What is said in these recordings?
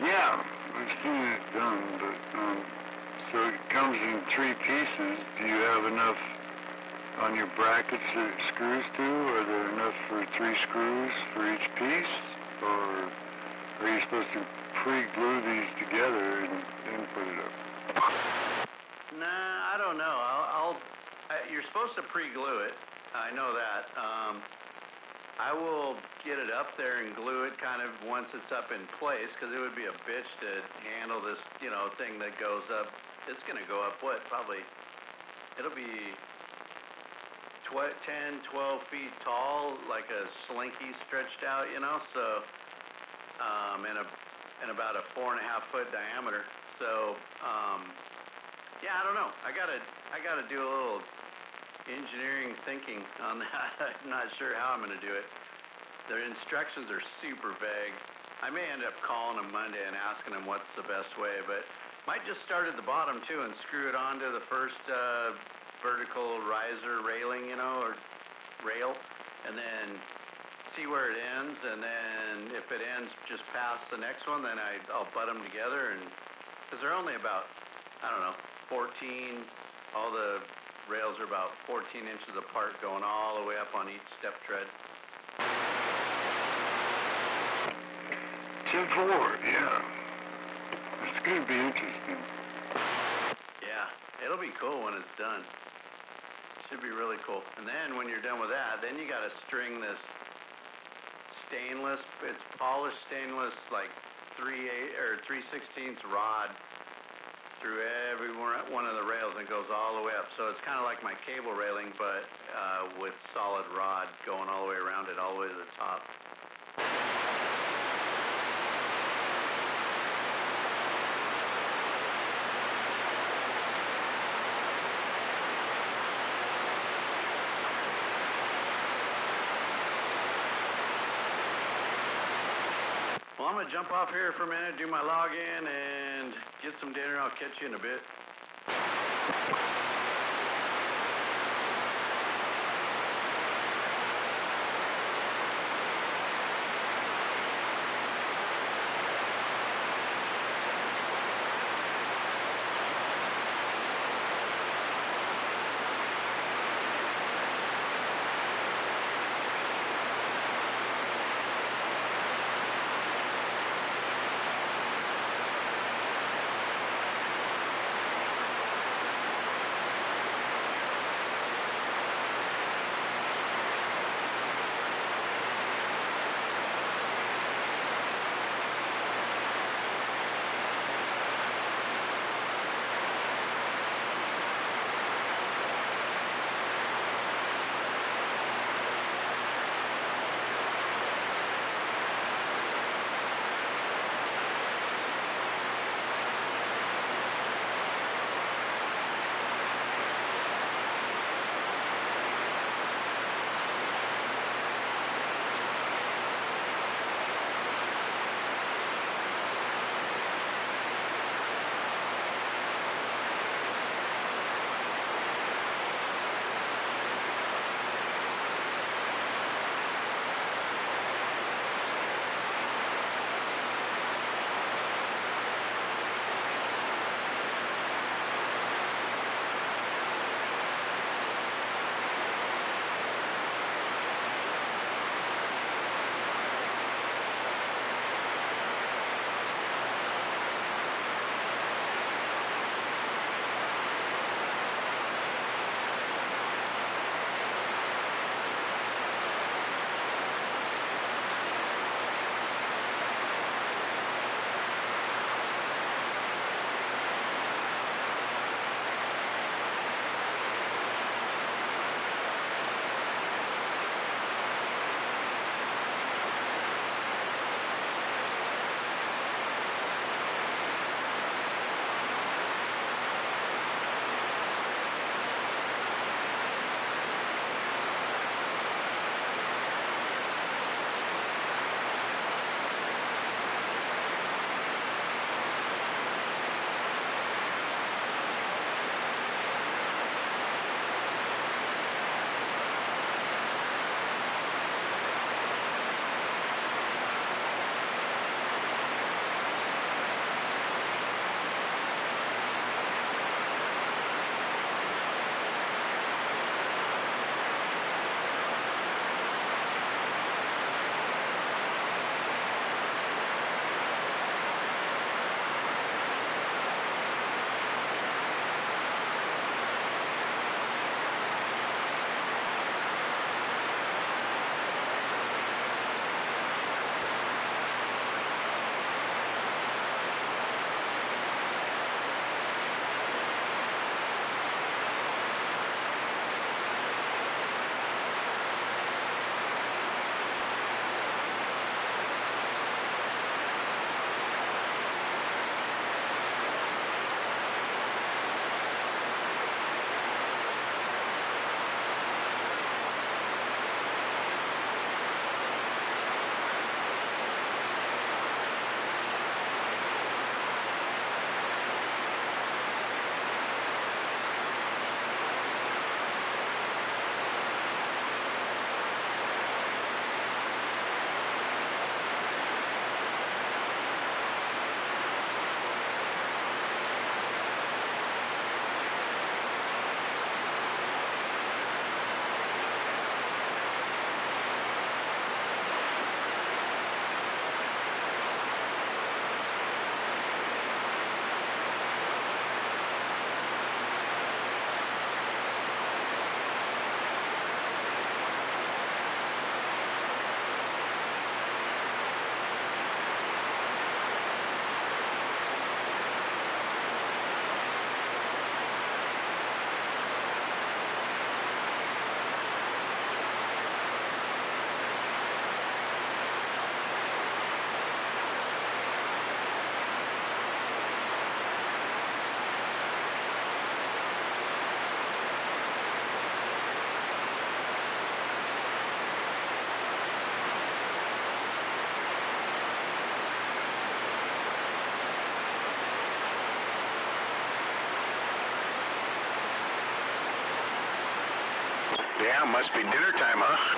Yeah, I've seen it done, but so it comes in 3 pieces. Do you have enough on your brackets that it screws to? Are there enough for 3 screws for each piece? Or are you supposed to pre-glue these together and then put it up? Nah, I don't know. You're supposed to pre-glue it. I know that. I will get it up there and glue it kind of once it's up in place, because it would be a bitch to handle this, thing that goes up. It's going to go up, probably, it'll be 10, 12 feet tall, like a slinky stretched out, so, and about a 4.5 foot diameter. So, yeah, I don't know. I gotta do a little engineering thinking on that. I'm not sure how I'm going to do it. Their instructions are super vague. I may end up calling them Monday and asking them what's the best way, but might just start at the bottom too and screw it onto the first vertical riser railing, or rail, and then see where it ends, and then if it ends just past the next one, then I'll butt them together, and because they're only about, I don't know, 14, all the rails are about 14 inches apart, going all the way up on each step tread. 10-4, yeah. It's going to be interesting. Yeah, it'll be cool when it's done. Should be really cool. And then when you're done with that, then you got to string this stainless, it's polished stainless, like 3/16 rod through every one of the rails, and it goes all the way up. So it's kind of like my cable railing, but with solid rod going all the way around it, all the way to the top. Well, I'm going to jump off here for a minute, do my login, and get some dinner. I'll catch you in a bit. Yeah, must be dinner time, huh?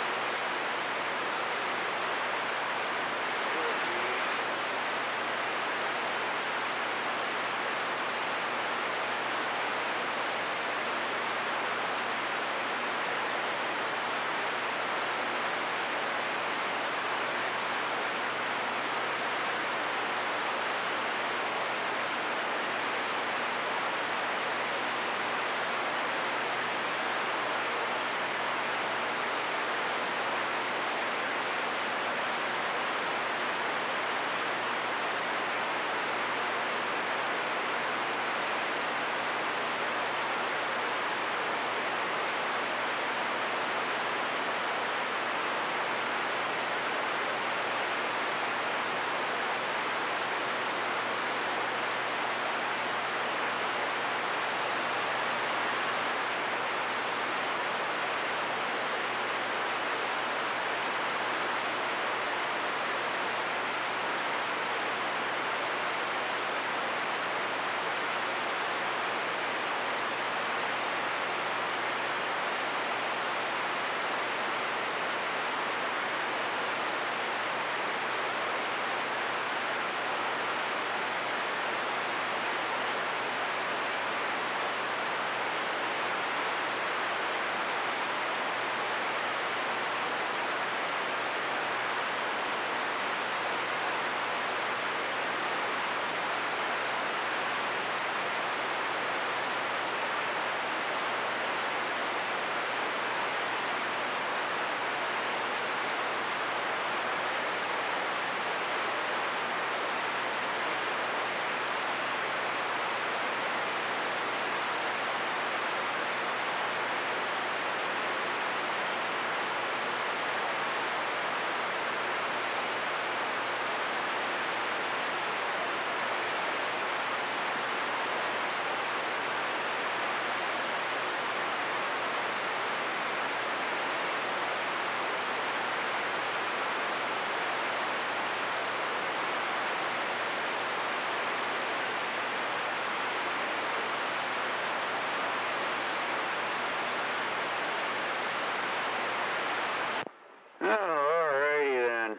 Alrighty then.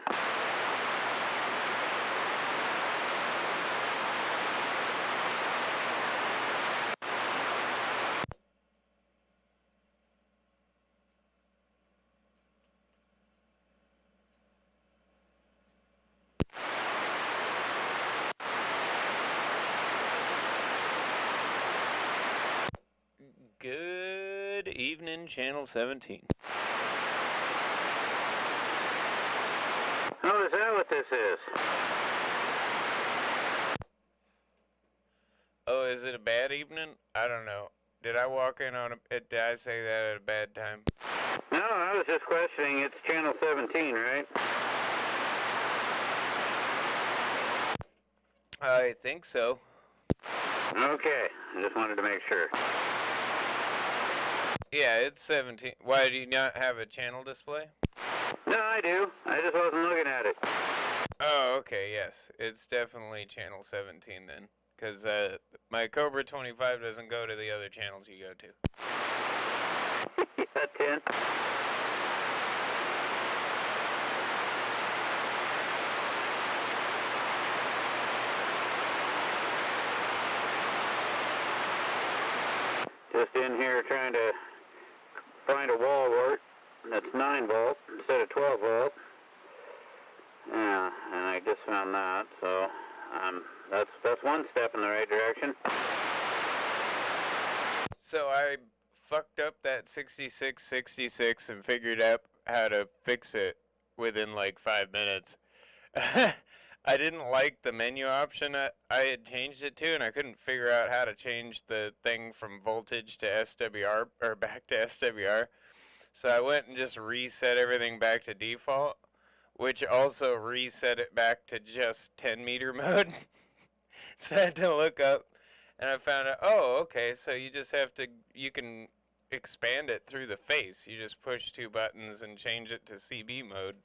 Good evening, Channel 17. Oh, is that what this is? Oh, is it a bad evening? I don't know. Did I walk in on did I say that at a bad time? No, I was just questioning. It's Channel 17, right? I think so. Okay, I just wanted to make sure. Yeah, it's 17. Why, do you not have a channel display? No, I do. I just wasn't looking at it. Oh, okay, yes. It's definitely Channel 17 then. Because my Cobra 25 doesn't go to the other channels you go to. Yeah, 10. Just in here trying to find a wall wart that's 9 volt instead of 12 volt. Yeah, and I just found that, so that's one step in the right direction. So I fucked up that 6666 and figured out how to fix it within like 5 minutes. I didn't like the menu option I had changed it to, and I couldn't figure out how to change the thing from voltage to SWR, or back to SWR. So I went and just reset everything back to default, which also reset it back to just 10 meter mode. So I had to look up, and I found out, oh, okay, so you can expand it through the face. You just push 2 buttons and change it to CB mode.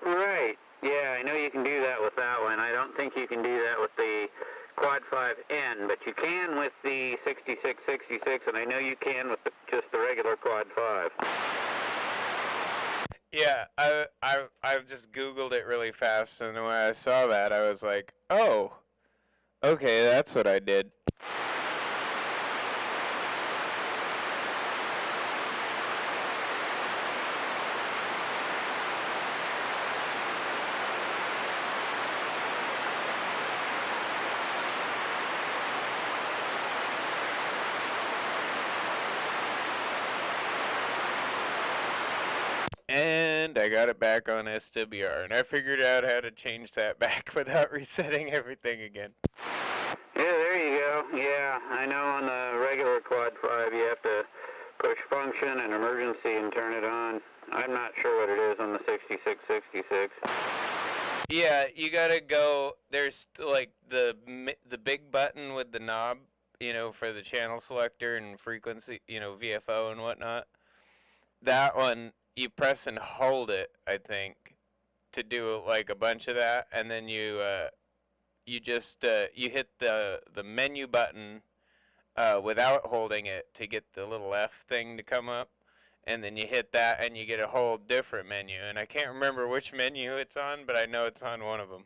Right. Yeah, I know you can do that with that one. I don't think you can do that with the Quad 5N, but you can with the 6666, and I know you can with just the regular Quad 5. Yeah, I just Googled it really fast, and when I saw that, I was like, oh, okay, that's what I did. And I got it back on SWR, and I figured out how to change that back without resetting everything again. Yeah, there you go. Yeah, I know on the regular Quad 5 you have to push function and emergency and turn it on. I'm not sure what it is on the 6666. Yeah, you gotta go, there's like the big button with the knob, for the channel selector and frequency, VFO and whatnot. That one, you press and hold it, I think, to do like a bunch of that, and then you just you hit the menu button without holding it to get the little F thing to come up, and then you hit that and you get a whole different menu, and I can't remember which menu it's on, but I know it's on one of them.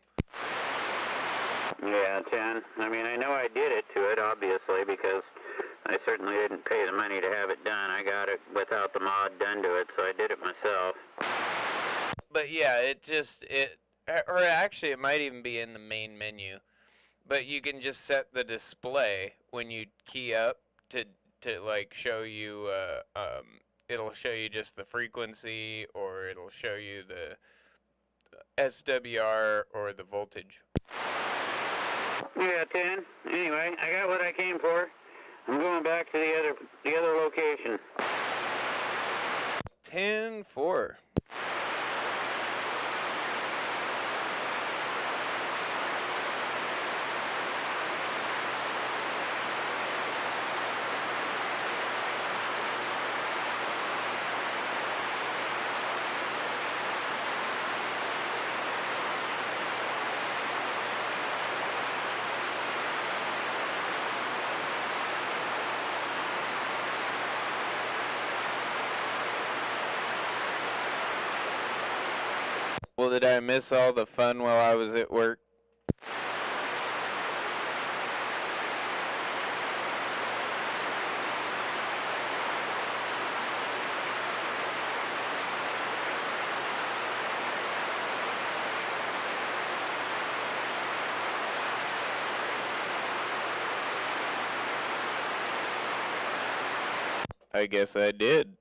Yeah, 10. I mean, I know I did it to it, obviously, because I certainly didn't pay the money to have it done. I got it without the mod done to it, so I did it myself. But yeah, or actually it might even be in the main menu, but you can just set the display when you key up to like show you it'll show you just the frequency, or it'll show you the SWR or the voltage. Yeah, 10. Anyway, I got what I came for. I'm going back to the other location. 10-4. Well, did I miss all the fun while I was at work? I guess I did.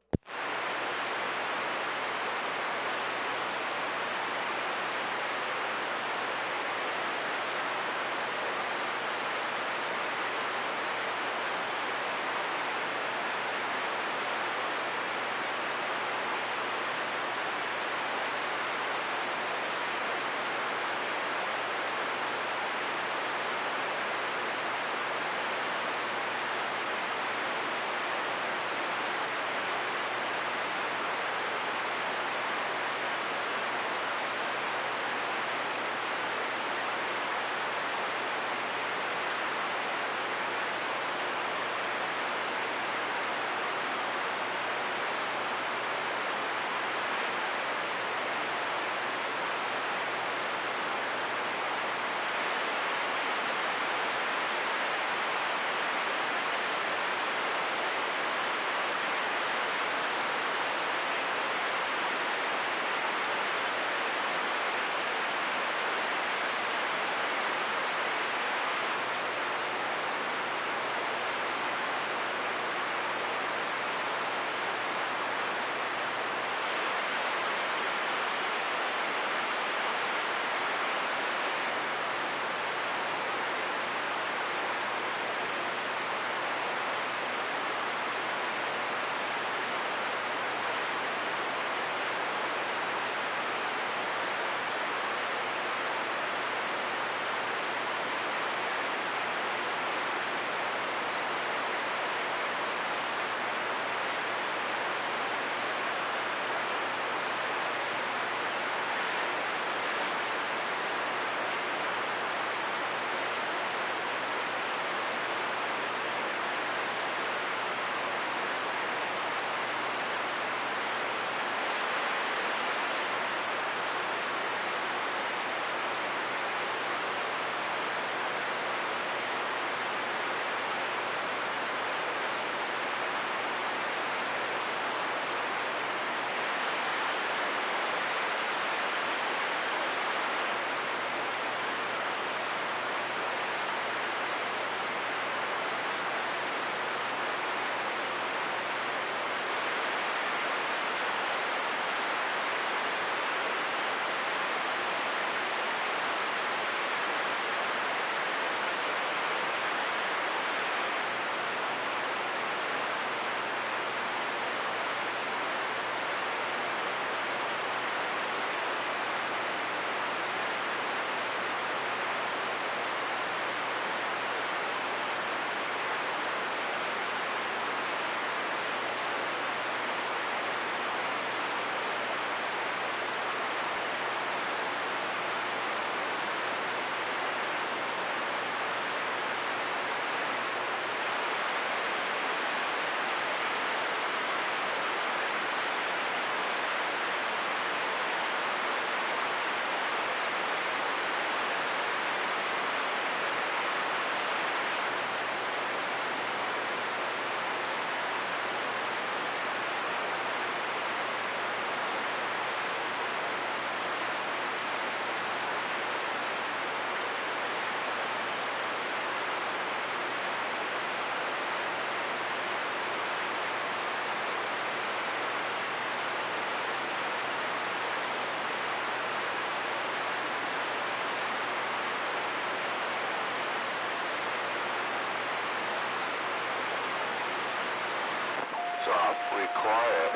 awfully quiet.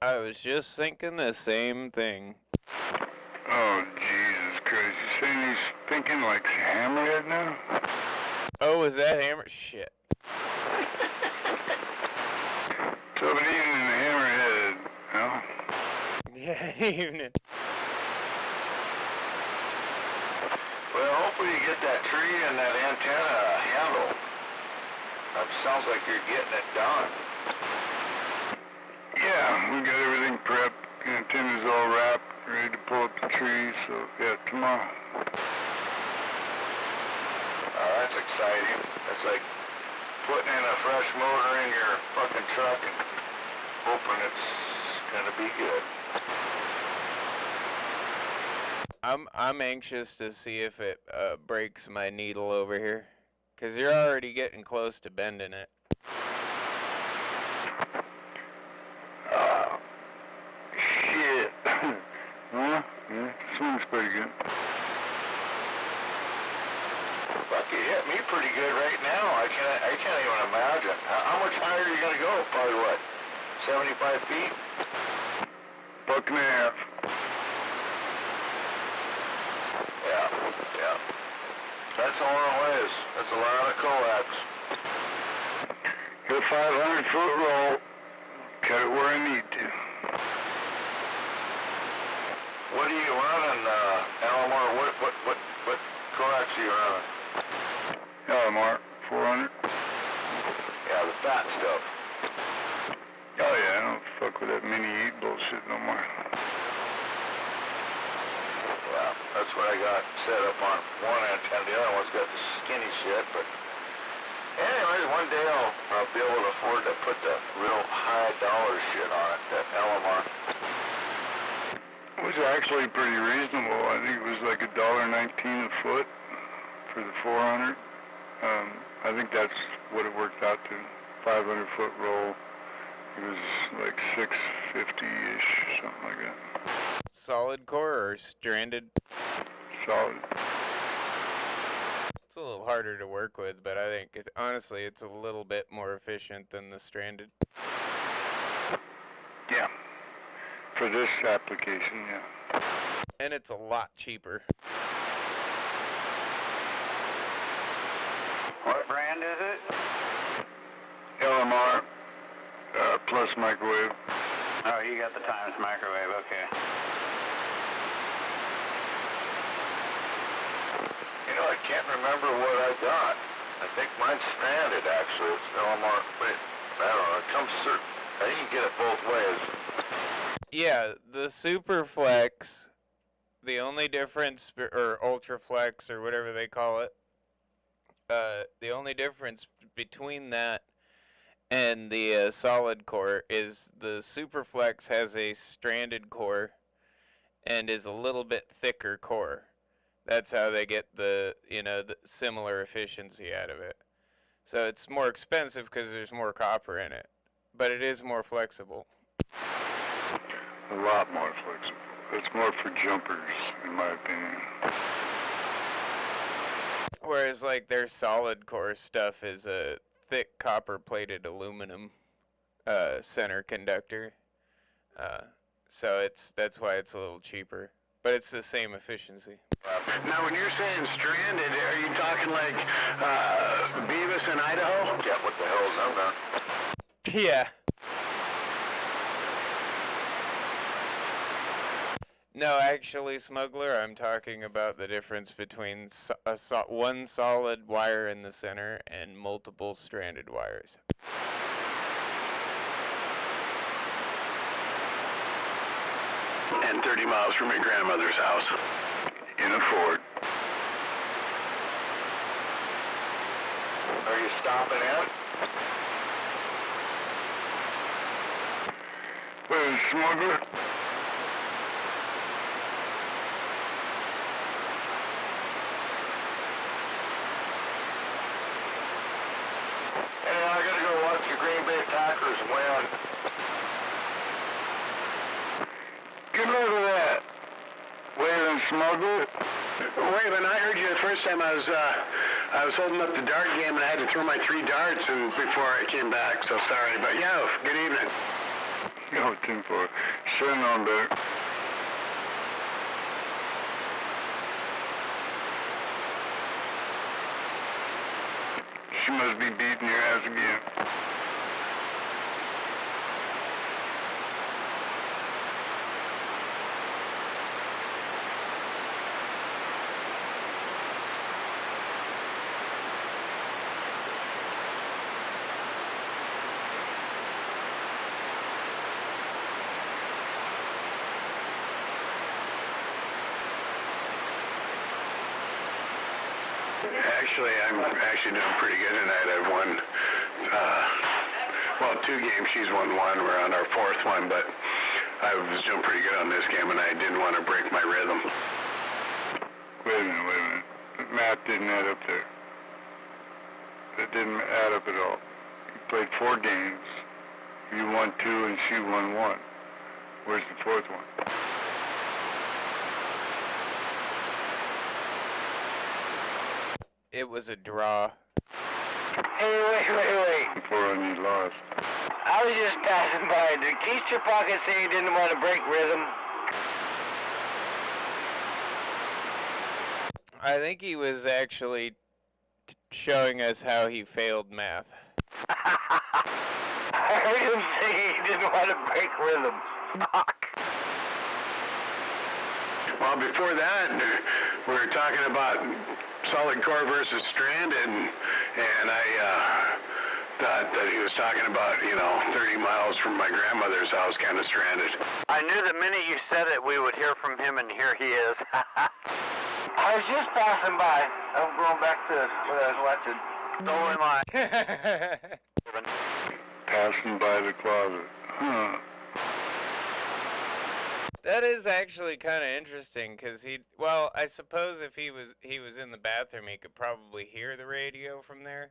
I was just thinking the same thing. Oh, Jesus Christ. You saying he's thinking like Hammerhead now? Oh, was that hammer? Shit. So, but even in the Hammerhead, no? Yeah, evening. Well, hopefully you get that tree and that antenna handle. That sounds like you're getting it done. Yeah, we got everything prepped. Antenna's all wrapped, ready to pull up the tree, so yeah, tomorrow. Oh, that's exciting. That's like putting in a fresh motor in your fucking truck and hoping it's gonna be good. I'm anxious to see if it breaks my needle over here, 'cause you're already getting close to bending it. Shit. Well, yeah, swing's pretty good. Fuck, you hit me pretty good right now. I can't even imagine. How much higher are you gonna go? Probably what? 75 feet? Buck and a half. Yeah. That's a long ways. That's a lot of coax. Got a 500-foot roll. Cut it where I need to. What are you running, Alamar? What coax are you running? Alamar, 400. Yeah, the fat stuff. Oh yeah, I don't fuck with that mini 8 bullshit no more. Yeah, that's what I got set up on one antenna. The other one's got the skinny shit, but anyways, one day I'll be able to afford to put the real high dollar shit on it, that Alamar. It was actually pretty reasonable. I think it was like $1.19 a foot for the 400. I think that's what it worked out to. 500-foot roll. It was like 650-ish, something like that. Solid core or stranded? Solid. It's a little harder to work with, but I think honestly it's a little bit more efficient than the stranded. Yeah. For this application, yeah. And it's a lot cheaper. What brand is it? LMR, plus microwave. Oh, you got the Times microwave, okay. You know, I can't remember what I got. I think mine's stranded, actually. It's Alamar. Wait, I don't know. It comes through. I think you get it both ways. Yeah, the Superflex, the only difference, or Ultraflex, or whatever they call it, the only difference between that and the solid core is the Superflex has a stranded core and is a little bit thicker core. That's how they get the similar efficiency out of it. So it's more expensive because there's more copper in it, but it is more flexible. A lot more flexible. It's more for jumpers, in my opinion. Whereas like their solid core stuff is a thick copper plated aluminum center conductor. So that's why it's a little cheaper. But it's the same efficiency. Now, when you're saying stranded, are you talking like Beavis in Idaho? Yeah, what the hell is that, man? Yeah. No, actually, Smuggler, I'm talking about the difference between one solid wire in the center and multiple stranded wires. And 30 miles from your grandmother's house. In a Ford. Are you stopping in? Well, smuggler? Hey, I gotta go watch the Green Bay Packers win. Get rid of that. Waving smuggler? Wait a minute, I heard you the first time I was I was holding up the dart game and I had to throw my 3 darts and before I came back, so sorry. But yeah, good evening. Yo, 10-4. Shouldn't on better. She must be beating your ass again. Actually, I'm doing pretty good tonight. I've won, well, 2 games. She's won 1. We're on our 4th one, but I was doing pretty good on this game, and I didn't want to break my rhythm. Wait a minute. The math didn't add up there. That didn't add up at all. You played 4 games. You won 2 and she won 1. Where's the 4th one? It was a draw. Hey, wait. Before you lost. I was just passing by. Did Keisha Pocket say he didn't want to break rhythm? I think he was actually showing us how he failed math. I heard him say he didn't want to break rhythm. Fuck. Well, before that, we were talking about solid core versus stranded, and I thought that he was talking about, 30 miles from my grandmother's house, kind of stranded. I knew the minute you said it, we would hear from him, and here he is. I was just passing by. I'm going back to what I was watching. Stolen line. Passing by the closet. Huh. That is actually kind of interesting, because well, I suppose if he was in the bathroom, he could probably hear the radio from there.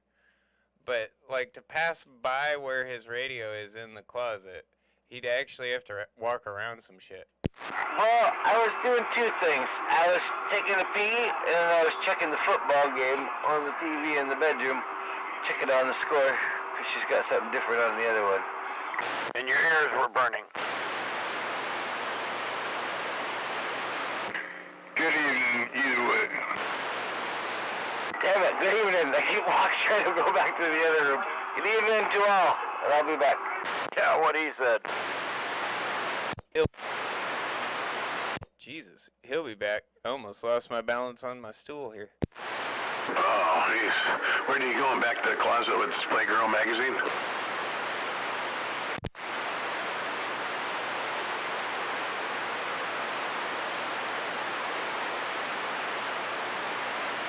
But, like, to pass by where his radio is in the closet, he'd actually have to walk around some shit. Well, I was doing 2 things. I was taking a pee, and I was checking the football game on the TV in the bedroom, checking on the score, because she's got something different on the other one. And your ears were burning. Good evening, either way. Damn it, good evening. I keep walking, trying to go back to the other room. Good evening to all, and I'll be back. Yeah, what he said. Jesus, he'll be back. I almost lost my balance on my stool here. Oh, jeez. Where are you going, back to the closet with Display Girl magazine?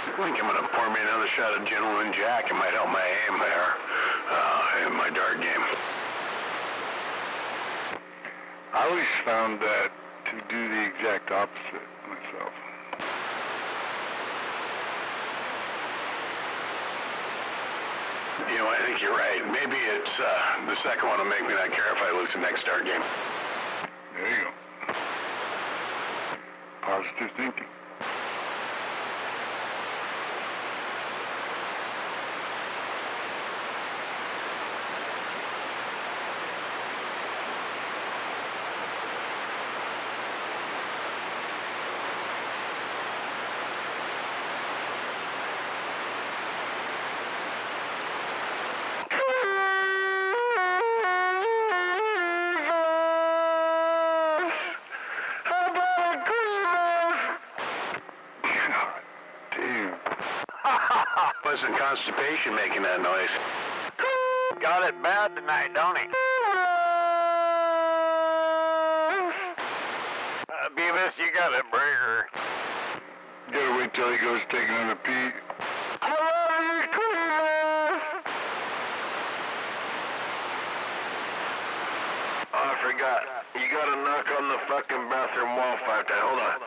I think I'm going to pour me another shot of Gentleman Jack. It might help my aim there in my dart game. I always found that to do the exact opposite myself. I think you're right. Maybe it's the second one will make me not care if I lose the next dart game. There you go. Positive thinking. Wasn't constipation making that noise. Got it bad tonight, don't he? Beavis, you got a burger. Gotta wait till he goes take another pee. Oh, I forgot. You gotta knock on the fucking bathroom wall 5 times. Hold on.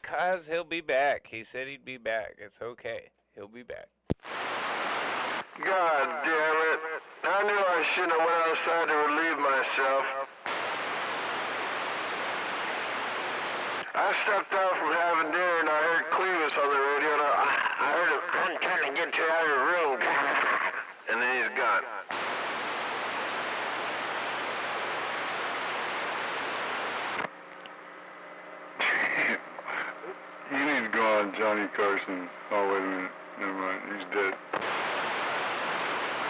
Cause he'll be back. He said he'd be back. It's okay. He'll be back. God damn it. I knew I shouldn't have went outside to relieve myself. I stepped out from having dinner and I heard Clevis on the radio and I heard him, I'm trying to get you out of the room. And then he's gone. You need to go on Johnny Carson. Oh, wait a minute. Never mind. He's dead.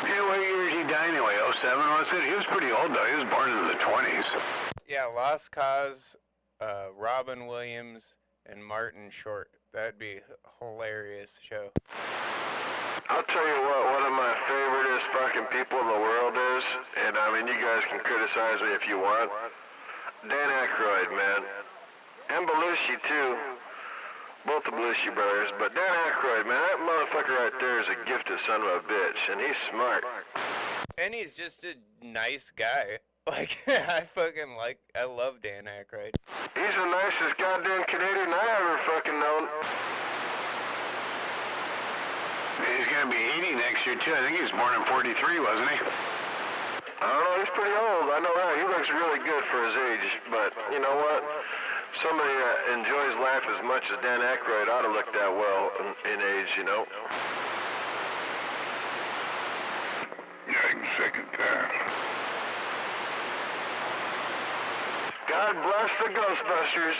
Yeah, what year did he die anyway? 07 was it? He was pretty old though. He was born in the 20s. Yeah, Lost Cause, Robin Williams, and Martin Short. That'd be a hilarious show. I'll tell you what, one of my favoriteest fucking people in the world is, and I mean, you guys can criticize me if you want, Dan Aykroyd, man. And Belushi, too. Both the Belushi brothers, but Dan Aykroyd, man, that motherfucker right there is a gifted son of a bitch, and he's smart. And he's just a nice guy. Like, I love Dan Aykroyd. He's the nicest goddamn Canadian I ever fucking known. He's gonna be 80 next year, too. I think he was born in 43, wasn't he? I don't know, he's pretty old. I know that. He looks really good for his age, but you know what? Somebody that enjoys life as much as Dan Aykroyd ought to look that well in age, you know? Yeah, I can second that. God bless the Ghostbusters.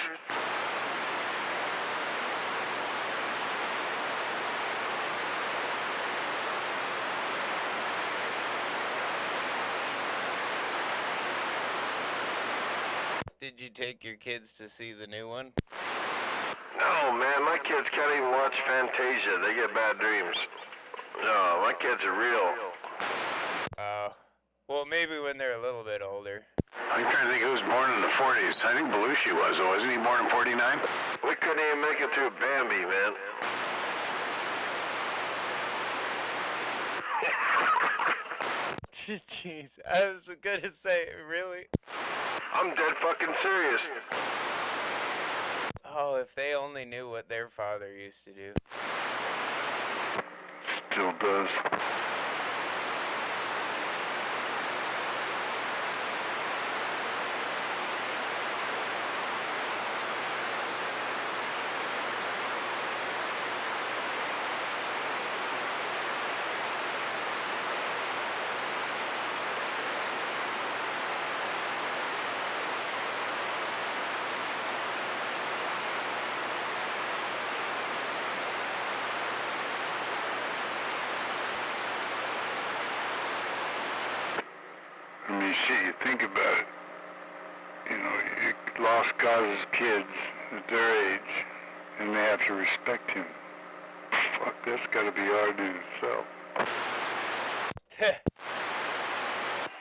Did you take your kids to see the new one? No, man, my kids can't even watch Fantasia. They get bad dreams. No, my kids are real. Well, maybe when they're a little bit older. I'm trying to think who was born in the 40s. I think Belushi was, wasn't he born in 49? We couldn't even make it through Bambi, man. Jeez, I was gonna say, really? I'm dead fucking serious. Oh, if they only knew what their father used to do. Still does. I mean, shit, you think about it. You know, Lost Causes kids at their age, and they have to respect him. Fuck, that's gotta be hard in itself.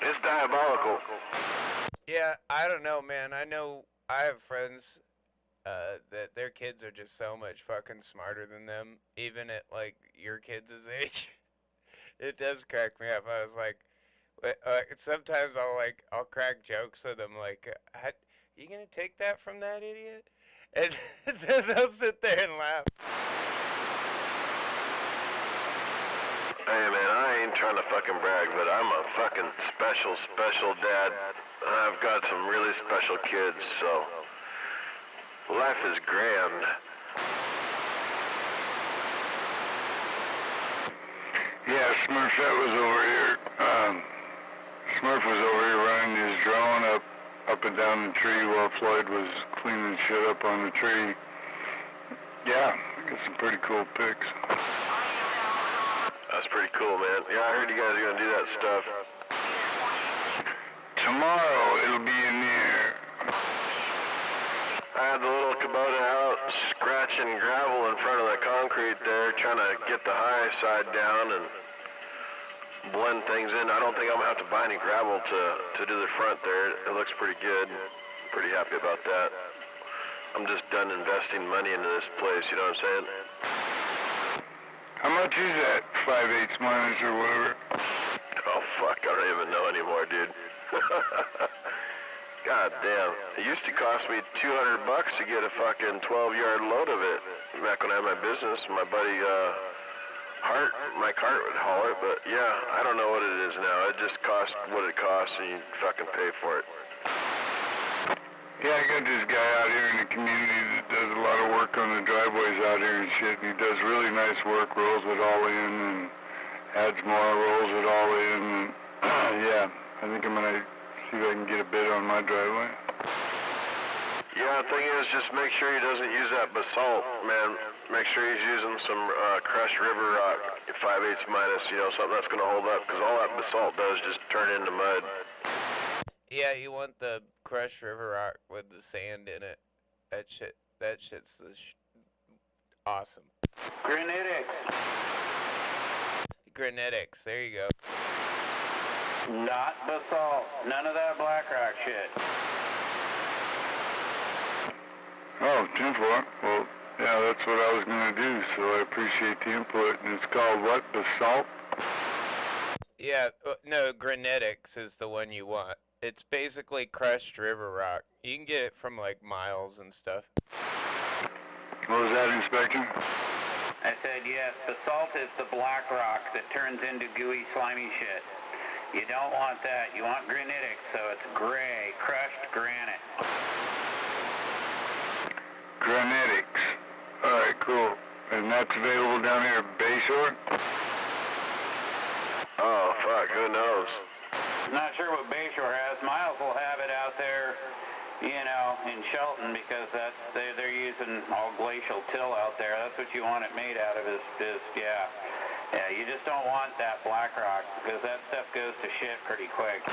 It's diabolical. Yeah, I don't know, man. I know I have friends that their kids are just so much fucking smarter than them, even at, like, your kids' age. It does crack me up. I was like, sometimes I'll crack jokes with them, like, you gonna take that from that idiot? And then they'll sit there and laugh. Hey, man, I ain't trying to fucking brag, but I'm a fucking special dad. I've got some really special kids, so life is grand. Yeah, Smurfette was over here. Smurf was over here running his drone up and down the tree while Floyd was cleaning shit up on the tree. Yeah, got some pretty cool pics. That's pretty cool, man. Yeah, I heard you guys are gonna do that stuff. Tomorrow it'll be in the air. I had the little Kubota out scratching gravel in front of the concrete there, trying to get the high side down and blend things in. I don't think I'm gonna have to buy any gravel to do the front there. It looks pretty good. Pretty happy about that. I'm just done investing money into this place, you know what I'm saying? How much is that? 5/8 minus or whatever? Oh fuck, I don't even know anymore, dude. God damn. It used to cost me $200 to get a fucking 12-yard load of it back when I had my business. My buddy Mike Hart would haul it, but yeah, I don't know what it is now. It just costs what it costs and you fucking pay for it. Yeah, I got this guy out here in the community that does a lot of work on the driveways out here and shit, and he does really nice work, rolls it all in, and adds more, rolls it all in, and yeah, I think I'm gonna see if I can get a bid on my driveway. Yeah, the thing is, just make sure he doesn't use that basalt, man. Make sure he's using some crushed river rock, 5/8 minus, you know, something that's gonna hold up, because all that basalt does is just turn into mud. Yeah, you want the crushed river rock with the sand in it. That shit's awesome. Granitics. Granitics, there you go. Not basalt. None of that black rock shit. Oh, 10-4. Well, yeah, that's what I was gonna do, so I appreciate the input, and it's called what, basalt? Yeah, no, granitics is the one you want. It's basically crushed river rock. You can get it from like Miles and stuff. What was that, Inspector? I said yes, basalt is the black rock that turns into gooey, slimy shit. You don't want that. You want granitic, so it's gray, crushed granite. Granitics. Alright, cool. And that's available down here at Bayshore? Oh, fuck, who knows? Not sure what Bayshore has. Miles will have it out there, you know, in Shelton, because they're using all glacial till out there. That's what you want it made out of is yeah. Yeah, you just don't want that black rock, because that stuff goes to shit pretty quick.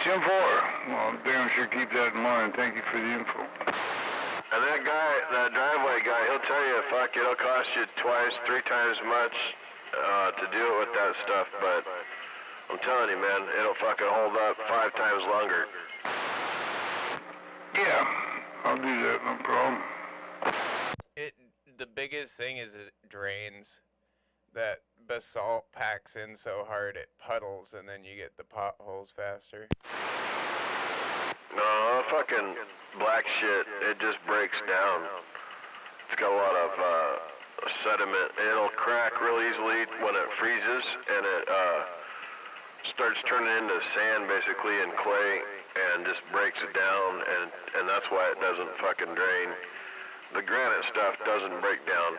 10-4. Well, damn sure keep that in mind. Thank you for the info. And that guy, that driveway guy, he'll tell you, fuck, it'll cost you twice, 3 times much to do it with that stuff, but I'm telling you, man, it'll fucking hold up 5 times longer. Yeah, I'll do that, no problem. The biggest thing is it drains. That basalt packs in so hard it puddles, and then you get the potholes faster. No, fucking black shit, it just breaks down. It's got a lot of sediment. It'll crack real easily when it freezes, and it starts turning into sand basically and clay, and just breaks it down, and that's why it doesn't fucking drain. The granite stuff doesn't break down.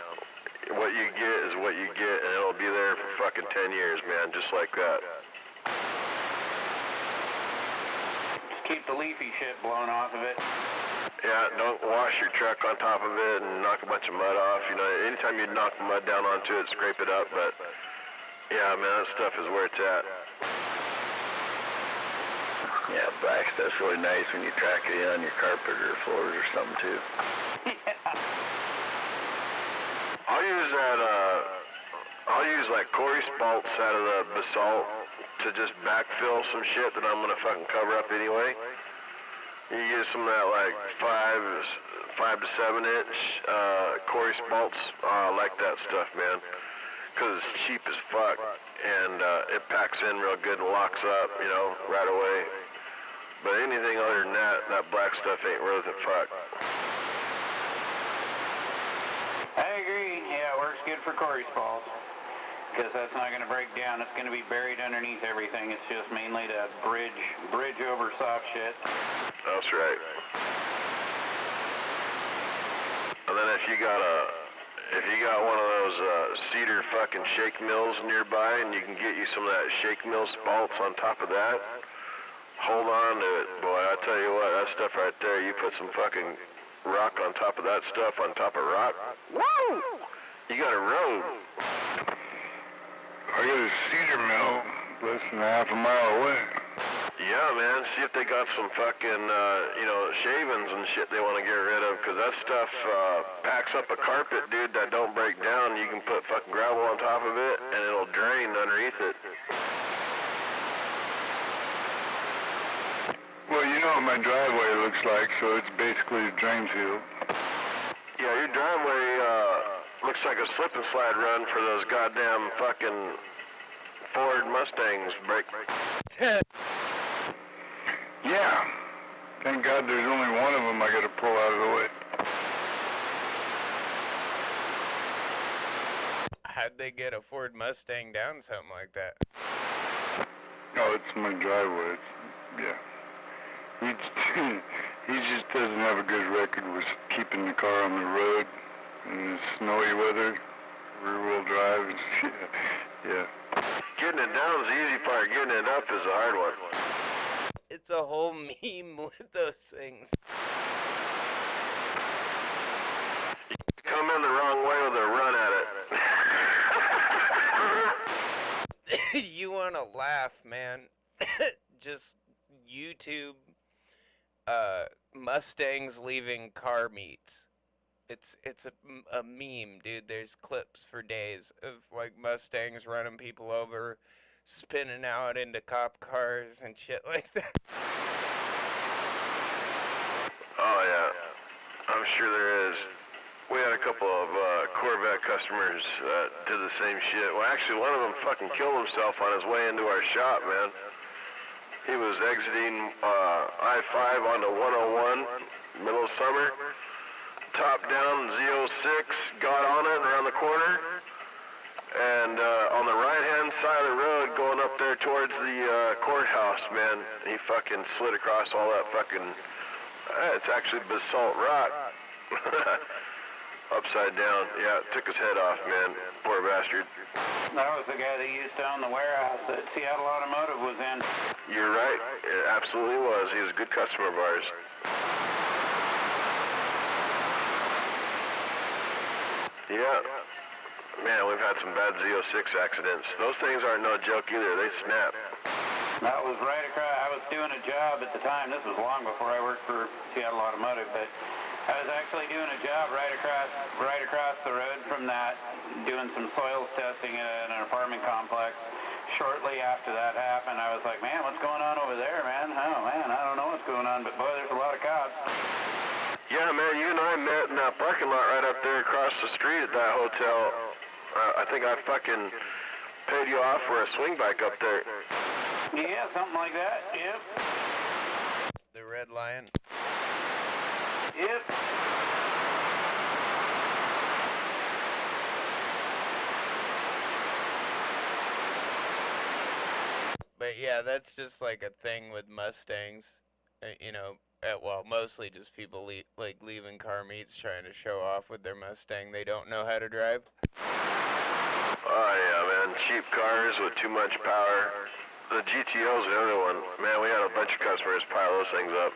What you get is what you get, and it'll be there for fucking 10 years, man, just like that. Just keep the leafy shit blown off of it. Yeah, don't wash your truck on top of it and knock a bunch of mud off. You know, anytime you knock mud down onto it, scrape it up, but yeah, man, that stuff is where it's at. Yeah, black stuff's really nice when you track it in on your carpet or floors or something too. I'll use like Corey spalts out of the basalt to just backfill some shit that I'm gonna fucking cover up anyway. You use some of that like 5 to 7 inch Corey spalts. I like that stuff, man, cause it's cheap as fuck and it packs in real good and locks up, you know, right away. But anything other than that black stuff ain't worth it, fuck. I agree. Yeah, it works good for Corey's balls. Because that's not going to break down. It's going to be buried underneath everything. It's just mainly to bridge over soft shit. That's right. And then if you got one of those cedar fucking shake mills nearby, and you can get you some of that shake mill spalts on top of that, hold on to it, boy. I tell you what, that stuff right there, you put some fucking rock on top of that stuff, on top of rock, woo! You got a road. I got a cedar mill less than half a mile away. Yeah, man, see if they got some fucking, you know, shavings and shit they want to get rid of, because that stuff packs up a carpet, dude, that don't break down. You can put fucking gravel on top of it, and it'll drain underneath it. Well, you know what my driveway looks like, so it's basically a drain field. Yeah, your driveway looks like a slip and slide run for those goddamn fucking Ford Mustangs break. Yeah. Thank God there's only one of them I gotta pull out of the way. How'd they get a Ford Mustang down something like that? Oh, it's my driveway. Yeah. He, he just doesn't have a good record with keeping the car on the road in the snowy weather, rear-wheel drive and shit. Yeah. Getting it down is the easy part. Getting it up is the hard one. It's a whole meme with those things. Come in the wrong way with a run at it. You want to laugh, man. Just YouTube Mustangs leaving car meets. It's a meme, dude. There's clips for days of like Mustangs running people over, spinning out into cop cars and shit like that. Oh yeah, I'm sure there is. We had a couple of Corvette customers that did the same shit. Well, actually, one of them fucking killed himself on his way into our shop, man. He was exiting I-5 onto 101, middle of summer. Top down Z06, got on it around the corner. And on the right-hand side of the road, going up there towards the courthouse, man, he fucking slid across all that fucking, it's actually basalt rock. Upside down. Yeah, took his head off, man. Poor bastard. That was the guy that used to own the warehouse that Seattle Automotive was in. You're right. It absolutely was. He was a good customer of ours. Yeah. Man, we've had some bad Z06 accidents. Those things aren't no joke either. They snap. That was right across. I was doing a job at the time. This was long before I worked for Seattle Automotive, but I was actually doing a job right across the road from that, doing some soils testing at an apartment complex. Shortly after that happened, I was like, man, what's going on over there, man? Oh, man, I don't know what's going on, but boy, there's a lot of cops. Yeah, man, you and I met in that parking lot right up there across the street at that hotel. I think I fucking paid you off for a swing bike up there. Yeah, something like that, yep. The Red Lion. Yep. But yeah, that's just like a thing with Mustangs. You know, well, mostly just people leaving car meets trying to show off with their Mustang they don't know how to drive. Oh yeah, man, cheap cars with too much power. The GTO's the other one. Man, we had a bunch of customers pile those things up.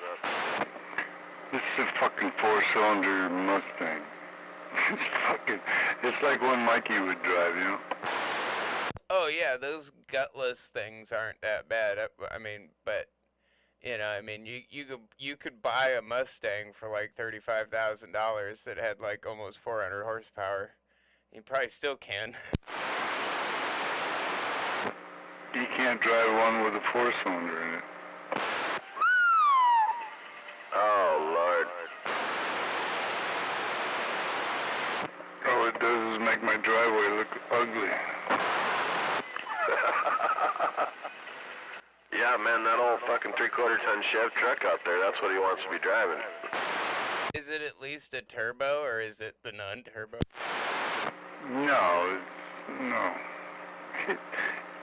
This is a fucking four-cylinder Mustang. It's like one Mikey would drive, you know? Oh yeah, those gutless things aren't that bad. I mean, but you know, I mean, you could buy a Mustang for like $35,000 that had like almost 400 horsepower. You probably still can. You can't drive one with a four-cylinder in it. Oh, Lord. All it does is make my driveway look ugly. Yeah, man, that old fucking 3/4-ton Chev truck out there, that's what he wants to be driving. Is it at least a turbo, or is it the non-turbo? No, no. It's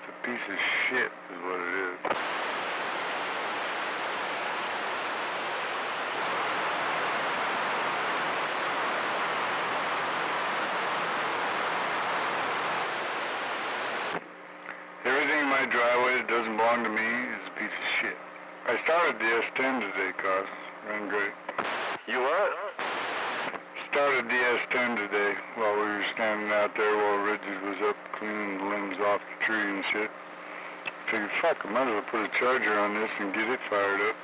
a piece of shit is what it is. Everything in my driveway that doesn't belong to me is a piece of shit. I started the S10 today, Cos. Ran great. You what? Started the S10 today while we were standing out there while Reggie was up cleaning the limbs off the tree and shit. Figured, fuck, I might as well put a charger on this and get it fired up.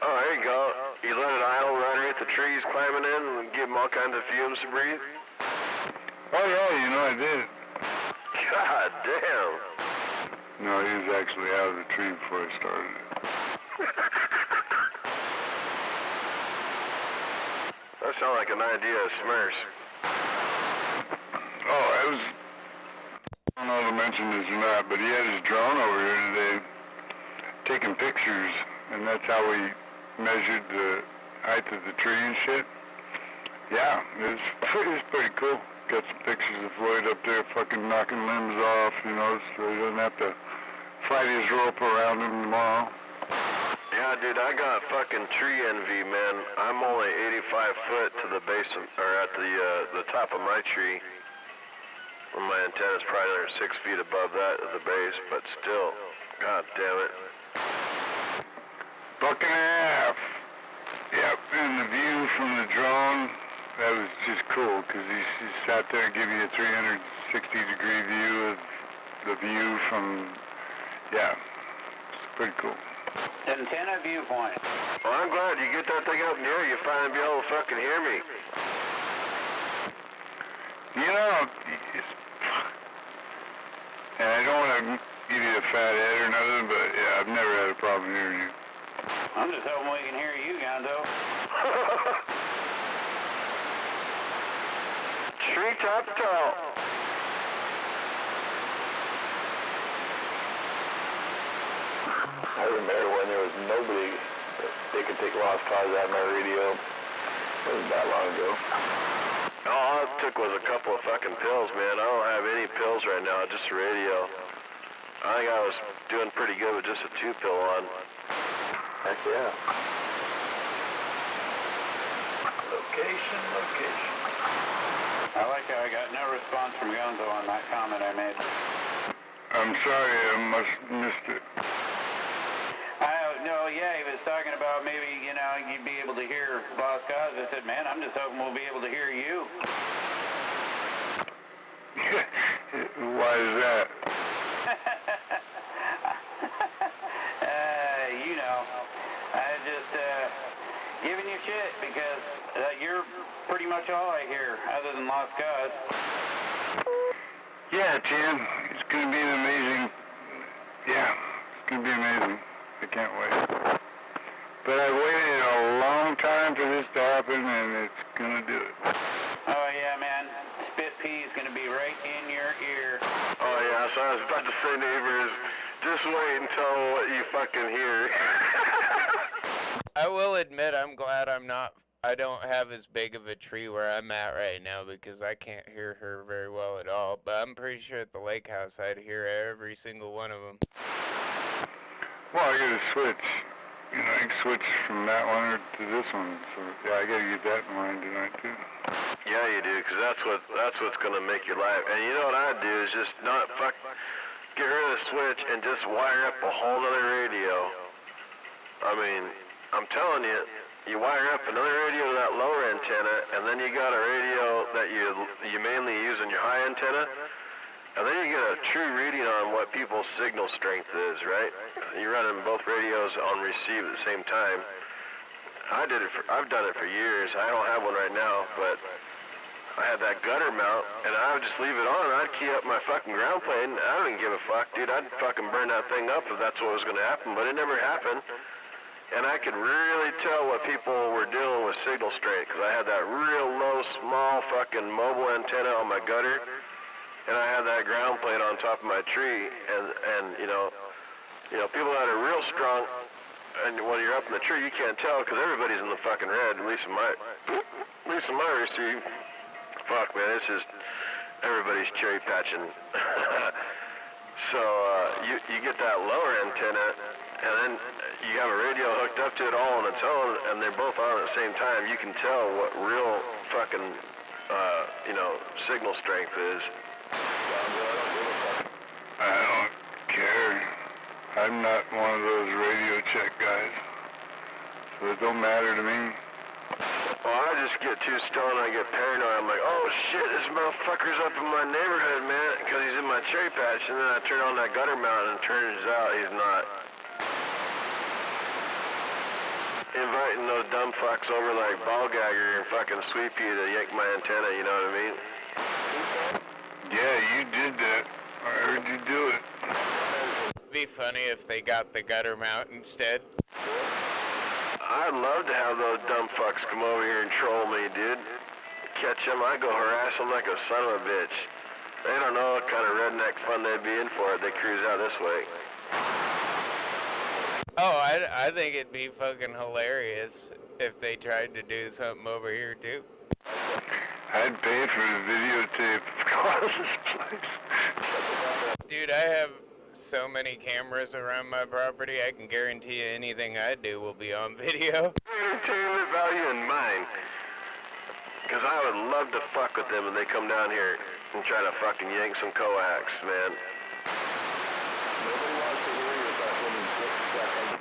Oh, there you go. You let it idle right underneath the trees climbing in and give them all kinds of fumes to breathe? Oh yeah, you know I did. God damn. No, he was actually out of the tree before I started it. That sounds like an idea of Smurfs. Oh, I don't know if I mentioned this or not, but he had his drone over here today taking pictures, and that's how we measured the height of the tree and shit. Yeah, it was pretty cool. Got some pictures of Floyd up there fucking knocking limbs off, you know, so he doesn't have to fight his rope around him tomorrow. Yeah, dude, I got fucking tree envy, man. I'm only 85 foot to the base, or at the top of my tree. Well, my antenna's probably 6 feet above that at the base, but still, god damn it. Buck and a half. Yep, and the view from the drone, that was just cool, because he sat there and gave you a 360-degree view of the view from, yeah, it's pretty cool. Antenna viewpoint. Well, I'm glad you get that thing up in the air, you finally be able to fucking hear me. You know, and I don't want to give you a fat head or nothing, but yeah, I've never had a problem hearing you. I'm just hoping we can hear you, Gonzo. Treetop tall. I remember when there was nobody that they could take lost cause out of my radio. It wasn't that long ago. All it took was a couple of fucking pills, man. I don't have any pills right now, just a radio. I think I was doing pretty good with just a 2-pill on. Heck yeah. Location. I like how I got no response from Gonzo on that comment I made. I'm sorry, I must have missed it. No, yeah, he was talking about maybe, you'd be able to hear Lost Cause. I said, man, I'm just hoping we'll be able to hear you. Why is that? I just giving you shit because you're pretty much all I hear other than Lost Cause. Yeah, Tim, it's going to be an amazing, yeah, it's going to be amazing. I can't wait. But I've waited a long time for this to happen, and it's going to do it. Oh, yeah, man. Spit Pea is going to be right in your ear. Oh yeah, so I was about to say, neighbors, just wait until what you fucking hear. I will admit I'm glad I don't have as big of a tree where I'm at right now because I can't hear her very well at all. But I'm pretty sure at the lake house I'd hear every single one of them. Well, I got to switch. I can switch from that one to this one. So yeah, I got to get that in mind tonight too. Yeah, you do, because that's what's gonna make your life. And you know what I'd do is just get rid of the switch and just wire up a whole other radio. I mean, I'm telling you, you wire up another radio to that lower antenna, and then you got a radio that you mainly use on your high antenna, and then you get a true reading on what people's signal strength is, right? You're running both radios on receive at the same time. I've done it for years. I don't have one right now, but I had that gutter mount, and I would just leave it on, and I'd key up my fucking ground plane. I didn't give a fuck, dude. I'd fucking burn that thing up if that's what was gonna happen, but it never happened. And I could really tell what people were doing with signal strength, because I had that real low, small fucking mobile antenna on my gutter, and I had that ground plate on top of my tree, and you know, people that are real strong, and when you're up in the tree, you can't tell, because everybody's in the fucking red, at least in my receive. Fuck, man, it's just, everybody's cherry patching. So, you get that lower antenna, and then you have a radio hooked up to it all on its own, and they're both on at the same time. You can tell what real fucking, signal strength is. I don't care. I'm not one of those radio check guys, so it don't matter to me. Well, I just get too stoned and I get paranoid. I'm like, oh shit, this motherfucker's up in my neighborhood, man, because he's in my cherry patch. And then I turn on that gutter mount and it turns out he's not. Inviting those dumb fucks over like Ballgagger and fucking Sweepy to yank my antenna, you know what I mean? Yeah, you did that. I heard you do it. It'd be funny if they got the gutter mount instead. I'd love to have those dumb fucks come over here and troll me, dude. Catch them, I go harass them like a son of a bitch. They don't know what kind of redneck fun they'd be in for if they cruise out this way. Oh, I think it'd be fucking hilarious if they tried to do something over here too. I'd pay for the videotape of Carl's place. Dude, I have so many cameras around my property, I can guarantee you anything I do will be on video. Entertainment value in mind. Because I would love to fuck with them when they come down here and try to fucking yank some coax, man. Nobody wants to hear you about within 6 seconds.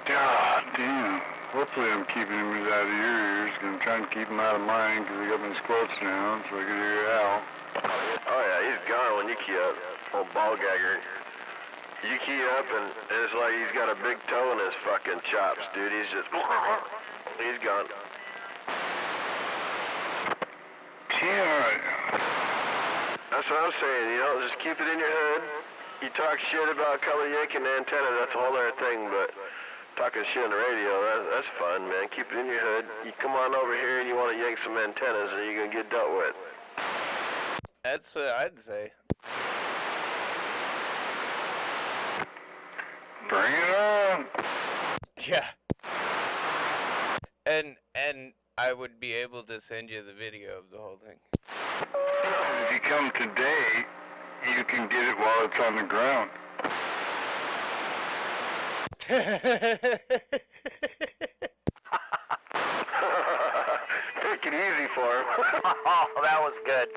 God damn. Hopefully I'm keeping him out of your ears, 'cause I'm trying to keep him out of mine, because I got my squelch down, so I can hear Al. Oh yeah, he's gone when you key up. Old ball gagger. You key up and it's like he's got a big toe in his fucking chops, dude. He's just... He's gone. Yeah. That's what I'm saying, you know, just keep it in your head. You talk shit about coming yanking the antenna, that's a whole other thing, but talking shit on the radio, that's fun, man. Keep it in your head. You come on over here and you want to yank some antennas and you're going to get dealt with. That's what I'd say. Bring it on. Yeah. And I would be able to send you the video of the whole thing. If you come today, you can get it while it's on the ground. Take it easy for him. Oh, that was good.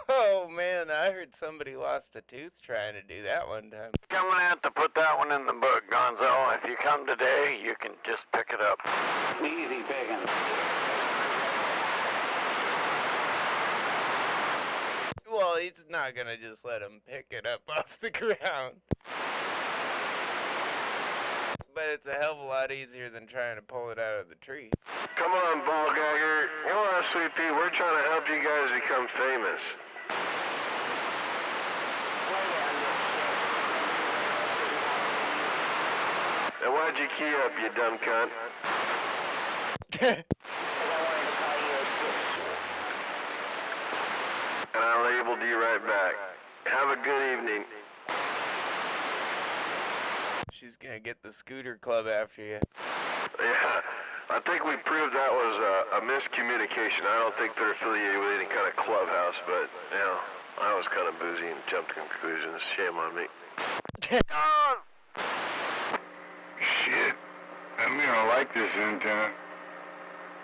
Oh man, I heard somebody lost a tooth trying to do that one time. I'm gonna have to put that one in the book, Gonzo. If you come today, you can just pick it up. Easy picking. Well, he's not gonna just let him pick it up off the ground. But it's a hell of a lot easier than trying to pull it out of the tree. Come on, ball gagger. Come on, Sweet Pea. We're trying to help you guys become famous. And why'd you key up, you dumb cunt? And I labeled you right back. Have a good evening. She's gonna get the scooter club after you. Yeah, I think we proved that was a miscommunication. I don't think they're affiliated with any kind of clubhouse, but, you know, I was kind of boozy and jumped to conclusions. Shame on me. Shit. I'm gonna like this antenna.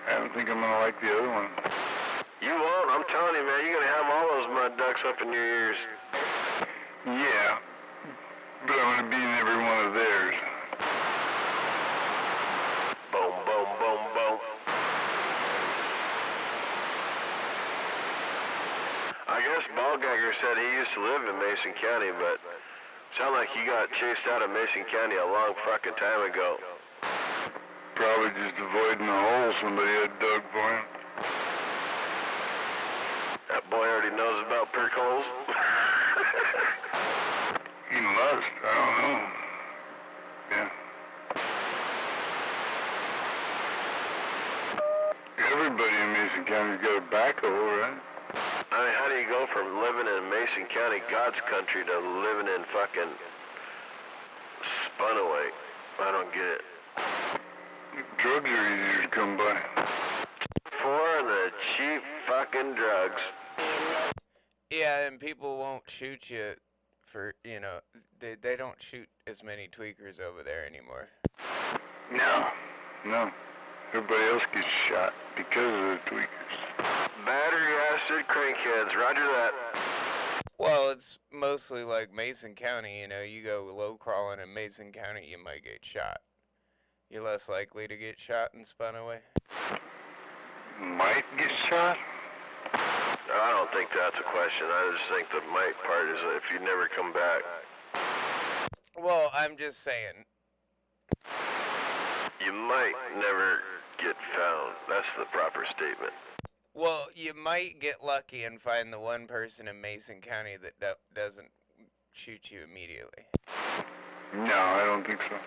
I don't think I'm gonna like the other one. You won't. I'm telling you, man. You're gonna have all those mud ducks up in your ears. Yeah. But I'm gonna be in every one of theirs. Boom, boom, boom, boom. I guess Ballgagger said he used to live in Mason County, but sound like he got chased out of Mason County a long fucking time ago. Probably just avoiding the hole somebody had dug for him. That boy already knows about perk holes. He must. I don't know. Yeah. Everybody in Mason County's got a backhoe, right? I mean, how do you go from living in Mason County, God's country, to living in fucking Spunaway? I don't get it. Drugs are easier to come by. For the cheap fucking drugs. Yeah, and people won't shoot you for, you know, they don't shoot as many tweakers over there anymore. No. Everybody else gets shot because of the tweakers. Battery acid crankheads, roger that. Well, it's mostly like Mason County, you know, you go low crawling in Mason County, you might get shot. You're less likely to get shot and spun away. Might get shot? I don't think that's a question. I just think the might part is if you never come back. Well, I'm just saying. You might never get found. That's the proper statement. Well, you might get lucky and find the one person in Mason County that doesn't shoot you immediately. No, I don't think so.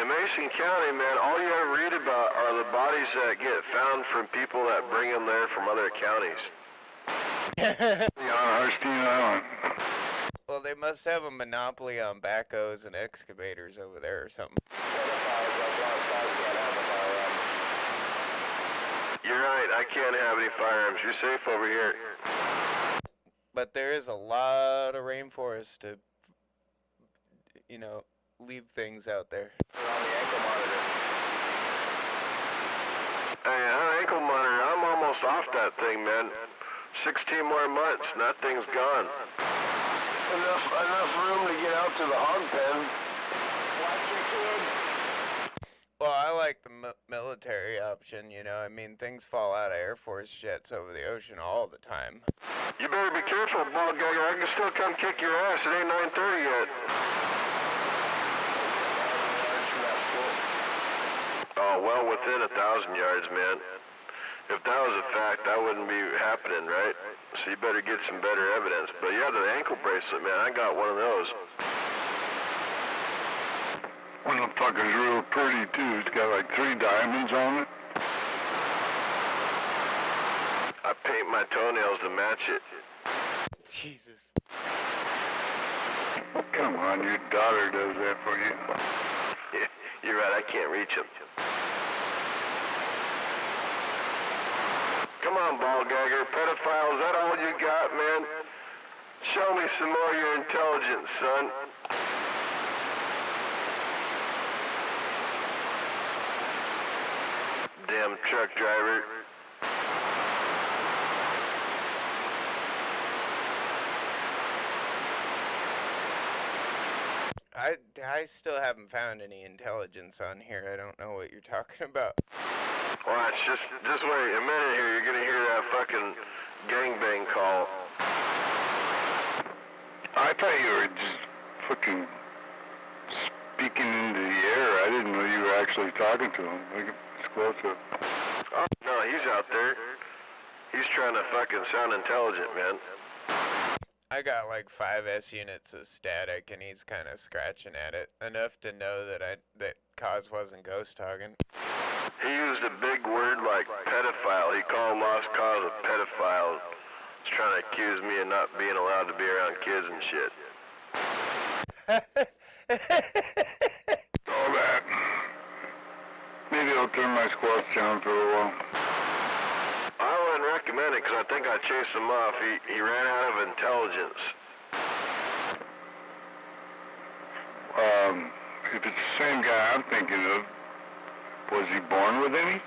In Mason County, man, all you ever read about are the bodies that get found from people that bring them there from other counties. On Harstein Island. Well, they must have a monopoly on backhoes and excavators over there or something. You're right, I can't have any firearms. You're safe over here. But there is a lot of us to, you know, leave things out there. On the ankle monitor. Hey, that ankle monitor, I'm almost off that thing, man. 16 more months, and that thing's gone. Enough room to get out to the hog pen. Watch your kid. Well, I like the military option, you know. I mean, things fall out of Air Force jets over the ocean all the time. You better be careful, ball gagger. I can still come kick your ass. It ain't 9:30 yet. Oh, well within 1,000 yards, man. If that was a fact, that wouldn't be happening, right? So you better get some better evidence. But yeah, the ankle bracelet, man, I got one of those. One of the fuckers real pretty too. It's got like 3 diamonds on it. I paint my toenails to match it. Jesus. Come on, your daughter does that for you. Yeah, you're right, I can't reach him. Come on, ball gagger, pedophile, is that all you got, man? Show me some more of your intelligence, son. Damn truck driver. I still haven't found any intelligence on here. I don't know what you're talking about. Watch, just wait a minute here. You're gonna hear that fucking gangbang call. I thought you were just fucking speaking into the air. I didn't know you were actually talking to him. Like, it's close up. Oh, no, he's out there. He's trying to fucking sound intelligent, man. I got like 5 S units of static, and he's kind of scratching at it enough to know that Cause wasn't ghost hogging. He used a big word like pedophile. He called Lost Cause a pedophile. He's trying to accuse me of not being allowed to be around kids and shit. All that. Maybe I'll turn my squats down for a while. I wouldn't recommend it because I think I chased him off. He ran out of intelligence. If it's the same guy I'm thinking of, was he born with any?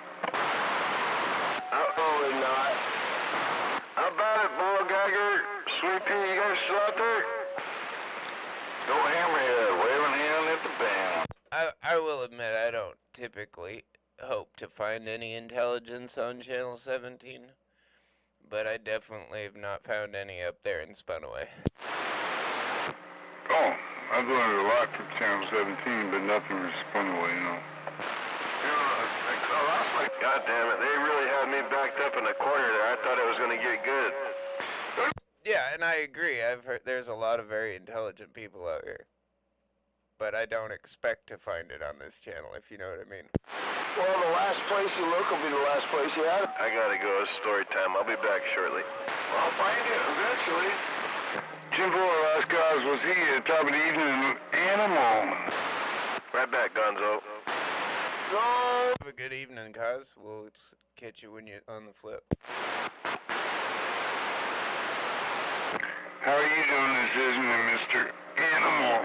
Probably not. How about it, ball gagger? Sweet Pea, you guys still out there? Go hammerhead, waving hand at the band. I will admit I don't typically hope to find any intelligence on Channel 17, but I definitely have not found any up there and spun away. Oh, I've learned a lot from Channel 17, but nothing was spun away, you know. God damn it, they really had me backed up in the corner there. I thought it was going to get good. Yeah, and I agree. I've heard there's a lot of very intelligent people out here, but I don't expect to find it on this channel, if you know what I mean. Well, the last place you look will be the last place you have. I gotta go. It's story time. I'll be back shortly. I'll find you eventually. Jim Fuller, Last Cause, was he at the top of the evening animal? Right back, Gonzo. No! Have a good evening, Cuz. We'll catch you when you're on the flip. How are you doing this evening, Mr. Animal?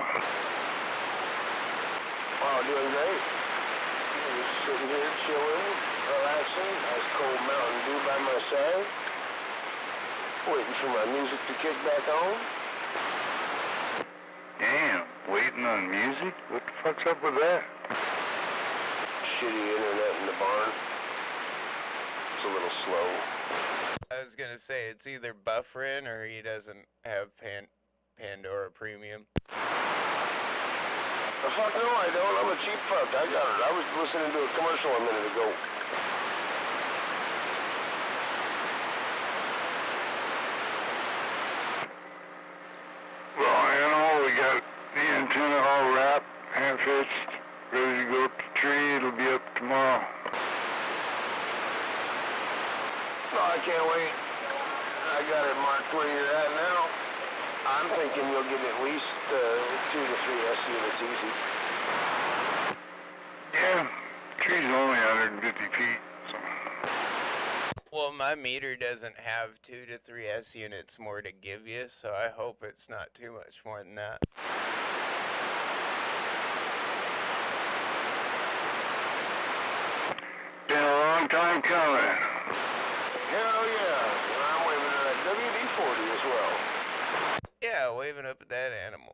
Oh, doing great. Just sitting here chilling, relaxing. Nice cold Mountain Dew by my side. Waiting for my music to kick back on. Damn, waiting on music? What the fuck's up with that? Shitty internet in the barn. It's a little slow. I was gonna say, it's either buffering or he doesn't have Pandora Premium. Fuck no, I don't. I'm a cheap fuck. I got it. I was listening to a commercial a minute ago. Well, Animal, we got the antenna all wrapped, half-hitched, ready to go up the tree. It'll be up tomorrow. No, I can't wait. I got it marked where you're at now. I'm thinking you'll get at least 2 to 3 S units easy. Yeah, tree's only 150 feet, so... Well, Well, my meter doesn't have 2 to 3 S units more to give you, so I hope it's not too much more than that. Been a long time coming. Hell yeah. And I'm waving at that WD-40 as well. Yeah, waving up at that animal.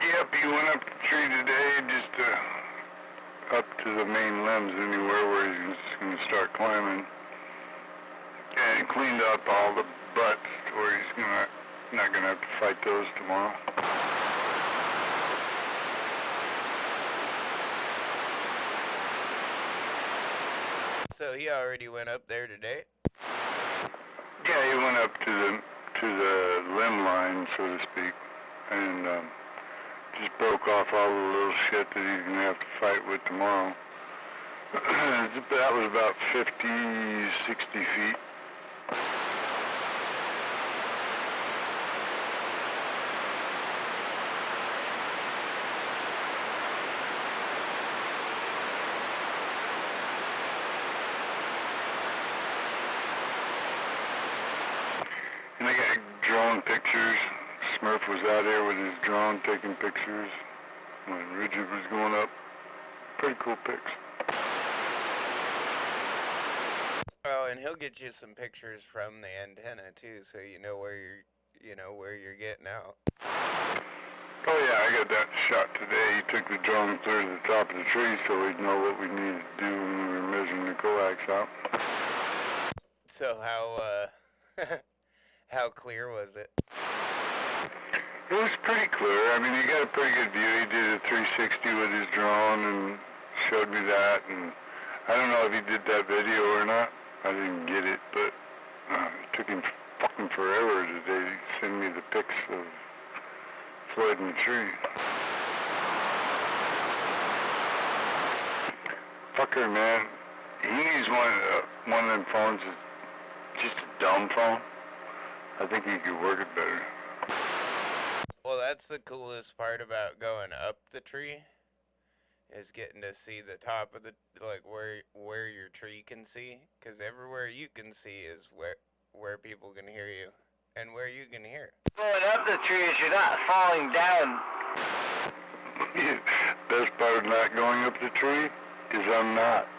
Yep, he went up the tree today, just up to the main limbs anywhere where he's going to start climbing. And cleaned up all the butts where he's not going to have to fight those tomorrow. So he already went up there today? Yeah, he went up to the limb line, so to speak, and just broke off all the little shit that he's going to have to fight with tomorrow. That was about 50, 60 feet. And they got drone pictures. Smurf was out there with his drone taking pictures when Richard was going up. Pretty cool pics. Oh, and he'll get you some pictures from the antenna too, so you know where you're getting out. Oh yeah, I got that shot today. He took the drone clear to the top of the tree so we'd know what we needed to do when we were measuring the coax out. So how clear was it? It was pretty clear. I mean, he got a pretty good view. He did a 360 with his drone and showed me that. And I don't know if he did that video or not. I didn't get it, but it took him fucking forever today to send me the pics of Floyd in the tree. Fucker, man. He needs one of them phones that's just a dumb phone. I think he could work it better. Well, that's the coolest part about going up the tree, is getting to see the top of the, like, where your tree can see, because everywhere you can see is where people can hear you, and where you can hear. Going up the tree is you're not falling down. Best part of not going up the tree is I'm not.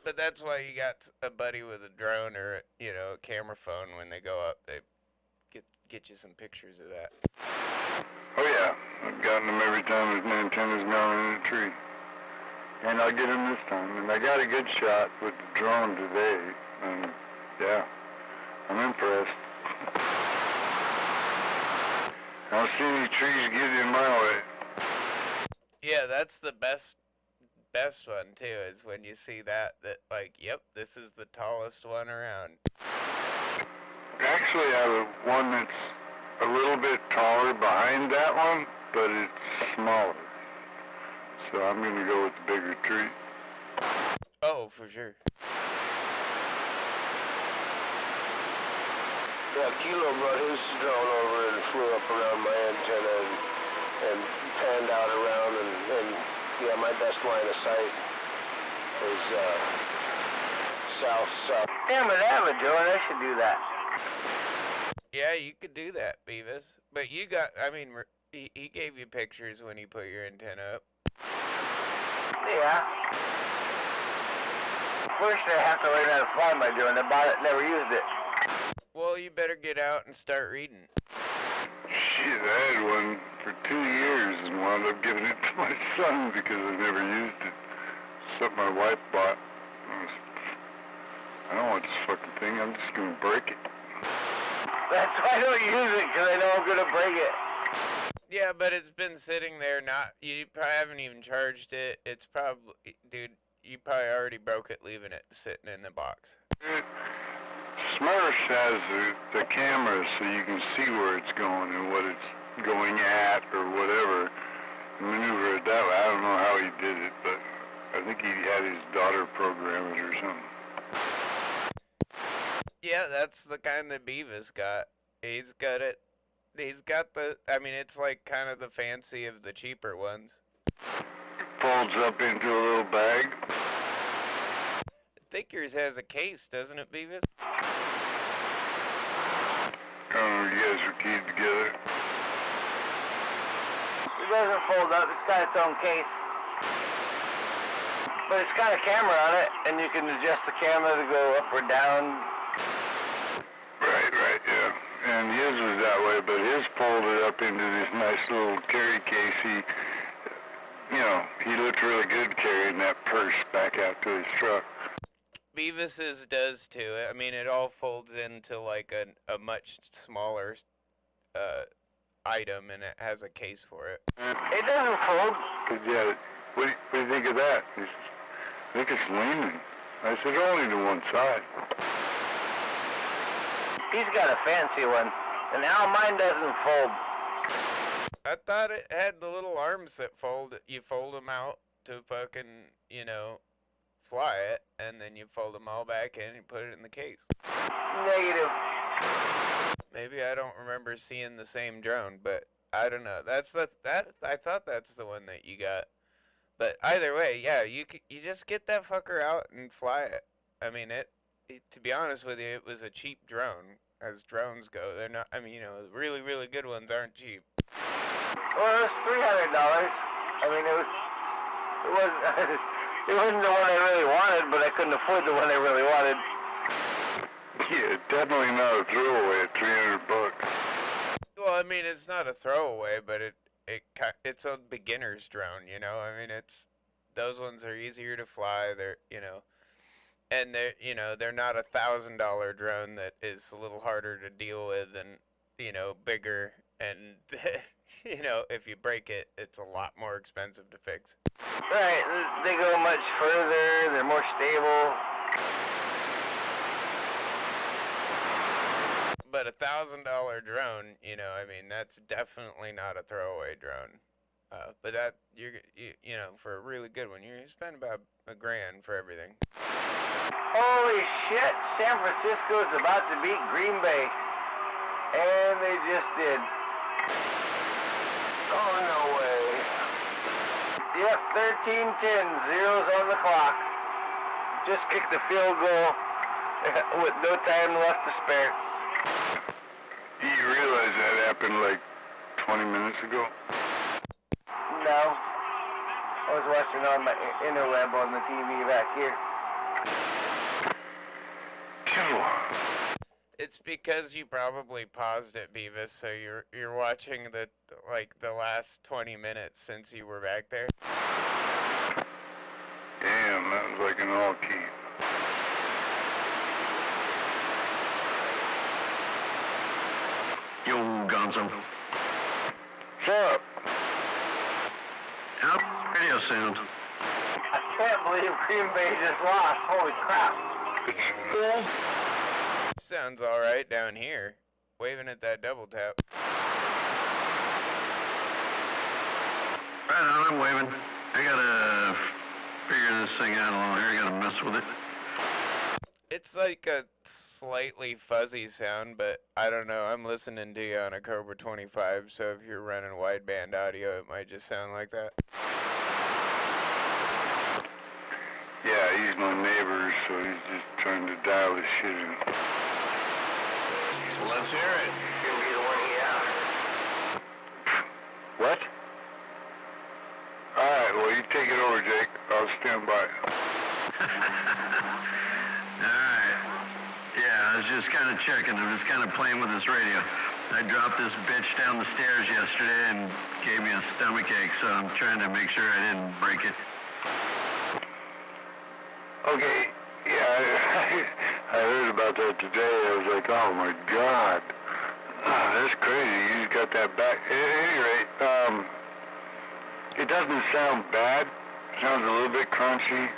But that's why you got a buddy with a drone or, a camera phone. When they go up, they get you some pictures of that. Oh yeah, I've gotten them every time there's an antenna's mounted in a tree. And I'll get them this time. And I got a good shot with the drone today. And yeah, I'm impressed. I don't see any trees getting in my way. Yeah, that's the best one too, is when you see that like, yep, this is the tallest one around. Actually, I have one that's a little bit taller behind that one, but it's smaller. So I'm going to go with the bigger tree. Oh, for sure. Yeah, Kilo brought his drone over and flew up around my antenna and panned out around and yeah, my best line of sight is south. Damn it, I have a drone. I should do that. Yeah, you could do that, Beavis. But he gave you pictures when he put your antenna up. Yeah. First I have to learn how to fly my drone. I bought it, never used it. Well, you better get out and start reading. Shit, I had one for 2 years and wound up giving it to my son because I never used it. Something my wife bought. I don't want this fucking thing. I'm just going to break it. That's why I don't use it, because I know I'm going to break it. Yeah, but it's been sitting there, you probably haven't even charged it. It's probably, dude, you probably already broke it leaving it sitting in the box. Smurfs has the camera so you can see where it's going and what it's going at or whatever. Maneuver it that way. I don't know how he did it, but I think he had his daughter program it or something. Yeah, that's the kind that Beavis got. He's got it. He's got the. I mean, it's like kind of the fancy of the cheaper ones. Folds up into a little bag. I think yours has a case, doesn't it, Beavis? I don't know if you guys were keyed together. It doesn't fold up. It's got its own case. But it's got a camera on it, and you can adjust the camera to go up or down. Right, yeah. And his was that way, but his folded up into this nice little carry case. He looked really good carrying that purse back out to his truck. Beavis's does too. I mean, it all folds into like a much smaller item, and it has a case for it. It doesn't fold. Yeah, what do you think of that? He says, I think it's leaning. I said, only to one side. He's got a fancy one, and now mine doesn't fold. I thought it had the little arms that fold. You fold them out to fucking, fly it, and then you fold them all back in and put it in the case. Negative. Maybe I don't remember seeing the same drone, but I don't know. I thought that's the one that you got. But either way, yeah, you just get that fucker out and fly it. I mean, to be honest with you, it was a cheap drone, as drones go. They're not. I mean, really, really good ones aren't cheap. Well, it was $300. I mean, it wasn't. It wasn't the one I really wanted, but I couldn't afford the one I really wanted. Yeah, definitely not a throwaway at $300. Well, I mean, it's not a throwaway, but it's a beginner's drone, I mean, those ones are easier to fly. They're, and they're not $1,000 drone that is a little harder to deal with and, bigger. And, if you break it, it's a lot more expensive to fix. Right, they go much further, they're more stable. But $1,000 drone, I mean, that's definitely not a throwaway drone. But that, for a really good one, you spend about $1,000 for everything. Holy shit, San Francisco's about to beat Green Bay. And they just did. Oh, no way. Yep, 13-10, zeros on the clock. Just kicked the field goal with no time left to spare. You realize that happened like 20 minutes ago? No. I was watching on my interweb on the TV back here. It's because you probably paused it, Beavis, so you're watching the last 20 minutes since you were back there. Damn, that was like an all-key. Yo, Gonzo. What's up? How's the radio sound? I can't believe Green Bay just lost. Holy crap. Sounds alright down here. Waving at that double tap. Right on, I'm waving. I gotta figure this thing out a little here. I gotta mess with it. It's like a slightly fuzzy sound, but I don't know. I'm listening to you on a Cobra 25, so if you're running wideband audio, it might just sound like that. Yeah, he's my neighbor, so he's just trying to dial his shit in. Let's hear it. Gonna be the one he out. What? Alright, well, you take it over, Jake. I'll stand by. Alright. Yeah, I was just kind of checking. I'm just kind of playing with this radio. I dropped this bitch down the stairs yesterday and gave me a stomachache, so I'm trying to make sure I didn't break it. Okay, yeah, I heard about that today. I was like, oh my God. That's crazy. You just got that back. At any rate, it doesn't sound bad. It sounds a little bit crunchy.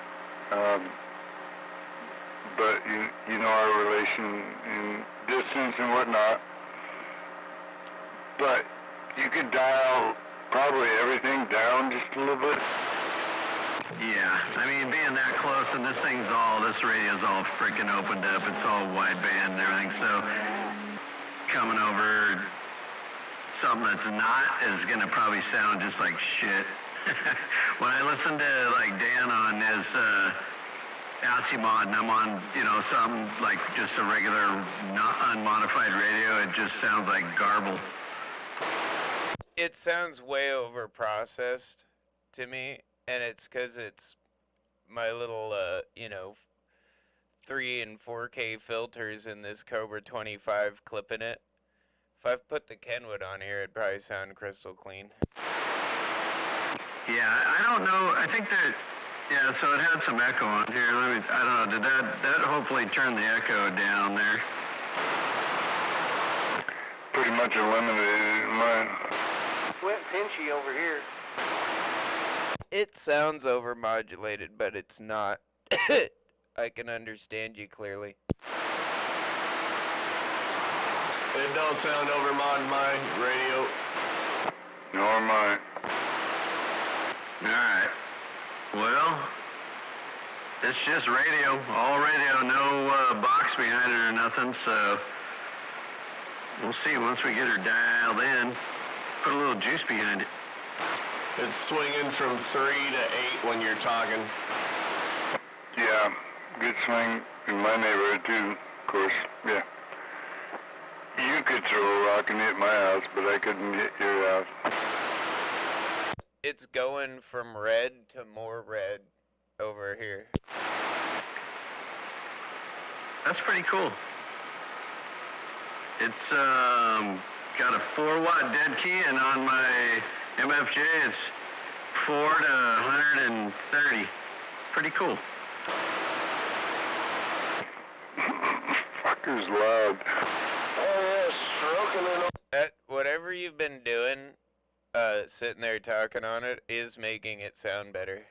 but you know our relation in distance and whatnot. But you could dial probably everything down just a little bit. Yeah, I mean, being that close, and this radio's all freaking opened up. It's all wideband and everything, so coming over something that's not is gonna probably sound just like shit. When I listen to like Dan on his Alcimod, and I'm on, you know, something like just a regular, not unmodified radio, it just sounds like garble. It sounds way over processed to me, and it's because it's my little, you know, 3 and 4K filters in this Cobra 25 clipping it. If I put the Kenwood on here, it'd probably sound crystal clean. Yeah, I don't know. I think that, yeah, so it had some echo on here. I don't know, did that hopefully turn the echo down there? Pretty much eliminated mine. Went pinchy over here. It sounds overmodulated, but it's not. I can understand you clearly. It don't sound overmod in my radio. Nor mine. Alright. Well, it's just radio. All radio, no box behind it or nothing, so we'll see once we get her dialed in. Put a little juice behind it. It's swinging from 3 to 8 when you're talking. Yeah, good swing in my neighborhood too, of course, yeah. You could throw a rock and hit my house, but I couldn't hit your house. It's going from red to more red over here. That's pretty cool. It's got a 4-watt dead key, and on my MFJ it's 4 to 130. Pretty cool. Fucker's loud. Oh, yeah, stroking it. That, whatever you've been doing, sitting there talking on it, is making it sound better.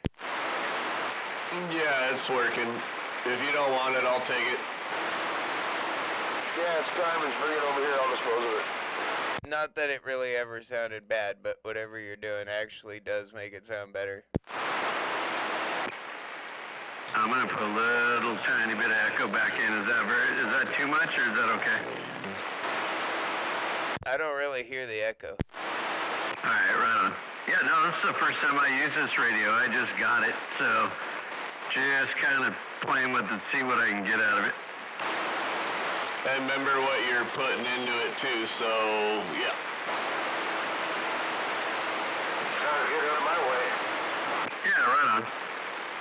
Yeah, it's working. If you don't want it, I'll take it. Yeah, it's garbage. Bring it over here. I'll dispose of it. Not that it really ever sounded bad, but whatever you're doing actually does make it sound better. I'm gonna put a little tiny bit of echo back in. Is that too much, or is that okay? I don't really hear the echo. Alright, right on. Yeah, no, this is the first time I use this radio. I just got it, so just kind of playing with it, see what I can get out of it. And remember what you're putting into it too, so yeah. Trying to get out of my way. Yeah, right on.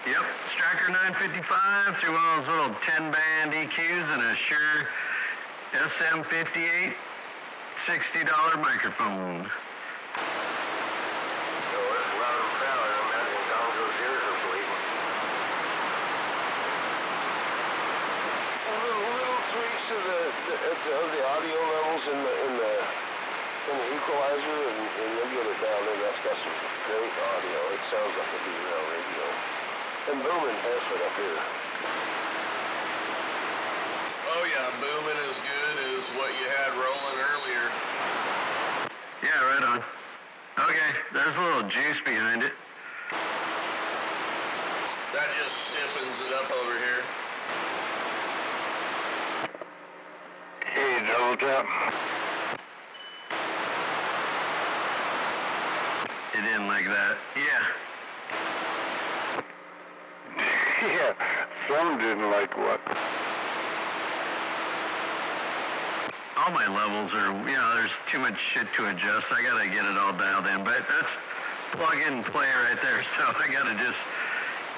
Yep, Striker 955 through one of those little 10-band EQs and a Shure SM58 $60 microphone. So it's loud and proud. I'm having Gonzo's ears are bleeding. Little tweaks of the audio levels in the equalizer, and you'll get it down there. That's got some great audio. It sounds like a B-rail radio. And booming effort up here. Oh yeah, booming as good as what you had rolling earlier. Yeah, right on. Okay, there's a little juice behind it. That just stiffens it up over here. Hey, double tap. It didn't like that. Yeah. Yeah, some didn't like what. All my levels are, you know, there's too much shit to adjust. I gotta get it all dialed in, but that's plug in and play right there, so I gotta just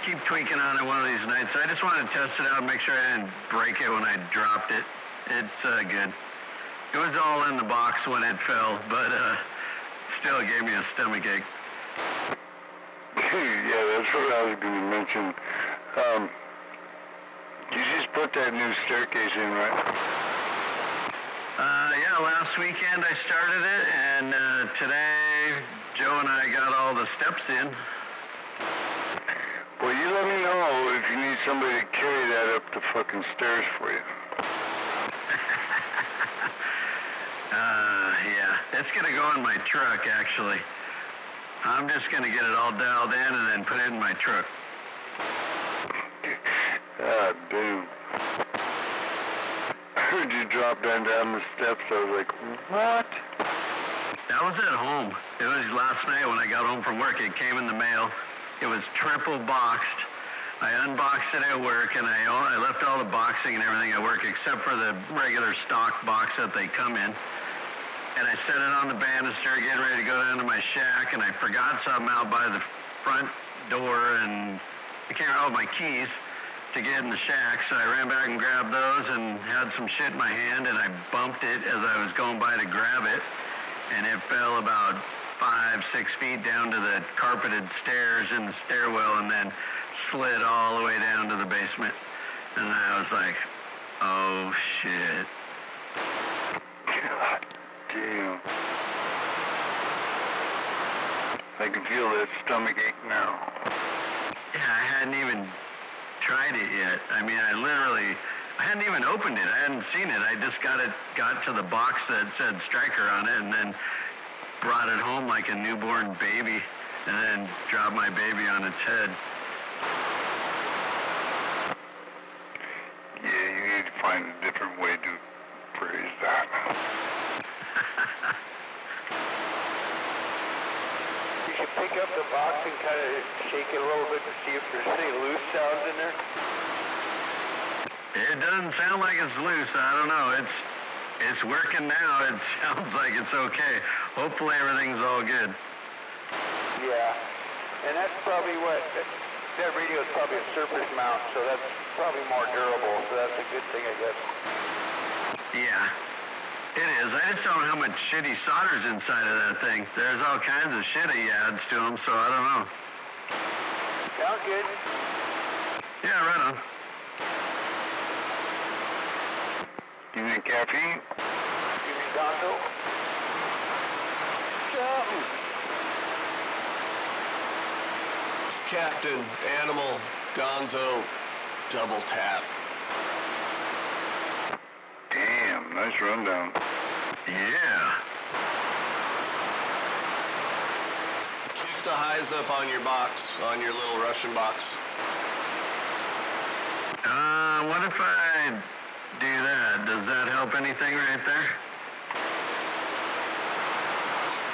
keep tweaking on it one of these nights. I just wanted to test it out, make sure I didn't break it when I dropped it. It's good. It was all in the box when it fell, but still it gave me a stomach ache. Yeah, that's what I was going to mention. You just put that new staircase in, right? Yeah, last weekend I started it, and today Joe and I got all the steps in. Well, you let me know if you need somebody to carry that up the fucking stairs for you. Yeah. It's gonna go in my truck, actually. I'm just gonna get it all dialed in and then put it in my truck. Ah, damn. I heard you drop down the steps. I was like, what? That was at home. It was last night when I got home from work. It came in the mail. It was triple boxed. I unboxed it at work, and I left all the boxing and everything at work except for the regular stock box that they come in. And I set it on the banister, getting ready to go down to my shack, and I forgot something out by the front door, and I can't remember my keys to get in the shack, so I ran back and grabbed those and had some shit in my hand, and I bumped it as I was going by to grab it, and it fell about 5-6 feet down to the carpeted stairs in the stairwell, and then slid all the way down to the basement. And I was like, oh shit. God damn. I can feel that stomach ache now. Yeah, I hadn't even tried it yet. I mean, I hadn't even opened it. I hadn't seen it. I just got to the box that said Striker on it, and then brought it home like a newborn baby, and then dropped my baby on its head. Yeah, you need to find a different way to phrase that. You should pick up the box and kind of shake it a little bit to see if there's any loose sounds in there. It doesn't sound like it's loose. I don't know. It's working now. It sounds like it's okay. Hopefully everything's all good. Yeah, and that's probably that radio is probably a surface mount, so that's probably more durable, so that's a good thing, I guess. Yeah, it is. I just don't know how much shitty solder's inside of that thing. There's all kinds of shit he adds to them, so I don't know. Sounds good. Yeah, right on. You need caffeine? You need Gonzo? Something. Captain, Animal, Gonzo, double tap. Damn, nice rundown. Yeah. Keep the highs up on your box, on your little Russian box. What if I do that? Does that help anything right there?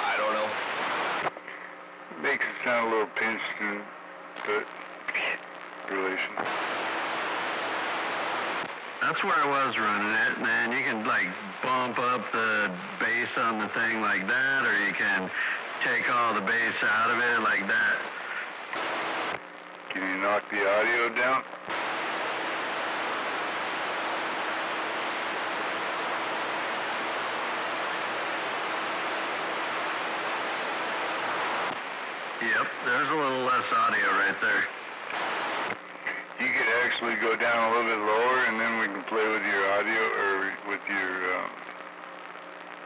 I don't know. Makes it sound a little pinched, but relation. That's where I was running it, and then you can like bump up the bass on the thing like that, or you can take all the bass out of it like that. Can you knock the audio down? Yep, there's a little less audio right there. You could actually go down a little bit lower, and then we can play with your audio, or with your,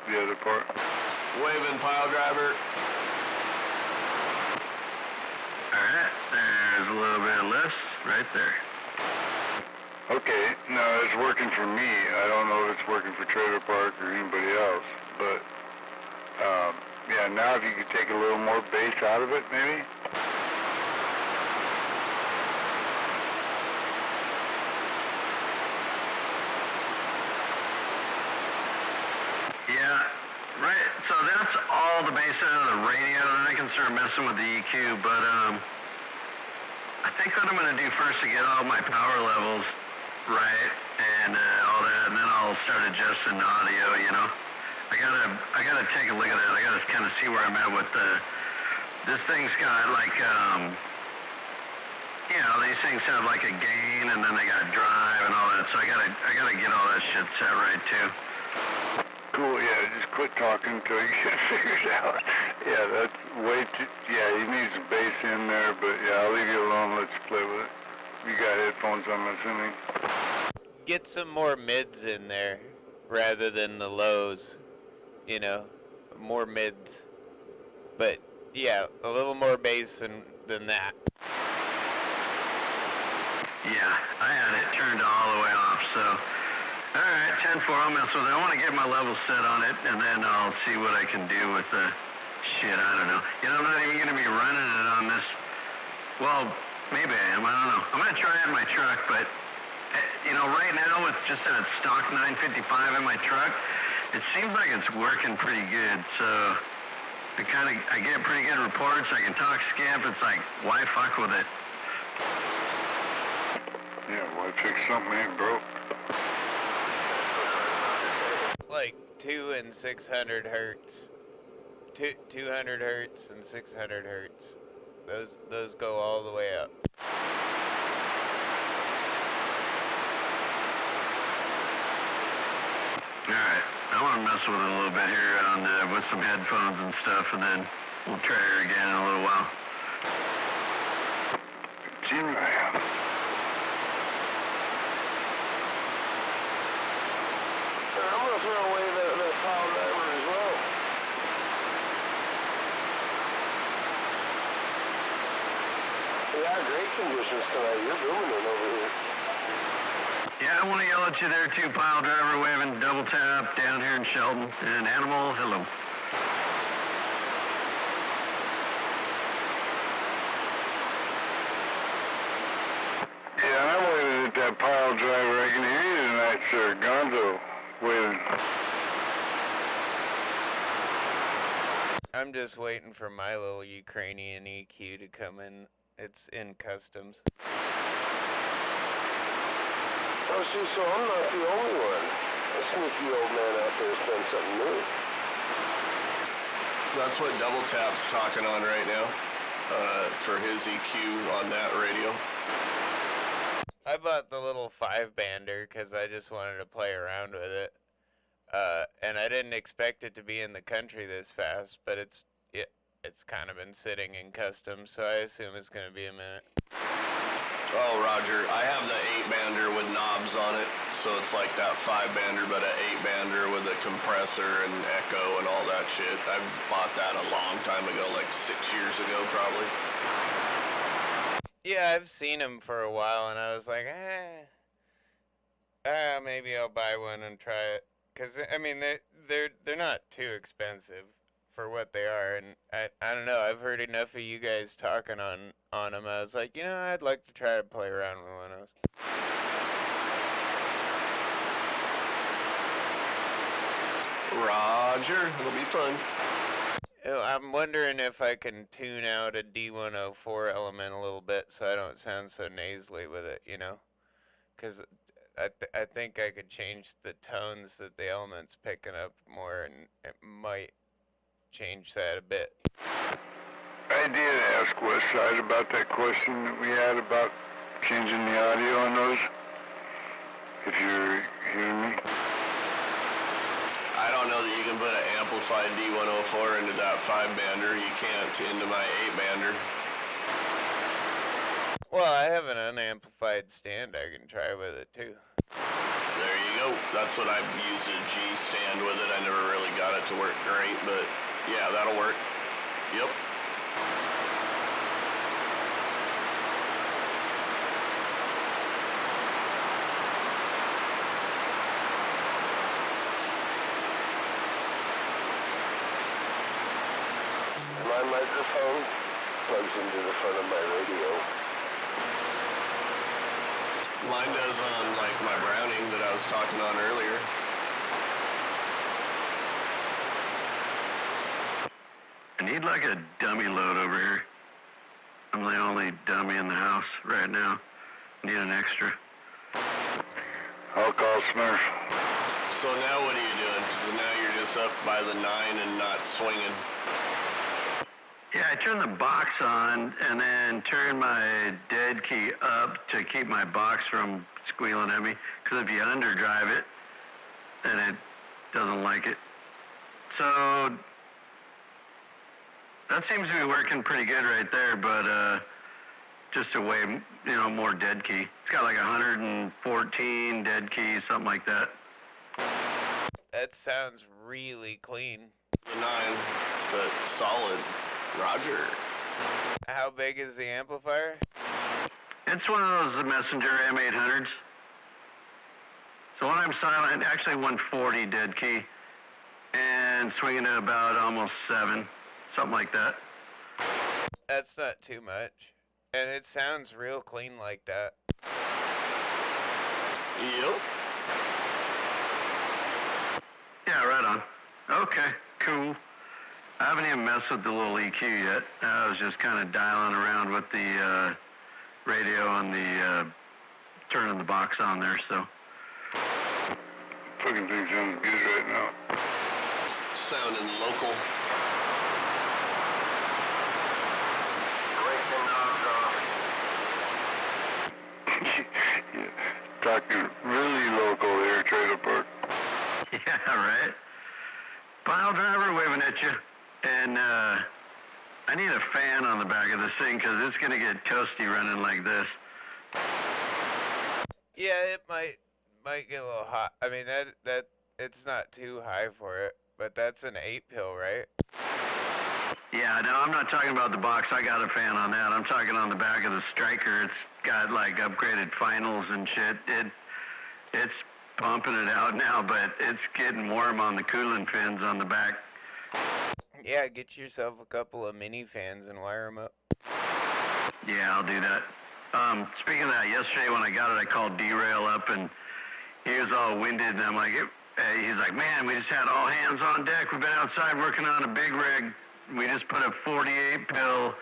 the other part. Waving pile driver. Alright, there's a little bit less right there. Okay, no, it's working for me. I don't know if it's working for Trailer Park or anybody else, but, yeah, now if you could take a little more bass out of it, maybe? Yeah, right, so that's all the bass out of the radio, then I can start messing with the EQ, but, I think what I'm gonna do first to get all my power levels right, and, all that, and then I'll start adjusting the audio, you know? I gotta take a look at that. I gotta kind of see where I'm at with this thing's got like, you know, these things have like a gain, and then they got drive and all that, so I gotta get all that shit set right too. Cool, yeah, just quit talking until you get it figured out. Yeah, that's way too, yeah, you need some bass in there, but yeah, I'll leave you alone, let's play with it. You got headphones, I'm assuming. Get some more mids in there rather than the lows, you know, more mids. But yeah, a little more bass than that. Yeah, I had it turned all the way off, so. Alright, 10-4, I'll mess with it. I want to get my level set on it, and then I'll see what I can do with the shit, I don't know. You know, I'm not even going to be running it on this. Well, maybe I am, I don't know. I'm going to try it in my truck, but, you know, right now with just that stock 955 in my truck, it seems like it's working pretty good, so I get pretty good reports. I can talk skip. It's like, why fuck with it? Yeah, why fix something ain't broke? Like 2 and 600 hertz. 200 hertz and 600 hertz. Those go all the way up. Alright, I want to mess with it a little bit here with some headphones and stuff, and then we'll try her again in a little while. G-Ram. I'm going to throw away that pile driver as well. Yeah, great conditions tonight. You're booming it over here. Yeah, I want to yell at you there too, pile driver, waving double tap down here in Shelton. And Animal, hello. Yeah, I'm waving at that pile driver. I can hear you tonight, sir. Gonzo waving. I'm just waiting for my little Ukrainian EQ to come in. It's in customs. Oh, see, so I'm not the only one. A sneaky old man out there's done something new. That's what Double Tap's talking on right now, for his EQ on that radio. I bought the little 5-bander because I just wanted to play around with it. And I didn't expect it to be in the country this fast, but it's kind of been sitting in customs, so I assume it's going to be a minute. Oh, Roger, I have the 8-bander with knobs on it, so it's like that 5-bander, but an 8-bander with a compressor and echo and all that shit. I bought that a long time ago, like 6 years ago, probably. Yeah, I've seen them for a while, and I was like, maybe I'll buy one and try it. Because, I mean, they're not too expensive for what they are, and I don't know, I've heard enough of you guys talking on them. I was like, you know, I'd like to try to play around with one of those. Roger, it'll be fun. I'm wondering if I can tune out a D104 element a little bit so I don't sound so nasally with it, you know? Because I think I could change the tones that the element's picking up more, and it might change that a bit. I did ask Westside about that question that we had about changing the audio on those. If you're hearing me. I don't know that you can put an amplified D104 into that 5-bander. You can't into my 8-bander. Well, I have an unamplified stand I can try with it too. There you go. That's what I've used a G stand with it. I never really got it to work great, but yeah, that'll work. Yep. My microphone plugs into the front of my radio. Mine does on, like, my Browning that I was talking on earlier. I need like a dummy load over here. I'm the only dummy in the house right now. Need an extra. I'll call Smurf. So now what are you doing? So now you're just up by the 9 and not swinging. Yeah, I turn the box on and then turn my dead key up to keep my box from squealing at me. Because if you underdrive it, then it doesn't like it. So that seems to be working pretty good right there, but just a way, you know, more dead key. It's got like 114 dead keys, something like that. That sounds really clean. The 9, but solid. Roger. How big is the amplifier? It's It's one of those Messenger M800s. So when I'm silent, actually 140 dead key, and swinging at about almost 7, something like that. That's not too much. And it sounds real clean like that. Yep. Yeah, right on. Okay, cool. I haven't even messed with the little EQ yet. I was just kind of dialing around with the radio and the turning the box on there, so. Fucking thing sounds good right now. Sounding local. Break the knobs off. Yeah, talking really local here, Trailer Park. Yeah, right. Pile driver waving at you. And I need a fan on the back of this thing because it's going to get toasty running like this. Yeah, it might get a little hot. I mean, that it's not too high for it, but that's an 8-pill, right? Yeah, no, I'm not talking about the box. I got a fan on that. I'm talking on the back of the Striker. It's got like upgraded finals and shit. It's pumping it out now, but it's getting warm on the cooling fins on the back. Yeah, get yourself a couple of mini fans and wire them up. Yeah, I'll do that. Speaking of that, yesterday when I got it, I called Derail up, and he was all winded, and I'm like, he's like, man, we just had all hands on deck. We've been outside working on a big rig. We just put a 48 pill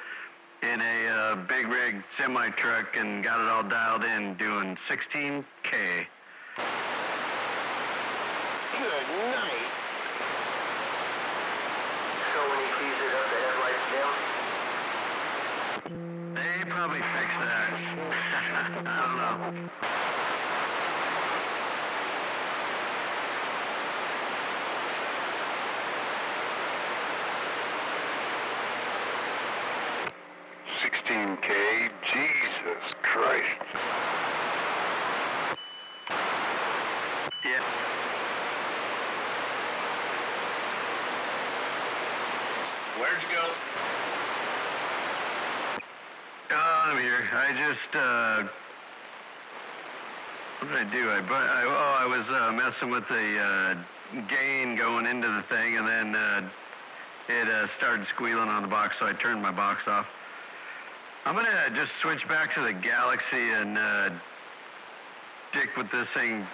in a big rig semi-truck and got it all dialed in, doing 16K. Good night. So when he keys it up, the headlights dim? They probably fixed that. I don't know. $16K? Jesus Christ. Yeah. Where'd you go? I'm here. I just, what did I do? I was messing with the gain going into the thing, and then it started squealing on the box, so I turned my box off. I'm gonna just switch back to the Galaxy and stick with this thing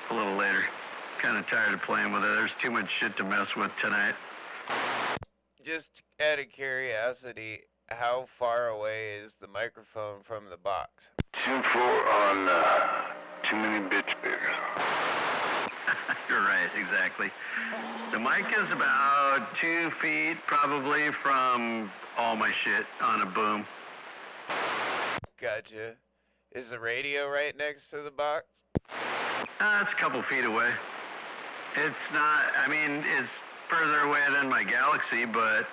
a little later. Kind of tired of playing with it. There's too much shit to mess with tonight. Just out of curiosity, how far away is the microphone from the box? 2-4 on too many bitch bears. You're right, exactly. The mic is about 2 feet probably from all my shit on a boom. Gotcha. Is the radio right next to the box? It's a couple feet away. It's not, I mean, it's further away than my Galaxy, but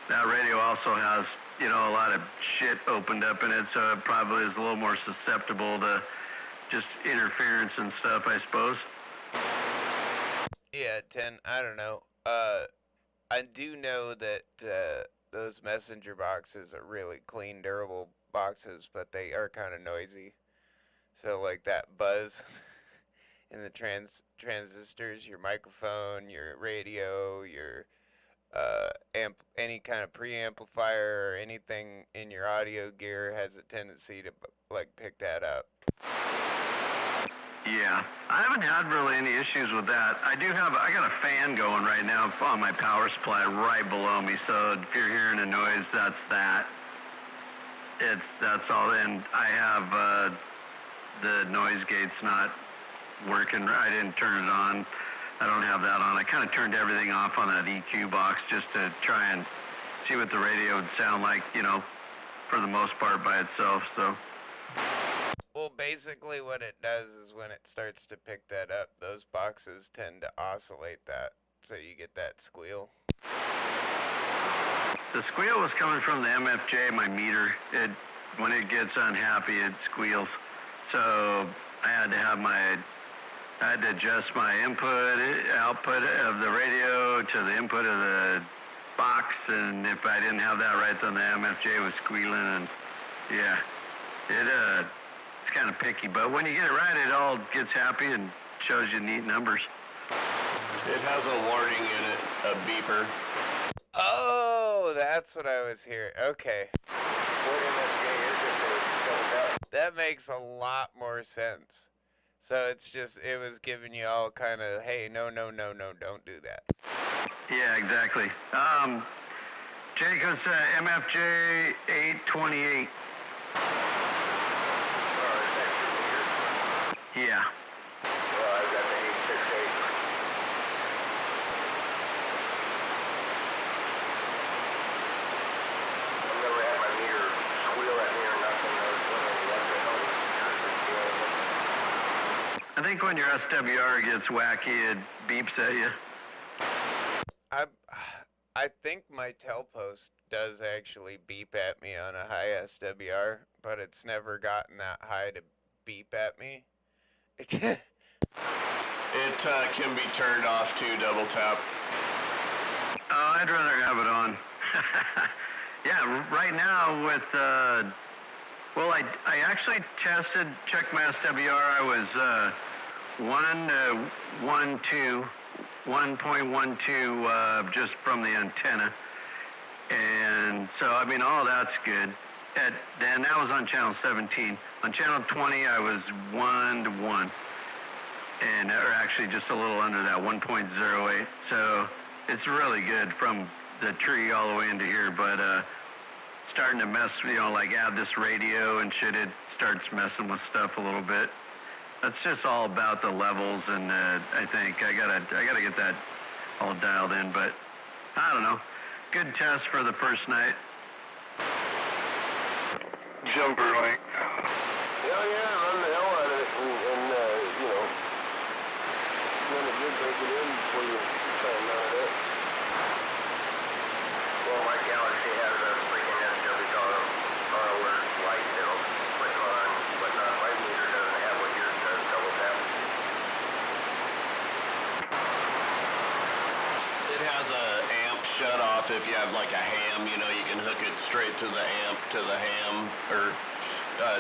that radio also has, you know, a lot of shit opened up in it, so it probably is a little more susceptible to just interference and stuff, I suppose. Yeah, 10, I don't know. I do know that those messenger boxes are really clean, durable boxes, but they are kind of noisy. So like that buzz in the transistors, your microphone, your radio, your any kind of preamplifier or anything in your audio gear has a tendency to like pick that up. Yeah, I haven't had really any issues with that. I got a fan going right now on my power supply right below me, so if you're hearing a noise, that's that. That's all, and I have the noise gate's not working. I didn't turn it on. I don't have that on. I kind of turned everything off on that EQ box just to try and see what the radio would sound like, you know, for the most part by itself, so. Well, basically what it does is when it starts to pick that up, those boxes tend to oscillate that, so you get that squeal. The squeal was coming from the MFJ, my meter. When it gets unhappy, it squeals. So I had to adjust my output of the radio to the input of the box, and if I didn't have that right, then the MFJ was squealing, and yeah. It's kind of picky, but when you get it right, it all gets happy and shows you neat numbers. It has a warning in it, a beeper. Oh, that's what I was hearing. Okay. That makes a lot more sense. So it's just, it was giving you all kind of, hey, no, don't do that. Yeah, exactly. Jacob's MFJ 828. Yeah. Well, I've got the 868. I've never had my meter squeal at me or nothing. I think when your SWR gets wacky, it beeps at you. I think my tail post does actually beep at me on a high SWR, but it's never gotten that high to beep at me. It can be turned off too, double tap. Oh, I'd rather have it on. Yeah, right now with, well, I actually checked my SWR. I was 1.12 just from the antenna. And so, I mean, all that's good. And that was on channel 17. On channel 20, I was 1 to 1. And, or actually just a little under that, 1.08. So it's really good from the tree all the way into here, but starting to mess, like add this radio and shit, it starts messing with stuff a little bit. That's just all about the levels, and I think I gotta get that all dialed in, but I don't know. Good test for the first night. Jumper length. Yeah, run the hell out of it and when it did take it in before you try and mount it up. Well, my Galaxy has a freaking SWR alert light that'll click on, but not my meter doesn't have what yours does, double tap. It has a amp shut off if you have like a ham, you can hook it straight to the amp, to the ham, or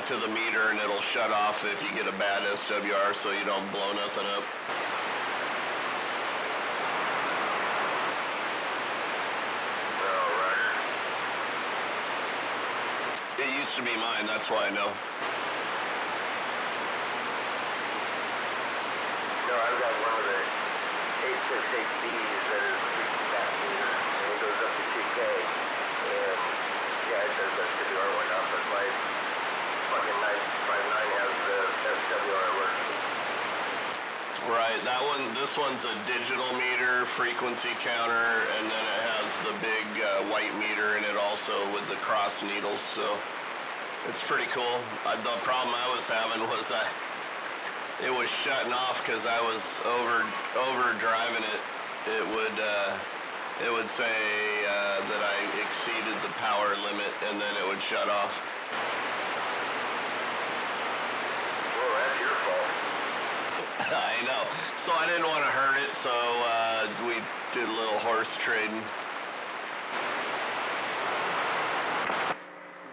to the meter, and it'll shut off if you get a bad SWR so you don't blow nothing up. It used to be mine, that's why I know. No, I've got one of the 868Bs that is a big fat meter, and it goes up to 2K. And yeah, it says SWR went up, but my fucking 959 has the SWR alert. Right, this one's a digital meter, frequency counter, and then it has the big white meter in it also with the cross needles, so it's pretty cool. The problem I was having was that it was shutting off because I was over driving it. It would say that I exceeded the power limit, and then it would shut off. Well, that's your fault. I know. So I didn't want to hurt it, so we did a little horse trading.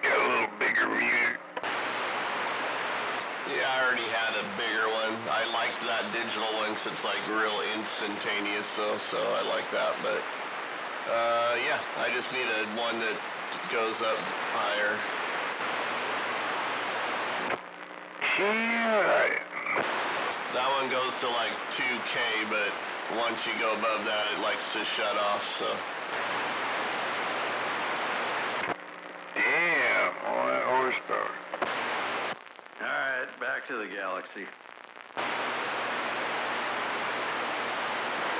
Got a little bigger meter. Yeah, I already had a bigger one. I liked that digital one because it's like real instantaneous, so I like that. But yeah, I just needed one that goes up higher. Yeah. That one goes to like 2K, but once you go above that, it likes to shut off, so. Damn, all that horsepower. Alright, back to the Galaxy.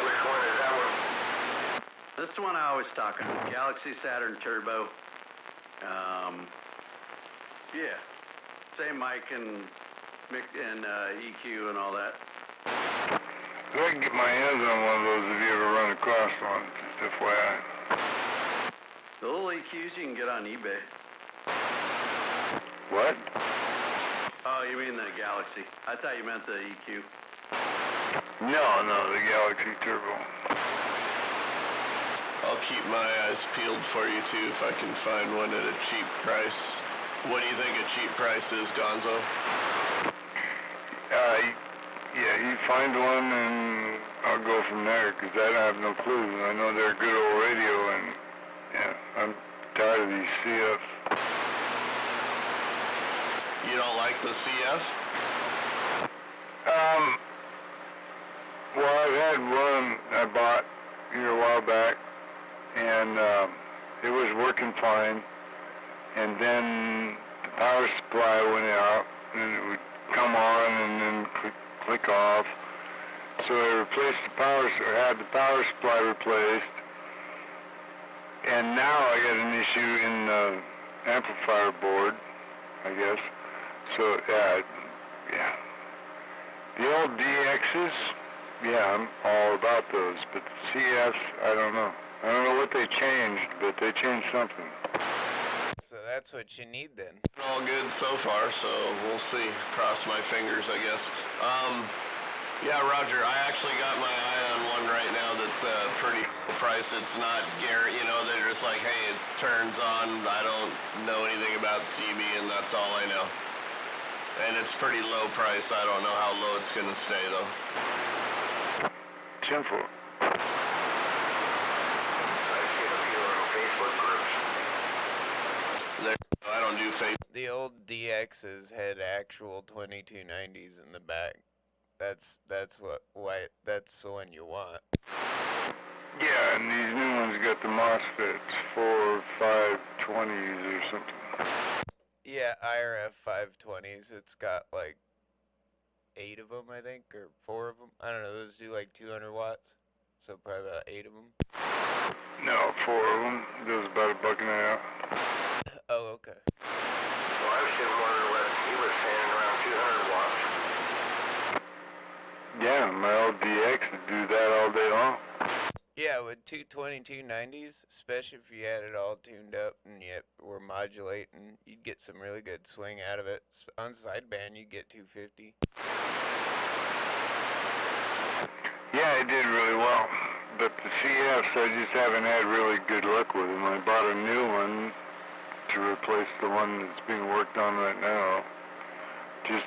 Which one is that one? This is the one I was talking about, Galaxy Saturn Turbo. Yeah, same mic and EQ and all that. If I can get my hands on one of those, if you ever run across one, just FYI. The little EQs you can get on eBay. What? Oh, you mean the Galaxy. I thought you meant the EQ. No, the Galaxy Turbo. I'll keep my eyes peeled for you too if I can find one at a cheap price. What do you think a cheap price is, Gonzo? Yeah, you find one and I'll go from there, because I have no clue. I know they're good old radio, and yeah, I'm tired of these CF. You don't like the CF? Well, I've had one I bought here a while back, and it was working fine, and then the power supply went out, and it would come on and then click off. So I replaced the had the power supply replaced, and now I got an issue in the amplifier board, I guess. So yeah. The old DXs, yeah, I'm all about those, but the CFs, I don't know. I don't know what they changed, but they changed something. So that's what you need then. All good so far, so we'll see. Cross my fingers, I guess. Yeah, Roger, I actually got my eye on one right now that's pretty price. It's not they're just like, hey, it turns on. I don't know anything about CB, and that's all I know. And it's pretty low price. I don't know how low it's going to stay, though. Simple. I see a few on Facebook groups. I don't do Facebook. The old DXs had actual 2290s in the back. That's the one you want. Yeah, and these new ones got the MOSFETs, 4 520s or something. Yeah, IRF 520s. It's got like 8 of them, I think, or 4 of them. I don't know. Those do like 200 watts, so probably about 8 of them. No, 4 of them. Those about $1.50. Oh, okay. Well, I was just wondering what he was saying, around 200 watts. Yeah, my old DX would do that all day long. Yeah, with 22290s, especially if you had it all tuned up and you were modulating, you'd get some really good swing out of it. On sideband, you'd get 250. Yeah, it did really well. But the CFs, I just haven't had really good luck with them. I bought a new one to replace the one that's being worked on right now, just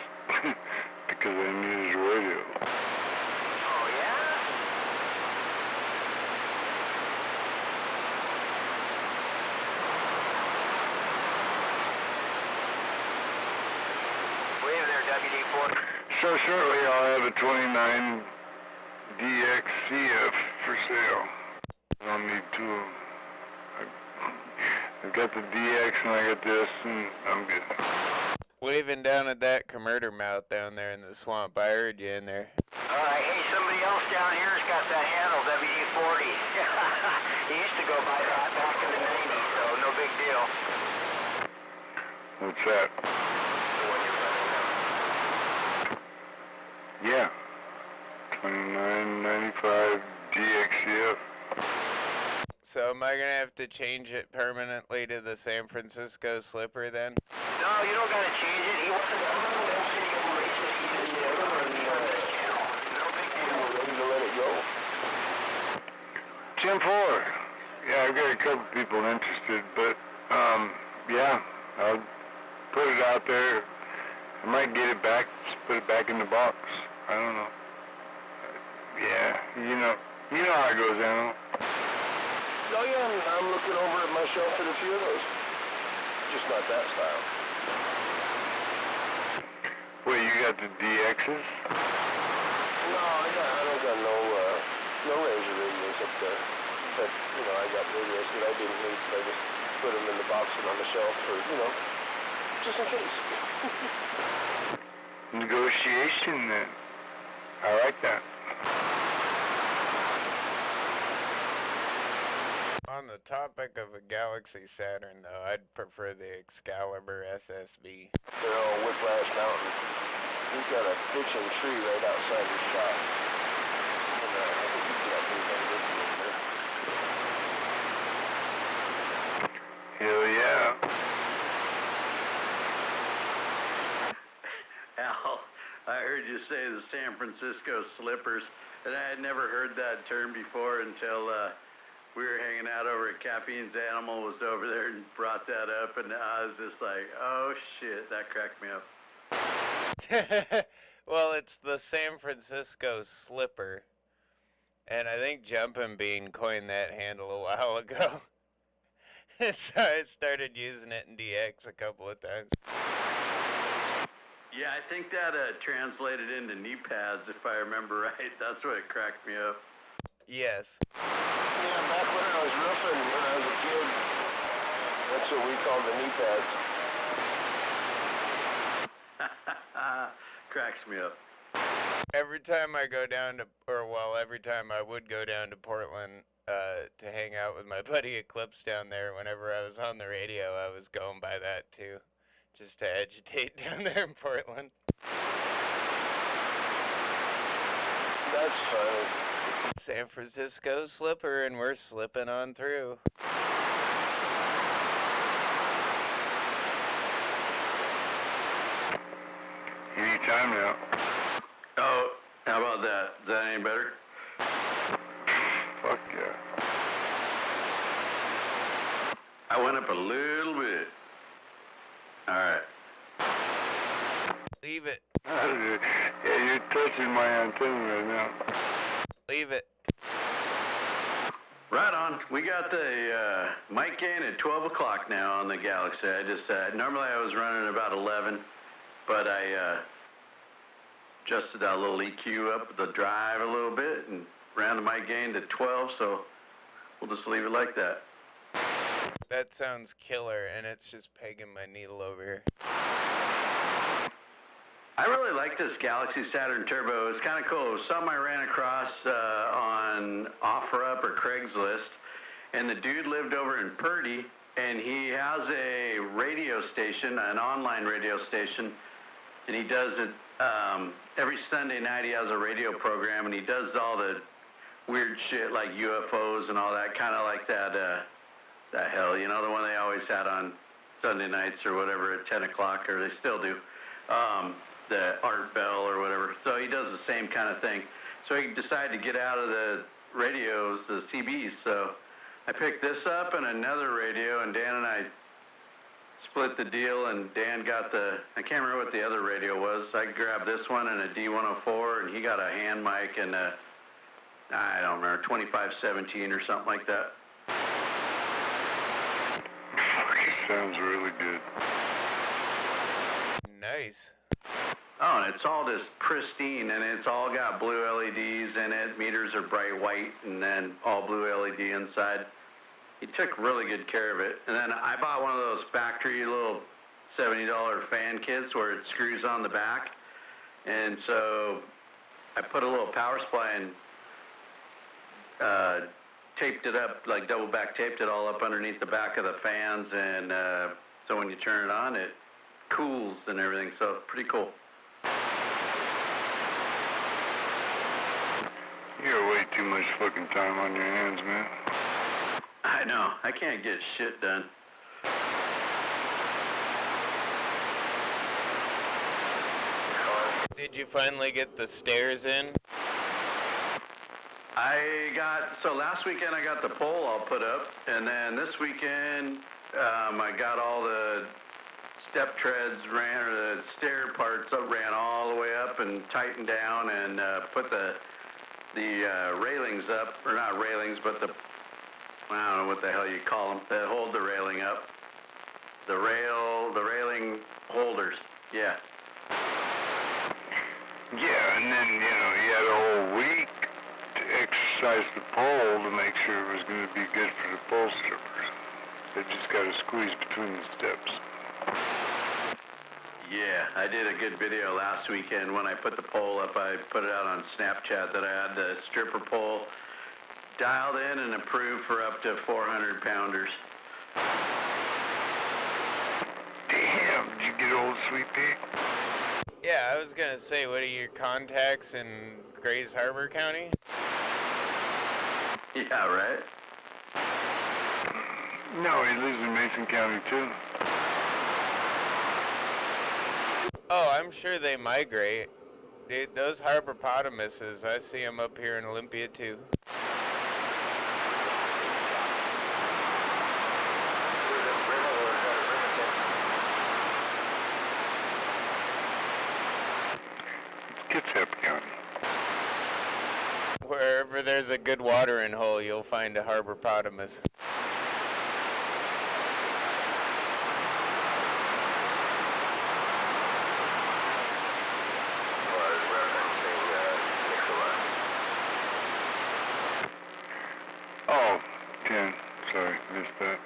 because I needed a radio. Oh, yeah? Wait there, wd40. So shortly I'll have a 29 DX CF for sale. I don't need two of them. I've got the DX and I got this, and I'm good. Waving down at that commuter mouth down there in the swamp. I heard you in there. All right, hey, somebody else down here has got that handle, wd40. He used to go by that back in the 90s, so no big deal. What's that? The one you're running now. Yeah. 2995 DXCF. So am I going to have to change it permanently to the San Francisco slipper then? No, you don't gotta change it. He wasn't mentioning him racing either the other on the channel. No big deal. We're ready to let it go. Tim 4. Yeah, I've got a couple people interested, but, yeah, I'll put it out there. I might get it back, just put it back in the box. I don't know. Yeah, you know how it goes, Animal. Oh yeah, I'm looking over at my shelf at a few of those. Just not that style. Wait, you got the DXs? No, I don't got no Razor radios up there. But, I got radios that I didn't need, but I just put them in the box and on the shelf for, just in case. Negotiation, then. I like that. On the topic of a Galaxy Saturn, though, I'd prefer the Excalibur SSB. They're on Whiplash Mountain. We've got a ditching tree right outside the shop. And, I think we can get everything with you in there. Hell yeah. Al, I heard you say the San Francisco slippers, and I had never heard that term before until we were hanging out over at Caffeine's Animal was over there and brought that up, and I was just like, oh shit, that cracked me up. Well, it's the San Francisco slipper. And I think Jumpin' Bean coined that handle a while ago. So I started using it in DX a couple of times. Yeah, I think that translated into knee pads, if I remember right. That's what it cracked me up. Yes. Yeah, back when I was roofing when I was a kid, that's what we called the knee pads. Cracks me up. Every time I go down to, every time I would go down to Portland to hang out with my buddy Eclipse down there, whenever I was on the radio, I was going by that too, just to agitate down there in Portland. That's funny. San Francisco slipper, and we're slipping on through. Anytime now. Oh, how about that? Is that any better? Fuck yeah. I went up a little bit. All right. Leave it. Yeah, you're touching my antenna right now. Leave it. Right on. We got the mic gain at 12 o'clock now on the Galaxy. I just normally I was running about 11, but I adjusted that little EQ up the drive a little bit and ran the mic gain to 12, so we'll just leave it like that. That sounds killer, and it's just pegging my needle over here. I really like this Galaxy Saturn Turbo. It's kind of cool. It was something I ran across on OfferUp or Craigslist, and the dude lived over in Purdy, and he has a radio station, an online radio station, and he does it every Sunday night. He has a radio program, and he does all the weird shit like UFOs and all that, kind of like that hell, you know, the one they always had on Sunday nights or whatever at 10 o'clock, or they still do. The Art Bell or whatever. So he does the same kind of thing. So he decided to get out of the radios, the CBs. So I picked this up and another radio, and Dan and I split the deal, and Dan got I can't remember what the other radio was. I grabbed this one and a D104, and he got a hand mic and I don't remember, 2517 or something like that. Sounds really good. Nice. Oh, and it's all just pristine, and it's all got blue LEDs in it. Meters are bright white, and then all blue LED inside. He took really good care of it. And then I bought one of those factory little $70 fan kits where it screws on the back. And so I put a little power supply and taped it up, like double back taped it all up underneath the back of the fans. And so when you turn it on, it cools and everything. So pretty cool. You got way too much fucking time on your hands, man. I know. I can't get shit done. Did you finally get the stairs in? So last weekend I got the pole all put up, and then this weekend I got all the step treads or the stair parts ran all the way up and tightened down, and put the railings up, or not railings, but I don't know what the hell you call them, that hold the railing up. The railing holders, yeah. Yeah, and then, you know, you had a whole week to exercise the pole to make sure it was going to be good for the pole strippers. They just got to squeeze between the steps. Yeah, I did a good video last weekend when I put the pole up. I put it out on Snapchat that I had the stripper pole dialed in and approved for up to 400 pounders. Damn, did you get old, Sweet Pea? Yeah, I was gonna say, what are your contacts in Grays Harbor County? Yeah, right? No, he lives in Mason County, too. Oh, I'm sure they migrate. Those harboropotamuses, I see them up here in Olympia, too. Concepcion. Wherever there's a good watering hole, you'll find a harborpotamus. Oh, 10. Sorry, missed that.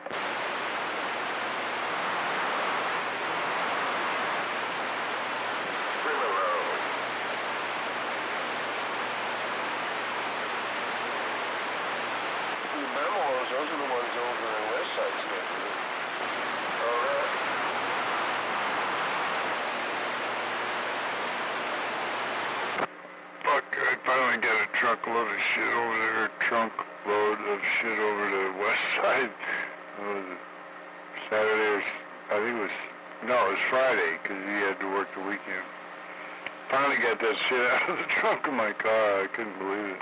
Those are the ones over in West Side's neighborhood. All right. Fuck, I finally got a truckload of shit over there, trunk load of shit over to the West Side. Was it Saturday or, I think it was, no, it was Friday, because he had to work the weekend. Finally got that shit out of the trunk of my car, I couldn't believe it.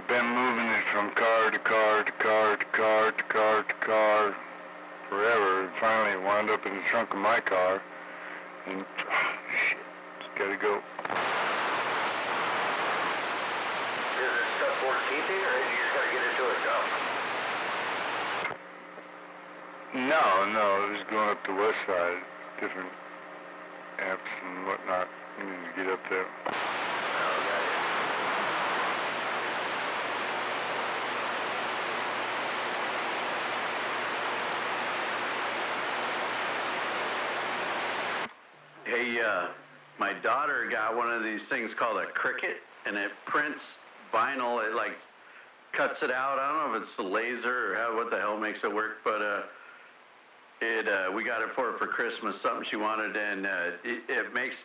Been moving it from car to car to car to car to car to car forever, and finally it wound up in the trunk of my car, and shit, it's gotta go. Is this stuff worth keeping, or you just gotta get it to a dump? No, it was going up the West Side, different apps and whatnot. You need to get up there. Hey, my daughter got one of these things called a Cricut, and it prints vinyl. It like cuts it out. I don't know if it's the laser or what the hell makes it work, but we got it for her for Christmas. Something she wanted, and it makes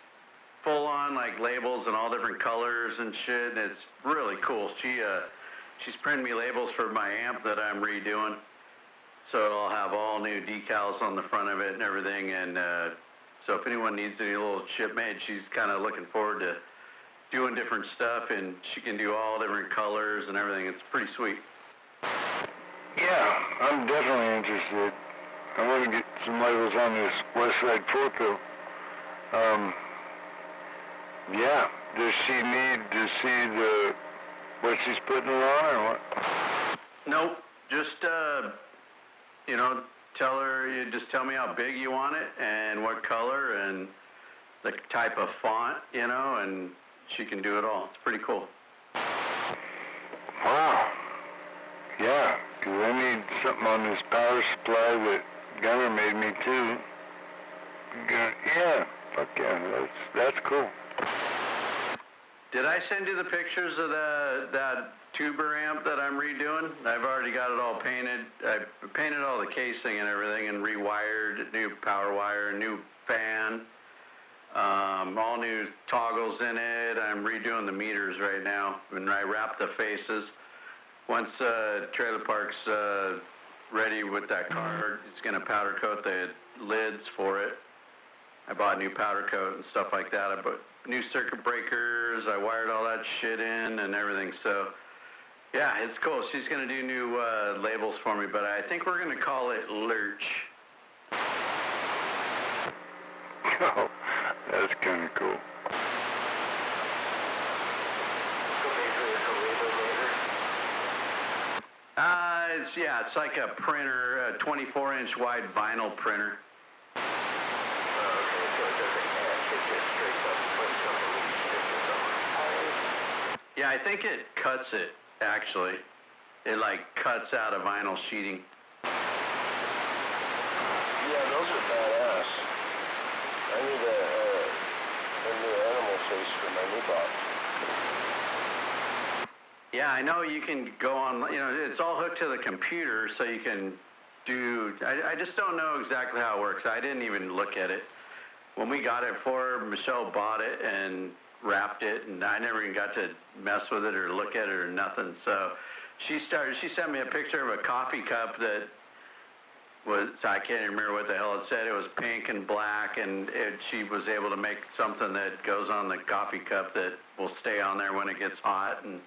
full-on like labels in all different colors and shit. And it's really cool. She's printed me labels for my amp that I'm redoing, so it'll have all new decals on the front of it and everything. And so if anyone needs any little chip made, she's kind of looking forward to doing different stuff, and she can do all different colors and everything. It's pretty sweet. Yeah, I'm definitely interested. I want to get some labels on this West Side Photo. Yeah, does she need to see what she's putting it on, or what? Nope, just, tell her, you just tell me how big you want it and what color and the type of font, and she can do it all. It's pretty cool. Wow. Yeah, 'cause I need something on this power supply that Gunner made me too. Yeah, fuck yeah, that's cool. Did I send you the pictures of that tuber amp that I'm redoing? I've already got it all painted. I painted all the casing and everything and rewired, new power wire, new fan, all new toggles in it. I'm redoing the meters right now, and I wrapped the faces. Once Trailer Park's ready with that car, it's going to powder coat the lids for it. I bought new powder coat and stuff like that. I bought new circuit breakers. I wired all that shit in and everything. So, yeah, it's cool. She's going to do new labels for me, but I think we're going to call it Lurch. Oh, that's kind of cool. It's like a printer, a 24-inch wide vinyl printer. Yeah, I think it cuts it, actually. It, cuts out a vinyl sheeting. Yeah, those are badass. I need a new animal face for my new box. Yeah, I know you can go on, it's all hooked to the computer, so you can I just don't know exactly how it works. I didn't even look at it. When we got it for her, Michelle bought it and wrapped it, and I never even got to mess with it or look at it or nothing. So she sent me a picture of a coffee cup that was, I can't even remember what the hell it said. It was pink and black, and she was able to make something that goes on the coffee cup that will stay on there when it gets hot, and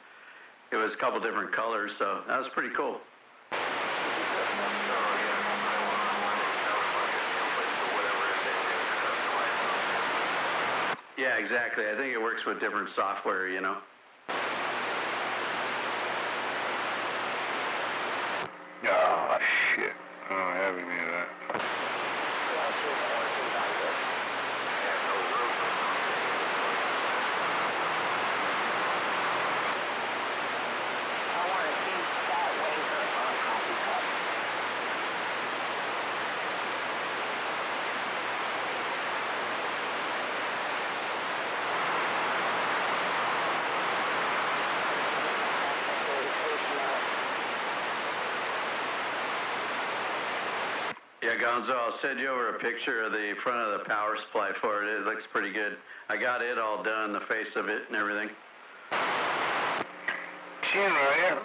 it was a couple different colors, so that was pretty cool. Yeah, exactly. I think it works with different software, you know. Oh, shit. I don't have any of that. Yeah, Gonzo, I'll send you over a picture of the front of the power supply for it. It looks pretty good. I got it all done, the face of it and everything. Chin right here.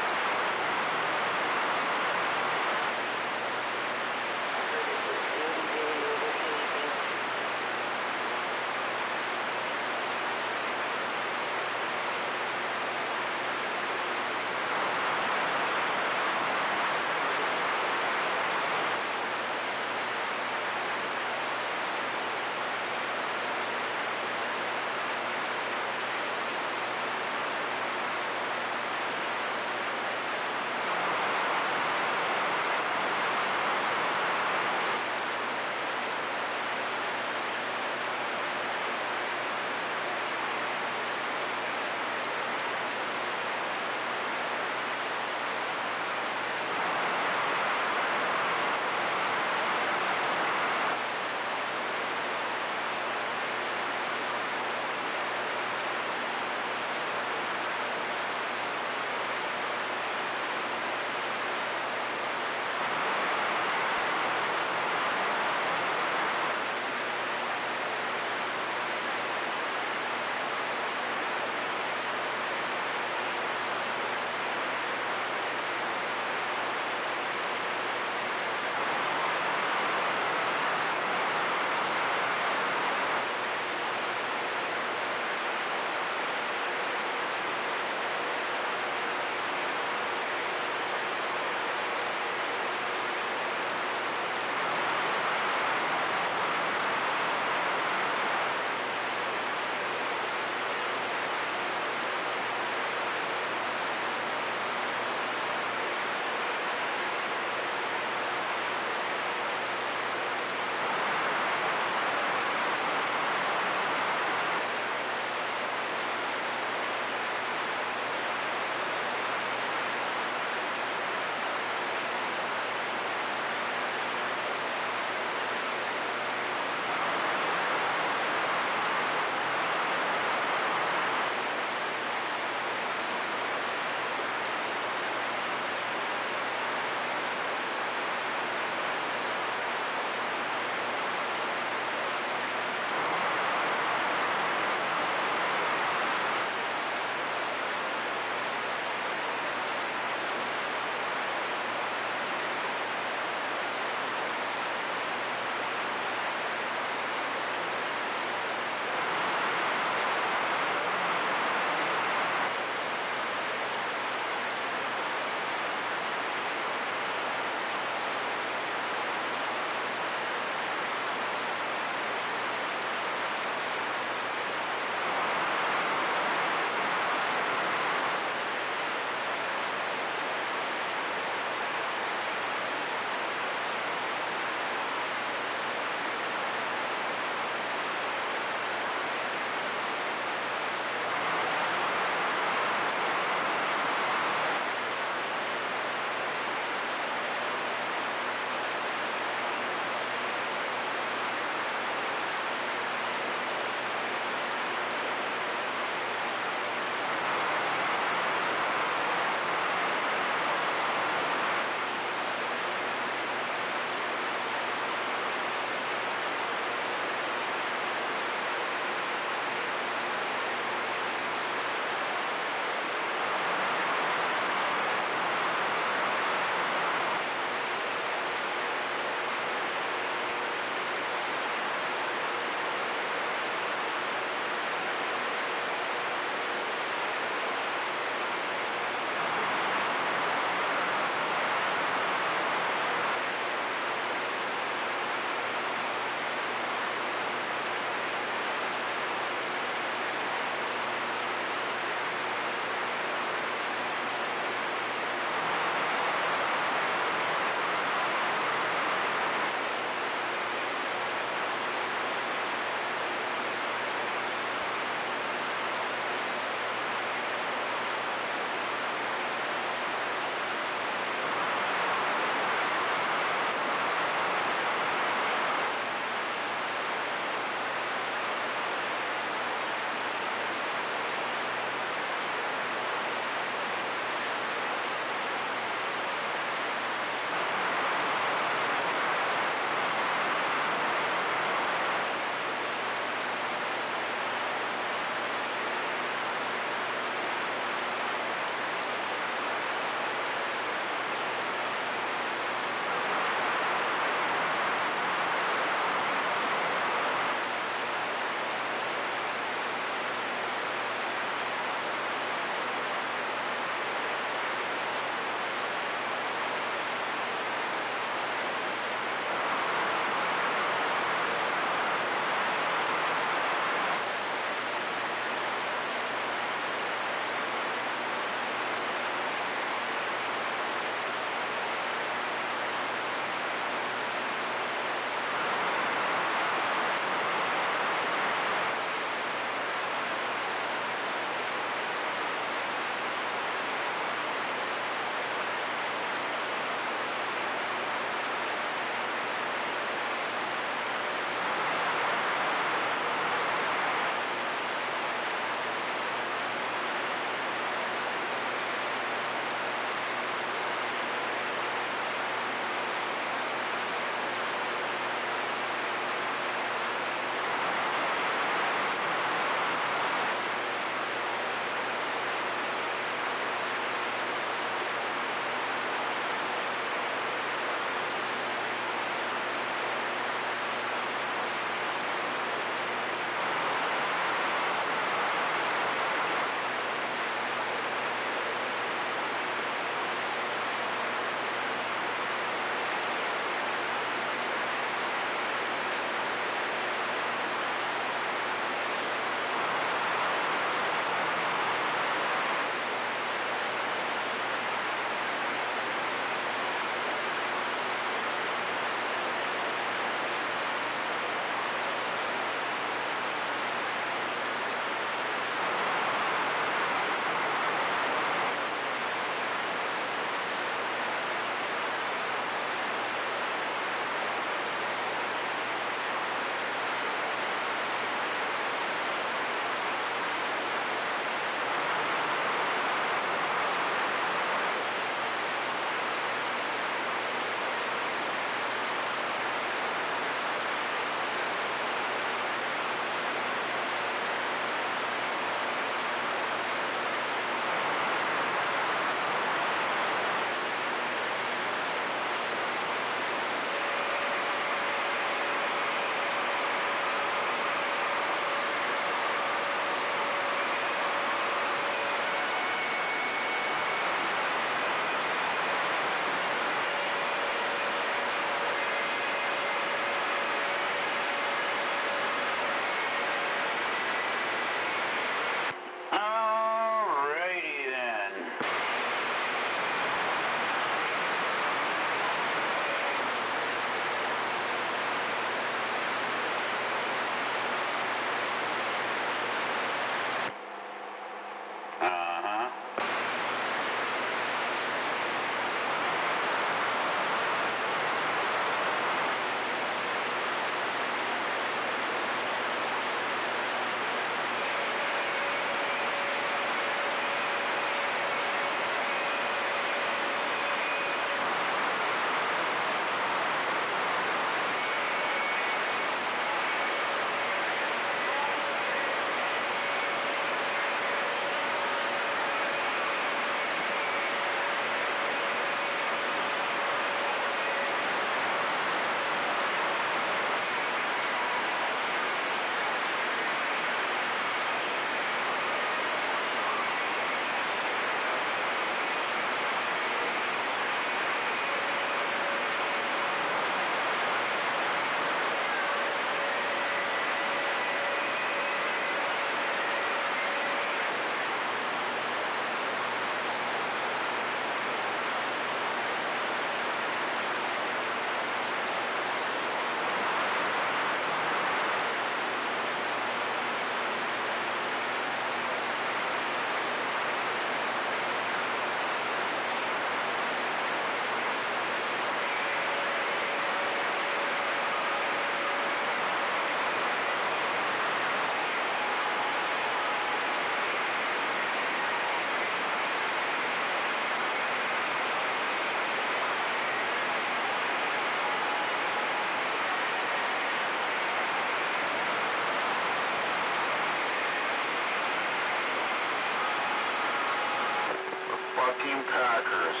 fucking Packers.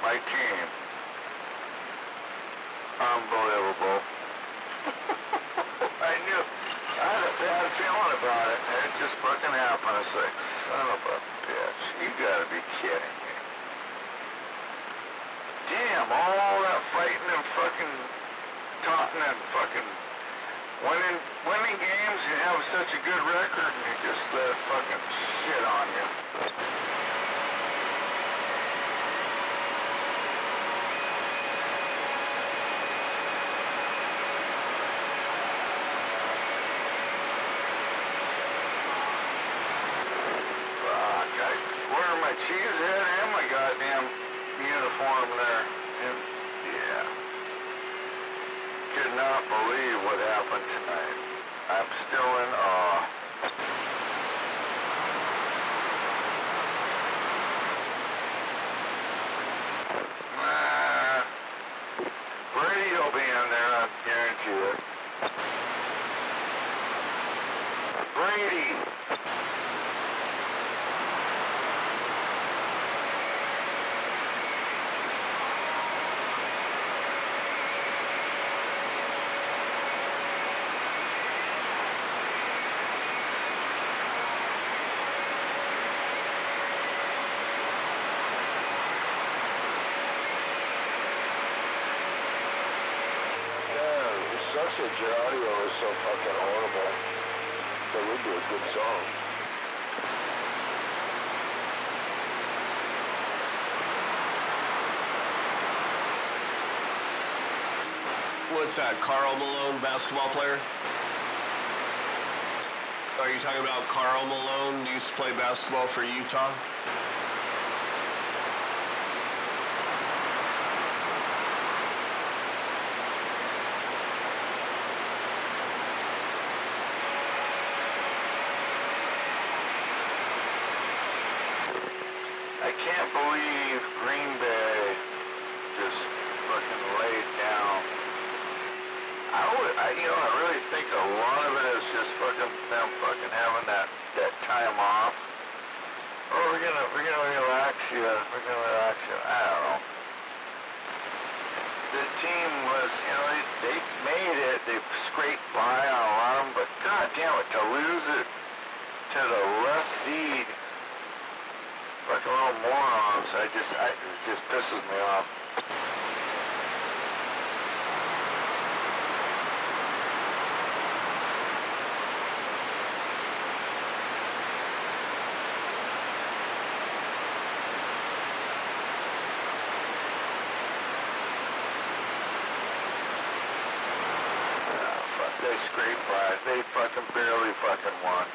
My team. Unbelievable. I knew. I had a bad feeling about it, and it just fucking happened. It's like, son of a bitch. You gotta be kidding me. Damn, all that fighting and fucking taunting and fucking winning games, you have such a good record, and you just let it fucking shit on you. My cheesehead and my goddamn uniform there. And, yeah. Could not believe what happened tonight. I'm still in awe. Brady will be in there, I guarantee it. Brady! Such that your audio is so fucking horrible. That would be a good song. What's that, Karl Malone, basketball player? Are you talking about Karl Malone? He used to play basketball for Utah? I can't believe Green Bay just fucking laid down. I really think a lot of it is just fucking them fucking having that time off. Oh, we're gonna relax you. We're gonna relax you. I don't know. The team was, they made it. They scraped by on a lot of them, but god damn it, to lose it to the less seed. Fucking little morons. It just pisses me off. They scraped by. They fucking barely fucking won.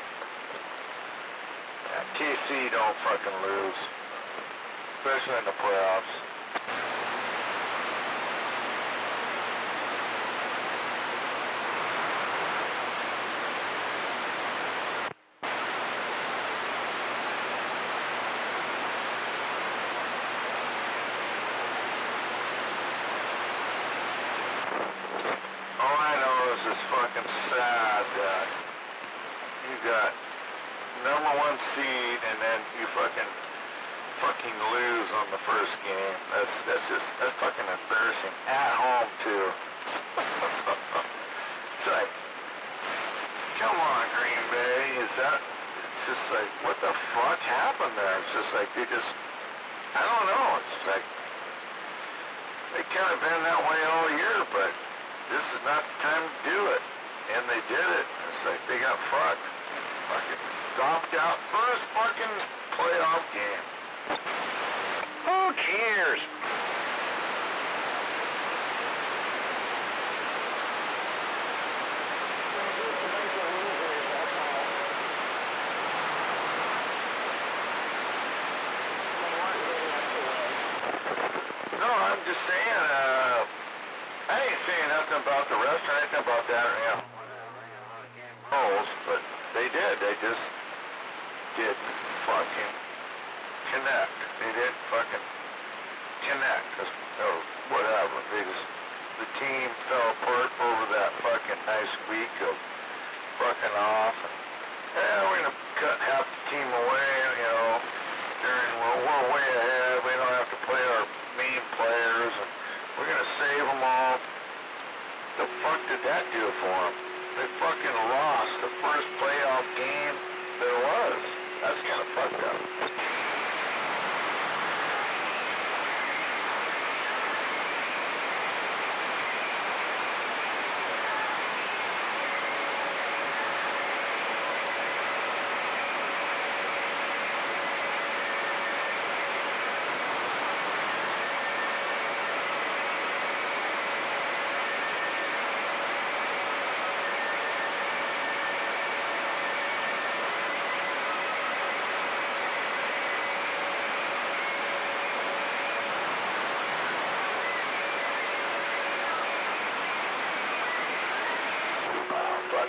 KC don't fucking lose, especially in the playoffs. All I know is it's fucking sad that you got #1 seed, and then you fucking lose on the first game. That's fucking embarrassing. At home too. It's like, come on, Green Bay. It's just like, what the fuck happened there? It's just like I don't know. It's just like they kind of been that way all year, but this is not the time to do it. And they did it. It's like they got fucked. Fucking dropped out first fucking playoff game. Who cares? No, I'm just saying, I ain't saying nothing about the refs or anything about that, goals, but they did. They just didn't fucking connect. They didn't fucking connect, or whatever. The team fell apart over that fucking nice week of fucking off. And we're gonna cut half the team away, we're way ahead. save them all. The fuck did that do for them? They fucking lost the first playoff game there was. That's kind of fucked up.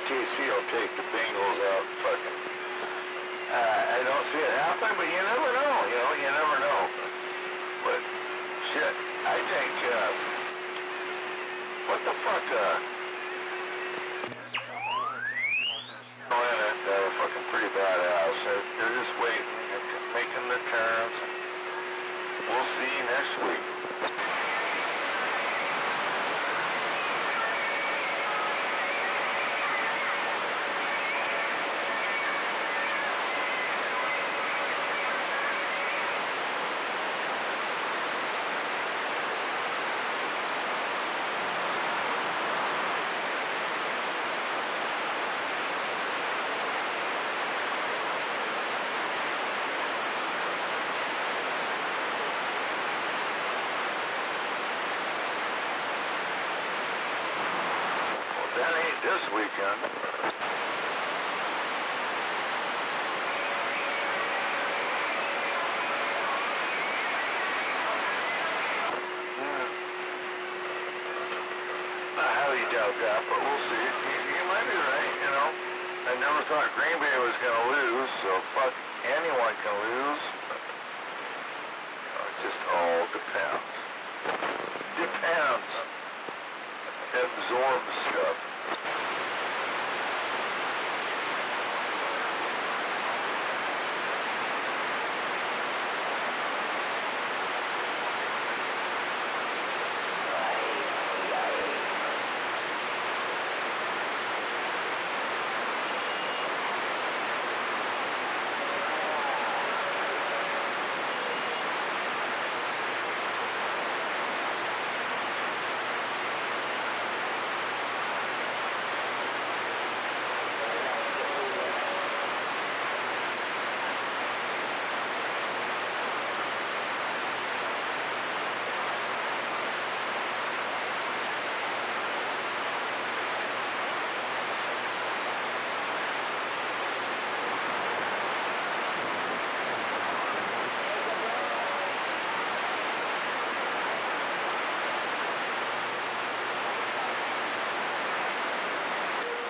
KC will take the Bengals out. Fucking, I don't see it happening, but you never know. You know, you never know. But shit, I think. What the fuck? They're fucking pretty badass. They're just waiting and making the turns. We'll see you next week. That ain't this weekend. I highly doubt that, but we'll see. You might be right, you know. I never thought Green Bay was going to lose, so fuck, anyone can lose. It just all depends. Depends. Absorb stuff.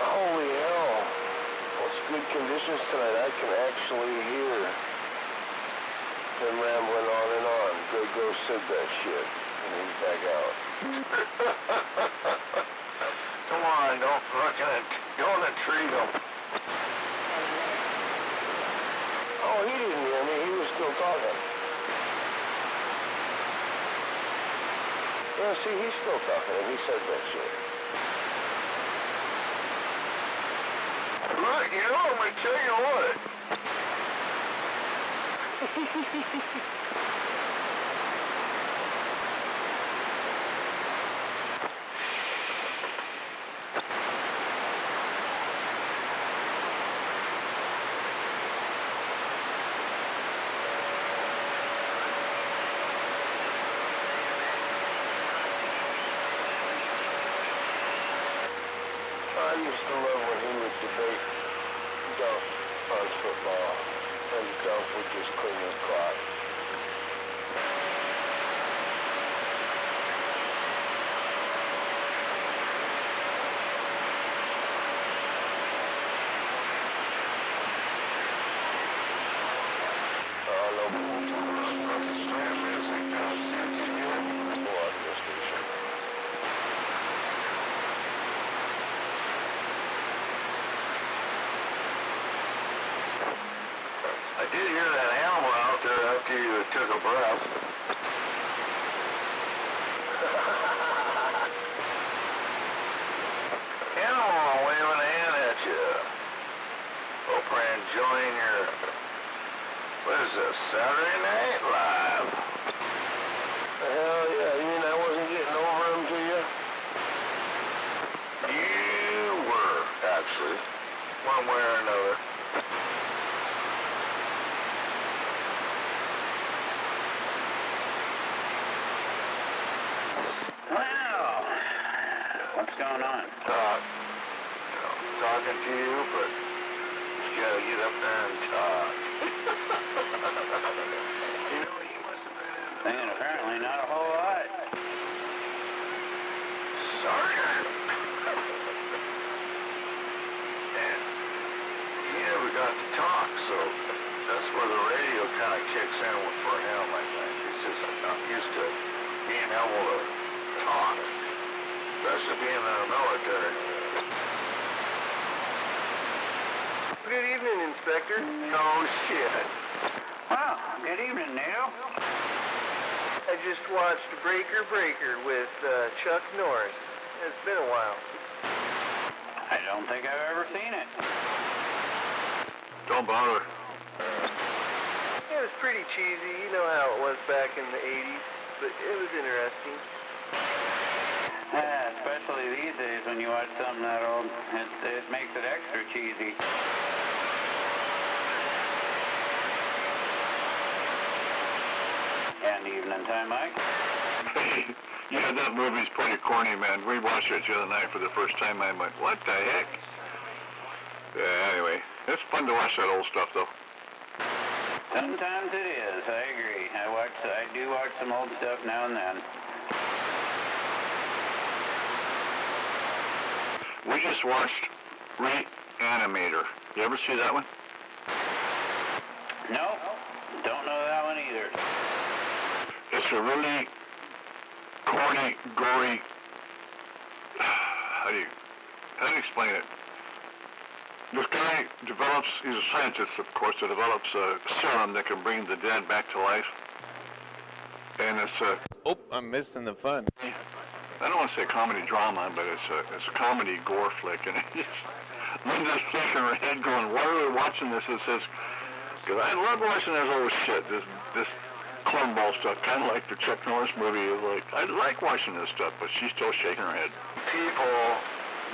Holy hell. What's good conditions tonight? I can actually hear him rambling on and on. Greg Ghost said that shit. And he's back out. Come on, don't entreat him. Oh, he didn't hear me. He was still talking. Yeah, see, he's still talking, and he said that shit. Look, you know, I'm going to tell you what. I used to love when he would debate dunk on football, and dunk would just clean his clock. I did hear that animal out there after you took a breath. enjoying your, what is this, Saturday Night Live? Hell yeah, you mean I wasn't getting over him to you? You were, actually, one way or another. Well, what's going on? Talking to you, but you gotta get up there and talk. You know, he must have been in And apparently not a whole lot. Sergeant. And he never got to talk, so that's where the radio kind of kicks in for him, I think. He's just not used to being able to talk, especially being in the military. Good evening, Inspector. No shit. Well, good evening, Neil. I just watched Breaker with Chuck Norris. It's been a while. I don't think I've ever seen it. Don't bother. It was pretty cheesy. You know how it was back in the 80s, but it was interesting. Yeah, especially these days when you watch something that old, it makes it extra cheesy. And evening time, Mike? Yeah, that movie's pretty corny, man. We watched it the other night for the first time. I went, what the heck? Yeah, anyway, it's fun to watch that old stuff, though. Sometimes it is, I agree. I do watch some old stuff now and then. We just watched Reanimator. You ever see that one? Nope, don't know that one either. It's a really corny, gory. How do you explain it? This guy develops, he's a scientist, of course, that develops a serum that can bring the dead back to life. And it's a, Oh, I'm missing the fun. I don't want to say comedy drama, but it's a comedy gore flick. And Linda's shaking her head going, why are we watching this? It says, because I love watching this old shit, this cornball stuff, kind of like the Chuck Norris movie. Like, I like watching this stuff, but she's still shaking her head. People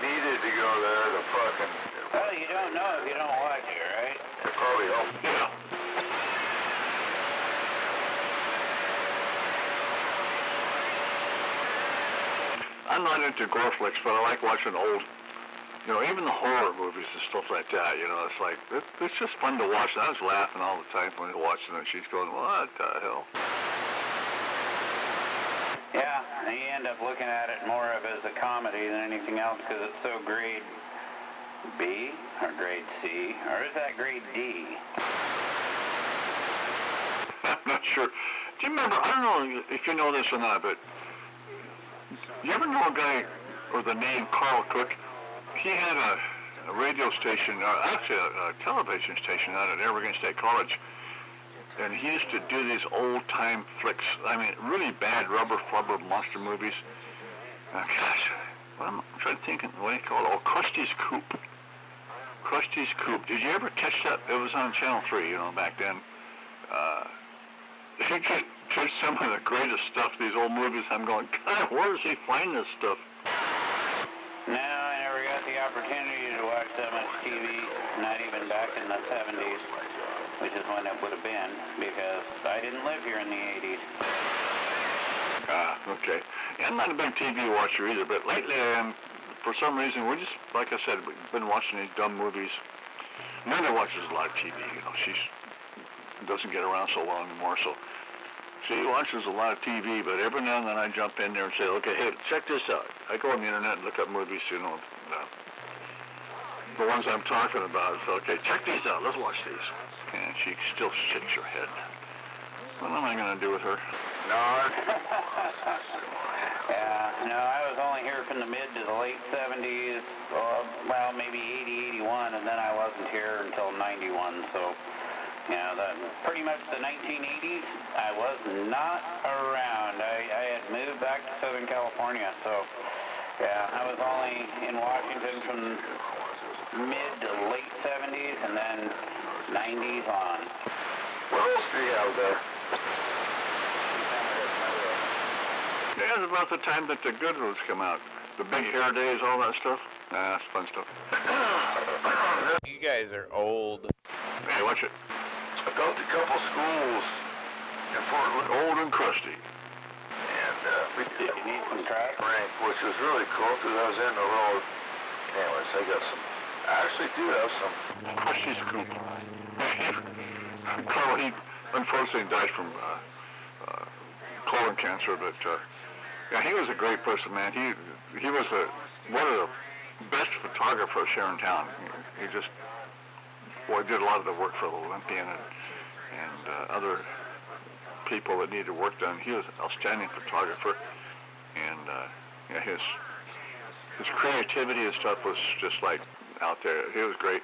needed to go there to fucking... Well, you don't know if you don't watch it, right? It probably helped. Yeah. I'm not into gore flicks, but I like watching old, you know, even the horror movies and stuff like that. You know, it's like, it's just fun to watch. I was laughing all the time when I was watching it. She's going, what the hell? Yeah, and you end up looking at it more of as a comedy than anything else because it's so grade B or grade C, or is that grade D? I'm not sure. Do you remember, I don't know if you know this or not, but you ever know a guy with the name Carl Cook? He had a radio station, actually a television station out at Oregon State College. And he used to do these old-time flicks. I mean, really bad rubber flubber monster movies. Gosh, I'm trying to think of what he called it. Oh, Krusty's Coop. Krusty's Coop. Did you ever catch that? It was on Channel 3, you know, back then. You could catch some of the greatest stuff, these old movies. I'm going, God, where does he find this stuff? No, I never got the opportunity to watch that much TV, not even back in the 70s, which is when it would have been, because I didn't live here in the 80s. Okay. Yeah, I'm not a big TV watcher either, but lately, for some reason, we're just, like I said, we've been watching these dumb movies. Nana watches a lot of TV, you know, she doesn't get around so well anymore, so she watches a lot of TV, but every now and then I jump in there and say, okay, hey, check this out. I go on the internet and look up movies, you know, the ones I'm talking about. So, okay, check these out. Let's watch these. And she still shakes her head. What am I going to do with her? No. Yeah, no, I was only here from the mid to the late 70s, well, maybe 80, 81, and then I wasn't here until 91, so... Yeah, pretty much the 1980s, I was not around. I had moved back to Southern California, so yeah, I was only in Washington from mid to late 70s, and then 90s on. What else do you have there? Yeah, it's about the time that the good roads come out. The big hair days, all that stuff. That's fun stuff. You guys are old. Hey, watch it. I built a couple schools in Fort Lee, Old and crusty. and we Did you need some track? rank, which was really cool because I was in the road. Anyways, I got some. I actually do have some. Crusty scoop. Carl, he unfortunately died from colon cancer, but yeah, he was a great person, man. He was one of the best photographers here in town. He just did a lot of the work for the Olympian and other people that needed work done. He was an outstanding photographer, and yeah, his creativity and stuff was just like out there. He was great.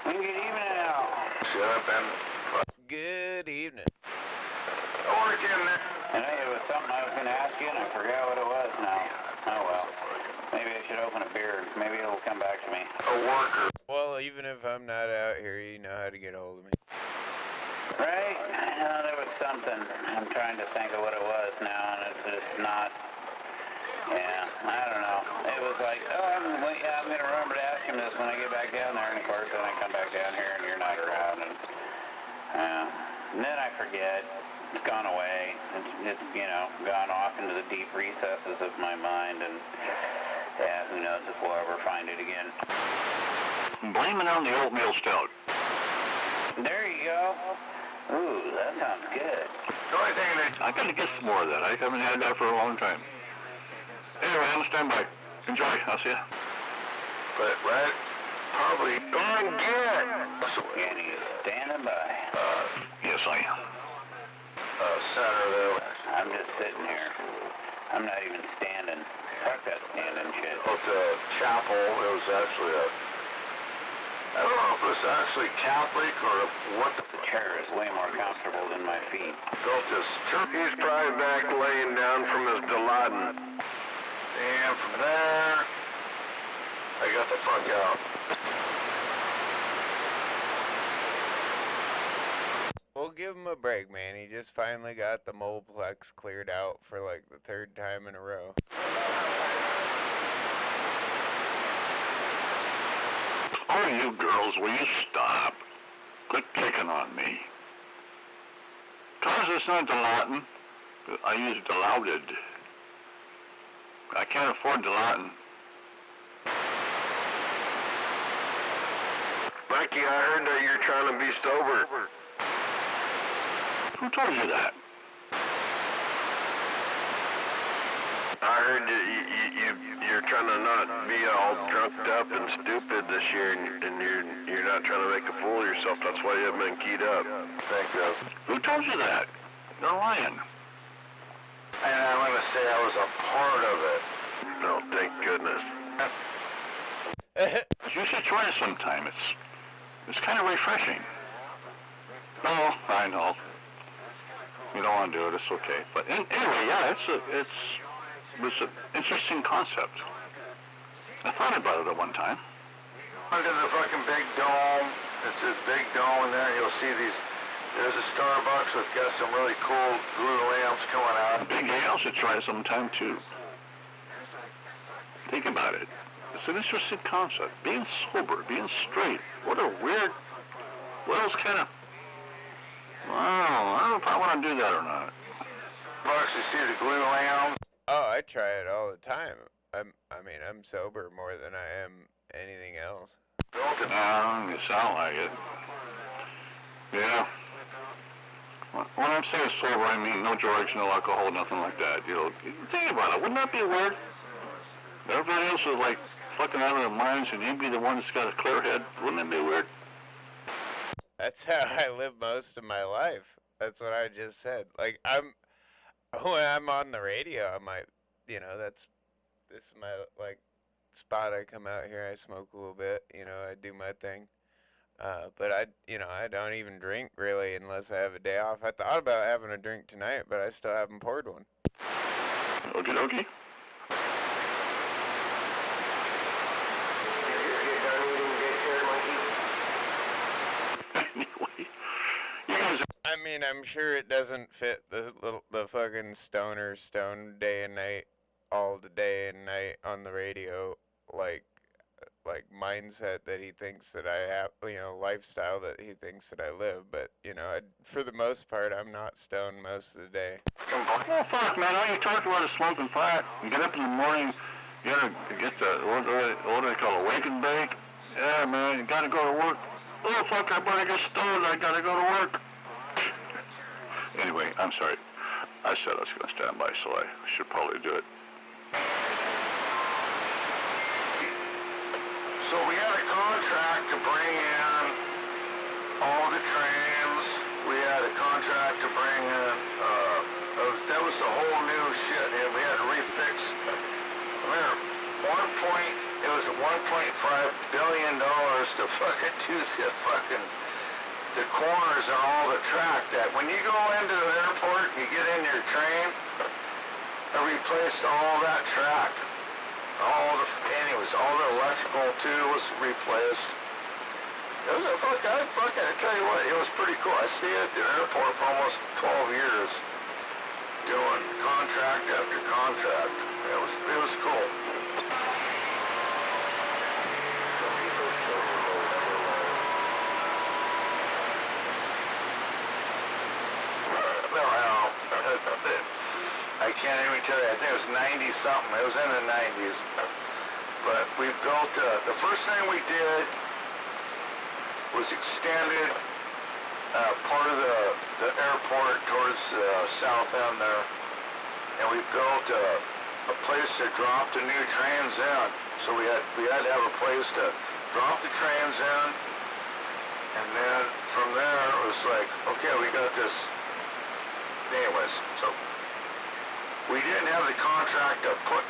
Good evening now. Shut up and. Good evening. I work in there. I know it was something I was going to ask you, and I forgot what it was now. Oh well. Maybe I should open a beer. Maybe it'll come back to me. A worker. Well, even if I'm not out here, you know how to get hold of me. Right? I know there was something. I'm trying to think of what it was now, and it's just not. Yeah, I don't know. It was like, oh, I'm going to remember to ask him this when I get back down there, and of course, then I come back down here, and you're not around, and then I forget. It's gone away. It's gone off into the deep recesses of my mind, and yeah, who knows if we'll ever find it again. Blame it on the oatmeal stout. There you go. Ooh, that sounds good. The only thing that I gotta get some more of that. I haven't had that for a long time. Anyway, I'm standby. Enjoy. I'll see ya. but right, probably darn good. And he's standing by. Yes, I am. Center there. I'm just sitting here. I'm not even standing. Fuck that standing shit. At the chapel, it was actually I don't know if it was actually Catholic or what the The chair is way more comfortable than my feet. built this church. He's probably back laying down from his Dilaudid. And from there, I got the fuck out. We'll give him a break, man. He just finally got the moleplex cleared out for like the third time in a row. Oh, you girls, will you stop? Quit picking on me. Cause it's not Dilaudid. I use Dilaudid. I can't afford Dilaudid. Mikey, I heard that you're trying to be sober. Who told you that? I heard that you're trying to not be all drunked up and stupid this year, and you're not trying to make a fool of yourself. That's why you haven't been keyed up. Thank you. Who told you that? You're lying. And I'm going to say I was a part of it. No, thank goodness. You should try it sometime. It's kind of refreshing. No, I know. You don't want to do it. It's okay. But anyway, yeah, it's an interesting concept. I thought about it at one time. Look at the fucking big dome. It's this big dome, and there you'll see these. There's a Starbucks that's got some really cool glue lamps coming out. Big Ale should try it sometime too. Think about it. It's an interesting concept. Being sober, being straight. What a weird. What else kind of? Wow, I don't know if I want to do that or not. Starbucks, you see the glue lamps. Oh, I try it all the time. I'm sober more than I am anything else. Built it. You sound like it. Yeah. When I'm saying sober, I mean no drugs, no alcohol, nothing like that. You know, think about it. Wouldn't that be weird? Everybody else is like fucking out of their minds, and you'd be the one that's got a clear head. Wouldn't that be weird? That's how I live most of my life. That's what I just said. Like when I'm on the radio, I might, this is my like spot. I come out here, I smoke a little bit, I do my thing. But I don't even drink really unless I have a day off. I thought about having a drink tonight, but I still haven't poured one. Okie dokie. Anyway, you guys I mean, I'm sure it doesn't fit the fucking stoner stone day and night, all the day and night on the radio, like mindset that he thinks that I have, lifestyle that he thinks that I live. But for the most part, I'm not stoned most of the day. Well, fuck, man, all you talk about is smoking pot. You get up in the morning, you gotta get what do they call it, wake and bake? Yeah, man, you gotta go to work. Oh, fuck, I better get stoned, I gotta go to work. Anyway, I'm sorry. I said I was gonna stand by, so I should probably do it. So we had a contract to bring in all the trains. We had a contract to bring in, that was the whole new shit, and we had to refix, it was $1.5 billion to fucking do the corners and all the track. That when you go into the airport and you get in your train, I replaced all that track. All the electrical too was replaced. It was I tell you what, it was pretty cool. I stayed at the airport for almost 12 years, doing contract after contract. It was cool. I can't even tell you. I think it was 90-something. It was in the 90s. But we built, the first thing we did was extended part of the airport towards the south end there. And we built a place to drop the new trains in. So we had to have a place to drop the trains in. And then from there it was like, okay, we got this. Anyways, so we didn't have the contract to put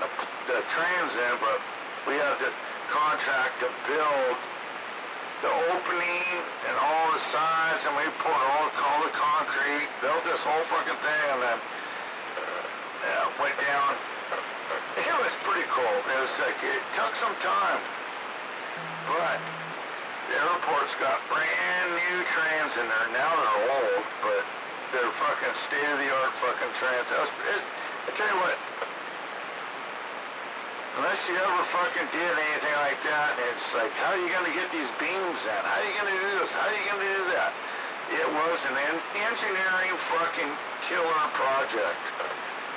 the trains in, but we had the contract to build the opening and all the sides, and we poured all the concrete, built this whole fucking thing, and then went down. It was pretty cool. It was like, it took some time, but the airport's got brand new trains in there. Now they're old, but they're fucking state-of-the-art fucking trains. I tell you what, unless you ever fucking did anything like that, it's like, how are you going to get these beams in? How are you going to do this? How are you going to do that? It was an engineering fucking killer project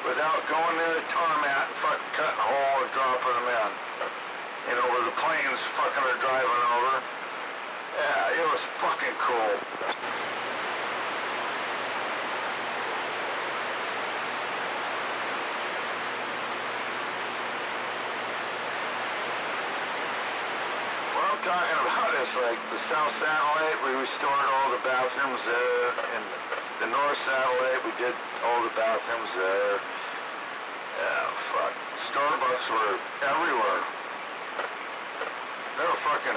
without going in the tarmac and fucking cutting a hole and dropping them in. Where the planes fucking are driving over. Yeah, it was fucking cool. Talking about is like the South Satellite, we restored all the bathrooms there, and the North Satellite, we did all the bathrooms there. Yeah, fuck. Starbucks were everywhere. They were fucking,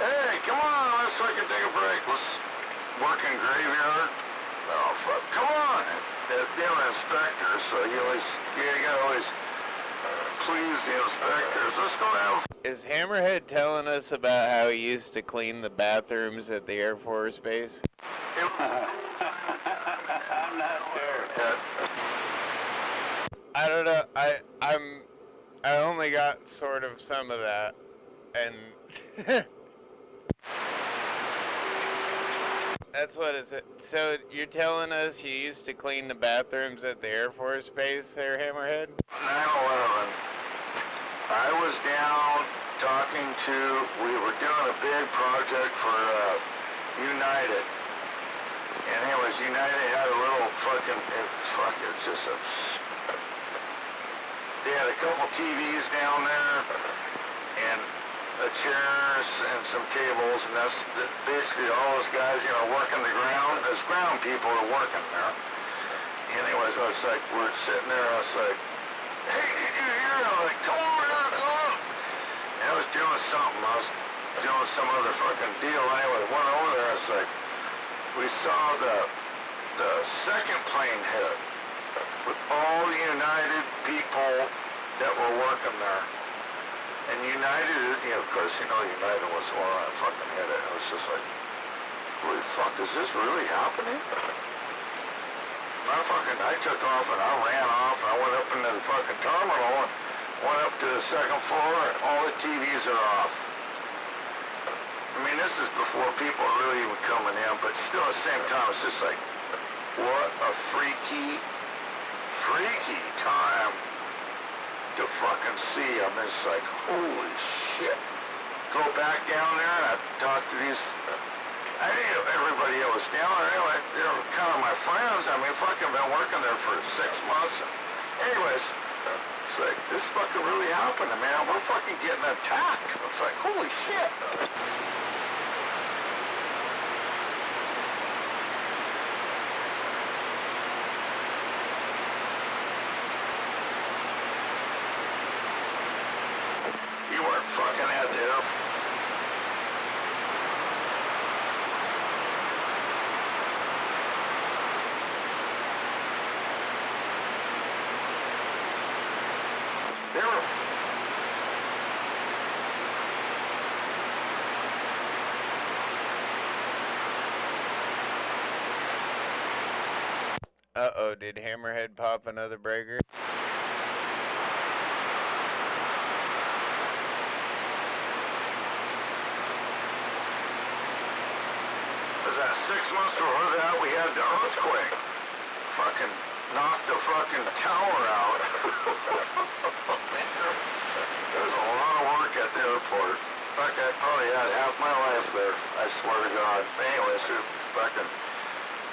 hey, come on, let's fucking take a break. Let's work in graveyard. Oh, fuck, come on. They were inspectors, so you gotta always please the inspectors. Let's go down. Is Hammerhead telling us about how he used to clean the bathrooms at the Air Force Base? I'm not sure. I don't know. I only got sort of some of that, and that's what is it. So you're telling us you used to clean the bathrooms at the Air Force Base there, Hammerhead? 9/11. I was down talking to, we were doing a big project for United. And anyways, United had a little fucking, it's just a, they had a couple TVs down there, and chairs and some tables, and that's basically all those guys, working the ground. There's ground people are working there. Anyways, I was like, we're sitting there, I was like, hey, did you hear? I'm like, come over here, come on. And I was doing something. I was doing some other fucking deal anyway. Went over there, it's like, we saw the second plane hit with all the United people that were working there. And United, you know, of course, you know, United was the one that fucking hit it. It was just like, holy fuck, is this really happening? I took off and I ran off and I went up into the fucking terminal and went up to the second floor and all the TVs are off. I mean, this is before people are really even coming in, but still at the same time, it's just like, what a freaky time to fucking see. I'm just like, holy shit. Go back down there and I talked to these, I didn't know everybody that was down there. Anyway, they were kind of my friends. I mean, fucking been working there for 6 months. Anyways, it's like, this fucking really happened, man. We're fucking getting attacked. It's like, holy shit. You weren't fucking at the airport. They were... Uh-oh, did Hammerhead pop another breaker? Was that 6 months before that we had the earthquake? Fucking knocked the fucking tower out. There's a lot of work at the airport. In fact, I probably had half my life there. I swear to God. Anyways, fucking,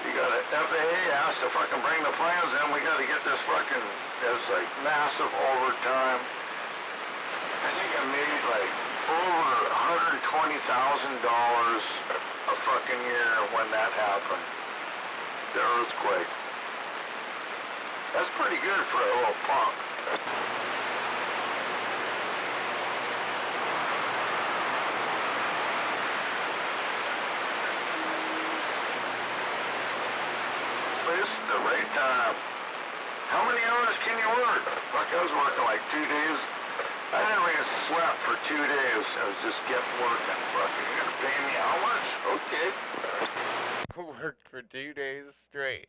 you got a FAA asked to fucking bring the planes in. We got to get this fucking, it was like massive overtime. I think I made like over $120,000 a fucking year when that happened. The earthquake. That's pretty good for a little punk. This is the right time. How many hours can you work? Fuck, I was working like 2 days. I didn't even sleep for 2 days. I was just getting working. Fucking, you're gonna pay me how much? Okay. Worked for 2 days straight.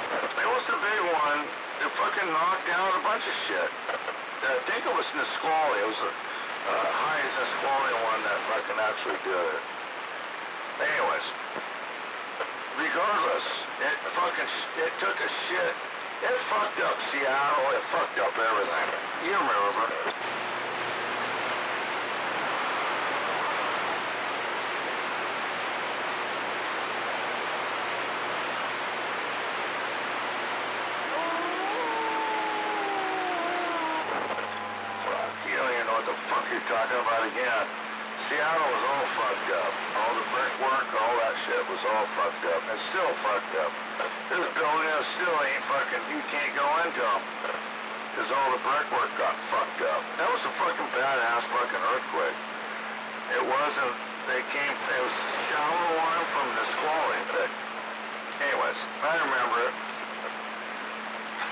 It was the big one that fucking knocked down a bunch of shit. I think it was Nisqually. It was the highest Nisqually one that fucking actually did it. Anyways, regardless, it took a shit. It fucked up Seattle. It fucked up everything. You remember. You're talking about again. Seattle was all fucked up. All the brickwork, all that shit was all fucked up. It's still fucked up. This building still ain't fucking, you can't go into them. Because all the brickwork got fucked up. That was a fucking badass fucking earthquake. It wasn't, it was shallow one from Nisqually, but anyways, I remember it.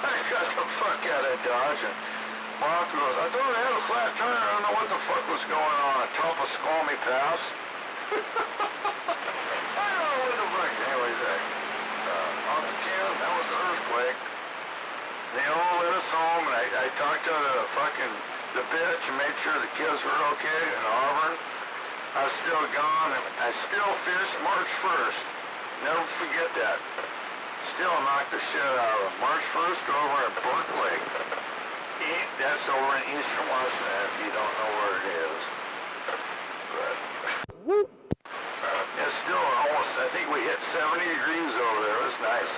I got the fuck out of Dodge and Mark goes, I thought I had a flat tire. I don't know what the fuck was going on. Top of Squammy Pass. I don't know what the fuck. Anyways, Uncle Ken, that was the earthquake. They all let us home, and I talked to the bitch and made sure the kids were okay in Auburn. I was still gone, and I still fished March 1st. Never forget that. Still knocked the shit out of them. March 1st over at Berkeley. That's over in eastern Washington, if you don't know where it is. But it's still almost, I think we hit 70 degrees over there. It was nice.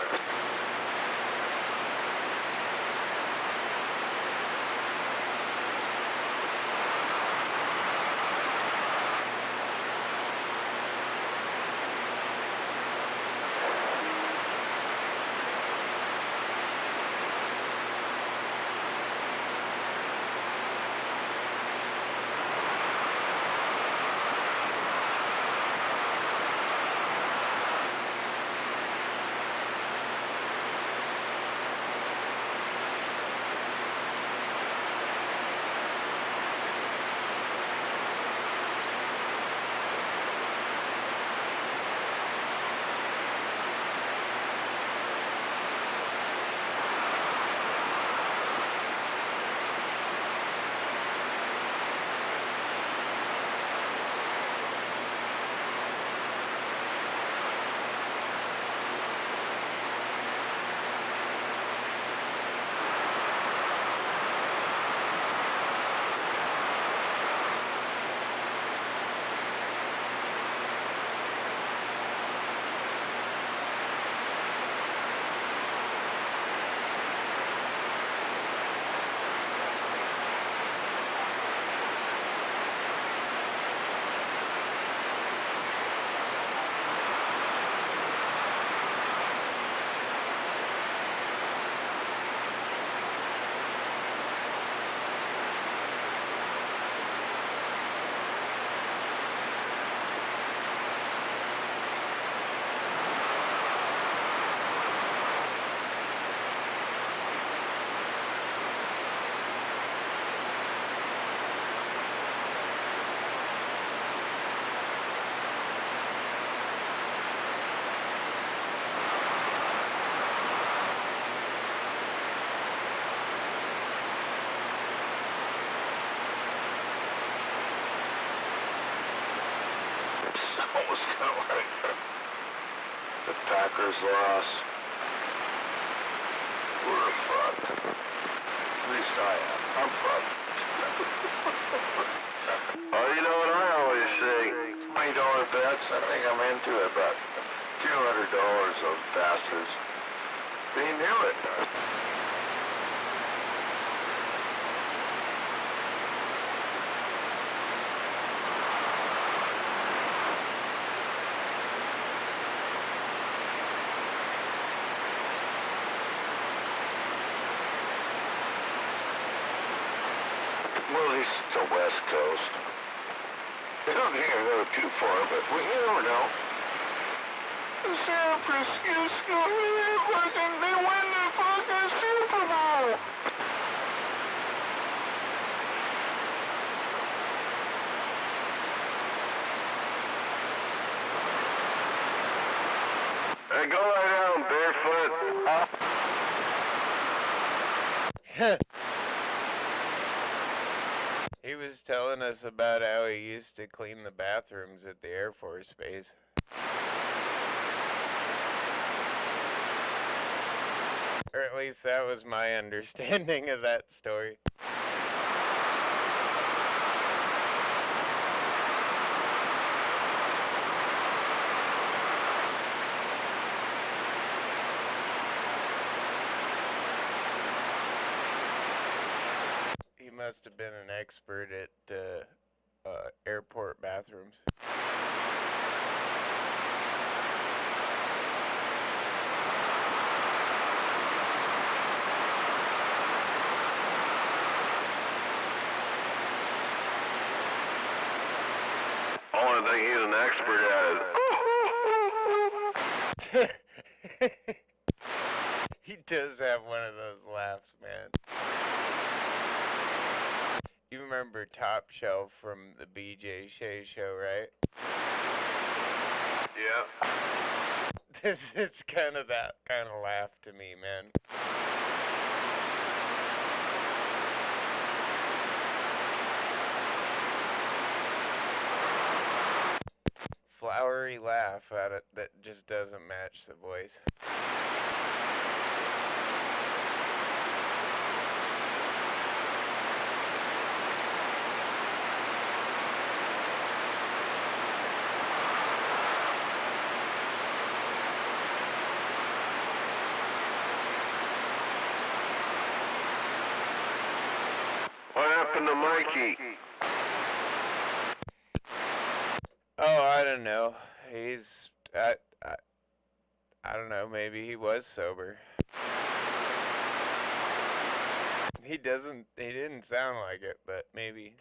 almost kind of like the Packers loss. We're fucked. At least I am. I'm fucked. Oh, you know what I always say? $20 bets. I think I'm into it, but $200, those bastards. They knew it. Well, at least it's the West Coast. I don't think I go too far, but you never know. The San Francisco, they win the fucking Super Bowl! Hey, go lie down, barefoot. He was telling us about how he used to clean the bathrooms at the Air Force Base. Or at least that was my understanding of that story. He must have been an expert at airport bathrooms. Only thing he's an expert at is... He does have one of those laughs, man. You remember Top Shelf from the BJ Shea show, right? Yeah. It's kind of that kind of laugh to me, man. Flowery laugh at it that just doesn't match the voice. What happened to Mikey? Oh, I don't know. He's I don't know, maybe he was sober. He didn't sound like it, but maybe.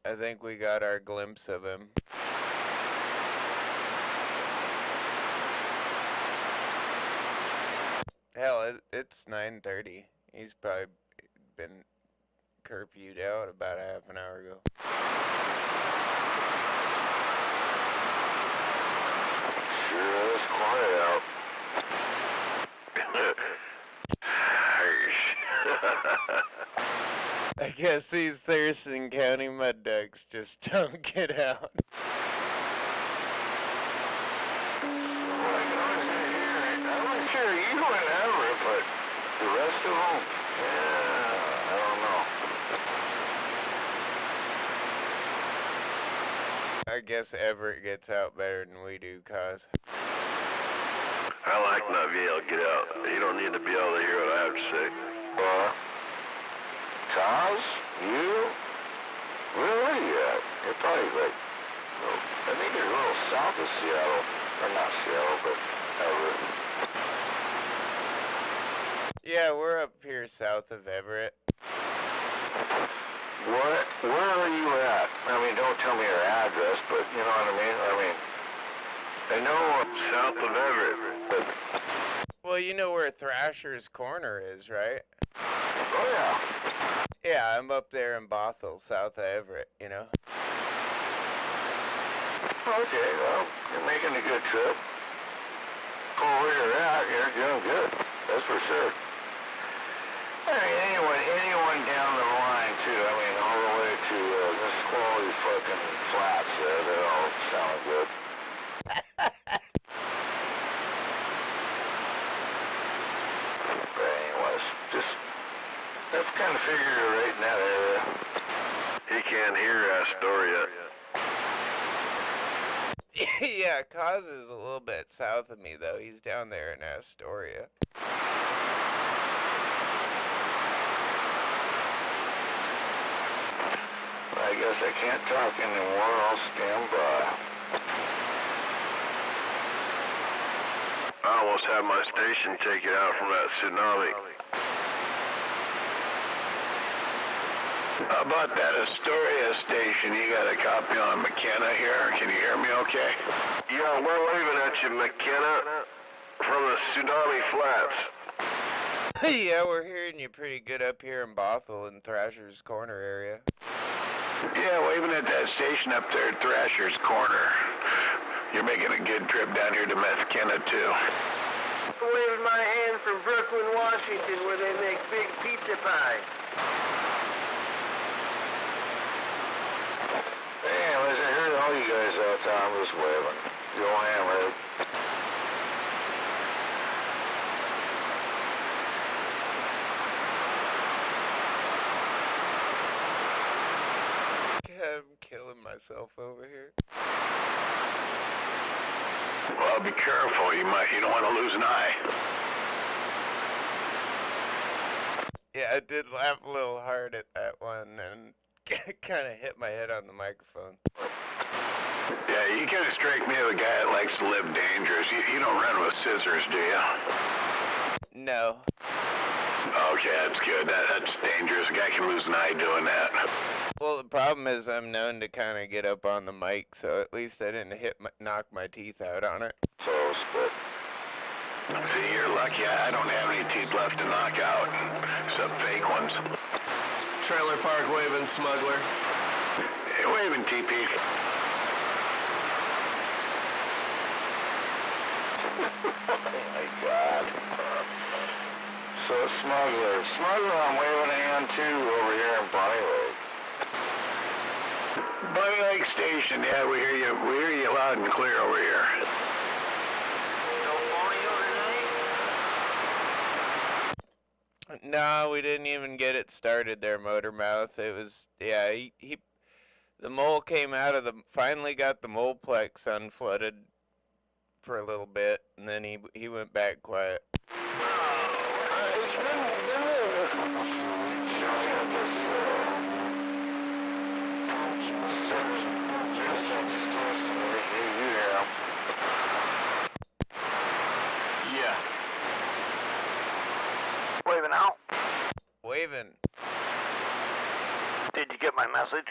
I think we got our glimpse of him. Hell, it's 9:30. He's probably been curfewed out about a half an hour ago. Sure is quiet out. I guess these Thurston County mud ducks just don't get out. I'm sure you went Everett, but the rest of them, yeah, I don't know. I guess Everett gets out better than we do, cause. I like not being able to get out. You don't need to be able to hear what I have to say. Cause? You? Where are you at? You're probably like, well, I think you're a little south of Seattle. Or not Seattle, but Everett. Yeah, we're up here south of Everett. What? Where are you at? I mean, don't tell me your address, but you know what I mean? I know south of Everett, but... Well, you know where Thrasher's Corner is, right? Oh, yeah. Yeah, I'm up there in Bothell, south of Everett, you know? Okay, well, you're making a good trip. For where you're at, you're doing good. That's for sure. I mean, anyone down the line, too. I mean, all the way to this quality fucking flats there. They all sound good. But anyways, just have to kind of figure it right in that area. He can't hear Astoria. Yeah, Kaz is a little bit south of me, though. He's down there in Astoria. I guess I can't talk anymore. I'll stand by. I almost had my station taken out from that tsunami. How about that Astoria station? You got a copy on McKenna here? Can you hear me okay? Yeah, we're waving at you, McKenna, from the Tsunami Flats. Yeah, we're hearing you pretty good up here in Bothell and Thrasher's Corner area. Yeah, waving at that station up there at Thrasher's Corner. You're making a good trip down here to McKenna, too. Waving my hand from Brooklyn, Washington, where they make big pizza pie. Anyways, I heard all you guys out there. I'm just waving. You all hammered. I'm killing myself over here. Well, be careful. You don't want to lose an eye. Yeah, I did laugh a little hard at that one and kind of hit my head on the microphone. Yeah, you kind of strike me as a guy that likes to live dangerous. You don't run with scissors, do you? No. Okay, that's good. That's dangerous. A guy can lose an eye doing that. Well, the problem is I'm known to kind of get up on the mic, so at least I didn't knock my teeth out on it. So, but see, you're lucky. I don't have any teeth left to knock out, except fake ones. Trailer park waving, smuggler. Hey, waving, TP. oh my God. So, Smuggler, I'm waving a hand too over here in Bonnie Lake. Bonnie Lake Station, yeah, we hear you. We hear you loud and clear over here. No phony overnight? No, we didn't even get it started there, Motormouth. It was, yeah, the mole came out of finally got the moleplex unflooded for a little bit, and then he went back quiet. It's been Yeah. Waving out. Waving. Did you get my message?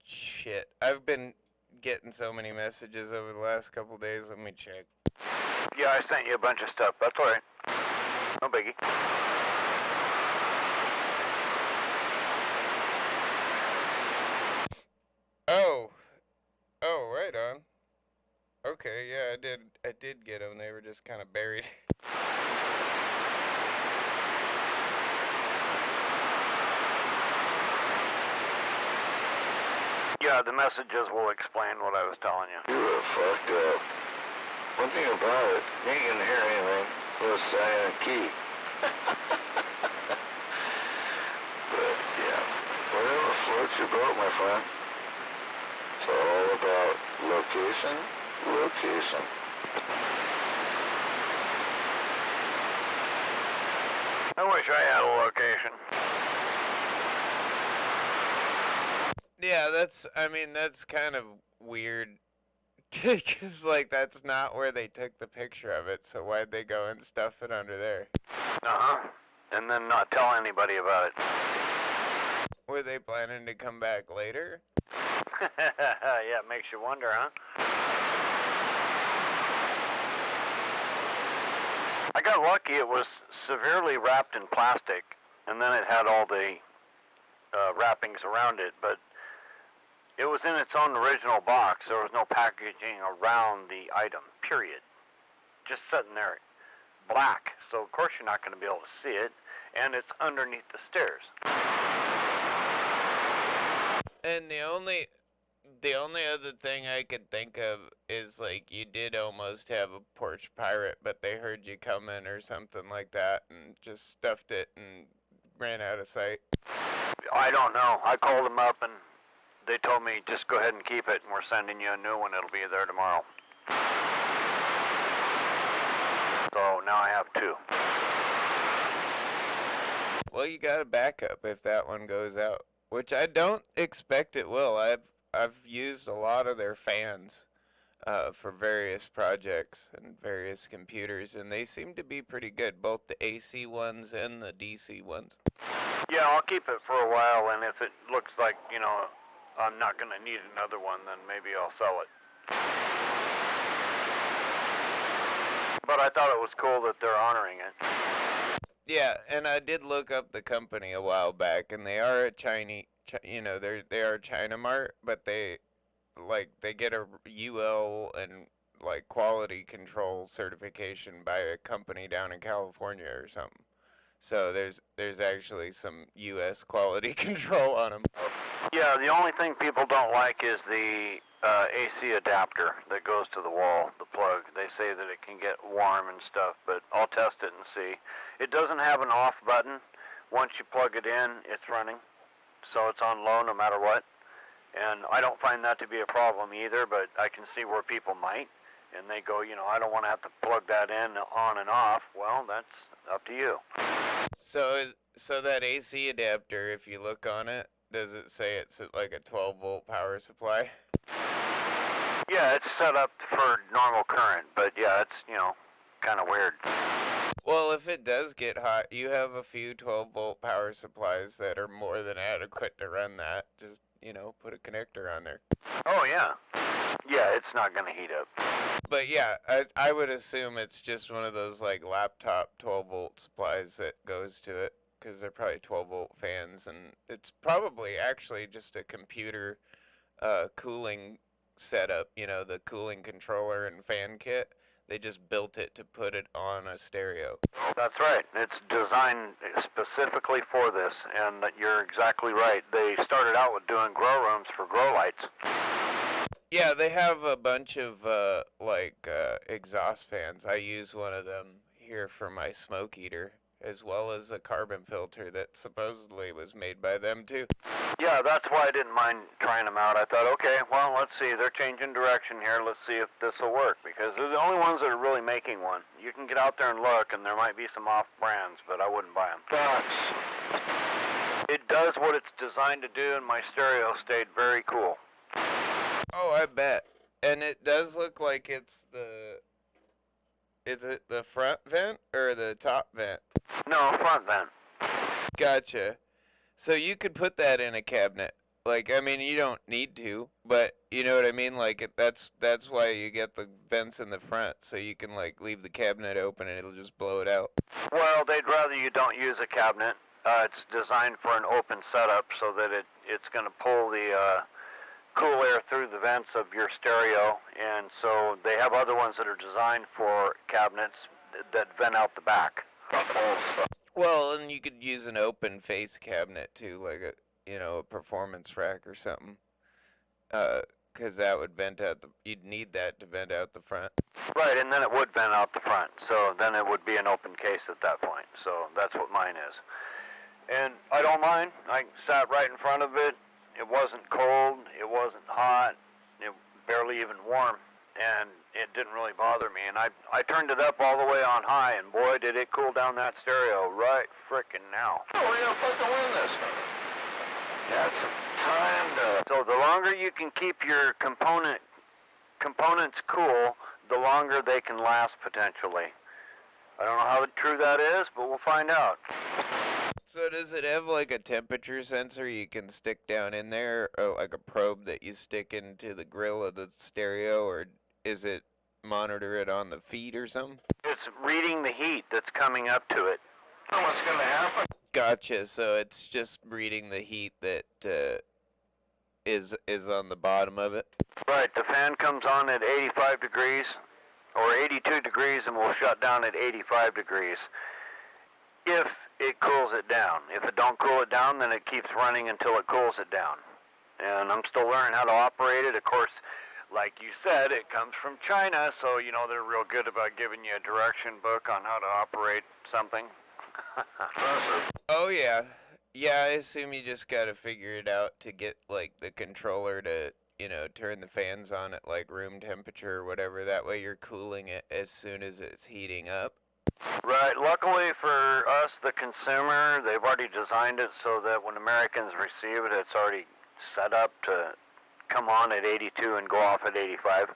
Shit. I've been getting so many messages over the last couple days. Let me check. Yeah, I sent you a bunch of stuff. That's all right. No biggie. Oh, right on. Okay, yeah, I did get them. They were just kind of buried. Yeah, the messages will explain what I was telling you. You were fucked up. One thing about it, you ain't gonna hear anything. Little silent key. But yeah, whatever floats your boat, my friend. It's all about location. I wish I had a location. Yeah, that's kind of weird. Because, like, that's not where they took the picture of it, so why'd they go and stuff it under there? Uh-huh. And then not tell anybody about it. Were they planning to come back later? Yeah, it makes you wonder, huh? I got lucky. It was severely wrapped in plastic, and then it had all the wrappings around it, but it was in its own original box. There was no packaging around the item, period. Just sitting there, black, so of course you're not going to be able to see it, and it's underneath the stairs. And the only other thing I could think of is, like, you did almost have a porch pirate, but they heard you coming or something like that and just stuffed it and ran out of sight. I don't know. I called them up and they told me just go ahead and keep it, and we're sending you a new one. It'll be there tomorrow. So now I have 2. Well, you got a backup if that one goes out, which I don't expect it will. I've used a lot of their fans for various projects and various computers, and they seem to be pretty good, both the AC ones and the DC ones. Yeah, I'll keep it for a while, and if it looks like, you know, I'm not going to need another one, then maybe I'll sell it. But I thought it was cool that they're honoring it. Yeah, and I did look up the company a while back, and they are a they are China Mart, but they get a UL and like quality control certification by a company down in California or something. So there's actually some US quality control on them. Yeah, the only thing people don't like is the AC adapter that goes to the wall, the plug. They say that it can get warm and stuff, but I'll test it and see. It doesn't have an off button. Once you plug it in, it's running. So it's on low no matter what. And I don't find that to be a problem either, but I can see where people might. And they go, you know, I don't want to have to plug that in on and off. Well, that's up to you. So that AC adapter, if you look on it, does it say it's like a 12-volt power supply? Yeah, it's set up for normal current, but yeah, it's, you know, kind of weird. Well, if it does get hot, you have a few 12-volt power supplies that are more than adequate to run that. Just, you know, put a connector on there. Oh, yeah. Yeah, it's not going to heat up. But yeah, I would assume it's just one of those, like, laptop 12-volt supplies that goes to it, because they're probably 12-volt fans, and it's probably actually just a computer cooling setup, you know, the cooling controller and fan kit. They just built it to put it on a stereo. That's right. It's designed specifically for this, and you're exactly right. They started out with doing grow rooms for grow lights. Yeah, they have a bunch of, exhaust fans. I use one of them here for my smoke eater, as well as a carbon filter that supposedly was made by them, too. Yeah, that's why I didn't mind trying them out. I thought, okay, well, let's see. They're changing direction here. Let's see if this will work, because they're the only ones that are really making one. You can get out there and look, and there might be some off-brands, but I wouldn't buy them. It does what it's designed to do, and my stereo stayed very cool. Oh, I bet. And it does look like it's is it the front vent or the top vent? No, front vent. Gotcha. So you could put that in a cabinet. Like, I mean, you don't need to, but you know what I mean? Like, that's why you get the vents in the front, so you can, like, leave the cabinet open and it'll just blow it out. Well, they'd rather you don't use a cabinet. It's designed for an open setup so that it's going to pull the cool air through the vents of your stereo, and so they have other ones that are designed for cabinets that vent out the back. Well, and you could use an open face cabinet too, like a performance rack or something. 'Cause that would vent out you'd need that to vent out the front. Right, and then it would vent out the front, so then it would be an open case at that point. So that's what mine is. And I don't mind. I sat right in front of it. It wasn't cold, it wasn't hot, it barely even warm, and it didn't really bother me. And I turned it up all the way on high, and boy, did it cool down that stereo right frickin' now. Oh, we're gonna fucking win this. Got some time to... So the longer you can keep your components cool, the longer they can last potentially. I don't know how true that is, but we'll find out. So does it have like a temperature sensor you can stick down in there, or like a probe that you stick into the grill of the stereo, or is it monitor it on the feet or something? It's reading the heat that's coming up to it. Oh, what's gonna happen? Gotcha, so it's just reading the heat that is on the bottom of it? Right, the fan comes on at 85 degrees or 82 degrees and will shut down at 85 degrees if it cools it down. If it don't cool it down, then it keeps running until it cools it down. And I'm still learning how to operate it. Of course, like you said, it comes from China, so you know they're real good about giving you a direction book on how to operate something. Oh yeah. Yeah, I assume you just gotta figure it out to get like the controller to, you know, turn the fans on at like room temperature or whatever. That way you're cooling it as soon as it's heating up. Right. Luckily for us, the consumer, they've already designed it so that when Americans receive it, it's already set up to come on at 82 and go off at 85.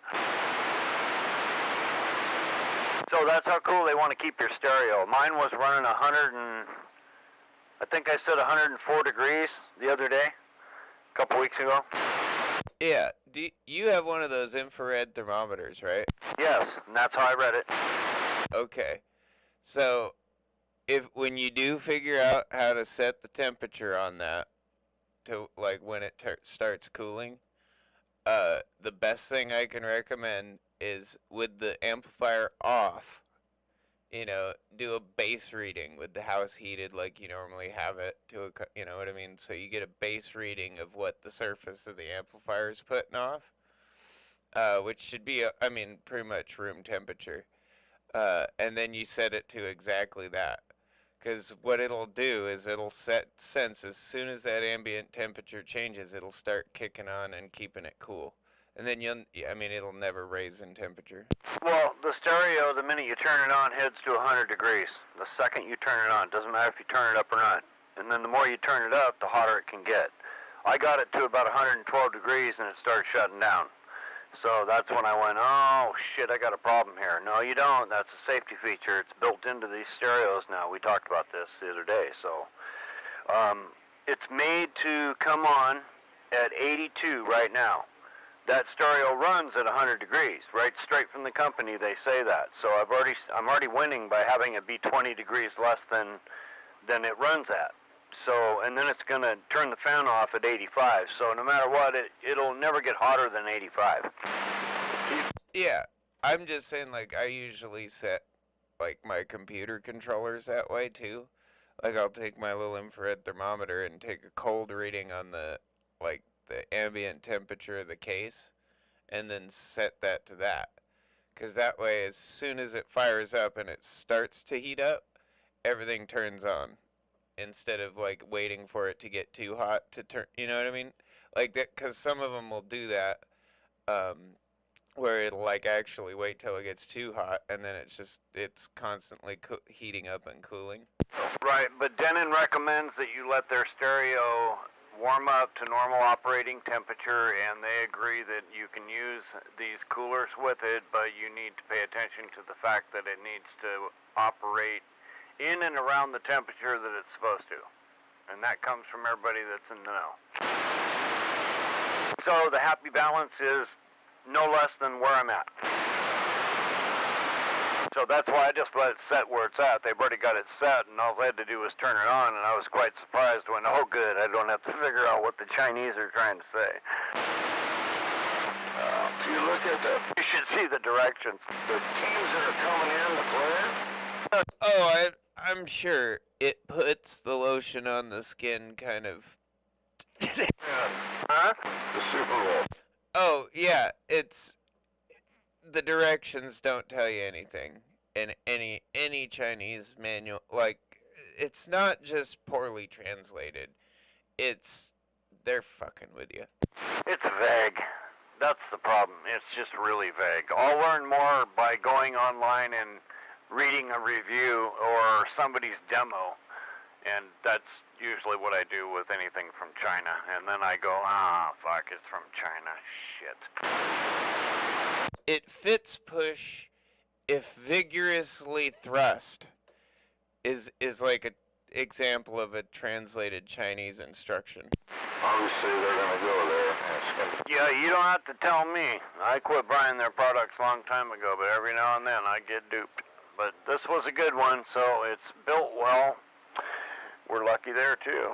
So that's how cool they want to keep your stereo. Mine was running 100 and, I think I said 104 degrees the other day, a couple weeks ago. Yeah. You have one of those infrared thermometers, right? Yes, and that's how I read it. Okay. So, when you do figure out how to set the temperature on that to like when it starts cooling, the best thing I can recommend is with the amplifier off, you know, do a base reading with the house heated like you normally have it to you know what I mean? So you get a base reading of what the surface of the amplifier is putting off, which should be, I mean, pretty much room temperature. And then you set it to exactly that. Because what it'll do is it'll sense as soon as that ambient temperature changes, it'll start kicking on and keeping it cool. And then it'll never raise in temperature. Well, the stereo, the minute you turn it on, heads to 100 degrees. The second you turn it on, doesn't matter if you turn it up or not. And then the more you turn it up, the hotter it can get. I got it to about 112 degrees and it started shutting down. So that's when I went, oh shit, I got a problem here. No, you don't. That's a safety feature. It's built into these stereos now. We talked about this the other day. So it's made to come on at 82 right now. That stereo runs at 100 degrees, right straight from the company. They say that. So I'm already winning by having it be 20 degrees less than it runs at. So, and then it's going to turn the fan off at 85. So no matter what, it'll never get hotter than 85. Yeah, I'm just saying, like, I usually set, like, my computer controllers that way, too. Like, I'll take my little infrared thermometer and take a cold reading on the ambient temperature of the case, and then set that to that. Because that way, as soon as it fires up and it starts to heat up, everything turns on. Instead of like waiting for it to get too hot to turn, you know what I mean? Like that, because some of them will do that, where it'll like actually wait till it gets too hot, and then it's constantly heating up and cooling. Right, but Denon recommends that you let their stereo warm up to normal operating temperature, and they agree that you can use these coolers with it, but you need to pay attention to the fact that it needs to operate in and around the temperature that it's supposed to. And that comes from everybody that's in the know. So the happy balance is no less than where I'm at. So that's why I just let it set where it's at. They've already got it set, and all I had to do was turn it on, and I was quite surprised when, oh good, I don't have to figure out what the Chinese are trying to say. If you look at You should see the directions. the teams that are coming in to play, Oh, I'm sure it puts the lotion on the skin kind of. Huh? the Super Bowl. Oh, yeah, it's the directions don't tell you anything in any Chinese manual. Like, it's not just poorly translated. They're fucking with you. It's vague. That's the problem. It's just really vague. I'll learn more by going online and reading a review or somebody's demo, and that's usually what I do with anything from China. And then I go, fuck, it's from China. Shit. It fits push if vigorously thrust is like an example of a translated Chinese instruction. Obviously, they're going to go there. And it's going to Yeah, you don't have to tell me. I quit buying their products a long time ago, but every now and then I get duped. But this was a good one, so it's built well. We're lucky there, too.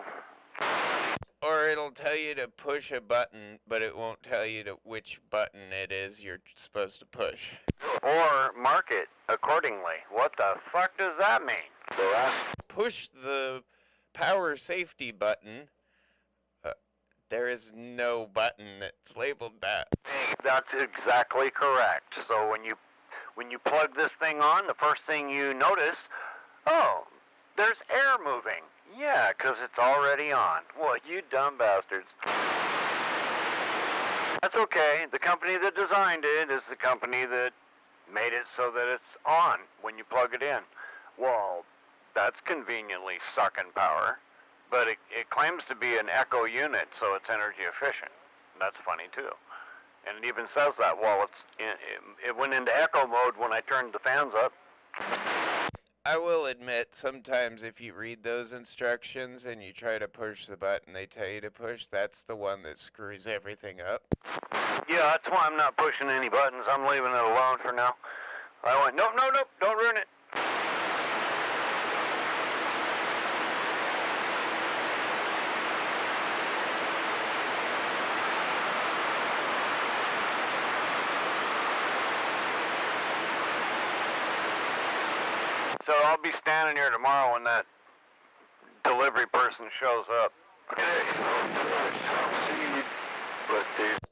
Or it'll tell you to push a button, but it won't tell you which button it is you're supposed to push. or mark it accordingly. What the fuck does that mean? The last Push the power safety button. There is no button that's labeled that. That's exactly correct. So when you plug this thing on, the first thing you notice, oh, there's air moving. Yeah, 'cause it's already on. Well, you dumb bastards. That's okay. The company that designed it is the company that made it so that it's on when you plug it in. Well, that's conveniently sucking power, but it claims to be an eco unit, so it's energy efficient. That's funny too. And it even says that. Well, it went into eco mode when I turned the fans up. I will admit, sometimes if you read those instructions and you try to push the button they tell you to push, that's the one that screws everything up. Yeah, that's why I'm not pushing any buttons. I'm leaving it alone for now. I went, nope, don't ruin it. So I'll be standing here tomorrow when that delivery person shows up.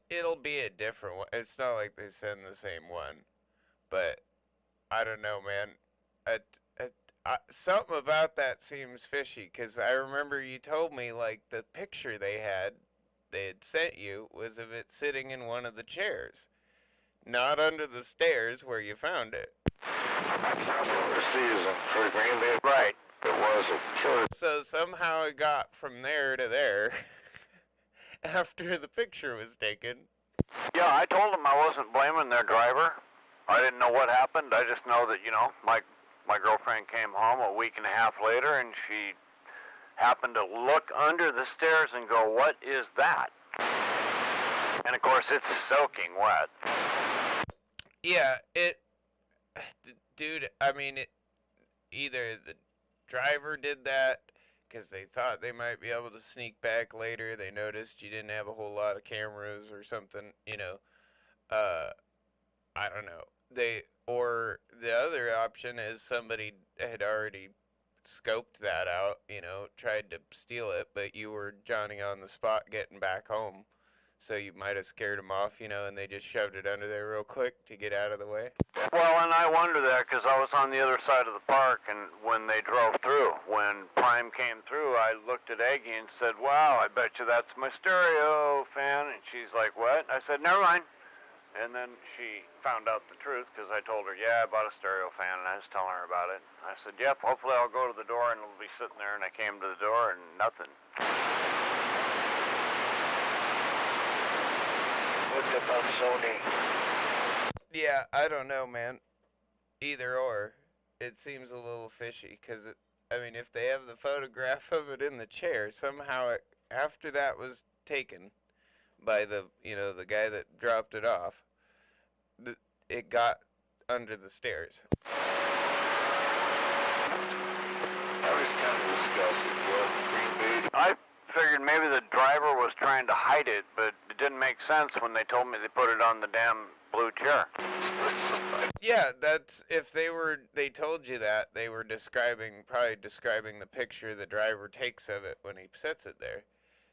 It'll be a different one. It's not like they send the same one. But, I don't know, man. Something about that seems fishy, because I remember you told me, like, the picture they had sent you was of it sitting in one of the chairs. Not under the stairs where you found it. season for Green Bay. Right. It was a killer. So somehow it got from there to there after the picture was taken. Yeah, I told them I wasn't blaming their driver. I didn't know what happened. I just know that, my girlfriend came home a week and a half later and she happened to look under the stairs and go, what is that? And of course it's soaking wet. Yeah, dude, I mean, either the driver did that because they thought they might be able to sneak back later. They noticed you didn't have a whole lot of cameras or something, I don't know. Or the other option is somebody had already scoped that out, tried to steal it, but you were Johnny on the spot getting back home. So you might have scared them off, and they just shoved it under there real quick to get out of the way. Well, and I wonder that because I was on the other side of the park, and when they drove through, when Prime came through, I looked at Aggie and said, wow, I bet you that's my stereo fan. And she's like, what? I said, never mind. And then she found out the truth because I told her, yeah, I bought a stereo fan, and I was telling her about it. I said, yep, hopefully I'll go to the door and it'll be sitting there. And I came to the door and nothing. About Sony. Yeah, I don't know, man. Either or. It seems a little fishy, because, if they have the photograph of it in the chair, somehow after that was taken by the guy that dropped it off, it got under the stairs. I was kind of disgusted with Green Bay. I figured maybe the driver was trying to hide it, but it didn't make sense when they told me they put it on the damn blue chair. Yeah, that's, if they told you that, they were probably describing the picture the driver takes of it when he sets it there.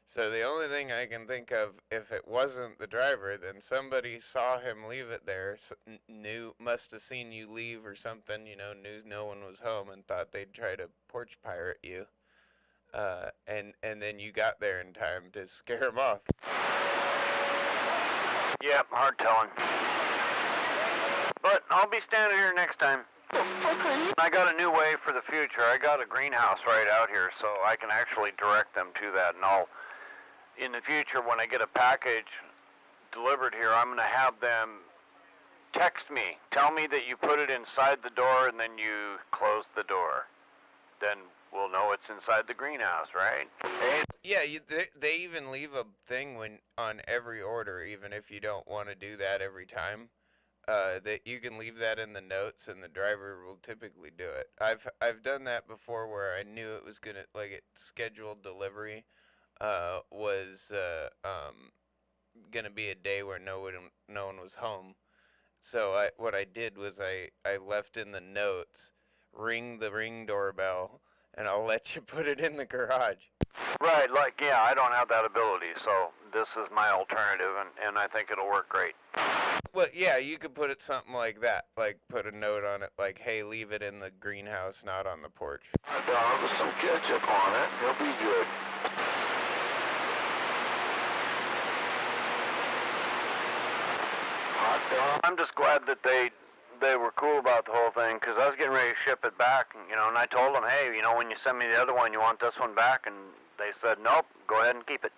So the only thing I can think of, if it wasn't the driver, then somebody saw him leave it there, must have seen you leave or something, knew no one was home and thought they'd try to porch pirate you. And then you got there in time to scare him off. Yep, hard telling. But I'll be standing here next time. Okay. I got a new way for the future. I got a greenhouse right out here, so I can actually direct them to that. And in the future, when I get a package delivered here, I'm going to have them text me. Tell me that you put it inside the door and then you close the door. Then we'll know it's inside the greenhouse, right? Yeah, they even leave a thing on every order, even if you don't want to do that every time. That you can leave that in the notes, and the driver will typically do it. I've done that before, where I knew it was scheduled delivery was gonna be a day where no one was home. So what I did was I left in the notes, ring the Ring doorbell, and I'll let you put it in the garage. Right, like, yeah, I don't have that ability, so this is my alternative, and I think it'll work great. Well, yeah, you could put it something like that, like put a note on it, like, hey, leave it in the greenhouse, not on the porch. Hot dog with some ketchup on it. It'll be good. Hot dog. I'm just glad that they were cool about the whole thing, because I was getting ready to ship it back, and I told them, hey, when you send me the other one, you want this one back? And they said, nope, go ahead and keep it.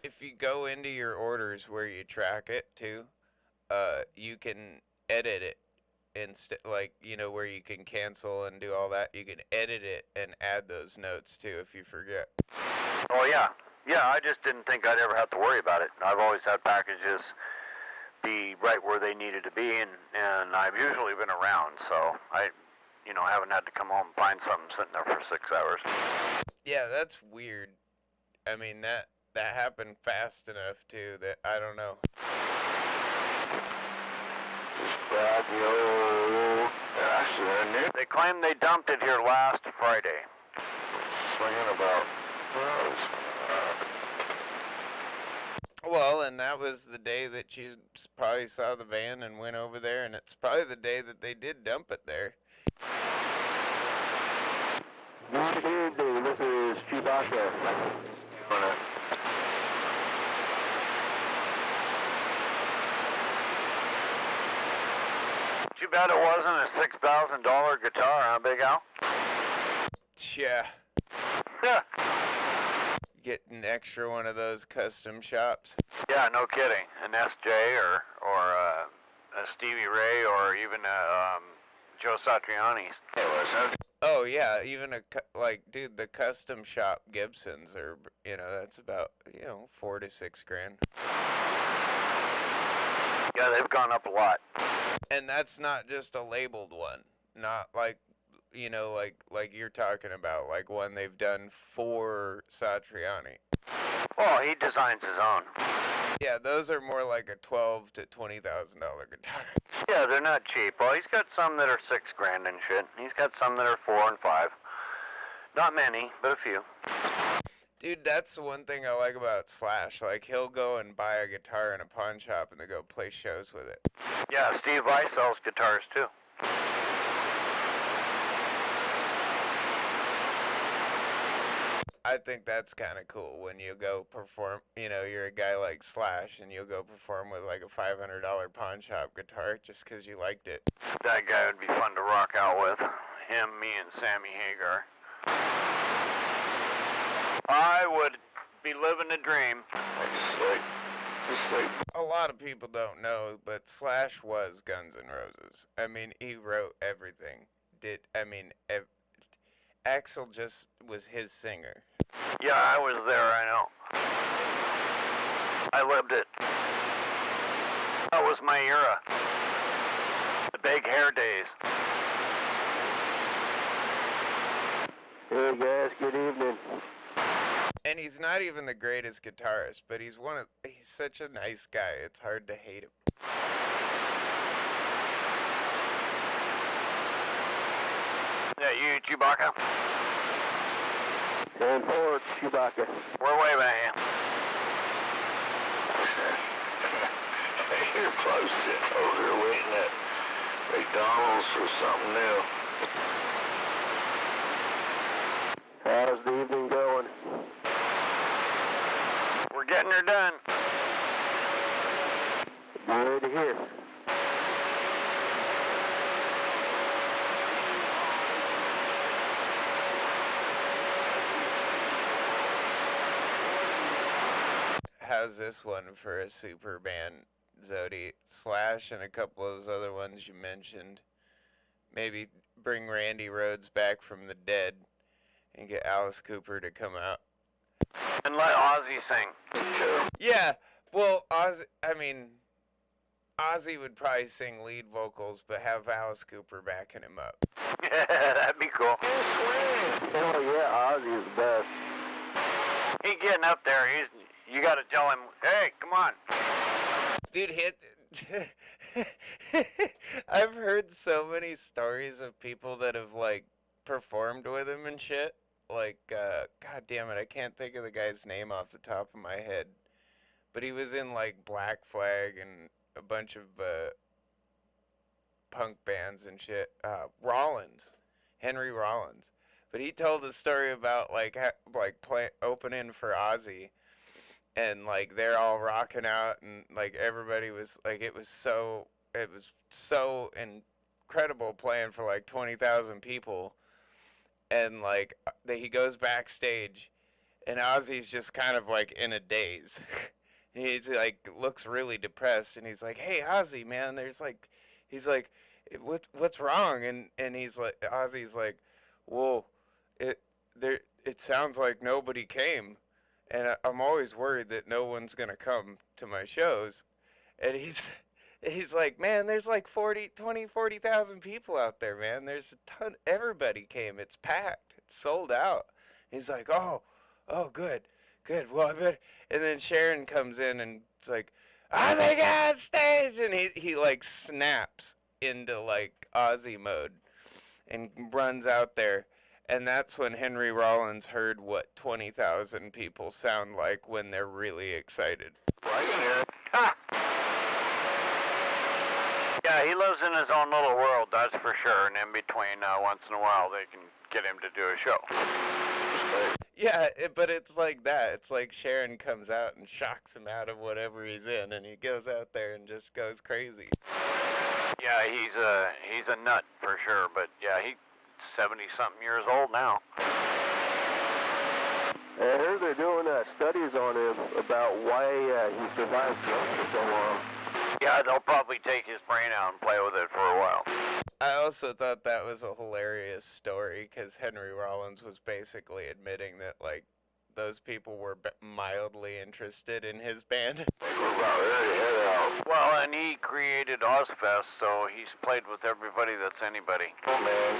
If you go into your orders where you track it too, you can edit it instead, like, where you can cancel and do all that. You can edit it and add those notes too if you forget. Oh, yeah. Yeah, I just didn't think I'd ever have to worry about it. I've always had packages be right where they needed to be, and I've usually been around, so I haven't had to come home and find something sitting there for 6 hours. Yeah, that's weird. I mean, that happened fast enough too that I don't know. Just grab the old accident. They claim they dumped it here last Friday. Swinging about. Well, and that was the day that you probably saw the van and went over there, and it's probably the day that they did dump it there. Good evening, this is Chewbacca. Too bad it wasn't a $6,000 guitar, huh, Big Al? Yeah. Get an extra one of those custom shops. Yeah, no kidding. An SJ or a Stevie Ray or even a Joe Satriani's. Oh yeah, even dude, the custom shop Gibsons are, that's about, $4 to $6 grand. Yeah, they've gone up a lot. And that's not just a labeled one. Not like, like you're talking about, like one they've done for Satriani. Well, he designs his own. Yeah, those are more like a $12,000 to $20,000 guitar. Yeah, they're not cheap. Well, he's got some that are $6 grand and shit. He's got some that are 4 and 5. Not many, but a few. Dude, that's the one thing I like about Slash. Like, he'll go and buy a guitar in a pawn shop and then go play shows with it. Yeah, Steve Vai sells guitars too. I think that's kind of cool when you go perform, you're a guy like Slash and you'll go perform with like a $500 pawn shop guitar just because you liked it. That guy would be fun to rock out with. Him, me, and Sammy Hagar. I would be living a dream. A lot of people don't know, but Slash was Guns N' Roses. I mean, he wrote everything. Axl just was his singer. Yeah, I was there, I know. I lived it. That was my era. The big hair days. Hey guys, good evening. And he's not even the greatest guitarist, but he's such a nice guy, it's hard to hate him. Yeah, you, Chewbacca? Going forward, Chewbacca. We're way back here. You're close, sitting over there waiting at McDonald's for something new. How's the evening going? We're getting her done. Good to hear. How's this one for a super band, Zodi? Slash and a couple of those other ones you mentioned. Maybe bring Randy Rhoads back from the dead and get Alice Cooper to come out. And let Ozzy sing. Yeah, well, Ozzy would probably sing lead vocals, but have Alice Cooper backing him up. Yeah, that'd be cool. Oh yeah, Ozzy is the best. He's getting up there. You gotta tell him, hey, come on. Dude, I've heard so many stories of people that have like performed with him and shit. Like, god damn it, I can't think of the guy's name off the top of my head. But he was in like Black Flag and a bunch of punk bands and shit. Rollins, Henry Rollins. But he told a story about like opening for Ozzy, and like they're all rocking out, and like everybody was like it was so incredible playing for like 20,000 people, and like he goes backstage, and Ozzy's just kind of like in a daze. He's like looks really depressed, and he's like, "Hey Ozzy, man, he's like, what's wrong?" And he's like, Ozzy's like, "Whoa, it sounds like nobody came, and I'm always worried that no one's gonna come to my shows." And he's like, "Man, there's like 40,000 people out there, man. There's a ton. Everybody came. It's packed. It's sold out." He's like, "Oh, good. Well, I bet." And then Sharon comes in and it's like, "Ozzy got on stage," and he like snaps into like Ozzy mode and runs out there. And that's when Henry Rollins heard what 20,000 people sound like when they're really excited. Well, I can hear it. Ha! Yeah, he lives in his own little world, that's for sure. And in between, once in a while, they can get him to do a show. Yeah, but it's like that. It's like Sharon comes out and shocks him out of whatever he's in, and he goes out there and just goes crazy. Yeah, he's a nut for sure. But yeah, he's 70-something years old now. I heard they're doing studies on him about why he survived drugs for so long. Yeah, they'll probably take his brain out and play with it for a while. I also thought that was a hilarious story because Henry Rollins was basically admitting that, like, those people were mildly interested in his band. Well, and he created Ozfest, so he's played with everybody that's anybody. Oh, man.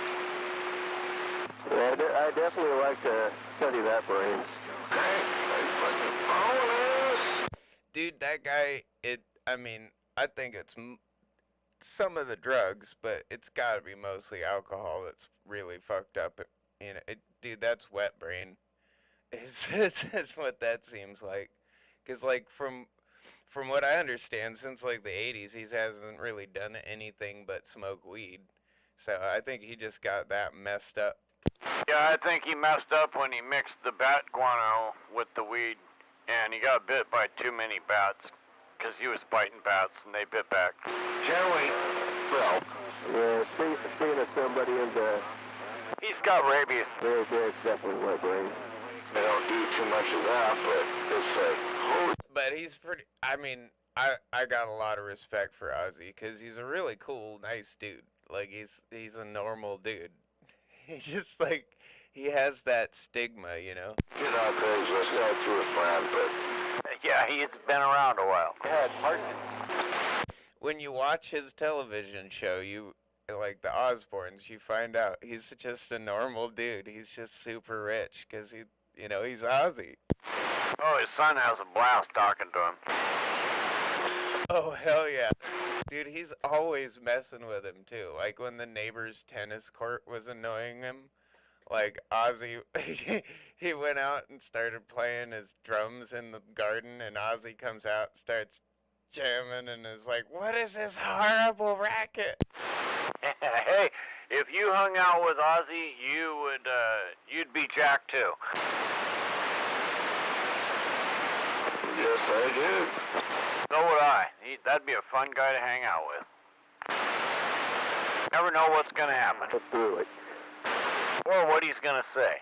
Yeah, I definitely like to study that brain. Dude, that guy, I think it's some of the drugs, but it's gotta be mostly alcohol that's really fucked up. Dude, that's wet brain. It's what that seems like. Because, like, from what I understand, since, like, the 80s, he hasn't really done anything but smoke weed. So I think he just got that messed up. Yeah, I think he messed up when he mixed the bat guano with the weed, and he got bit by too many bats, because he was biting bats, and they bit back. Generally, well, Yeah, seeing if somebody in the... He's got rabies. There's definitely wet brain. they don't do too much of that, but it's like, holy... But he's pretty, I got a lot of respect for Ozzy, because he's a really cool, nice dude. Like, he's a normal dude. He's just, like, he has that stigma, you know? Get on Craigslist, go through a friend, but... Yeah, he's been around a while. Yeah, Parkinson's. When you watch his television show, like the Osbournes, you find out he's just a normal dude. He's just super rich, because he's Ozzy. Oh, his son has a blast talking to him. Oh, hell yeah. Dude, he's always messing with him, too. Like, when the neighbor's tennis court was annoying him, like, Ozzy, he went out and started playing his drums in the garden, and Ozzy comes out, starts jamming, and is like, "What is this horrible racket?" Hey, if you hung out with Ozzy, you'd be jacked too. Yes, I did. So would I. That'd be a fun guy to hang out with. Never know what's gonna happen. Let's do it. Or what he's gonna say.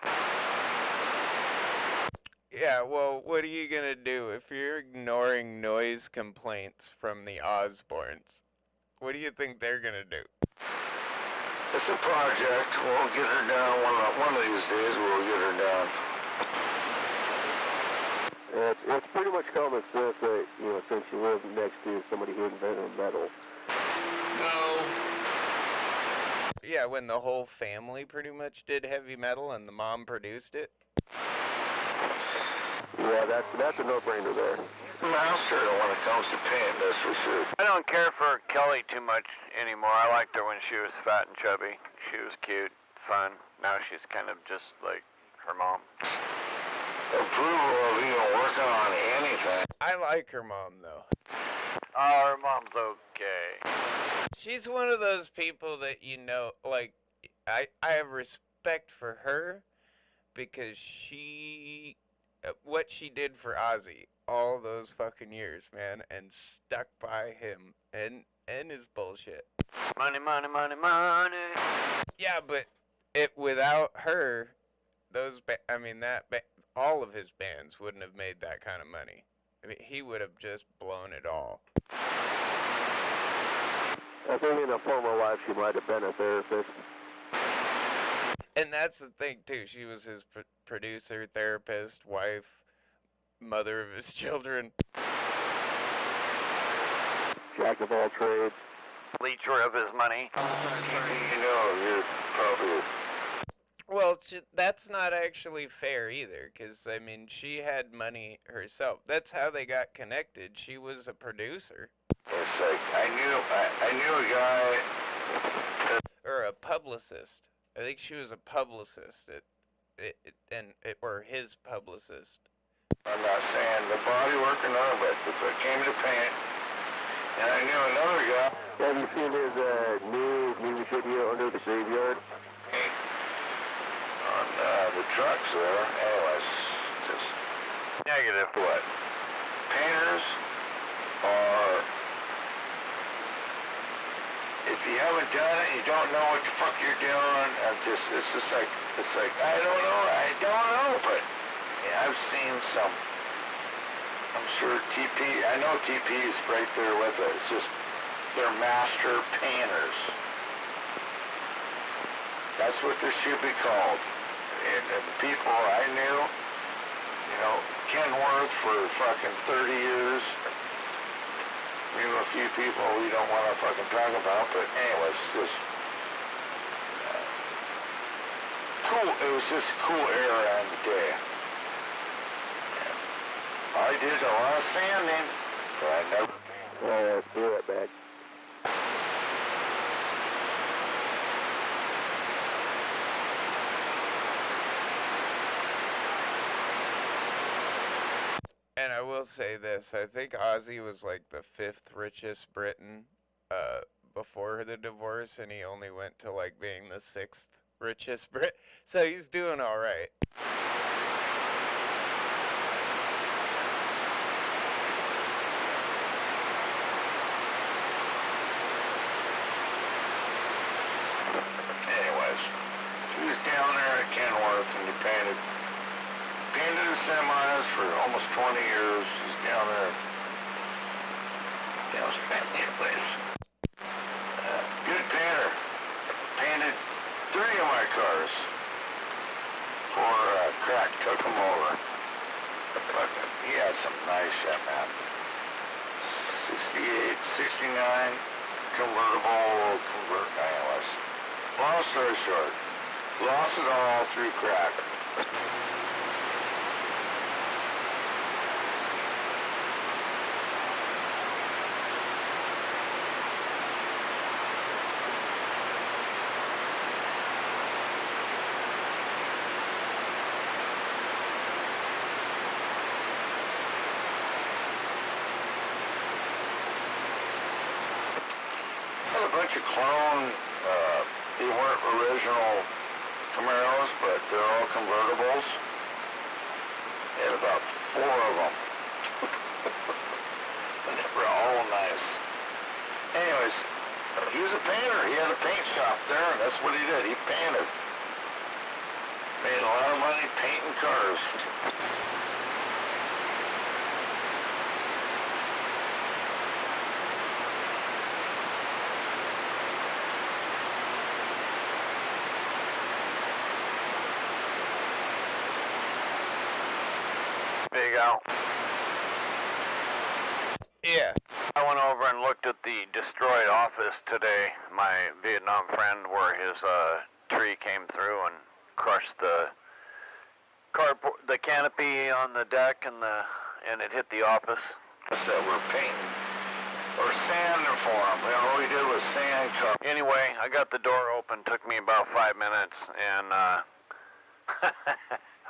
Yeah, well, what are you gonna do if you're ignoring noise complaints from the Osbournes? What do you think they're gonna do? It's a project. We'll get her down one of these days. We'll get her down. It's pretty much common sense that, since you live next to somebody who invented metal. No. Yeah, when the whole family pretty much did heavy metal and the mom produced it. Yeah, that's a no-brainer there. master when it comes to paint, that's for sure. I don't care for Kelly too much anymore. I liked her when she was fat and chubby. She was cute, fun. Now she's kind of just like her mom. Approval of even working on anything. I like her mom, though. Oh, her mom's okay. She's one of those people that, you know, like, I have respect for her because what she did for Ozzy all those fucking years, man, and stuck by him and his bullshit. Money, money, money, money. Yeah, but without her, all of his bands wouldn't have made that kind of money. I mean, he would have just blown it all. I think in a former life she might have been a therapist. And that's the thing, too. She was his producer, therapist, wife, mother of his children. Jack of all trades. Leecher of his money. You know, you're probably... Well, that's not actually fair either, because, I mean, she had money herself. That's how they got connected. She was a producer. It's like, I knew a guy... Or a publicist. I think she was a publicist, or his publicist. I'm not saying the body work or none of it, but it came to paint. And I knew another guy. Have you seen his new music video Under the Graveyard? On the trucks there. Anyways, just... Negative. What? Painters are... If you haven't done it, you don't know what the fuck you're doing. It's just like, I don't know, but yeah, I've seen some, I'm sure I know TP's right there with it. It's just, they're master painters. That's what they should be called. And the people I knew, you know, Kenworth for fucking 30 years. Knew a few people we don't want to fucking talk about, but anyways, just cool. It was just a cool era in the day. And I did a lot of sanding, but I never... Be right back. And I will say this, I think Ozzy was like the 5th richest Briton before the divorce, and he only went to like being the 6th richest Brit. So he's doing all right. Anyways, he was down there at Kenworth and he painted the semis for almost 20 years. He's down there. Anyways, good painter. Painted 3 of my cars before crack took him over. But he had some nice shit, man. 68, 69, convertible, anyways. Long story short, lost it all through crack. A bunch of clone, they weren't original Camaros, but they're all convertibles. They had about 4 of them. And they were all nice. Anyways, he was a painter. He had a paint shop there, and that's what he did. He painted. Made a lot of money painting cars. Big Al. Yeah. I went over and looked at the destroyed office today. My Vietnam friend, where his tree came through and crushed the canopy on the deck, and it hit the office. that we're painting or sanding for them. You know, all we did was sand cover. Anyway, I got the door open. Took me about 5 minutes, and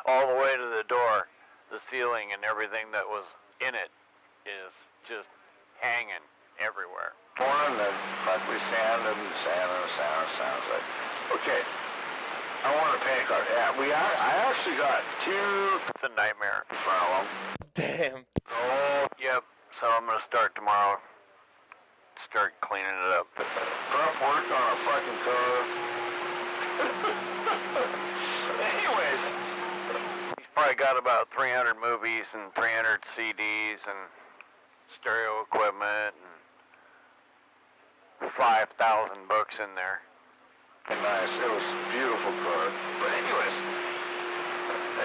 all the way to the door, the ceiling and everything that was in it is just hanging everywhere. Morning, then like we sanded and sanded. It's like, okay, I want a paint car. Yeah, I actually got 2. It's a nightmare. From them. Damn. Oh, yep. So I'm gonna start tomorrow. Start cleaning it up. Rough work on a fucking car. Anyways, He's probably got about 300 movies and 300 CDs and stereo equipment and 5,000 books in there. nice. It was a beautiful car. But anyways,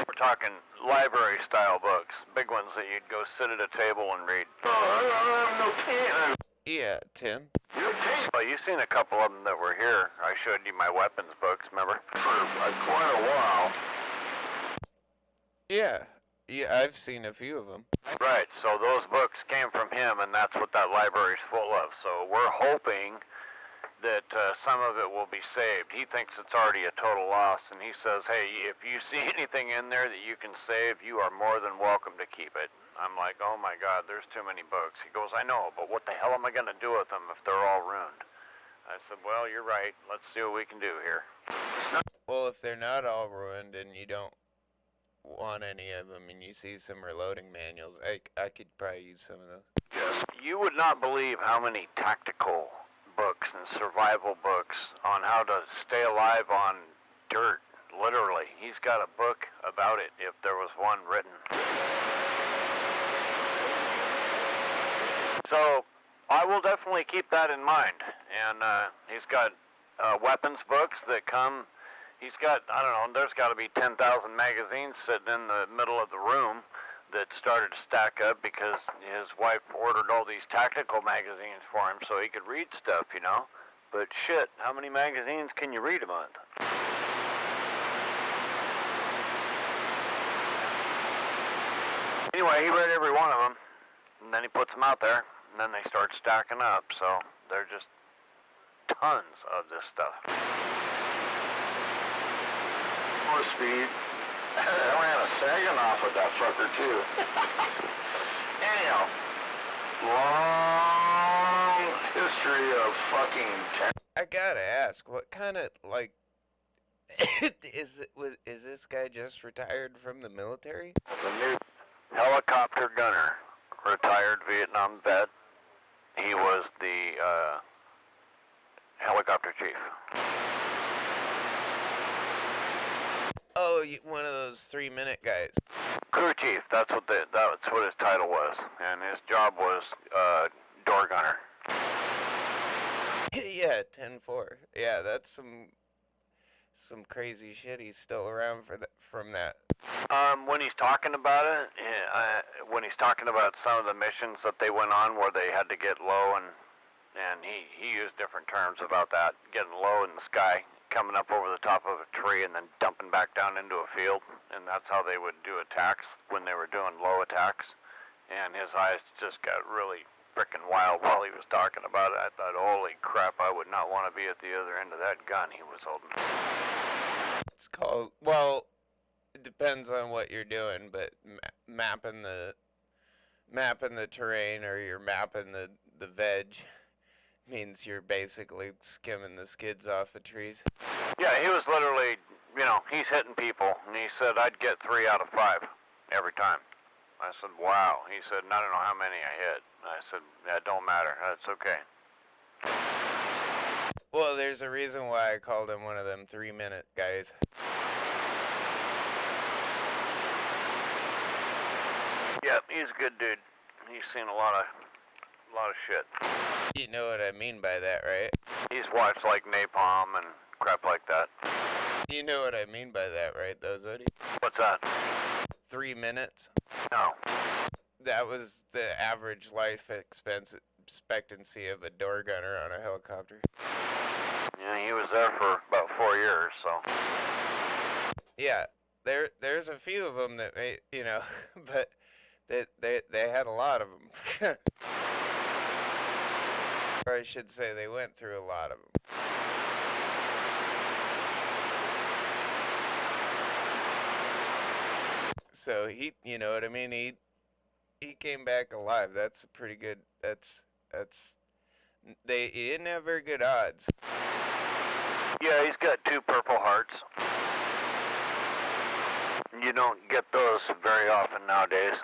We're talking library-style books, big ones that you'd go sit at a table and read. oh, I have no paint. Yeah, Tim. Your paint Well, you've seen a couple of them that were here. I showed you my weapons books, remember? for quite a while. Yeah. Yeah, I've seen a few of them. Right, so those books came from him, and that's what that library's full of. So we're hoping that some of it will be saved. He thinks it's already a total loss, and he says, hey, if you see anything in there that you can save, you are more than welcome to keep it. I'm like, oh my God, there's too many books. He goes, I know, but what the hell am I going to do with them if they're all ruined? I said, well, you're right. Let's see what we can do here. Well, if they're not all ruined and you don't want any of them and you see some reloading manuals, I could probably use some of those. Yes. You would not believe how many tactical books and survival books on how to stay alive on dirt, literally. He's got a book about it if there was one written. So I will definitely keep that in mind. And he's got weapons books that come. He's got, I don't know, there's got to be 10,000 magazines sitting in the middle of the room that started to stack up because his wife ordered all these tactical magazines for him so he could read stuff, you know. But shit, how many magazines can you read a month? Anyway, he read every one of them, and then he puts them out there, and then they start stacking up, so they're just tons of this stuff. More speed. I ran a second off with that fucker too. Anyhow, long history of fucking I gotta ask, what kind of, like, is this guy just retired from the military? the new Helicopter gunner, retired Vietnam vet. He was the helicopter chief. Oh, one of those 3-minute guys. Crew chief, that's what his title was, and his job was door gunner. Yeah, 10-4. Yeah, that's some crazy shit. He's still around from that. When he's talking about it, when he's talking about some of the missions that they went on where they had to get low, and he used different terms about that, getting low in the sky, coming up over the top of a tree, and then dumping back down into a field, and that's how they would do attacks when they were doing low attacks. And his eyes just got really frickin' wild while he was talking about it. I thought, holy crap, I would not want to be at the other end of that gun he was holding. It's called, well, it depends on what you're doing, but mapping the terrain, or you're mapping the veg, means you're basically skimming the skids off the trees. Yeah, he was literally, you know, he's hitting people, and he said, I'd get 3 out of 5 every time. I said, wow. He said, I don't know how many I hit. I said, that don't matter. That's okay. Well, there's a reason why I called him one of them 3-minute guys. Yep, he's a good dude. He's seen a lot of shit. You know what I mean by that, right? He's watched like Napalm and crap like that. You know what I mean by that, right, though, Zodi? What's that? 3 minutes? No. That was the average life expectancy of a door gunner on a helicopter. Yeah, he was there for about 4 years, so. Yeah, there's a few of them that may, you know, but They had a lot of them. Or I should say they went through a lot of them. So you know what I mean? He came back alive. That's a pretty good, he didn't have very good odds. Yeah, he's got 2 Purple Hearts. You don't get those very often nowadays.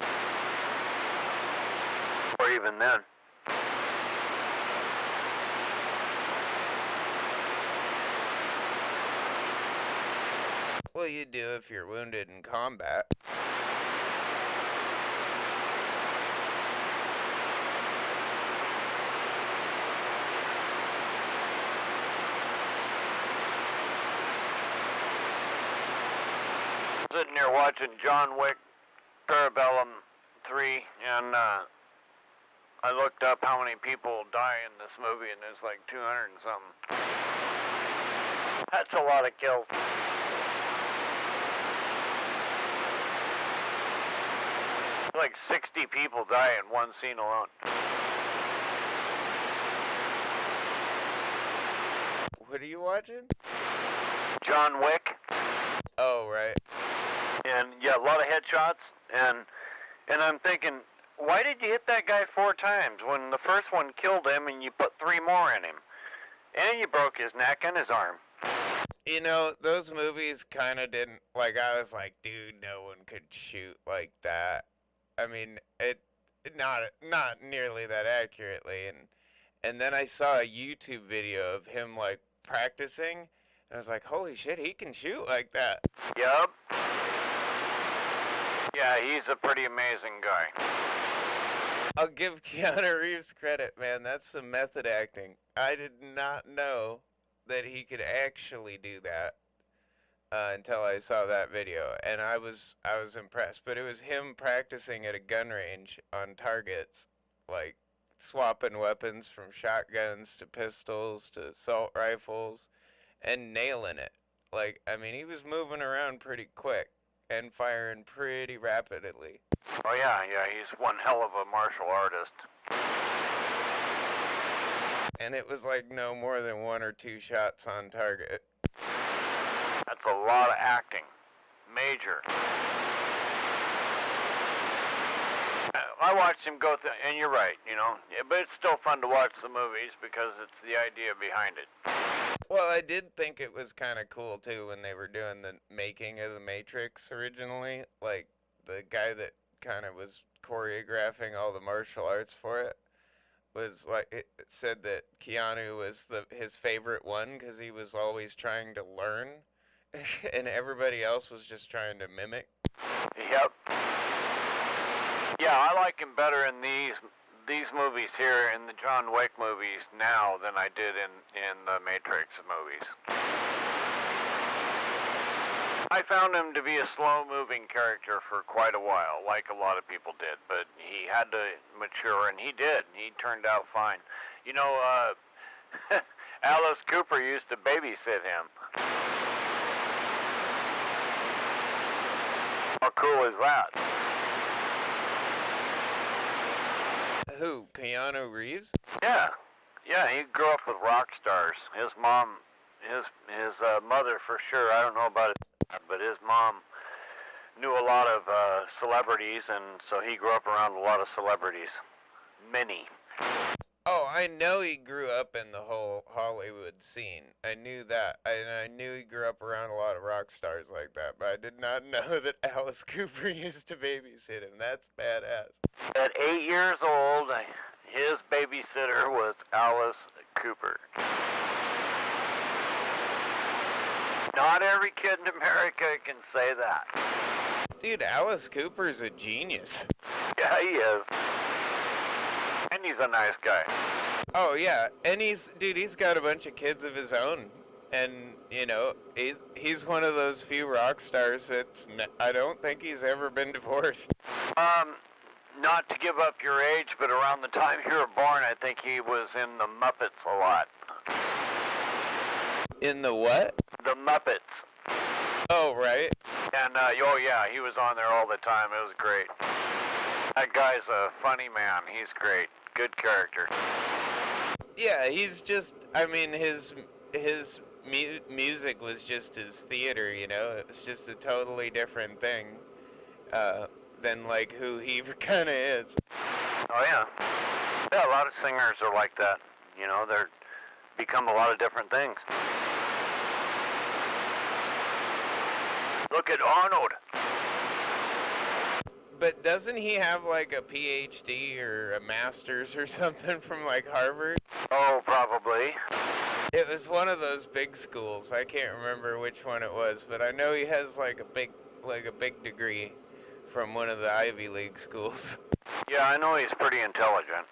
Or even then. Well, you do if you're wounded in combat. Sitting here watching John Wick Parabellum 3, and I looked up how many people die in this movie, and there's like 200 and something. That's a lot of kills. Like 60 people die in one scene alone. What are you watching? John Wick. Oh, right. And yeah, a lot of headshots, and I'm thinking, why did you hit that guy 4 times when the first one killed him and you put 3 more in him? And you broke his neck and his arm. You know, those movies kind of didn't, like, I was like, dude, no one could shoot like that. I mean, not nearly that accurately, and then I saw a YouTube video of him, like, practicing, and I was like, holy shit, he can shoot like that. Yup. Yeah, he's a pretty amazing guy. I'll give Keanu Reeves credit, man. That's some method acting. I did not know that he could actually do that until I saw that video, and I was impressed. But it was him practicing at a gun range on targets, like swapping weapons from shotguns to pistols to assault rifles, and nailing it. Like, I mean, he was moving around pretty quick and firing pretty rapidly. Oh yeah, he's one hell of a martial artist. And it was like no more than 1 or 2 shots on target. That's a lot of acting. Major. I watched him go through, and you're right, you know, but it's still fun to watch the movies because it's the idea behind it. Well, I did think it was kind of cool, too, when they were doing the making of The Matrix originally. Like, the guy that kind of was choreographing all the martial arts for it was like, it said that Keanu was his favorite one because he was always trying to learn, and everybody else was just trying to mimic. Yep. Yeah, I like him better in these movies here, in the John Wick movies now, than I did in the Matrix movies. I found him to be a slow-moving character for quite a while, like a lot of people did, but he had to mature, and he did. He turned out fine. You know, Alice Cooper used to babysit him. How cool is that? Who, Keanu Reeves? Yeah, he grew up with rock stars. His mom, his mother for sure, I don't know about it, but his mom knew a lot of celebrities, and so he grew up around a lot of celebrities. Many. Oh, I know he grew up in the whole Hollywood scene. I knew that. I knew he grew up around a lot of rock stars like that, but I did not know that Alice Cooper used to babysit him. That's badass. At 8 years old, his babysitter was Alice Cooper. Not every kid in America can say that. Dude, Alice Cooper's a genius. Yeah, he is. And he's a nice guy. Oh, yeah. And he's got a bunch of kids of his own. And, you know, he's one of those few rock stars I don't think he's ever been divorced. Not to give up your age, but around the time you were born, I think he was in the Muppets a lot. In the what? The Muppets. Oh, right. And, oh yeah, he was on there all the time. It was great. That guy's a funny man. He's great. Good character. Yeah, he's just, I mean, his music was just his theater, you know? It was just a totally different thing than, like, who he kind of is. Oh, yeah. Yeah, a lot of singers are like that. You know, they're become a lot of different things. Look at Arnold. But doesn't he have, like, a PhD or a master's or something from, like, Harvard? Oh, probably. It was one of those big schools. I can't remember which one it was, but I know he has, like, a big degree from one of the Ivy League schools. Yeah, I know he's pretty intelligent.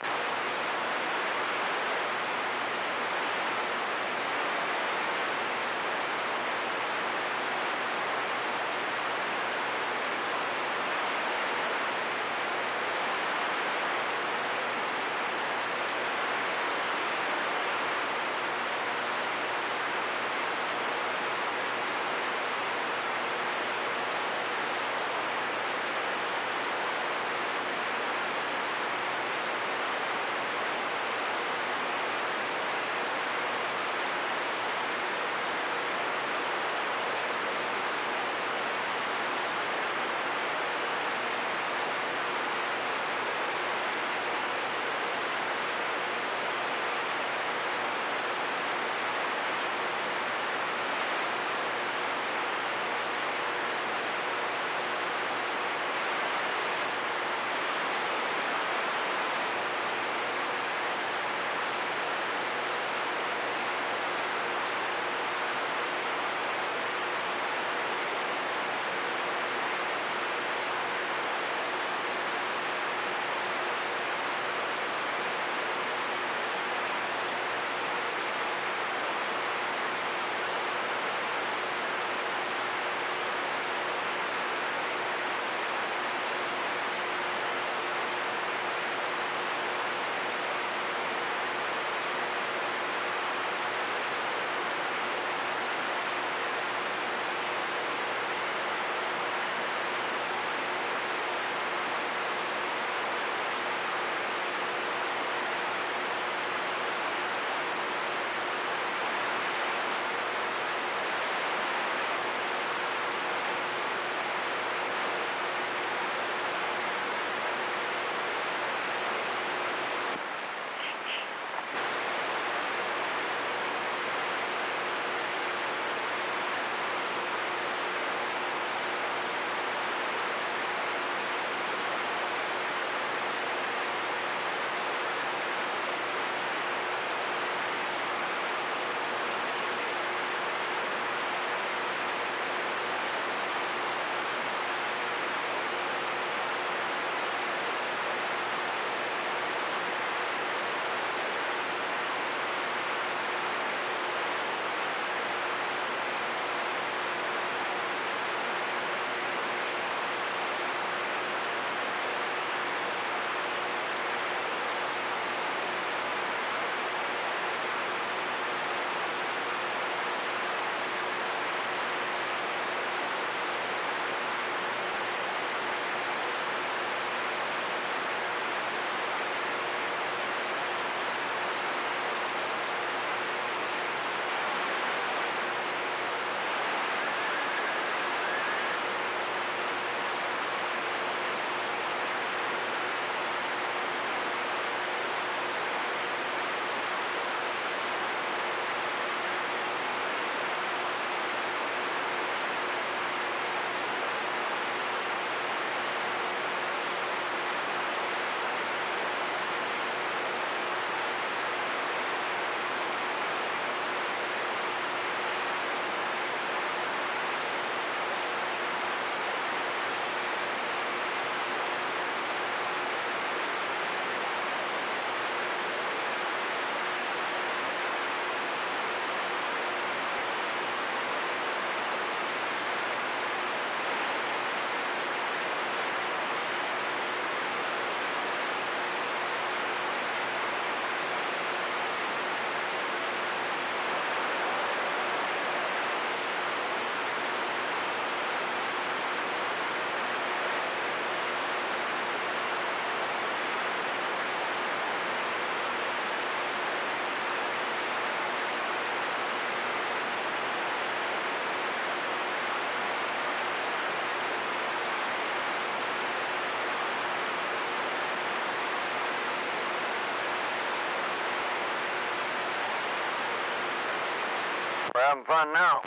having fun now.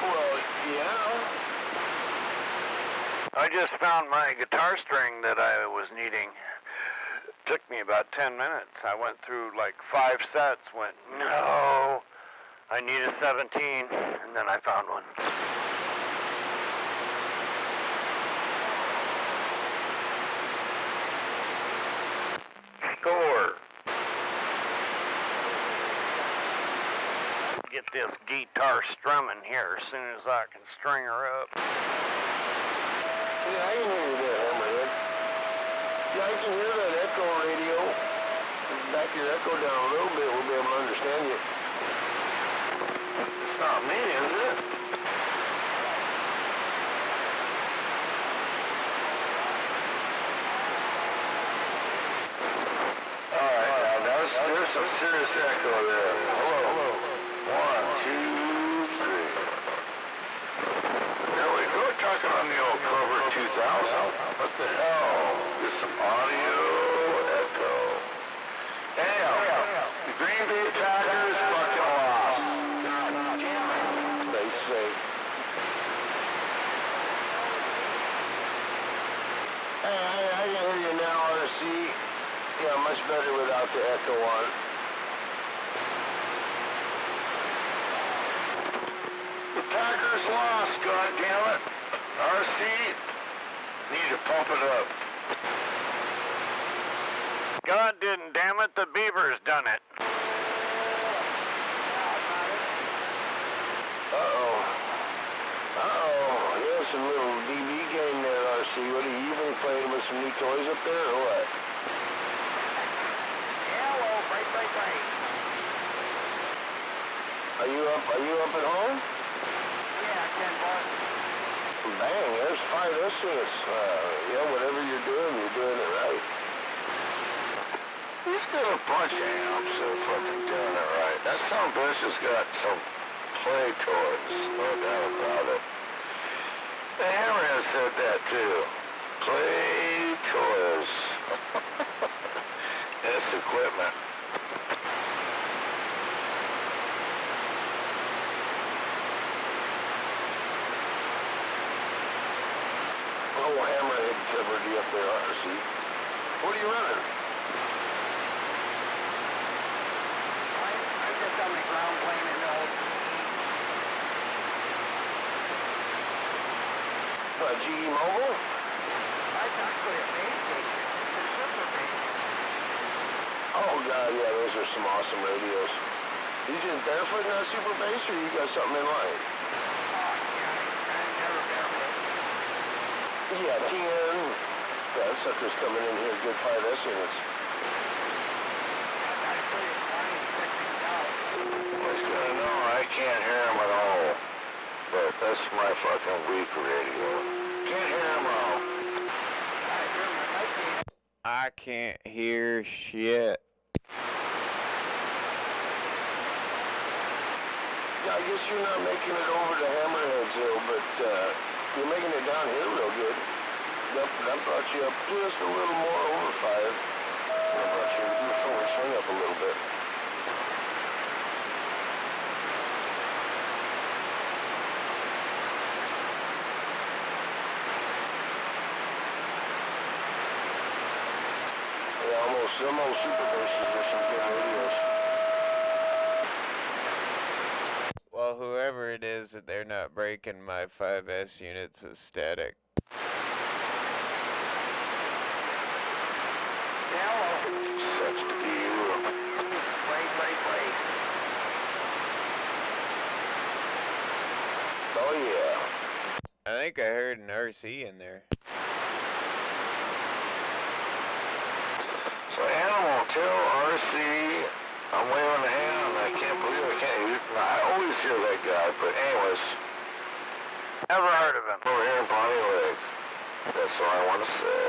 Well, yeah. I just found my guitar string that I was needing. Took me about 10 minutes. I went through like 5 sets, went, no, I need a 17, and then I found one. Score. Get this guitar strumming here as soon as I can string her up. Yeah, I can hear you there, Hammerhead. Yeah, I can hear that echo radio. Back your echo down a little bit, we'll be able to understand you. It's not me, is it? Alright, now there's some serious echo there. Hello. 1, 2, 3. There we go, talking on the old Cobra 2000. What the hell? There's some audio echo. Anyhow, the Green Bay Packers fucking lost. They say. Hey, I can hear you now, RC. Yeah, much better without the echo on. The Packers lost, goddammit. RC, need to pump it up. God didn't, damn it, the Beavers done it. There's some little DB game there, RC. What are you been playing with some new toys up there, or what? Hello, break. Are you up at home? Yeah, Ken Boss. Bang, there's 5 estimates. Yeah, whatever you're doing it right. He's got a bunch of amps that are fucking doing it right. That son of a bitch has got some play toys, no doubt about it. The Hammerhead said that too. Play toys. It's equipment. Oh, Hammerhead covered you up there, RC. What are you running? I'm just on the ground playing an old GE Mobile? That's actually a base station. It's a super base. Oh, God, yeah, those are some awesome radios. You just barefoot in that super bass, or you got something in line? I'm never barefoot. Yeah, TN. That sucker's coming in here, good 5S units. I put it 20, 16,000. What's going on? I can't hear him at all. But that's my fucking weak radio. Can't hear him at all. I can't hear shit. Yeah, I guess you're not making it over to Hammerheads, though, but you're making it down here real good. That brought you up just a little more over 5. That brought your forward swing up a little bit. Yeah, some old super basses are some good radios. Well, whoever it is that they're not breaking my 5S units is static. Sucks to be you. Wait. Oh, yeah. I think I heard an RC in there. So Animal, tell RC I'm waving the hand. I can't believe I can't use it. I always hear that guy, but anyways. Never heard of him. Over here in Bonnie Lake. That's all I want to say.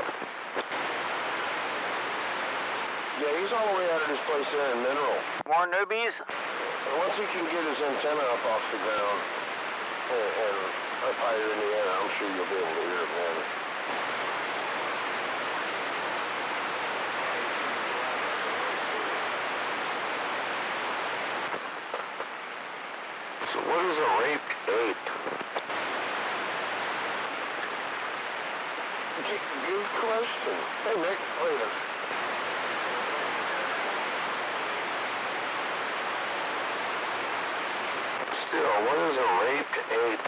Yeah, he's all the way out of this place there in Mineral. More newbies? And once he can get his antenna up off the ground and up higher in the air, I'm sure you'll be able to hear him then. raped ape? Good question. Hey, Nick, wait a Still, what is a raped ape?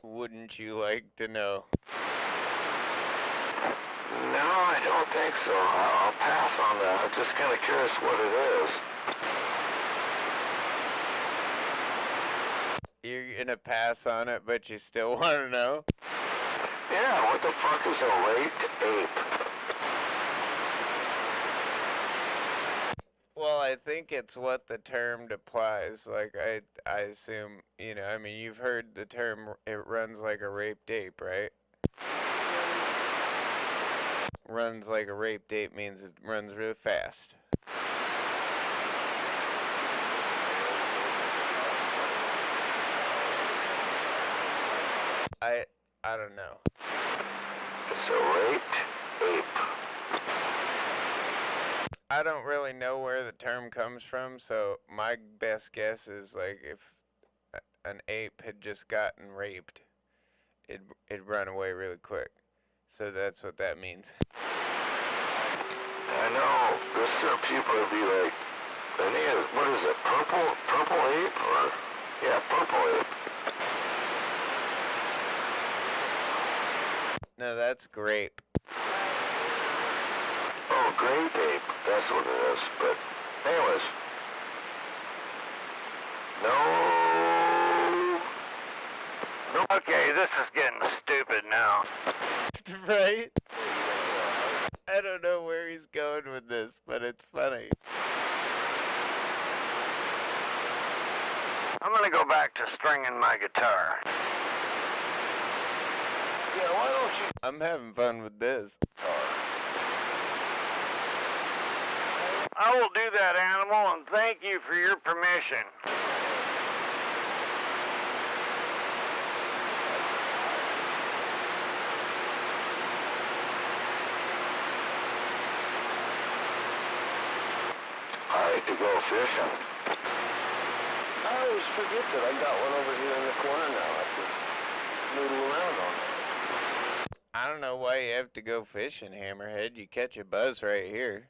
Wouldn't you like to know? No, I don't think so. I'll pass on that. I'm just kind of curious what it is. You're gonna pass on it, but you still want to know? Yeah, what the fuck is a raped ape? Well, I think it's what the term applies. Like, I assume, you know, I mean, you've heard the term, it runs like a raped ape, right? Runs like a raped ape means it runs really fast. I don't know. It's a raped ape. I don't really know where the term comes from, so my best guess is like if an ape had just gotten raped, it'd run away really quick. So that's what that means. I know. There's some people would be like, I think it's, what is it, purple ape? Or, yeah, purple ape. No, that's grape. Oh, grape ape. That's what it is. But, anyways. No. Okay, this is getting stupid now. Right? I don't know where he's going with this, but it's funny. I'm gonna go back to stringing my guitar. Yeah, why don't you... I'm having fun with this. I will do that, animal, and thank you for your permission. I like to go fishing. I always forget that I got one over here in the corner now. I have to noodle around on it. I don't know why you have to go fishing, Hammerhead. You catch a buzz right here.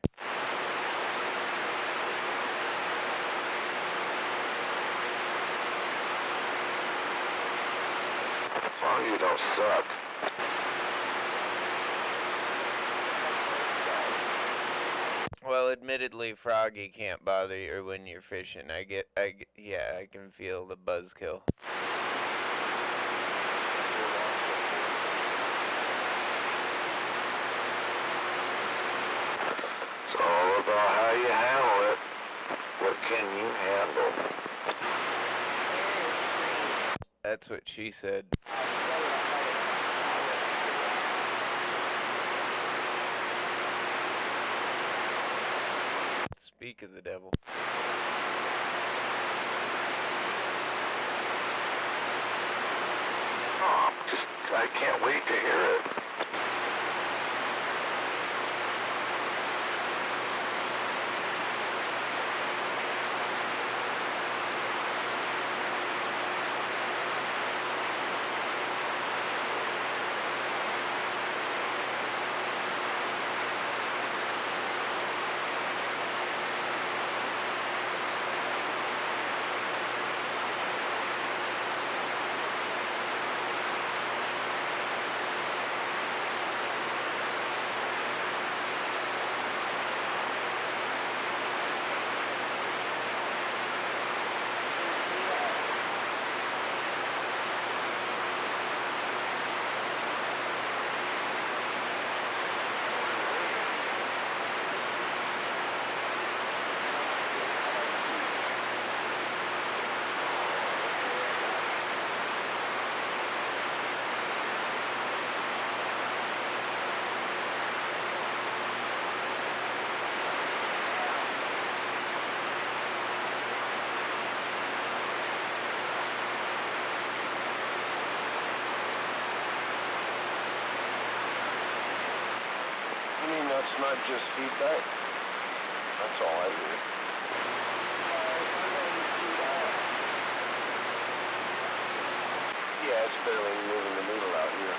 As long as you don't suck. Well, admittedly, Froggy can't bother you when you're fishing. Yeah, I can feel the buzzkill. It's all about how you handle it. What can you handle? That's what she said. Speak of the devil. Oh, I can't wait to hear it. You mean that's not just feedback? That's all I hear. Yeah, it's barely moving the needle out here.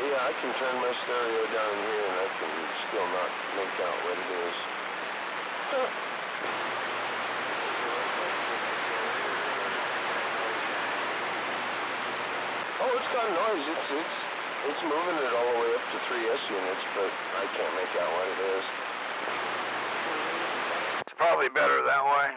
Yeah, I can turn my stereo down here and I can still not make out what it is. Oh, it's got noise. It's moving it all the way up to 3S units, but I can't make out what it is. It's probably better that way.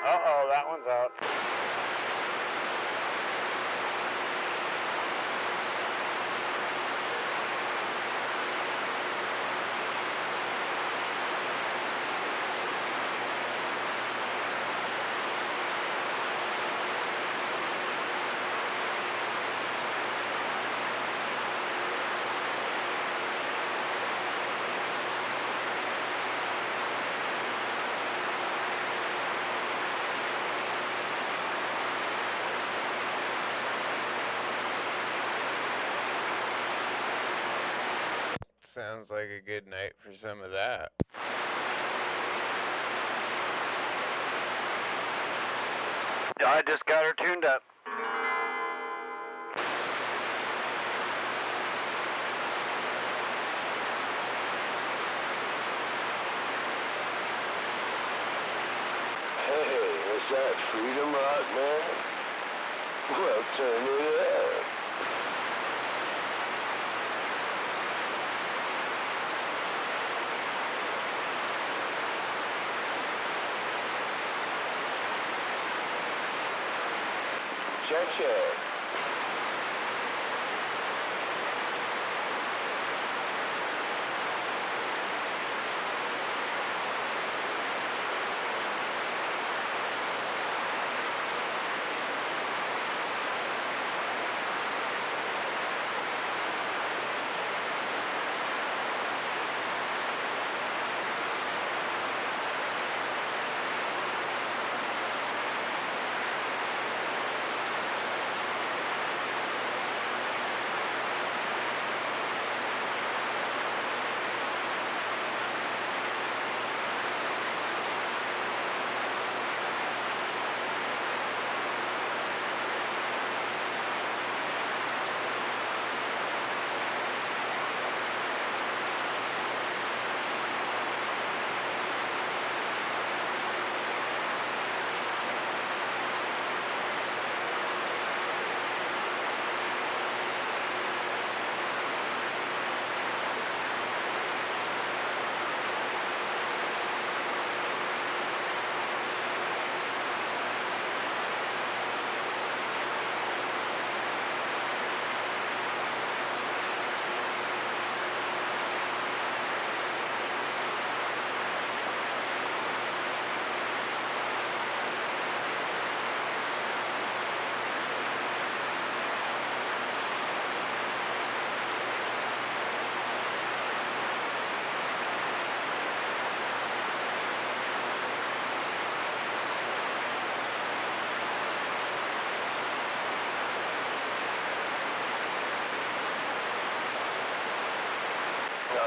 Uh-oh, that one's out. Sounds like a good night for some of that. I just got her tuned up. Hey, what's that, Freedom Rock, man? Well, turn it up. Check.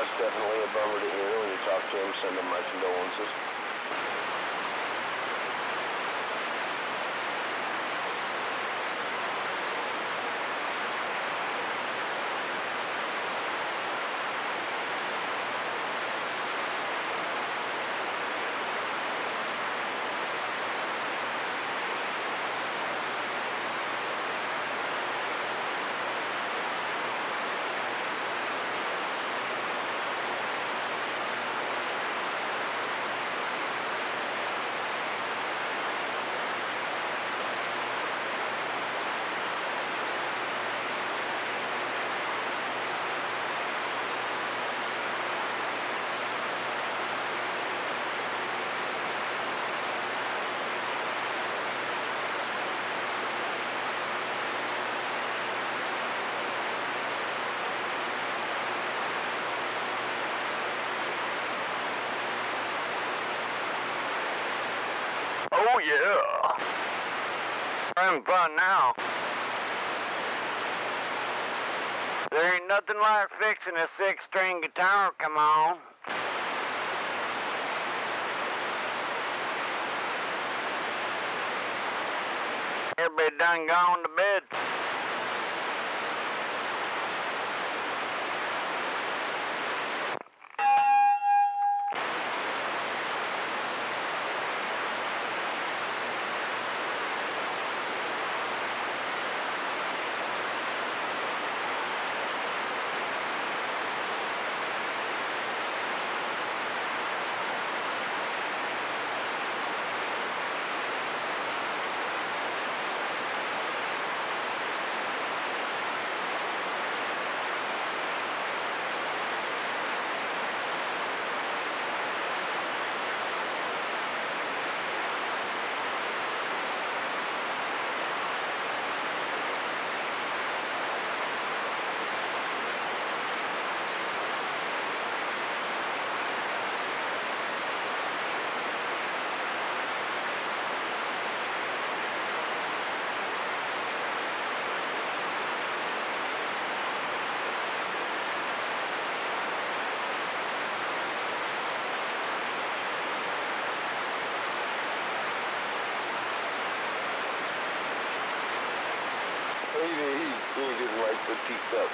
It's definitely a bummer to hear. When you talk to him, send him my condolences. Oh yeah. Having fun now. There ain't nothing like fixing a 6-string guitar, come on. Everybody done gone to bed. he didn't like the teacups.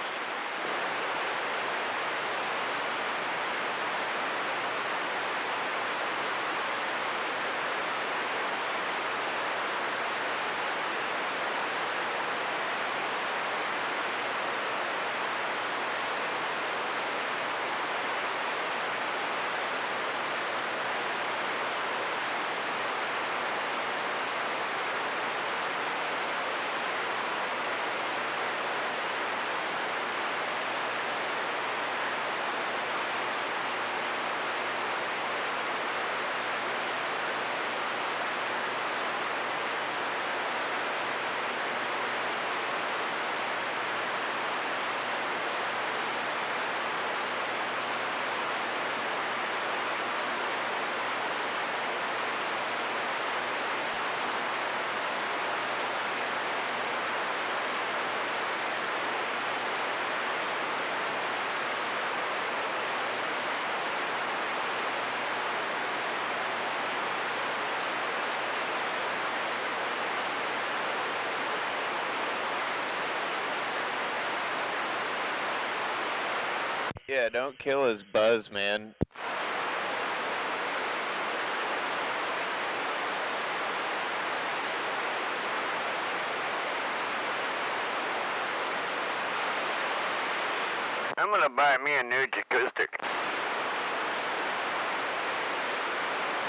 Yeah, don't kill his buzz, man. I'm gonna buy me a new acoustic.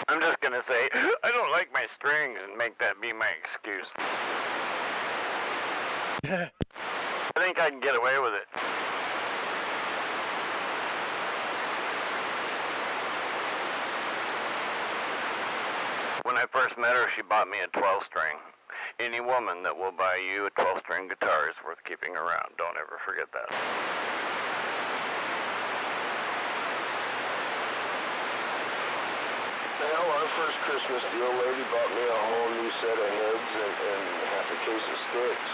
I'm just gonna say, I don't like my strings and make that be my excuse. I think I can get away with it. When I first met her, she bought me a 12-string. Any woman that will buy you a 12-string guitar is worth keeping around. Don't ever forget that. Well, our first Christmas, the old lady bought me a whole new set of heads and half a case of sticks.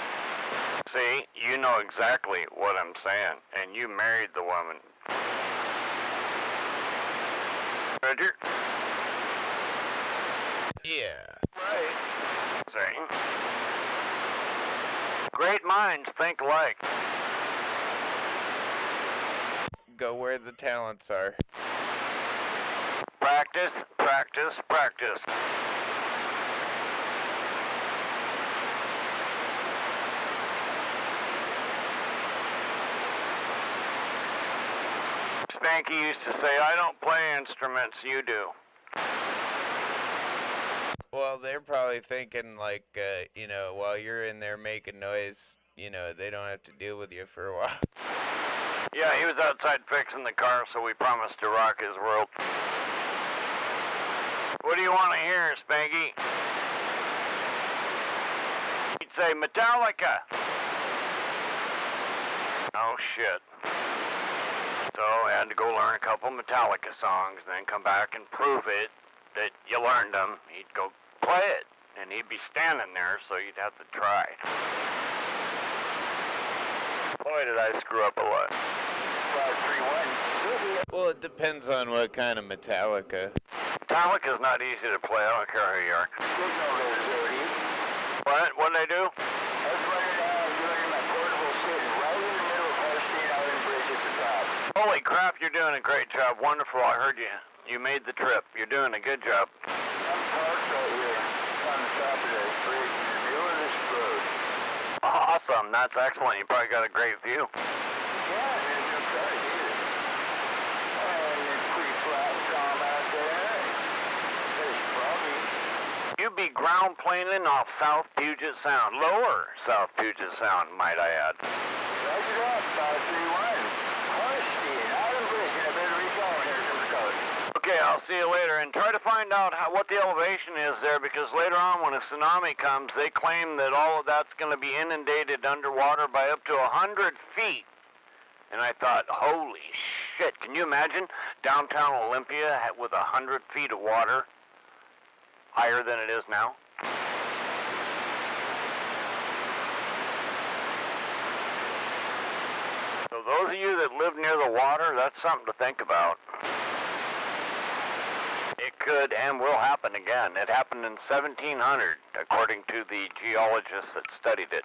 See, you know exactly what I'm saying, and you married the woman. Roger? Yeah. Right. See? Great minds think alike. Go where the talents are. Practice, practice, practice. Spanky used to say, I don't play instruments, you do. Well, they're probably thinking like, you know, while you're in there making noise, you know, they don't have to deal with you for a while. Yeah, he was outside fixing the car, so we promised to rock his world. What do you want to hear, Spanky? He'd say, Metallica. Oh, shit. So I had to go learn a couple Metallica songs, and then come back and prove it that you learned them. He'd go play it, and he'd be standing there, so you'd have to try. Boy, did I screw up a lot. 531. Well, it depends on what kind of Metallica. Metallica's not easy to play. I don't care who you are. What? What'd I do? I was running down doing my portable sitting right in the middle of Holstein out in Bridge at the top. Holy crap, you're doing a great job. Wonderful. I heard you. You made the trip. You're doing a good job. I'm parked right here on the top of that bridge in the middle of this road. Awesome. That's excellent. You probably got a great view. Yeah, there's no cars either. And it's pretty flat and calm out there. There's probably... You'd be ground planing off South Puget Sound. Lower South Puget Sound, might I add. Roger that, 531. Holstein, out of Bridge, and I better reach on here to the code. Okay, I'll see you later, and try to find out what the elevation is there, because later on when a tsunami comes, they claim that all of that's going to be inundated underwater by up to 100 feet. And I thought, holy shit, can you imagine downtown Olympia with 100 feet of water higher than it is now? So those of you that live near the water, that's something to think about. It could and will happen again. It happened in 1700, according to the geologists that studied it.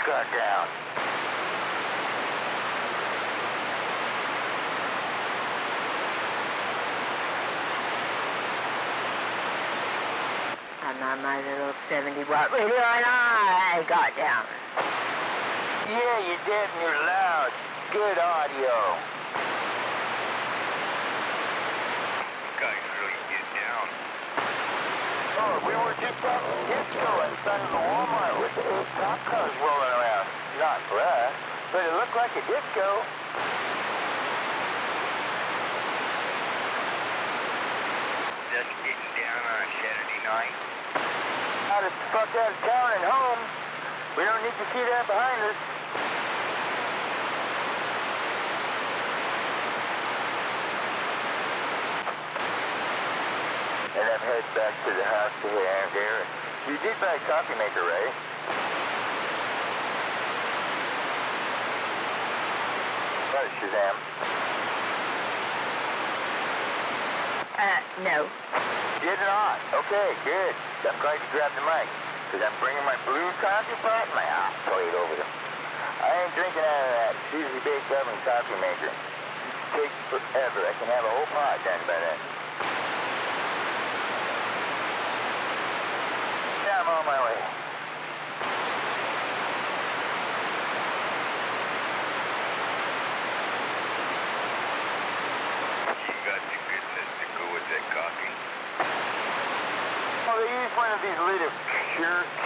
got down. I'm on my little 70-watt radio and I got down. Yeah, you did, and you're loud. Good audio. Guys really get down. Oh, we were just at the disco inside of the Walmart with the 8 cop cars rolling around. Not for us, but it looked like a disco. Just getting down on a Saturday night. Out of the fuck out of town and home. We don't need to see that behind us. And I'm heading back to the house to have there. You did buy a coffee maker, right? What, Shazam? No. Did not. Okay, good. I'm glad you grabbed the mic. Because I'm bringing my blue coffee pot and my hot plate over there. I ain't drinking out of that Susie Baked Oven coffee maker. It takes forever. I can have a whole pot done by then. Yeah, I'm on my way. You got the goodness to go with that coffee. Well, they use one of these little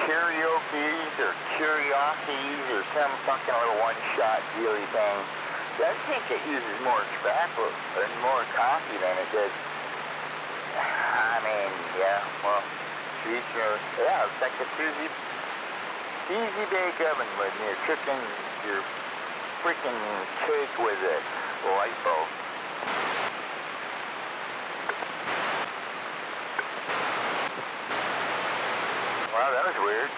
karaoke's or curiosities or some fucking little one-shot dealy thing. I think it uses more tobacco and more coffee than it does. I mean, yeah, well, geez, yeah, it's like a easy bake oven when you're cooking your freaking cake with a light bulb. Wow, that was weird.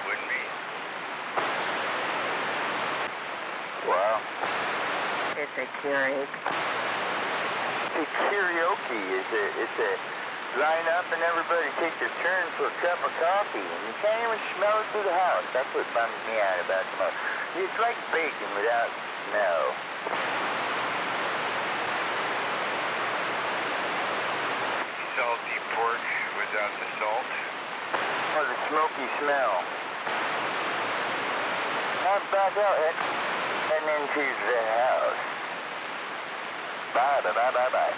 Wouldn't be. Wow. It's a Keurig. The karaoke it's a line up and everybody take their turn for a cup of coffee and you can't even smell it through the house. That's what bums me out about the most. It's like bacon without smell. Salty pork without the salt. Or the smoky smell. I'm back out and into the house. Bye, bye, bye, bye, bye.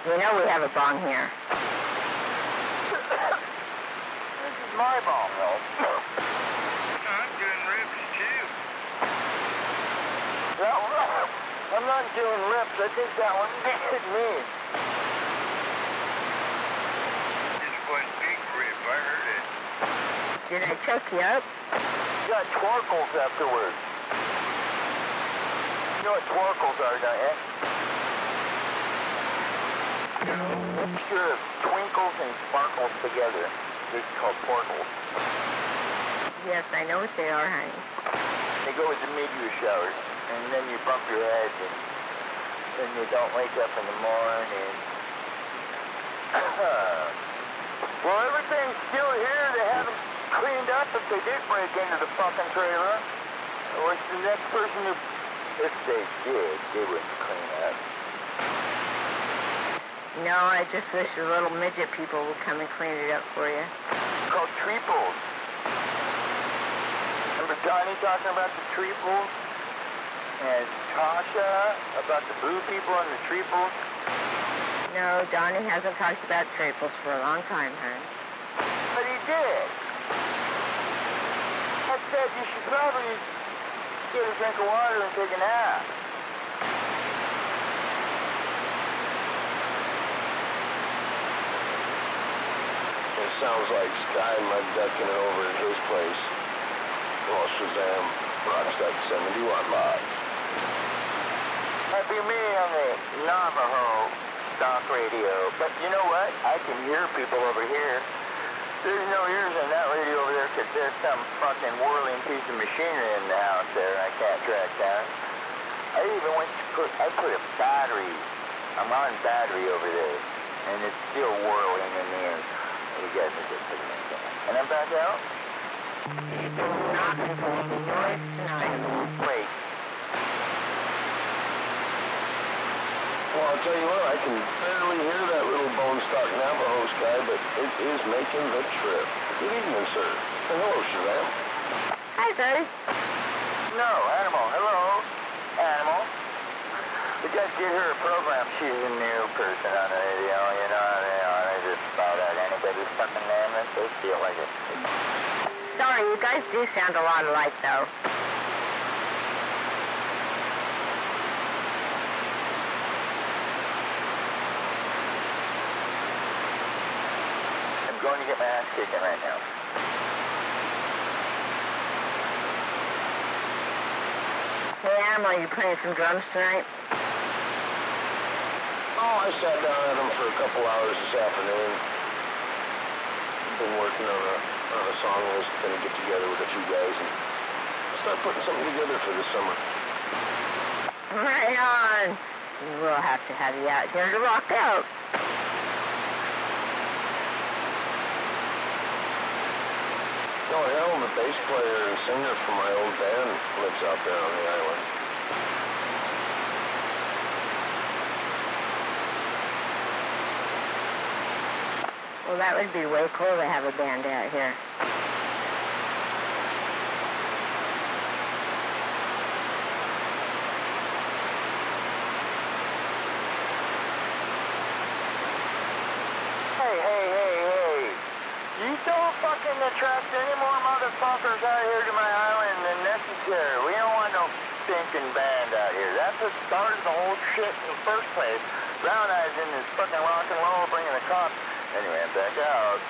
You know we have a bong here. This is my bong, though. I'm doing ribs too. I'm not doing rips. I think that one did me. Just one big rib, I heard it. Did I choke you up? Got twarkles afterwards. You know what twarkles are, don't you? Mixture of twinkles and sparkles together. It's called twarkles. Yes, I know what they are, honey. They go with the meteor showers, and then you bump your head, and then you don't wake up in the morning. Well, everything's still here. They haven't cleaned up if they did break into the fucking trailer. What's the next person who... If they did, they wouldn't clean up. No, I just wish the little midget people would come and clean it up for you. It's called treeples. Remember Donnie talking about the treeples? And Tasha about the blue people and the treeples? No, Donnie hasn't talked about triples for a long time, hon. But he did. I said you should probably get a drink of water and take a nap. It sounds like Sky mud ducking it over at his place. Well, Shazam rocks that 70-watt box. That'd be me on the Navajo stock radio. But you know what? I can hear people over here. There's no ears on that radio over there because there's some fucking whirling piece of machinery in the house there I can't track down. I even went to I put a battery, I'm on battery over there, and it's still whirling in the air. You guys are just putting it down. And I'm back out? Not making any noise tonight. Wait. Well, I'll tell you what, I can barely hear that little bone stock Navajo Sky, but it is making the trip. Good evening, sir. And hello, Shazam. Hi, buddy. No, Animal. Hello, Animal. We got to get her a program. She's a new person on the radio, you know. They just spout out anybody's fucking name if they feel like it. Sorry, you guys do sound a lot alike, though. I'm going to get my ass kicking right now. Hey, Animal, you playing some drums tonight? Oh, I sat down at them for a couple hours this afternoon. Been working on a song I was going to get together with a few guys and start putting something together for this summer. Right on. We'll have to have you out here to rock out. Oh, hell, the bass player and singer from my old band lives out there on the island. Well, that would be way cool to have a band out here. Hey. You don't fucking attract any more motherfuckers out here to my island than necessary. We don't want no stinking band out here. That's what started the whole shit in the first place. Brown Eyes in this fucking rock and roll bringing the cops. Anyway, I'm back out.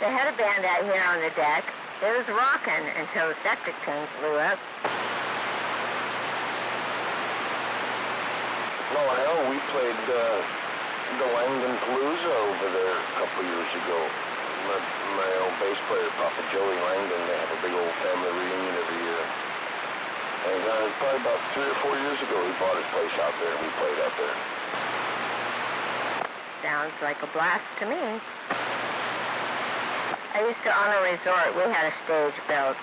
They had a band out here on the deck. It was rocking until the septic tank blew up. No, hell, we played the Langdon Palooza over there a couple years ago. My old bass player, Papa Joey Langdon, they have a big old family reunion every year. And it was probably about 3 or 4 years ago he bought his place out there and we played out there. Sounds like a blast to me. I used to own a resort. We had a stage built.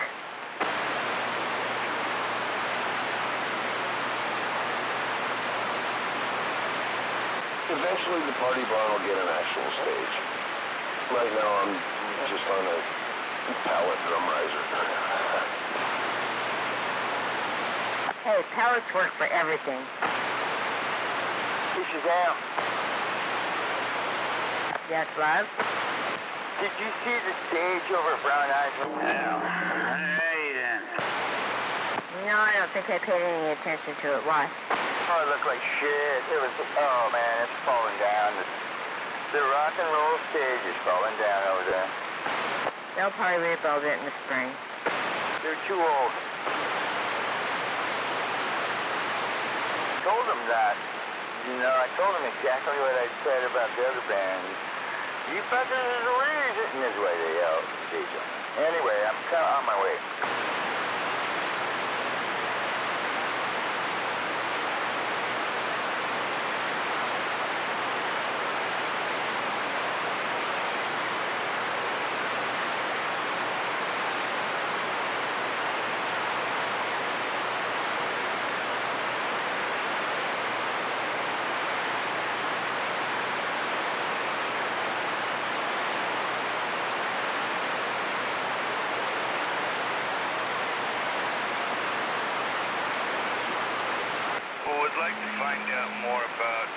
Eventually the party barn will get an actual stage. Right now I'm just on a pallet drum riser. Hey, pallets work for everything. This is Al. Yes, love? Did you see the stage over at Brown Island? Well, alrighty then. No, I don't think I paid any attention to it. Why? Oh, it looked like shit. It was, oh man, it's falling down. The rock and roll stage is falling down over there. They'll probably rebuild it in the spring. They're too old. Told them that. You know, I told them exactly what I said about the other band. You fuckers is the reason. And this way they yell. Anyway, I'm kind of on my way. Well, would like to find out more about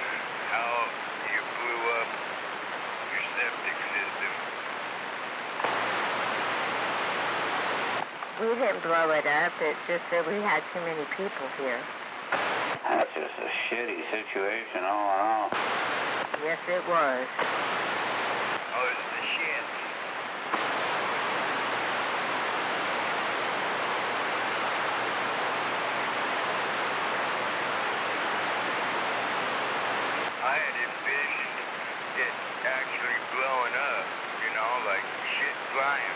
how you blew up your septic system. We didn't blow it up. It's just that we had too many people here. That's just a shitty situation all in all. Yes, it was. Oh, it's the shit. I had envisioned it actually blowing up, you know, like shit flying.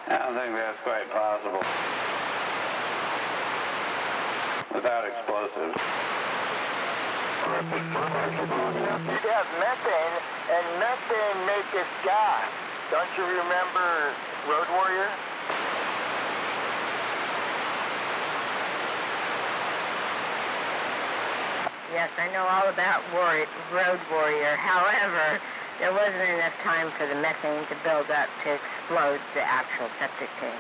I don't think that's quite possible. Without explosives. You'd have methane, and methane make us gas. Don't you remember Road Warrior? Yes, I know all about Road Warrior. However, there wasn't enough time for the methane to build up to explode the actual septic tank.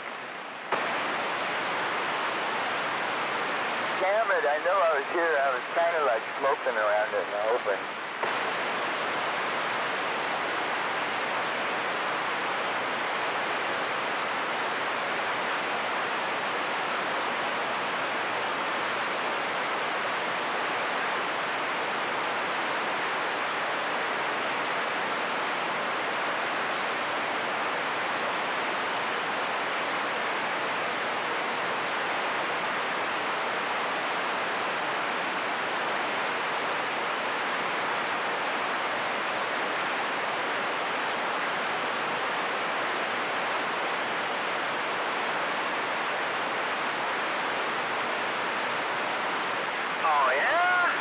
Damn it, I know I was here. I was kind of like smoking around it in the open. Oh, yeah?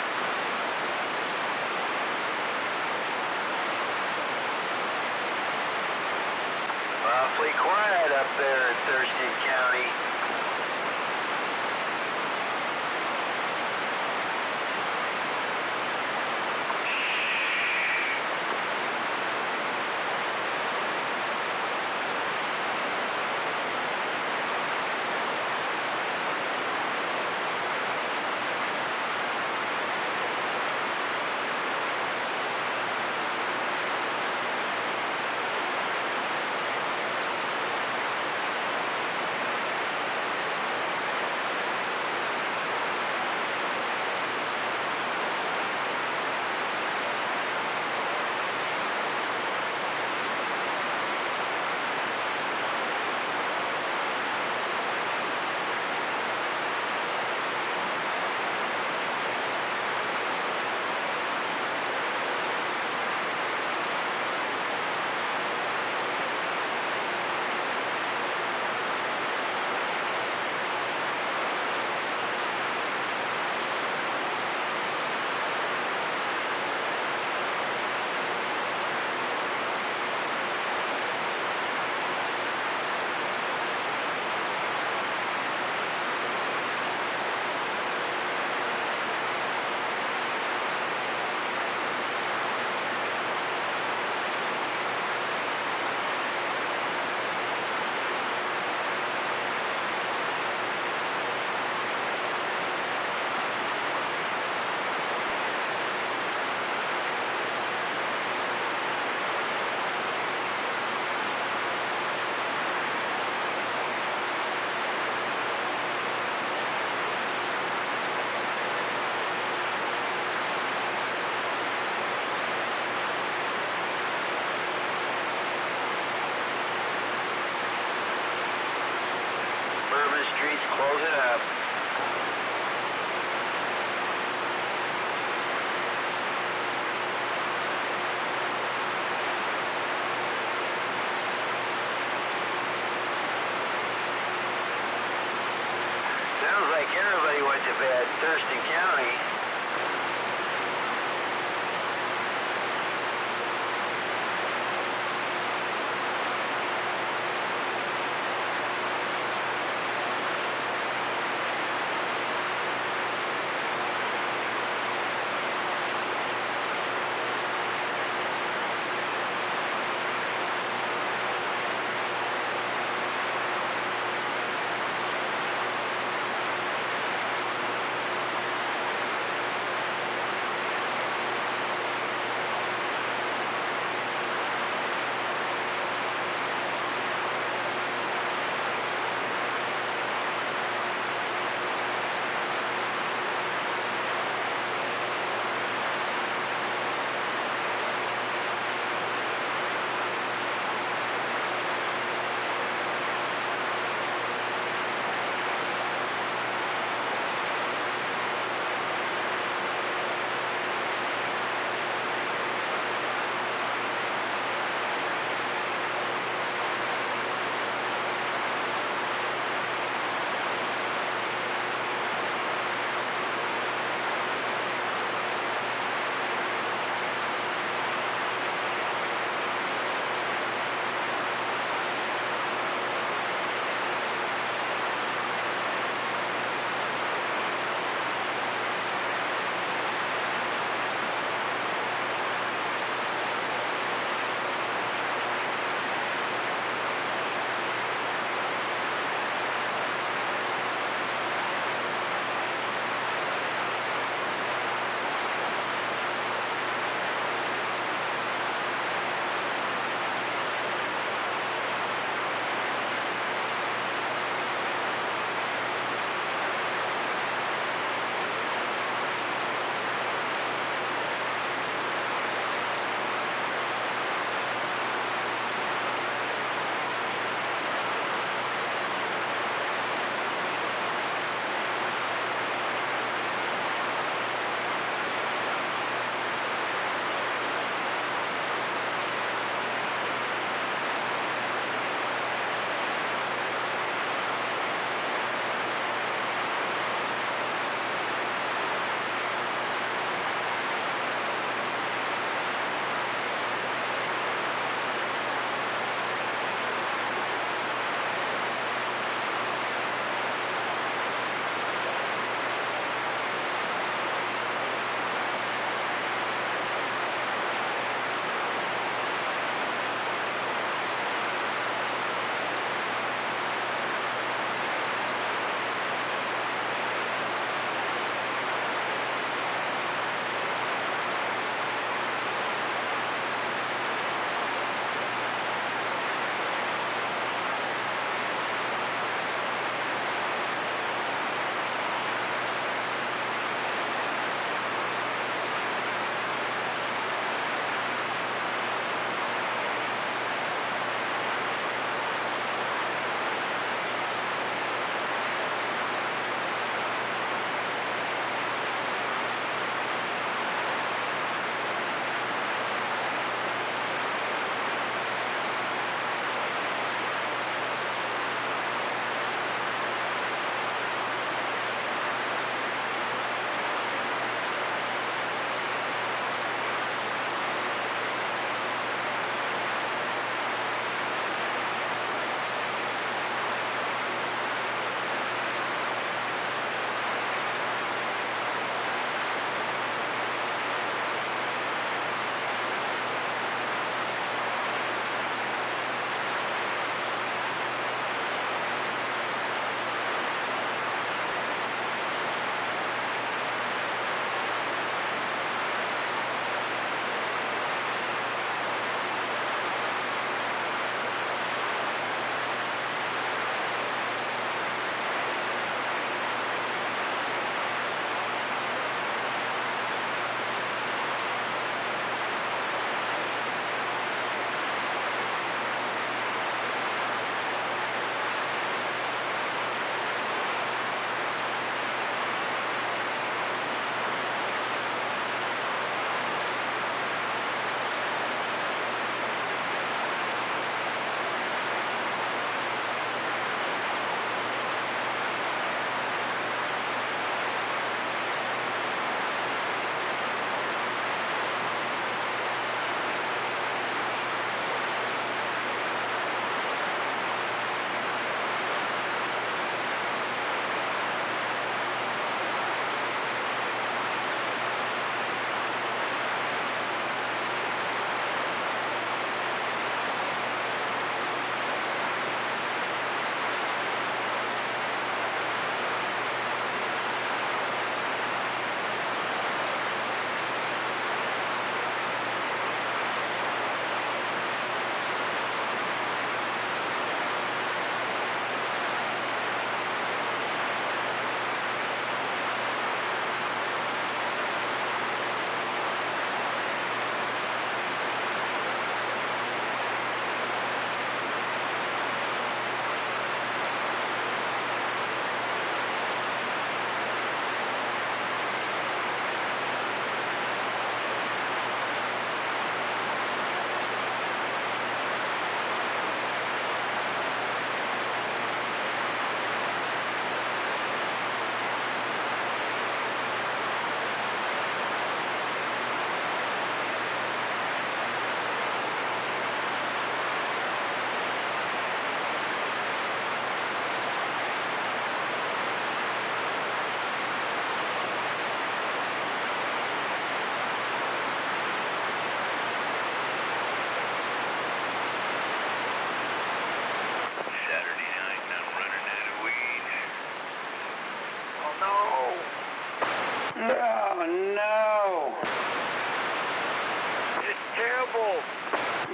Awfully quiet up there in Thurston County. streets closing up. Sounds like everybody went to bed. Thurston County.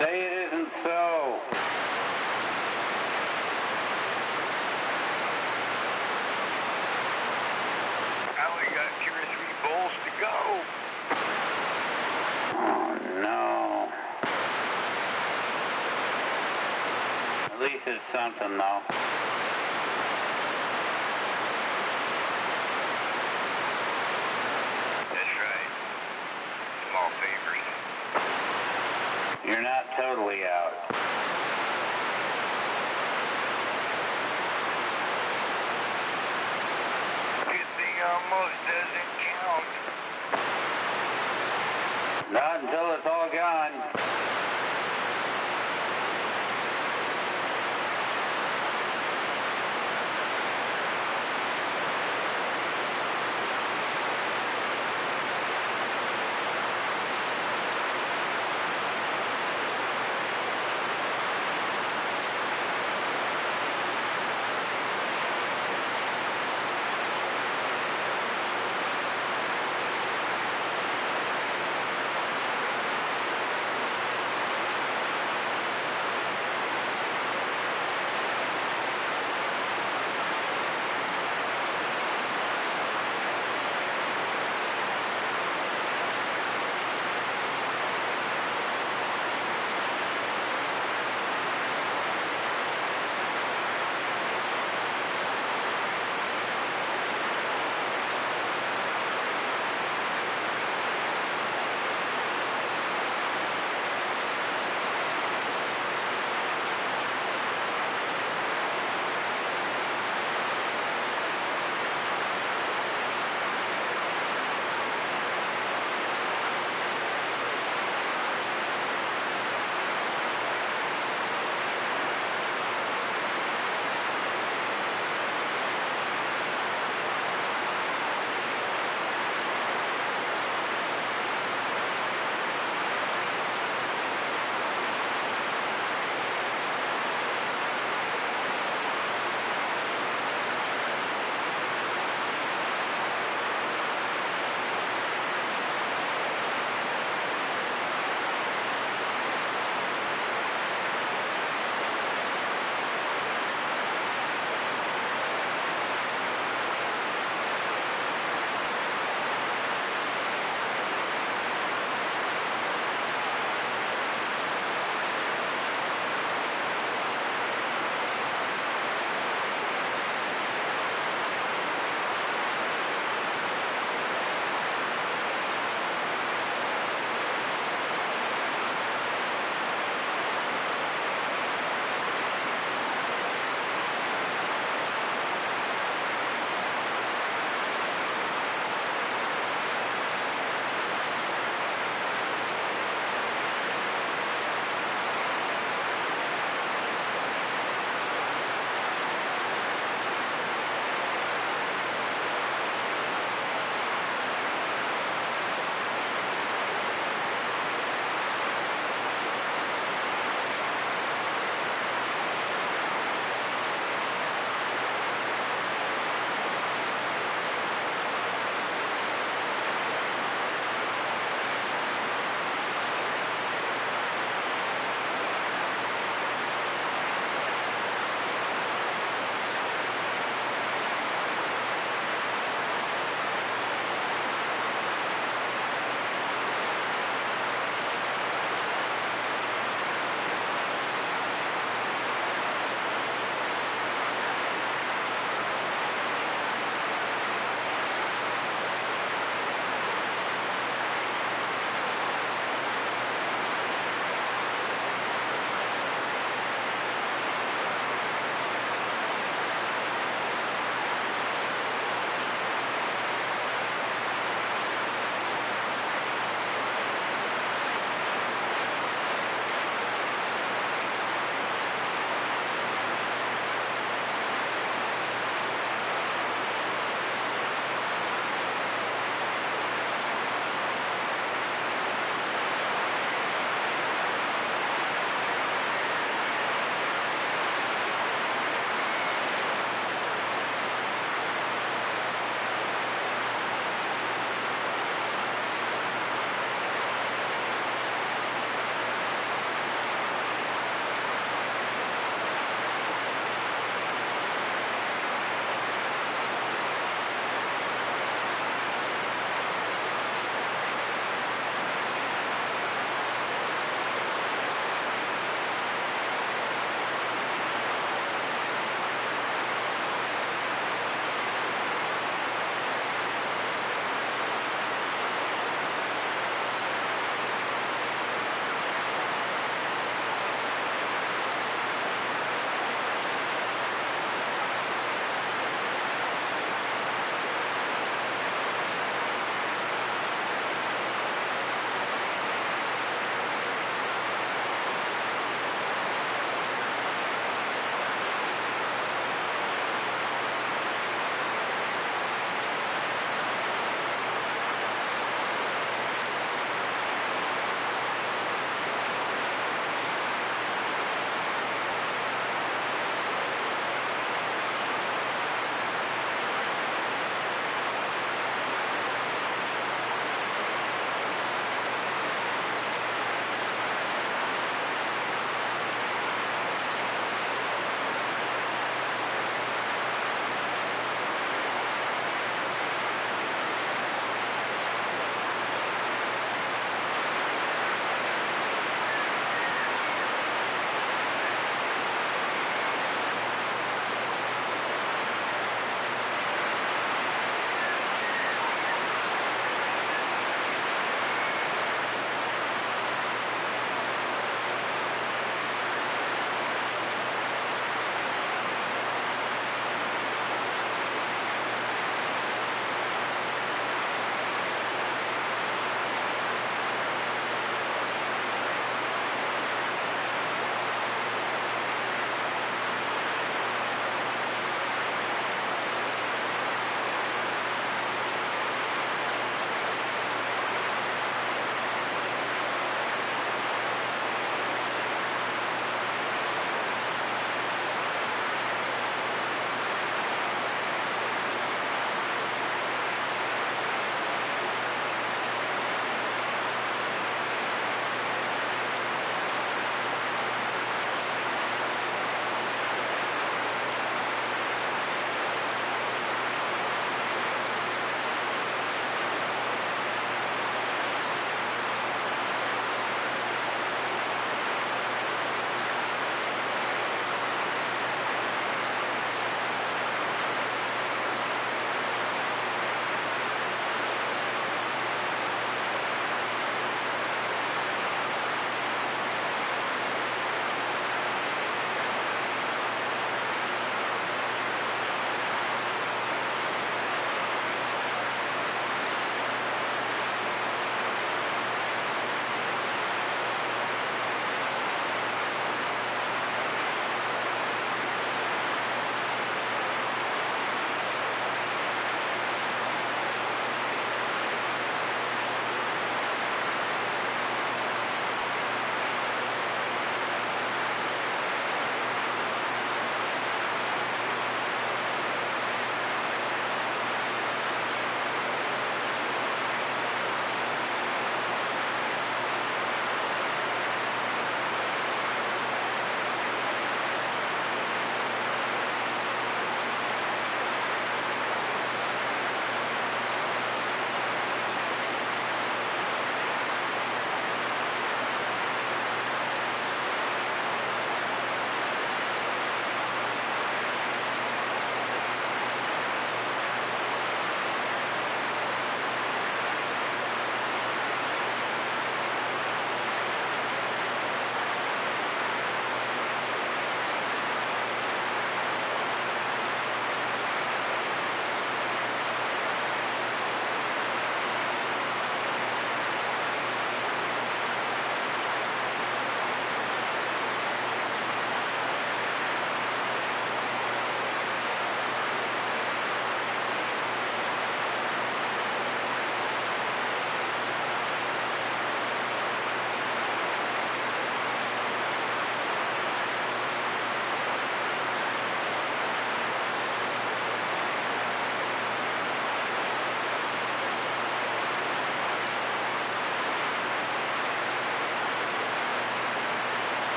Say it isn't so. I only got 2 or 3 bowls to go. Oh, no. At least it's something, though. That's right. Small favors. You're not totally out. Good thing almost doesn't count. Not until it's all gone.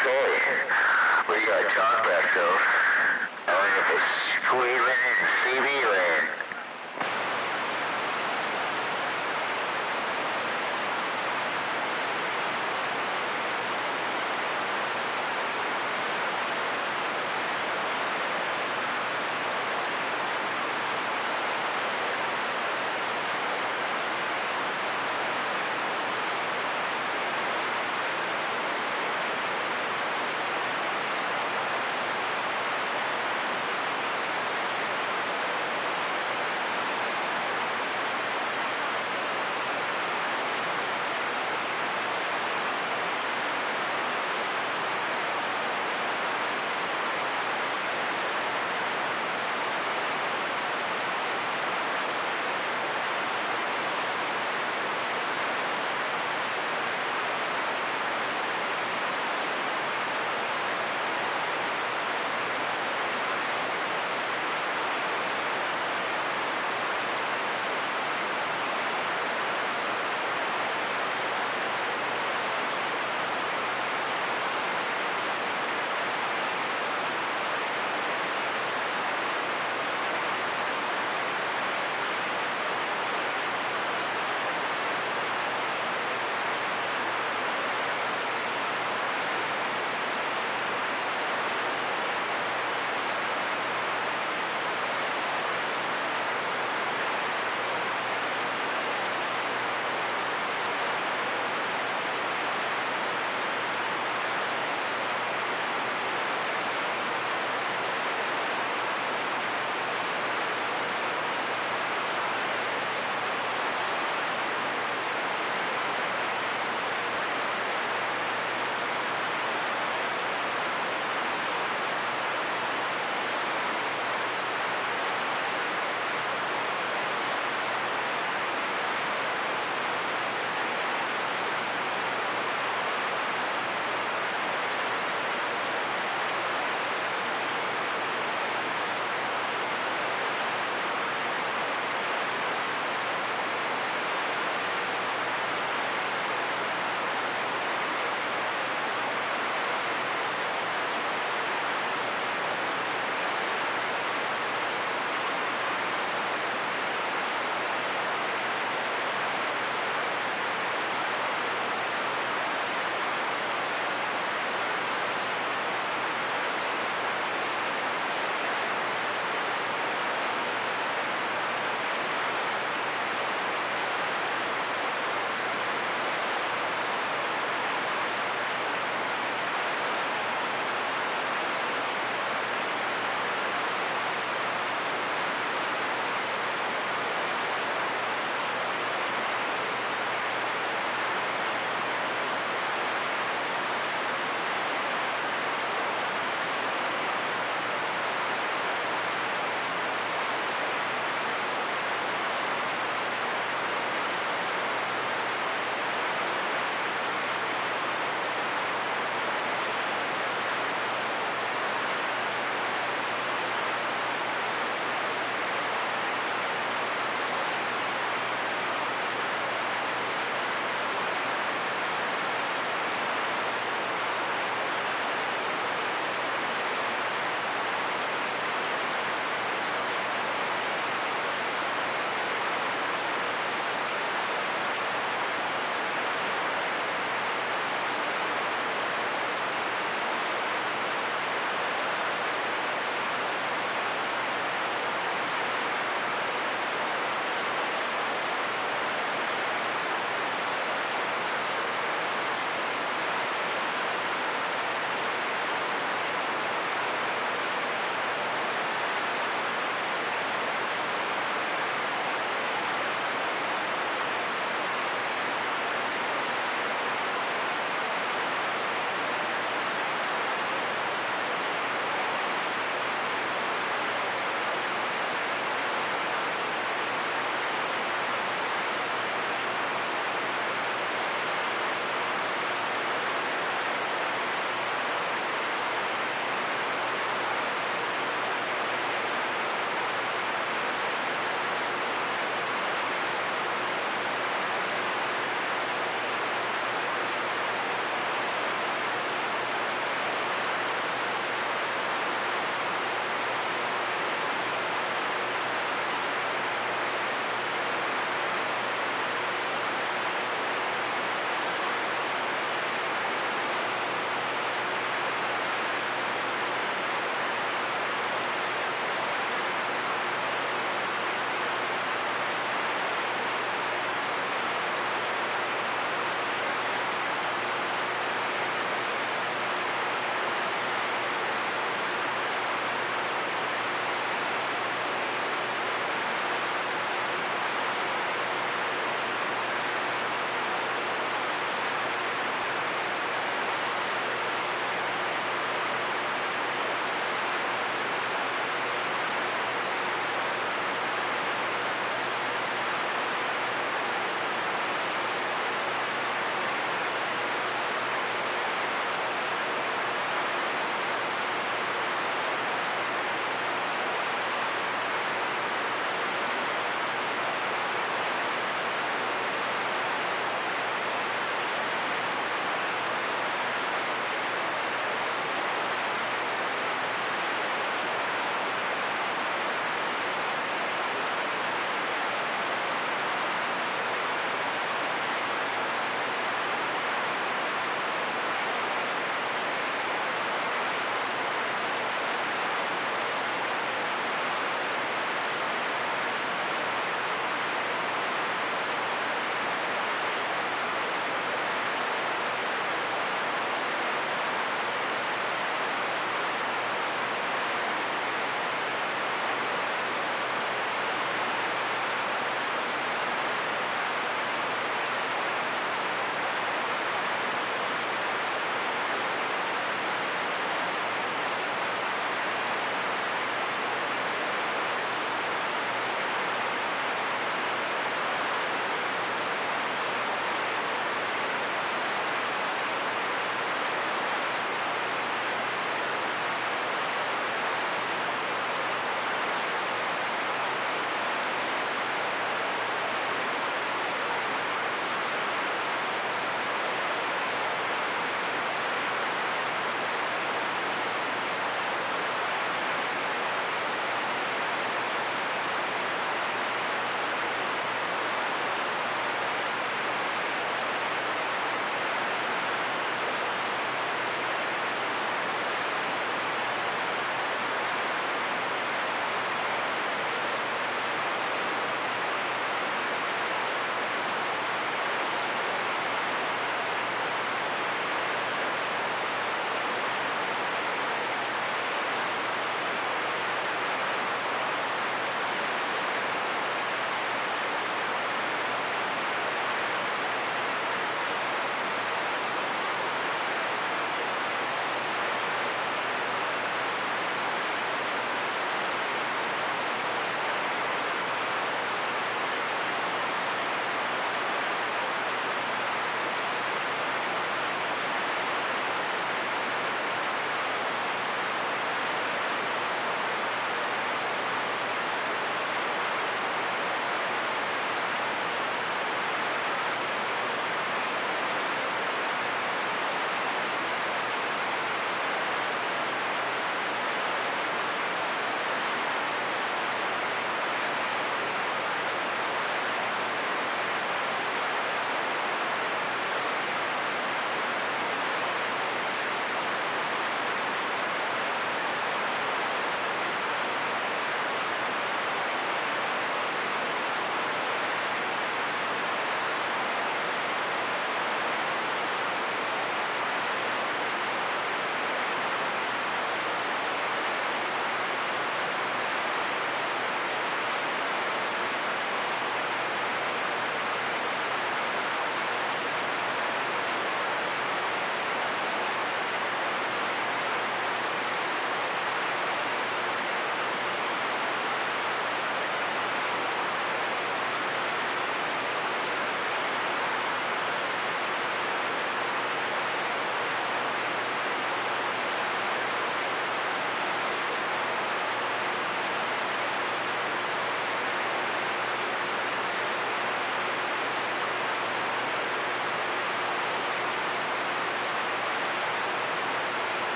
Okay. We got talk back though. I wonder if it's Cleveland and CB land.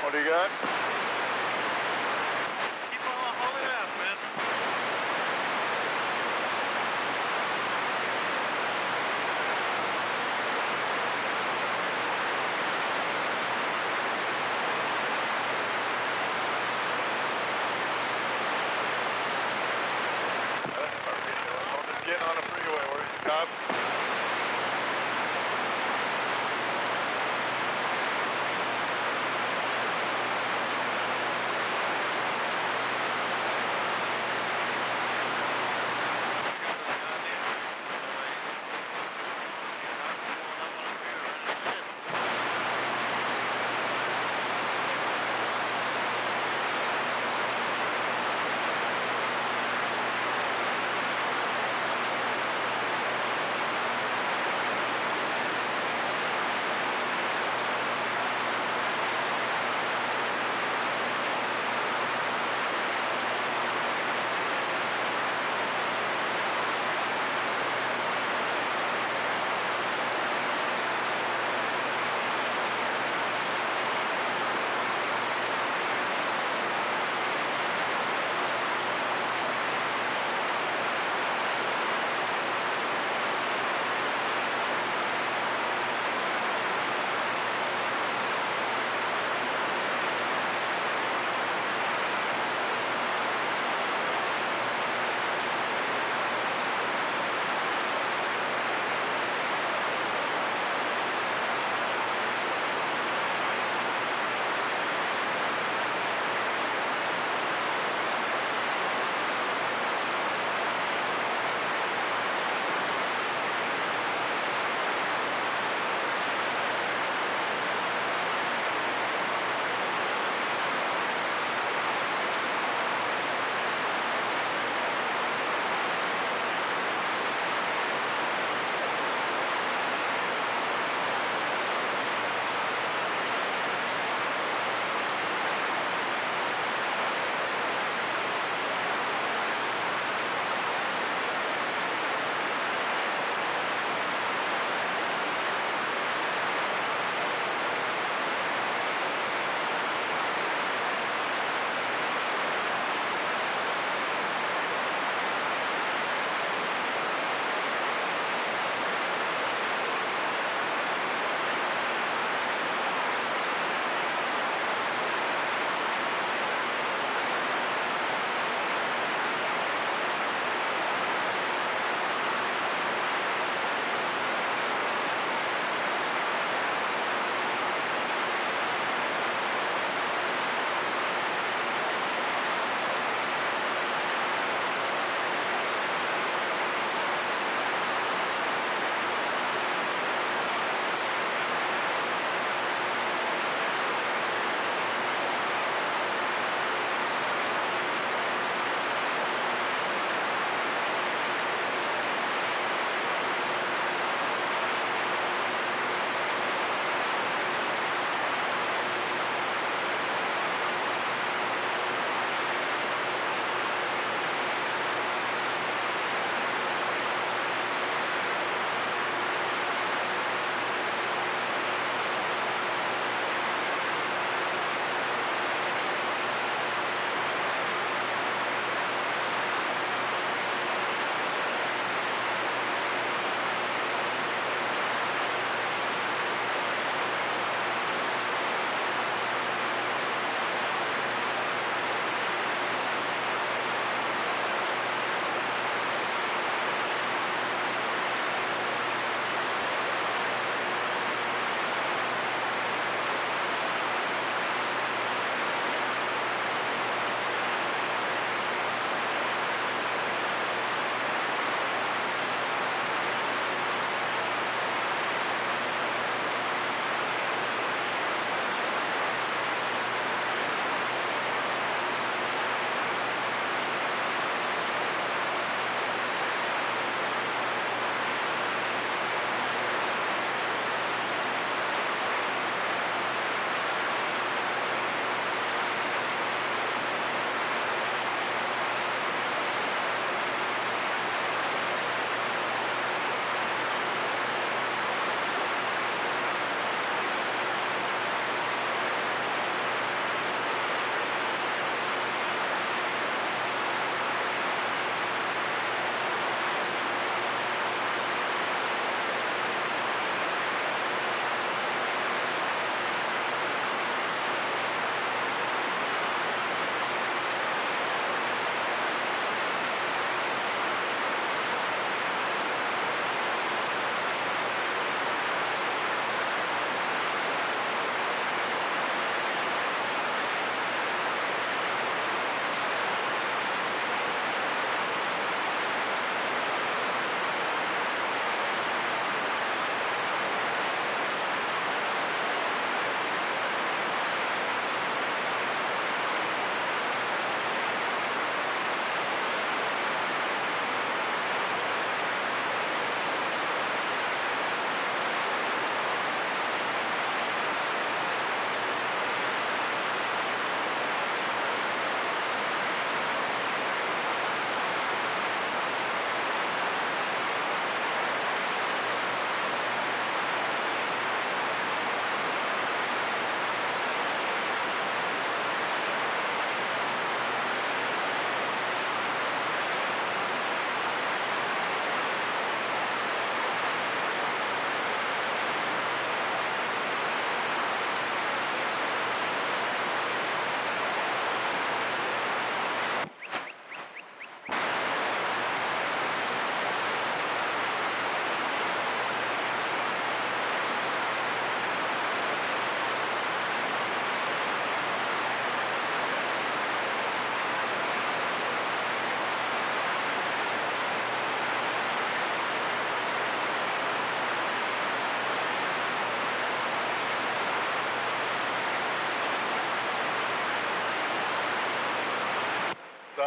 What do you got? Keep on holding up, man. Getting on the freeway, where you stop?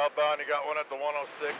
Southbound, you got one at the 106.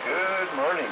Good morning.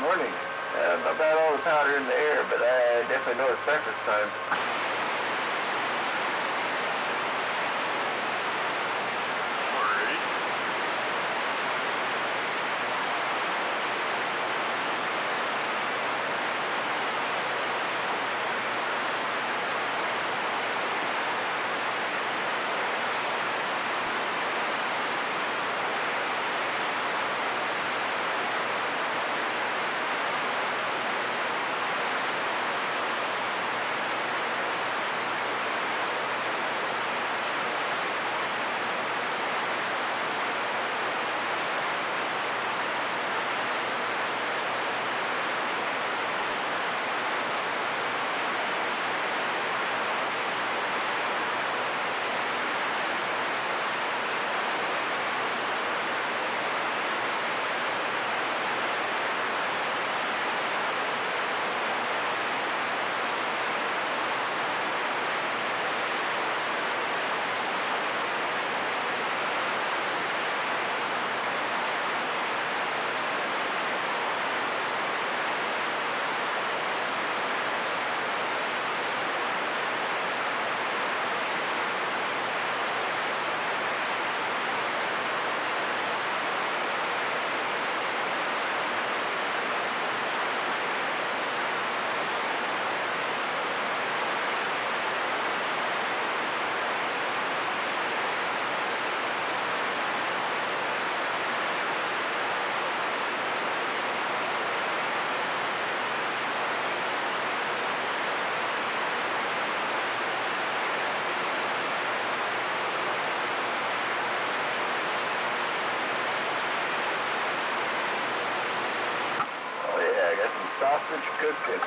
morning. Not bad all the powder in the air, but I definitely know it's breakfast time. Sausage cooking.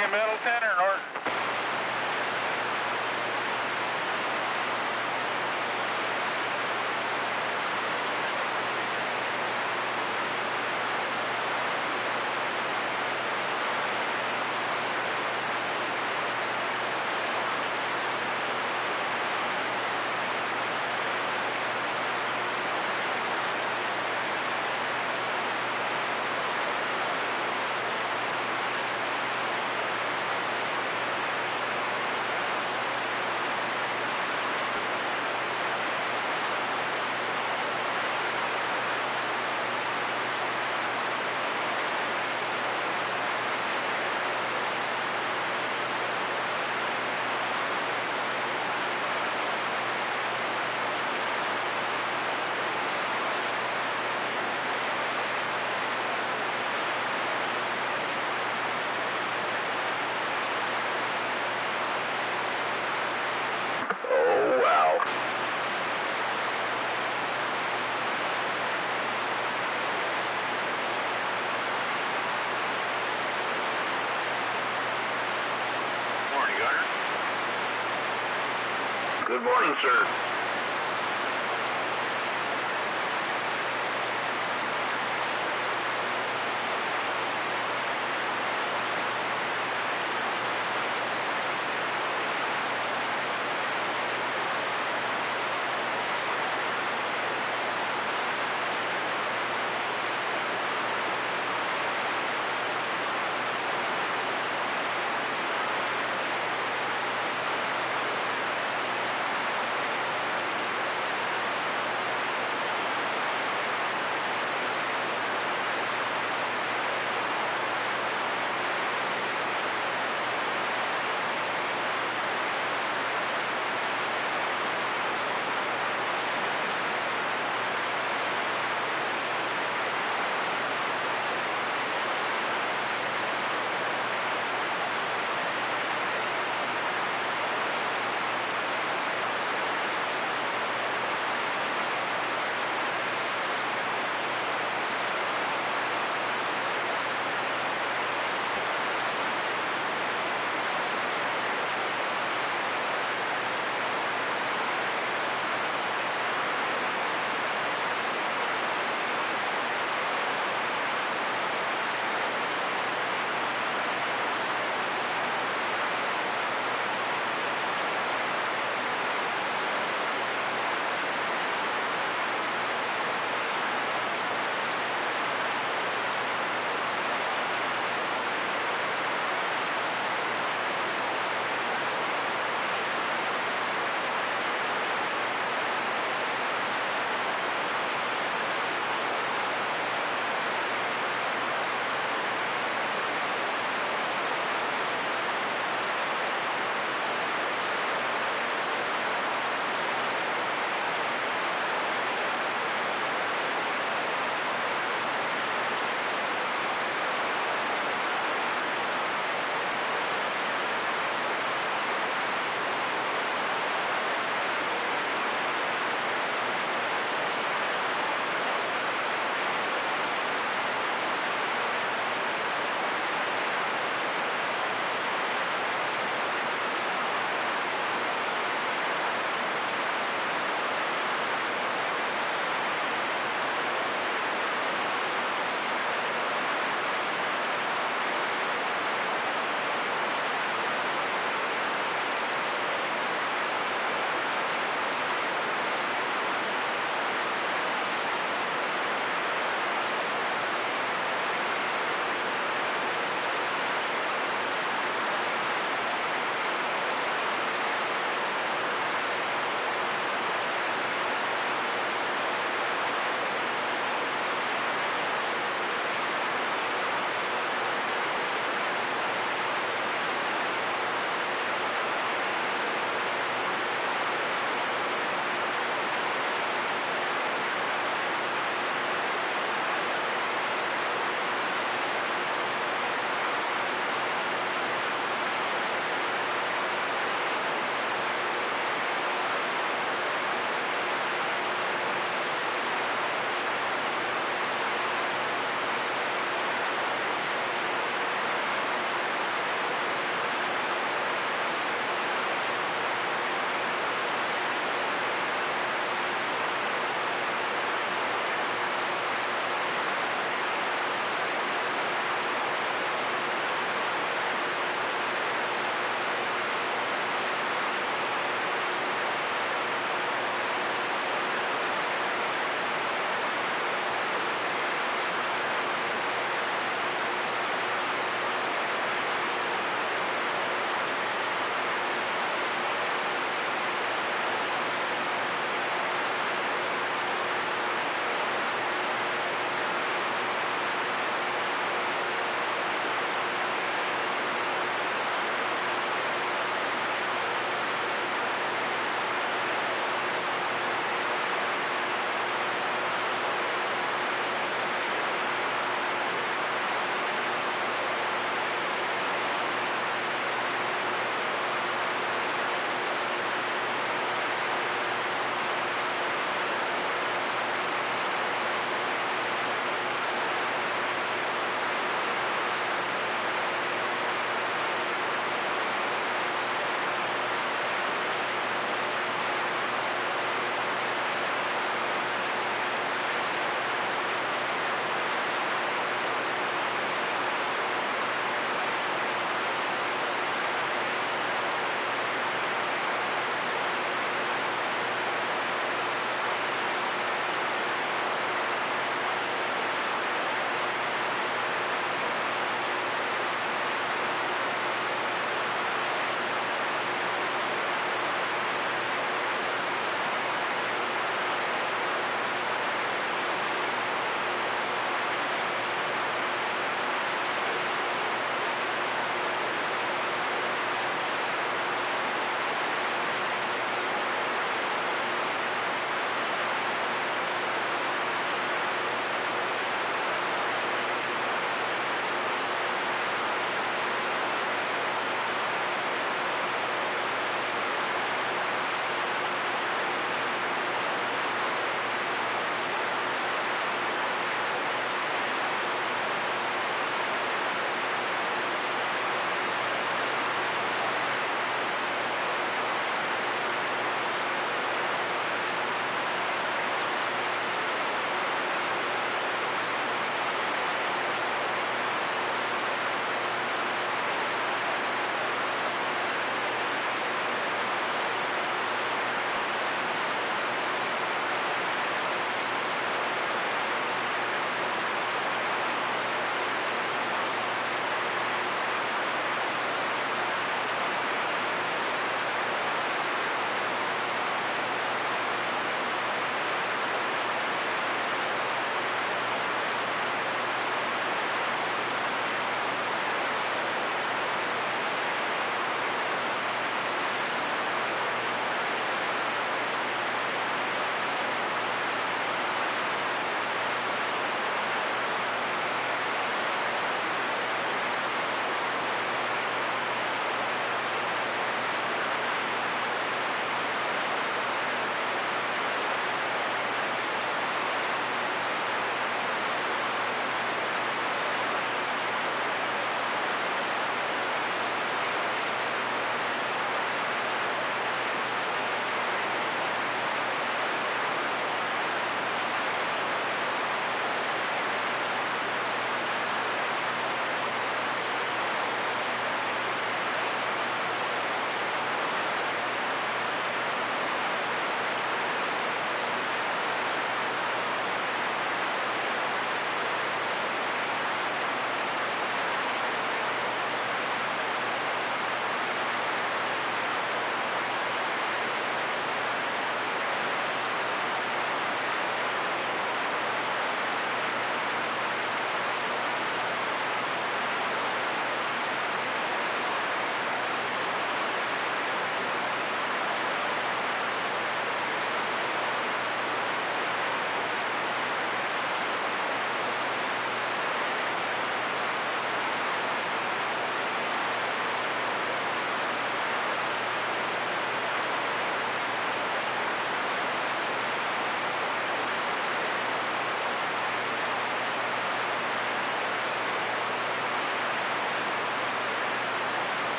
you in Middleton or North? Oh, wow. Morning, Gunner. Good morning, sir.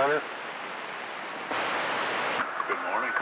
Gunner. Good morning.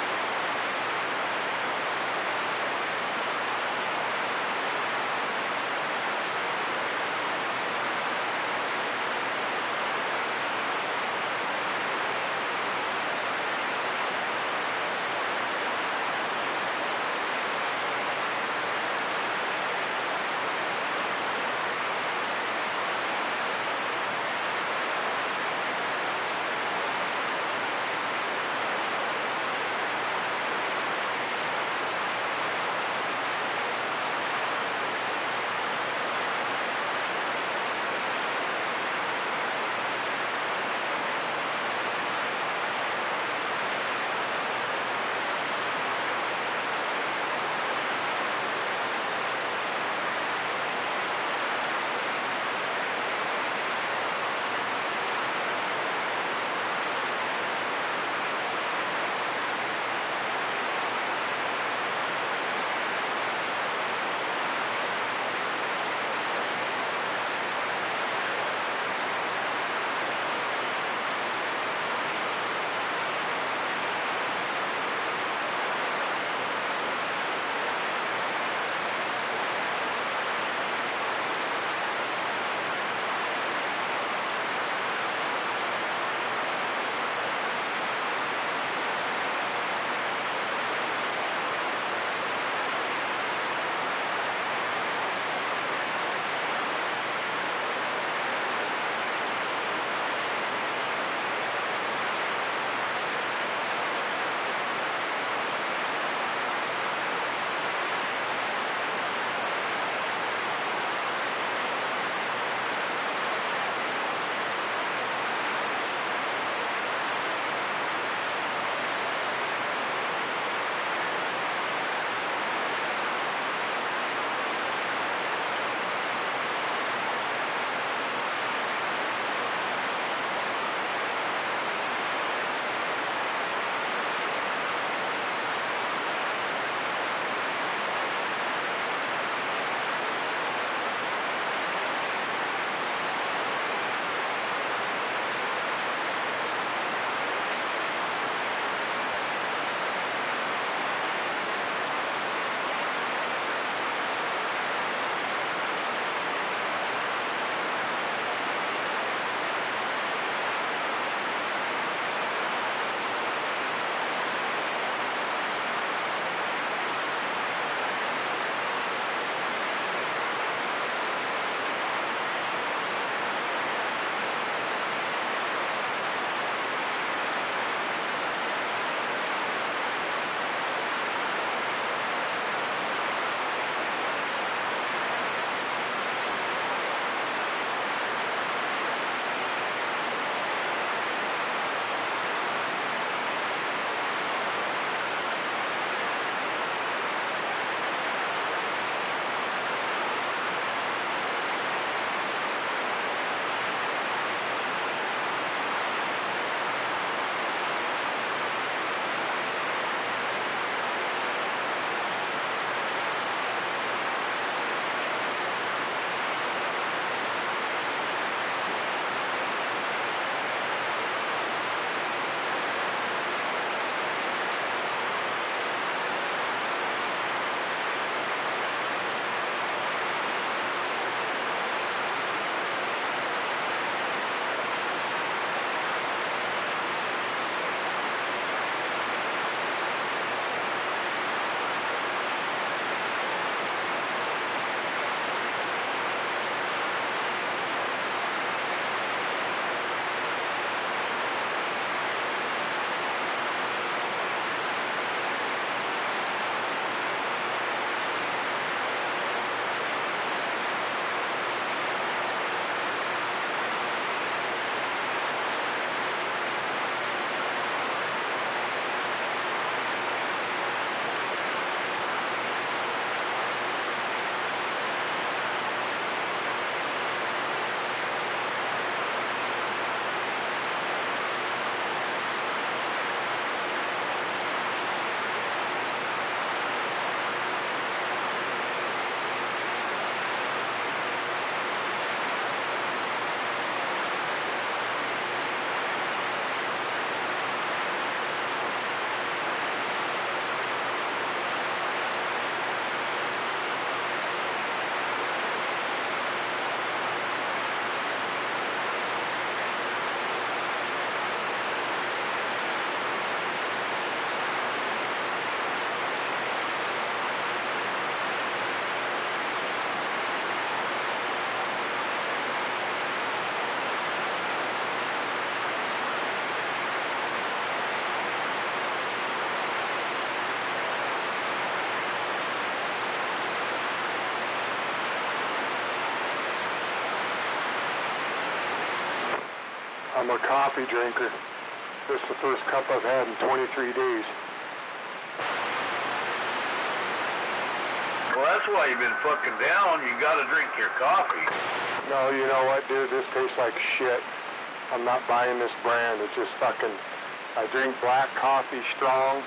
I'm a coffee drinker. This is the first cup I've had in 23 days. Well, that's why you've been fucking down. You gotta drink your coffee. No, you know what, dude? This tastes like shit. I'm not buying this brand. It's just fucking... I drink black coffee strong.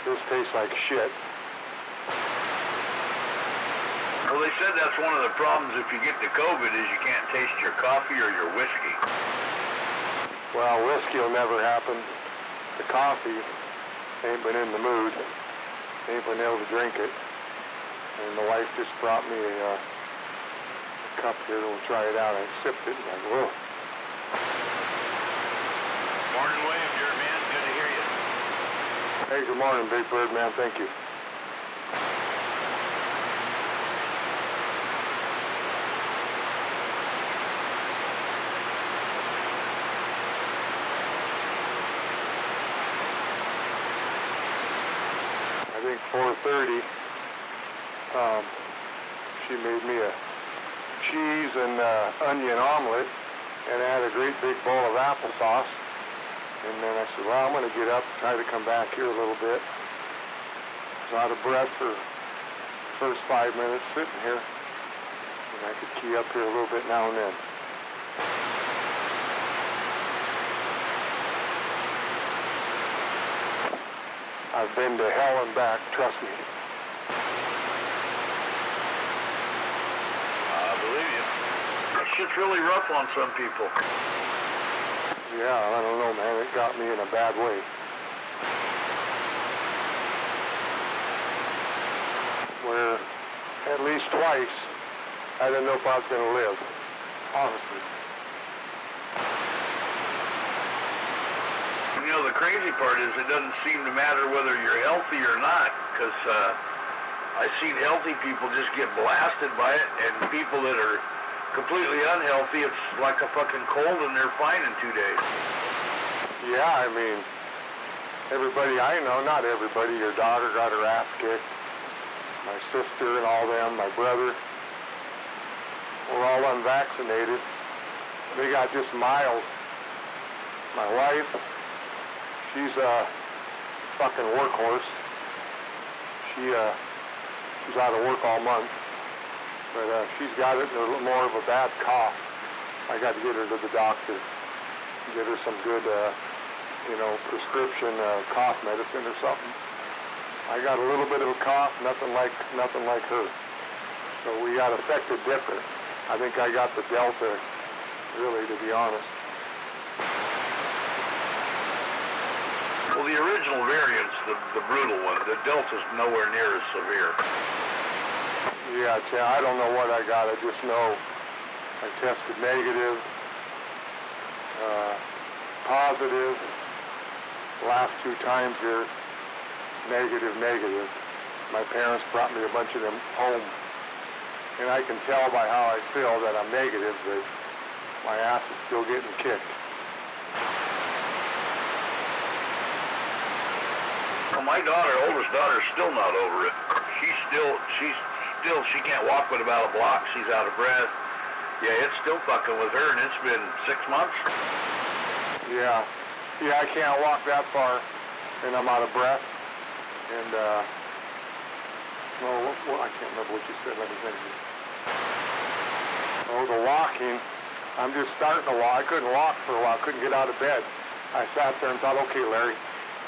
This tastes like shit. Well, they said that's one of the problems if you get the COVID is you can't taste your coffee or your whiskey. Well, whiskey will never happen. The coffee, ain't been in the mood. Ain't been able to drink it. And the wife just brought me a cup here. We'll try it out. I sipped it and I go, whoa. Morning, William. You're a man. Good to hear you. Hey, good morning, Big Bird, man. Thank you. I think 4:30, she made me a cheese and onion omelet and I had a great big bowl of applesauce. And then I said, well, I'm going to get up, try to come back here a little bit. I was out of breath for the first 5 minutes sitting here. And I could key up here a little bit now and then. I've been to hell and back, trust me. I believe you. That shit's really rough on some people. Yeah, I don't know, man. It got me in a bad way. Where at least twice, I didn't know if I was going to live. Honestly. You know, the crazy part is it doesn't seem to matter whether you're healthy or not, because I've seen healthy people just get blasted by it, and people that are completely unhealthy, it's like a fucking cold and they're fine in 2 days. Yeah, I mean, everybody I know, not everybody, your daughter got her ass kicked, my sister and all them, my brother, we're all unvaccinated. They got just mild. My wife, she's a fucking workhorse. She's out of work all month. But she's got it in more of a bad cough. I got to get her to the doctor, get her some good, prescription cough medicine or something. I got a little bit of a cough, nothing like her. So we got affected different. I think I got the Delta, really, to be honest. Well, the original variant's the brutal one. The Delta's nowhere near as severe. Yeah, I don't know what I got. I just know I tested negative, positive. Last 2 times here, negative. My parents brought me a bunch of them home. And I can tell by how I feel that I'm negative, but my ass is still getting kicked. Well, my oldest daughter's still not over it. She can't walk but about a block. She's out of breath. Yeah, it's still fucking with her, and it's been 6 months. Yeah, I can't walk that far, and I'm out of breath. And, I can't remember what you said. Let me think. Oh, the walking. I'm just starting to walk. I couldn't walk for a while. Couldn't get out of bed. I sat there and thought, okay, Larry,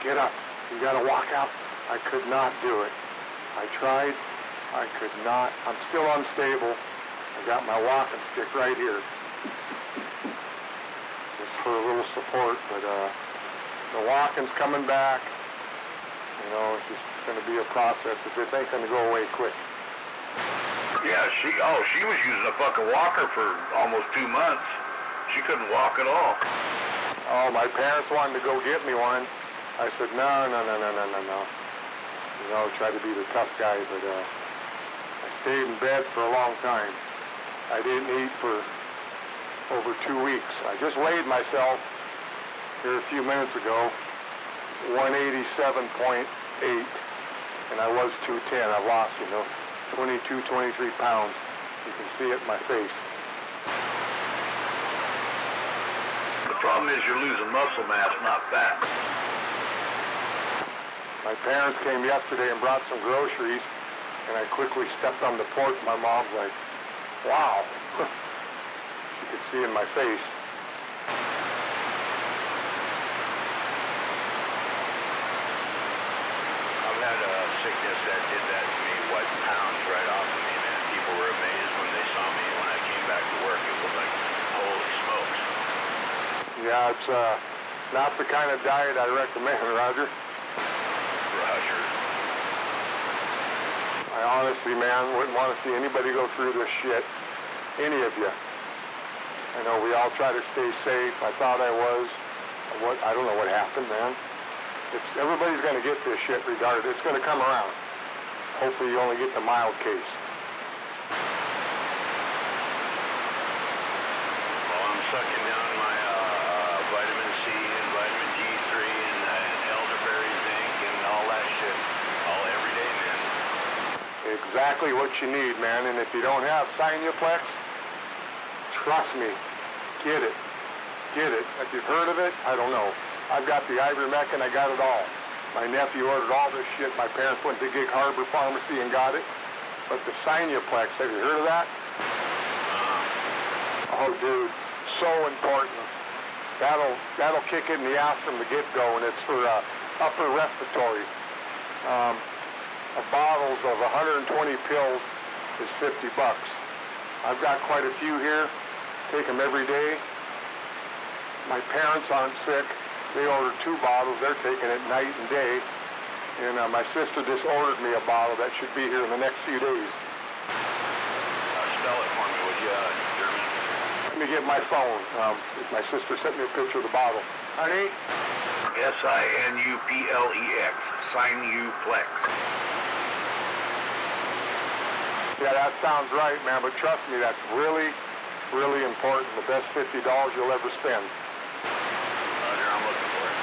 get up. You got to walk out. I could not do it. I tried. I could not. I'm still unstable. I got my walking stick right here. Just for a little support, but the walking's coming back. It's just going to be a process. It ain't going to go away quick. Yeah, she was using a fucking walker for almost 2 months. She couldn't walk at all. Oh, my parents wanted to go get me one. I said, no. Try to be the tough guy, but I stayed in bed for a long time. I didn't eat for over 2 weeks. I just weighed myself here a few minutes ago, 187.8, and I was 210. I've lost, 22, 23 pounds. You can see it in my face. The Problem is you're losing muscle mass, not fat. My parents came yesterday and brought some groceries, and I quickly stepped on the porch. My mom's like, wow. She could see in my face. I've had a sickness that did that to me, wiped pounds right off of me, man. People were amazed when they saw me. When I came back to work, it was like, holy smokes. Yeah, it's not the kind of diet I recommend, Roger. Roger. I honestly, man, wouldn't want to see anybody go through this shit. Any of you. I know we all try to stay safe. I thought I was. I don't know what happened, man. Everybody's going to get this shit regardless. It's going to come around. Hopefully you only get the mild case. Well, I'm sucking down my vitamin C and vitamin D3 and elderberry zinc and all that shit all every day, man. Exactly what you need, man. And if you don't have Sinuplex, trust me, get it. Get it. If you've heard of it, I don't know. I've got the ivermectin, I got it all. My nephew ordered all this shit. My parents went to Gig Harbor Pharmacy and got it. But the Sinuplex, have you heard of that? Oh, dude, so important. That'll kick it in the ass from the get-go, and it's for upper respiratory. A bottles of 120 pills is $50. I've got quite a few here. Take them every day. My parents aren't sick. They ordered 2 bottles. They're taking it night and day. And my sister just ordered me a bottle that should be here in the next few days. Spell it for me, would you, German? Let me get my phone. My sister sent me a picture of the bottle. Honey? Sinuplex. Sinuplex. Yeah, that sounds right, man. But trust me, that's really, really important. The best $50 you'll ever spend. Roger, I'm looking for it.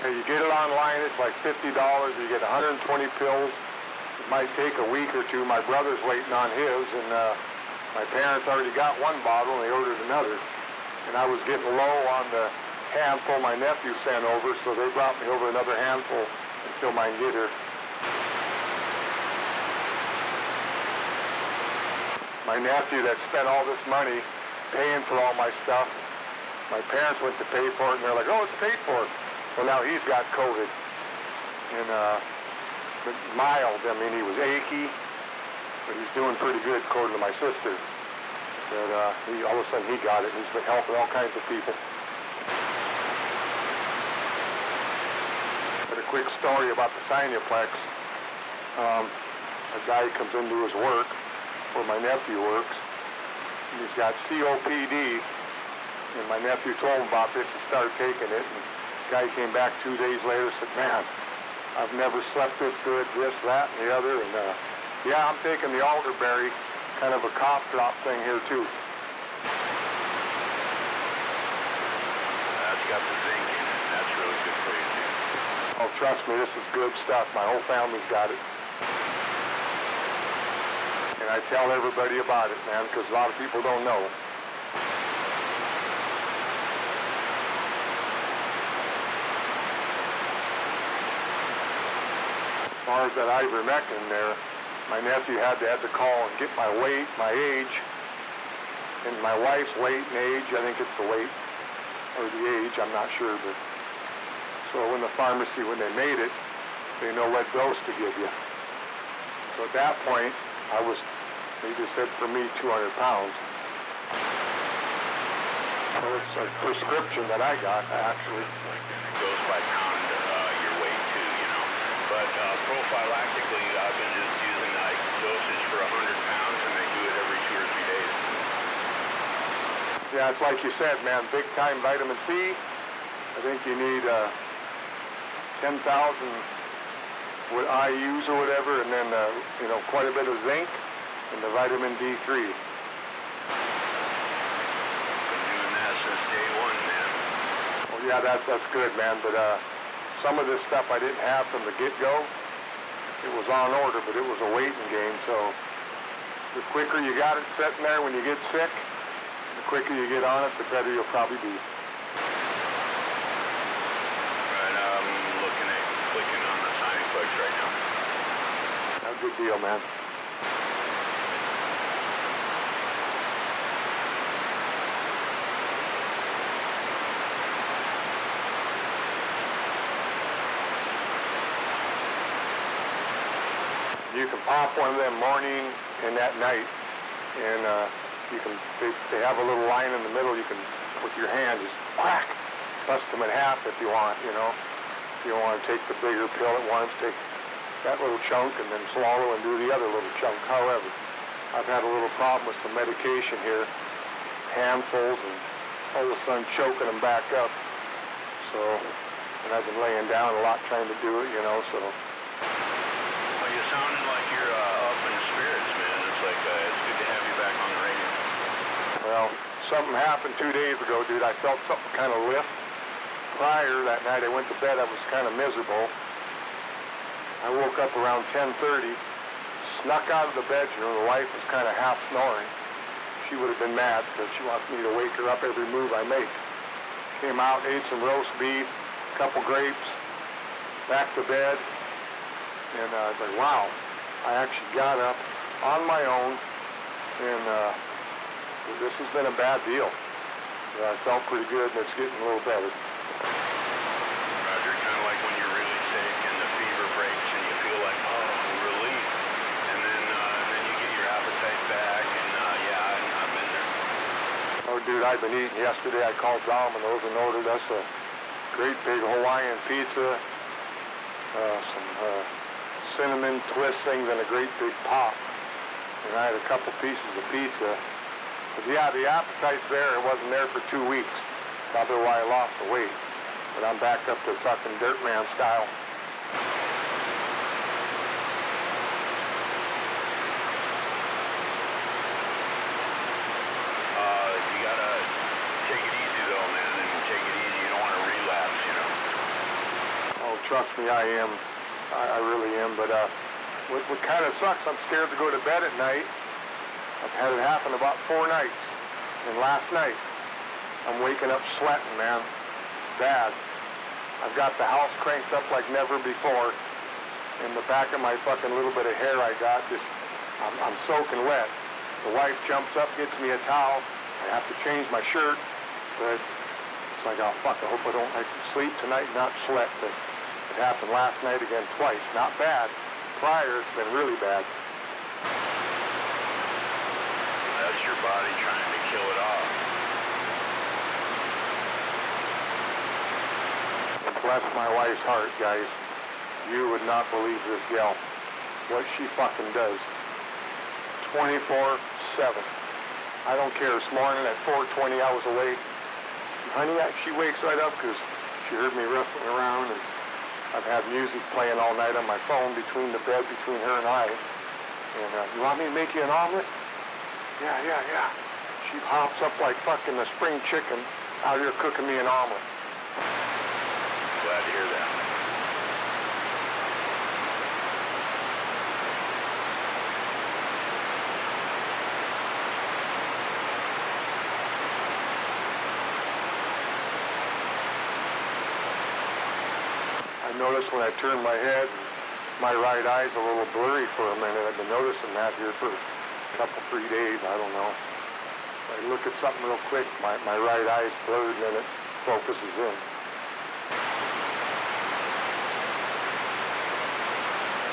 Okay, you get it online, it's like $50. You get 120 pills. It might take a week or two. My brother's waiting on his, and my parents already got 1 bottle, and they ordered another. And I was getting low on the handful my nephew sent over, so they brought me over another handful until mine get here. My nephew that spent all this money paying for all my stuff, my parents went to pay for it, and they're like, oh, it's paid for. Well, now he's got COVID. And but mild. I mean, he was achy, but he's doing pretty good, according to my sister. But all of a sudden he got it, and he's been helping all kinds of people. But a quick story about the Sinuplex. A guy comes into his work, where my nephew works, and he's got COPD, and my nephew told him about this and started taking it, and the guy came back 2 days later and said, man, I've never slept this good, this, that, and the other, and yeah, I'm taking the elderberry, kind of a cough drop thing here too. That's got the zinc in it. That's really good for you, too. Oh, trust me, this is good stuff. My whole family's got it. And I tell everybody about it, man, because a lot of people don't know. As far as that ivermectin there, my nephew had to call and get my weight, my age, and my wife's weight and age. I think it's the weight or the age, I'm not sure. But so in the pharmacy, when they made it, they know what dose to give you. So at that point, they just said for me 200 pounds. So it's a prescription that I got, actually. It goes by pound, your weight too, you know. But prophylactically, I've been just using like dosage for 100 pounds, and they do it every 2 or 3 days. Yeah, it's like you said, man, big time vitamin C. I think you need 10,000 IUs or whatever, and then quite a bit of zinc and the vitamin D3. Been doing that since day one, man. Well, yeah, that's good, man. But some of this stuff I didn't have from the get-go. It was on order, but it was a waiting game. So the quicker you got it sitting there when you get sick, the quicker you get on it, the better you'll probably be. Right, I'm looking at clicking on the signing clicks right now. A good deal, man. You can pop one of them morning and at night, and you can. They have a little line in the middle. You can, with your hand, just whack, bust them in half if you want. You know, if you don't want to take the bigger pill at once, take that little chunk and then swallow and do the other little chunk. However, I've had a little problem with some medication here, handfuls, and all of a sudden choking them back up. So, and I've been laying down a lot trying to do it. You know, so. Well, you're sounding like you're up in spirits, man. It's like, it's good to have you back on the radio. Well, something happened 2 days ago, dude. I felt something kind of lift. Prior, that night I went to bed, I was kind of miserable. I woke up around 10:30, snuck out of the bedroom. The wife was kind of half snoring. She would have been mad because she wants me to wake her up every move I make. Came out, ate some roast beef, a couple grapes, back to bed. And I was like, wow, I actually got up on my own, and this has been a bad deal. I felt pretty good, and it's getting a little better. Roger, kind of like when you're really sick and the fever breaks and you feel like, oh, relief. And then you get your appetite back, and I've been there. Oh, dude, I've been eating. Yesterday I called Domino's and ordered us a great big Hawaiian pizza, some cinnamon twist things, and a great big pop. And I had a couple pieces of pizza. But yeah, the appetite's there. It wasn't there for 2 weeks. Probably why I lost the weight. But I'm back up to fucking dirt man style. You gotta take it easy though, man, and take it easy. You don't want to relapse, you know. Oh, trust me, I am. I really am. But what kind of sucks, I'm scared to go to bed at night. I've had it happen about 4 nights. And last night, I'm waking up sweating, man. Bad. I've got the house cranked up like never before. In the back of my fucking little bit of hair I got, I'm soaking wet. The wife jumps up, gets me a towel. I have to change my shirt. But it's like, oh, fuck, I hope I can sleep tonight and not sweat. But it happened last night again twice. Not bad. Prior, it's been really bad. That's your body trying to kill it off. And bless my wife's heart, guys. You would not believe this gal. What she fucking does. 24/7. I don't care. This morning at 4:20 I was awake. Honey, she wakes right up because she heard me wrestling around, and I've had music playing all night on my phone between the bed, between her and I. And you want me to make you an omelet? Yeah. She hops up like fucking a spring chicken out here cooking me an omelet. Glad to hear that. I noticed when I turn my head, my right eye's a little blurry for a minute. I've been noticing that here for a couple, 3 days, I don't know. I look at something real quick, my right eye's blurred, and then it focuses in.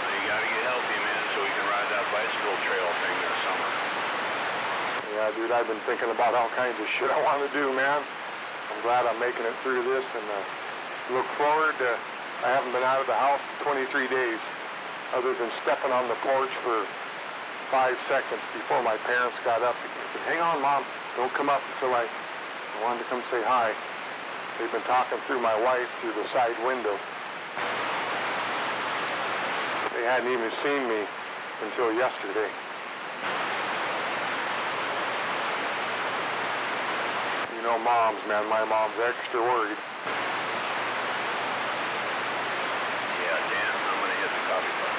You gotta get healthy, man, so we can ride that bicycle trail thing this summer. Yeah, dude, I've been thinking about all kinds of shit I want to do, man. I'm glad I'm making it through this, and look forward to... I haven't been out of the house for 23 days, other than stepping on the porch for 5 seconds before my parents got up. They said, hang on, Mom, don't come up until I wanted to come say hi. They've been talking through my wife through the side window. They hadn't even seen me until yesterday. You know, moms, man, my mom's extra worried. Yeah, Dan, I'm gonna hit the coffee pot.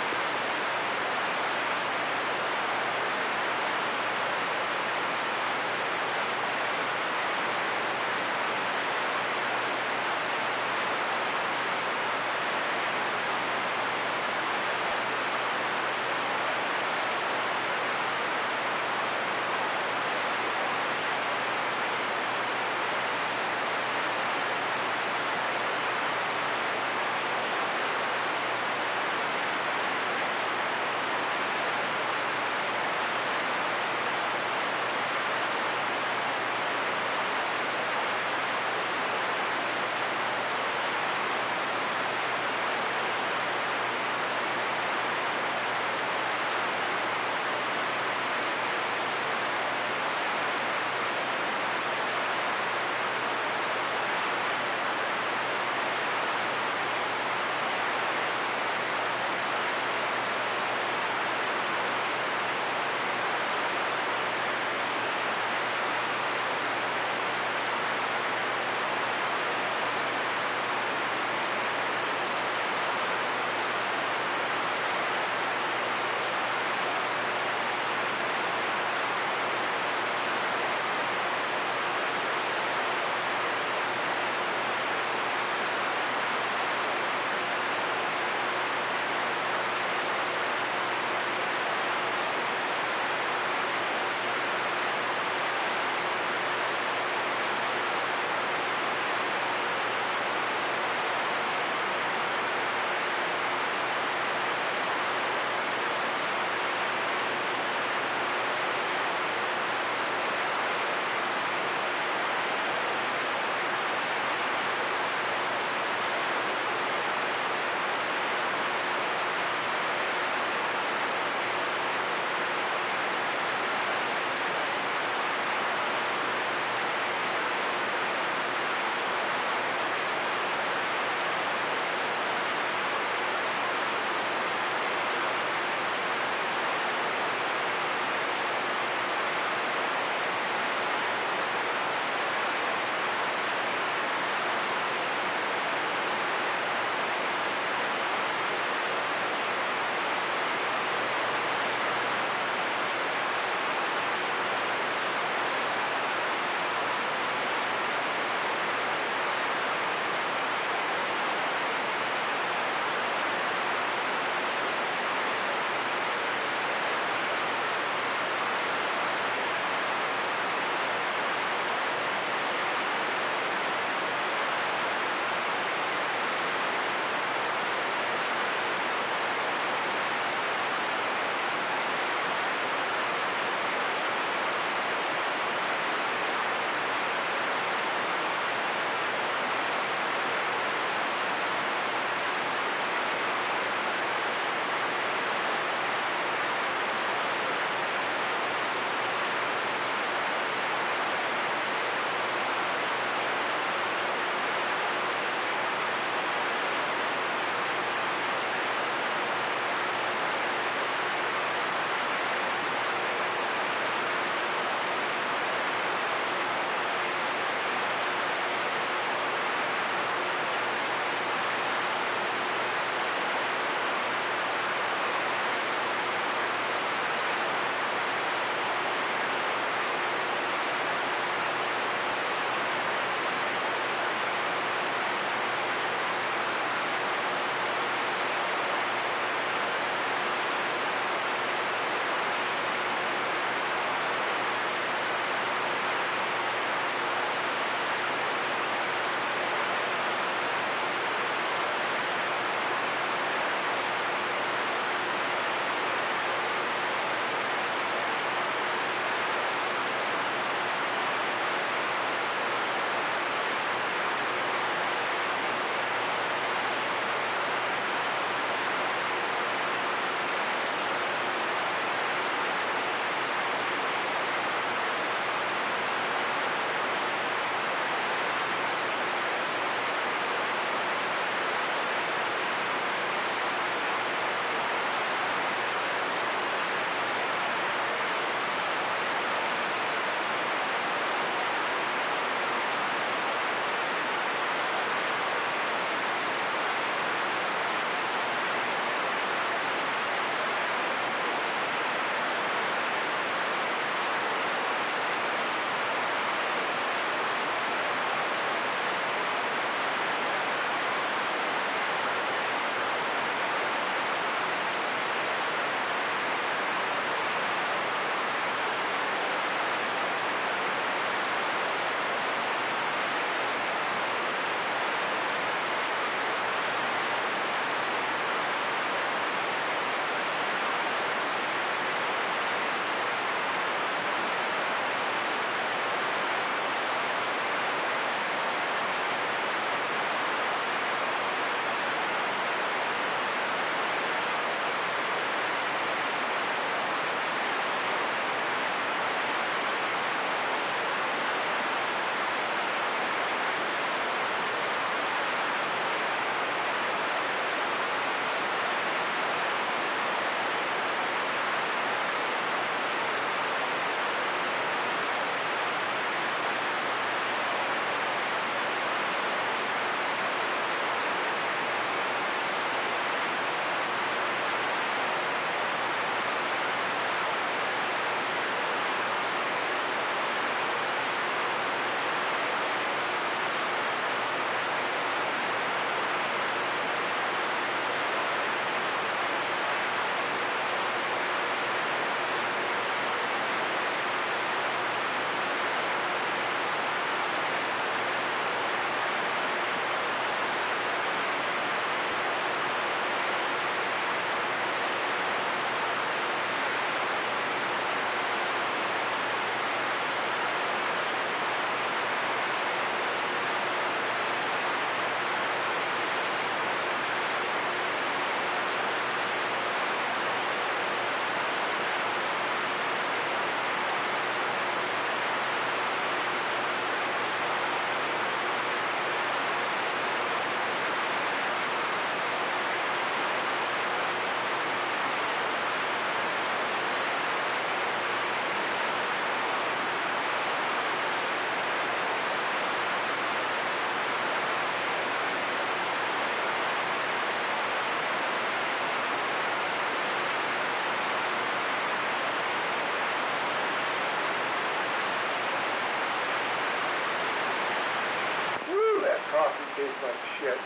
Tastes like shit.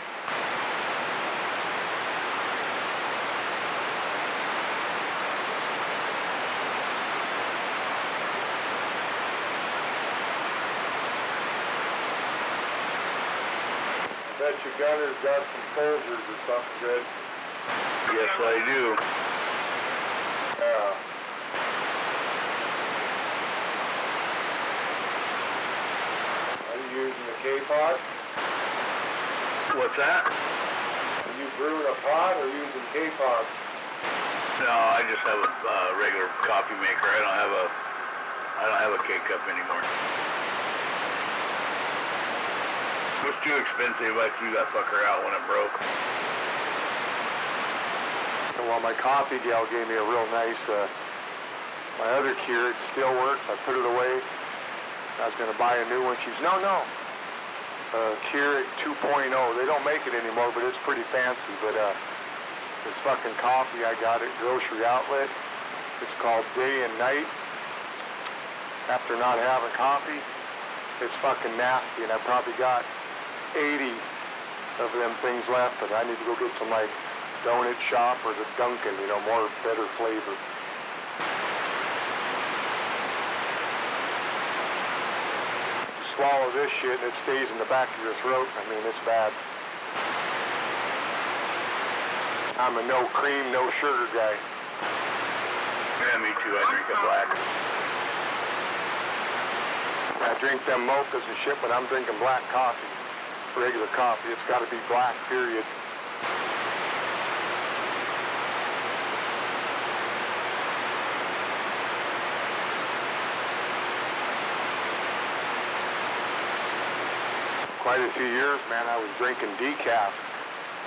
I bet your gunner's got some Folgers or something good. Yes, I do. Yeah. Are you using the K-pot? What's that? Are you brewing a pot or using K-pot? No, I just have a regular coffee maker. I don't have a K-cup anymore. It was too expensive. I threw that fucker out when it broke. Well, my coffee gal gave me a real nice, my other Keurig still works. I put it away. I was going to buy a new one. She's, no. Keurig 2.0. They don't make it anymore, but it's pretty fancy. But this fucking coffee I got at grocery outlet, it's called Day and Night. After not having coffee, it's fucking nasty, and I probably got 80 of them things left, but I need to go get some, like, Donut Shop or the Dunkin', you know, more better flavor. Swallow this shit and it stays in the back of your throat. I mean, it's bad. I'm a no cream, no sugar guy. Yeah, me too. I drink a black. I drink them mochas and shit, but I'm drinking black coffee. Regular coffee. It's got to be black, period. Quite a few years, man, I was drinking decaf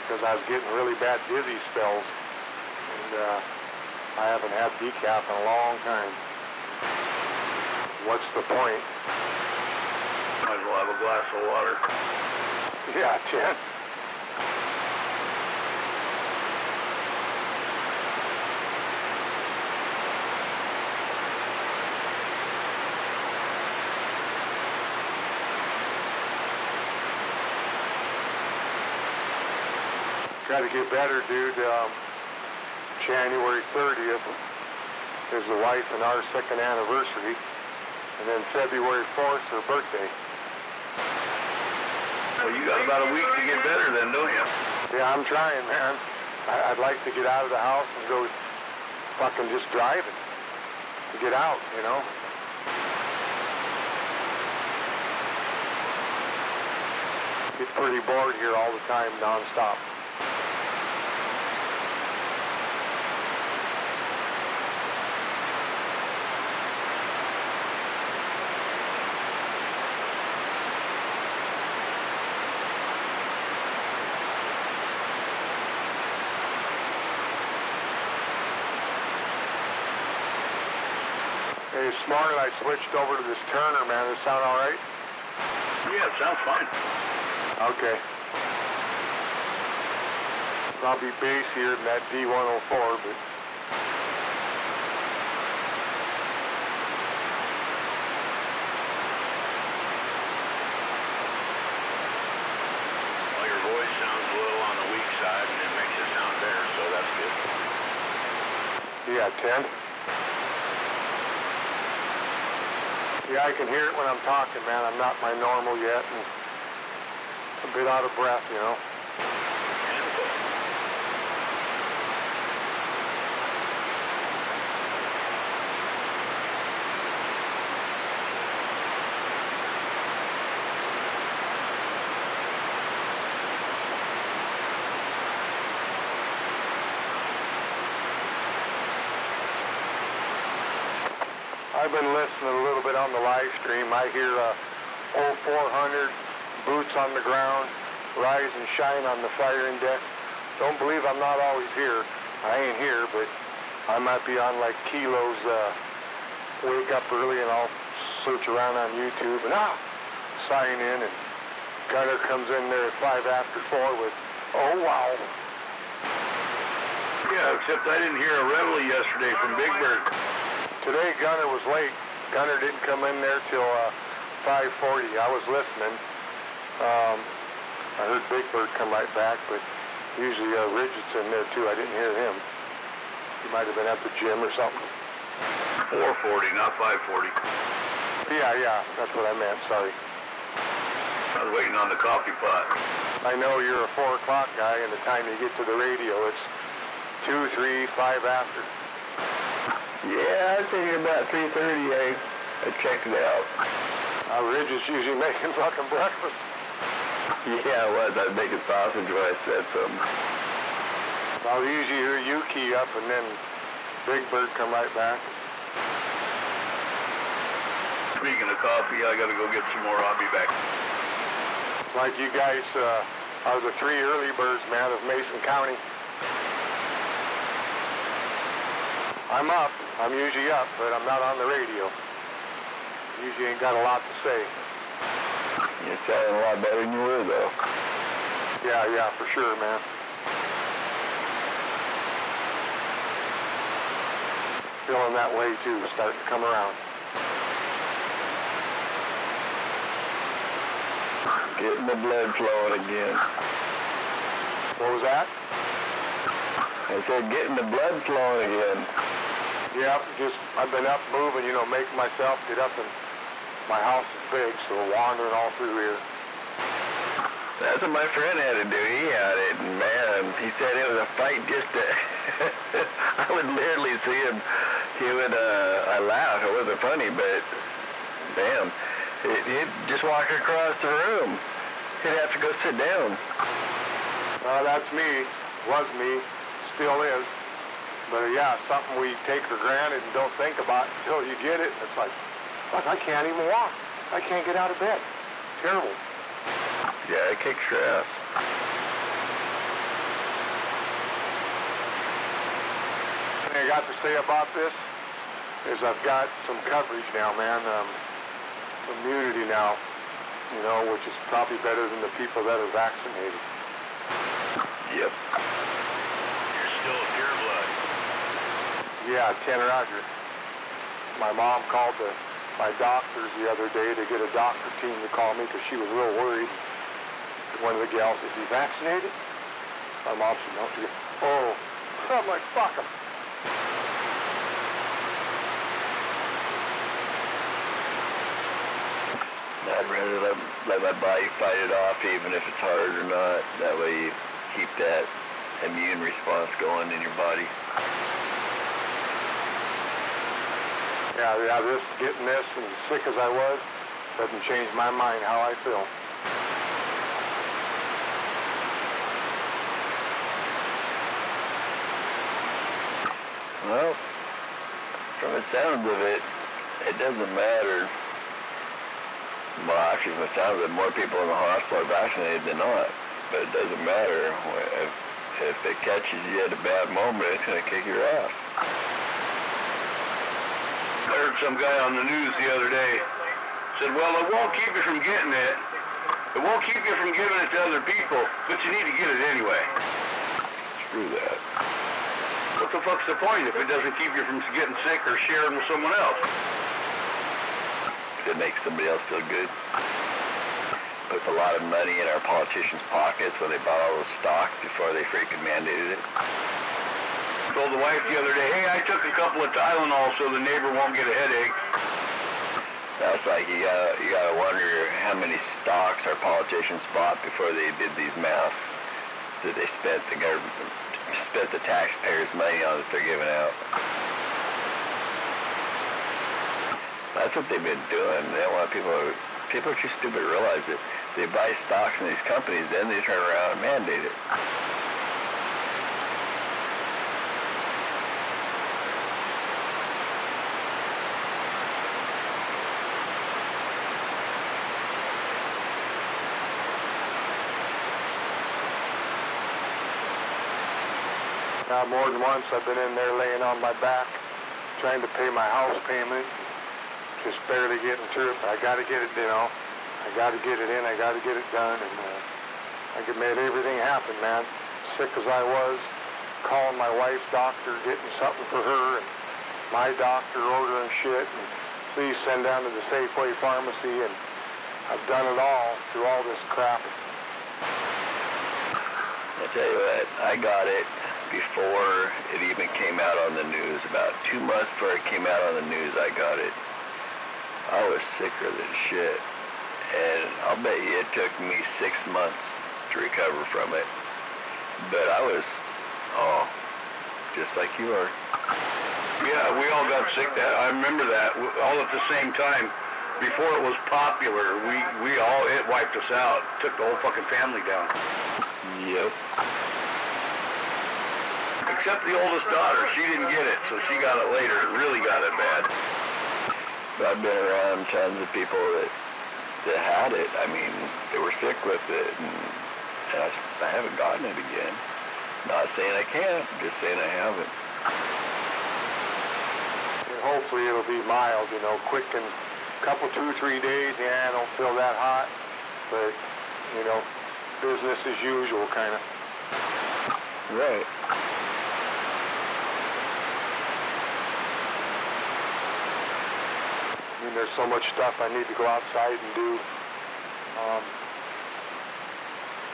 because I was getting really bad dizzy spells. And I haven't had decaf in a long time. What's the point? Might as well have a glass of water. Yeah, Jen. Got to get better, dude. January 30th is the wife and our second anniversary. And then February 4th, her birthday. Well, you got about a week to get better then, don't you? Yeah, I'm trying, man. I'd like to get out of the house and go fucking just driving. To get out, you know? Get pretty bored here all the time, nonstop. Hey, this morning I switched over to this Turner, man. Does it sound all right? Yeah, it sounds fine. Okay. I'll be bassier than that D104, but... Well, your voice sounds a little on the weak side, and it makes it sound better, so that's good. Yeah, 10. Yeah, I can hear it when I'm talking, man. I'm not my normal yet, and a bit out of breath, you know. I've been listening a little bit on the live stream. I hear 0400, boots on the ground, rise and shine on the fire index. Don't believe I'm not always here. I ain't here, but I might be on like Kilo's wake up early and I'll search around on YouTube and sign in, and Gunner comes in there at 5 after 4 with, oh wow. Yeah, except I didn't hear a reveille yesterday from Big Bird. Today Gunner was late. Gunner didn't come in there till 5:40. I was listening. I heard Big Bird come right back, but usually Ridget's in there too. I didn't hear him. He might have been at the gym or something. 440, not 540. Yeah, that's what I meant, sorry. I was waiting on the coffee pot. I know you're a 4 o'clock guy, and the time you get to the radio, it's 2, 3, 5 after. Yeah, I was thinking about 3:30. I checked it out. Ridget's usually making fucking breakfast. Yeah, I was. I was making sausage when I said something. I'll usually hear you key up, and then Big Bird come right back. Speaking of coffee, I gotta go get some more. I'll be back. Like you guys are the 3 early birds, man, of Mason County. I'm up. I'm usually up, but I'm not on the radio. Usually ain't got a lot to say. You're sounding a lot better than you were, though. Yeah, for sure, man. Feeling that way, too, starting to come around. Getting the blood flowing again. What was that? I said getting the blood flowing again. Yeah, I've been up moving, making myself get up, and my house is big, so wandering all through here. That's what my friend had to do. He had it, and man, he said it was a fight just to... I would literally see him. I laughed. It wasn't funny, but damn, he'd just walk across the room. He'd have to go sit down. Well, that's me. Was me. Still is. But yeah, something we take for granted and don't think about until you get it. It's like, fuck, I can't even walk. I can't get out of bed. Terrible. Yeah, it kicks your ass. Thing I got to say about this is I've got some coverage now, man. Immunity now, which is probably better than the people that are vaccinated. Yep. You're still pure blood. Yeah, 10 Roger. My mom called my doctors the other day to get a doctor team to call me because she was real worried. One of the gals, is he vaccinated? My mom said, no. She goes, oh. I'm like, fuck him. I'd rather let my body fight it off, even if it's hard or not. That way you keep that immune response going in your body. Yeah, getting this and as sick as I was doesn't change my mind how I feel. Well, from the sounds of it, it doesn't matter. Well, actually, from the sounds of it, more people in the hospital are vaccinated than not. But it doesn't matter. If it catches you at a bad moment, it's going to kick your ass. I heard some guy on the news the other day said, well, it won't keep you from getting it. It won't keep you from giving it to other people, but you need to get it anyway. Screw that. What the fuck's the point if it doesn't keep you from getting sick or sharing with someone else? It makes somebody else feel good. Puts a lot of money in our politicians' pockets when they bought all those stocks before they freaking mandated it. Told the wife the other day, hey, I took a couple of Tylenol so the neighbor won't get a headache. That's like you gotta wonder how many stocks our politicians bought before they did these masks that they spent the taxpayers' money on that they're giving out. That's what they've been doing. They don't want people are too stupid to realize it. They buy stocks in these companies, then they turn around and mandate it. Now, more than once, I've been in there laying on my back, trying to pay my house payment, just barely getting through it. But I got to get it, I got to get it in. I got to get it done, and I made everything happen, man. Sick as I was, calling my wife's doctor, getting something for her, and my doctor ordering shit, and please send down to the Safeway pharmacy, and I've done it all through all this crap. I tell you what, I got it before it even came out on the news. About 2 months before it came out on the news, I got it. I was sicker than shit. And I'll bet you it took me 6 months to recover from it. But I was, just like you are. Yeah, we all got sick. I remember that, all at the same time. Before it was popular, it wiped us out. Took the whole fucking family down. Yep. Except the oldest daughter, she didn't get it, so she got it later. It really got it bad. But I've been around tons of people that had it. I mean, they were sick with it, and I haven't gotten it again. Not saying I can't, just saying I haven't. And hopefully it'll be mild, quick in a couple, 2-3 days. Yeah, I don't feel that hot, but, business as usual, kind of. Right. I mean, there's so much stuff I need to go outside and do.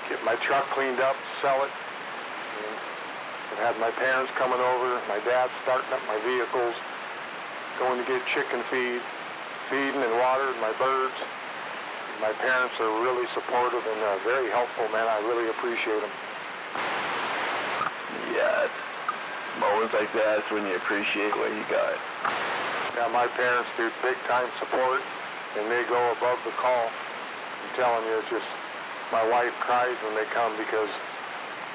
Get my truck cleaned up, sell it. I've had my parents coming over, my dad starting up my vehicles, going to get chicken feed, feeding and watering my birds. My parents are really supportive and very helpful, man. I really appreciate them. Yeah, it's moments like that, that's when you appreciate what you got. Yeah, my parents do big time support, and they go above the call. I'm telling you, it's just, my wife cries when they come because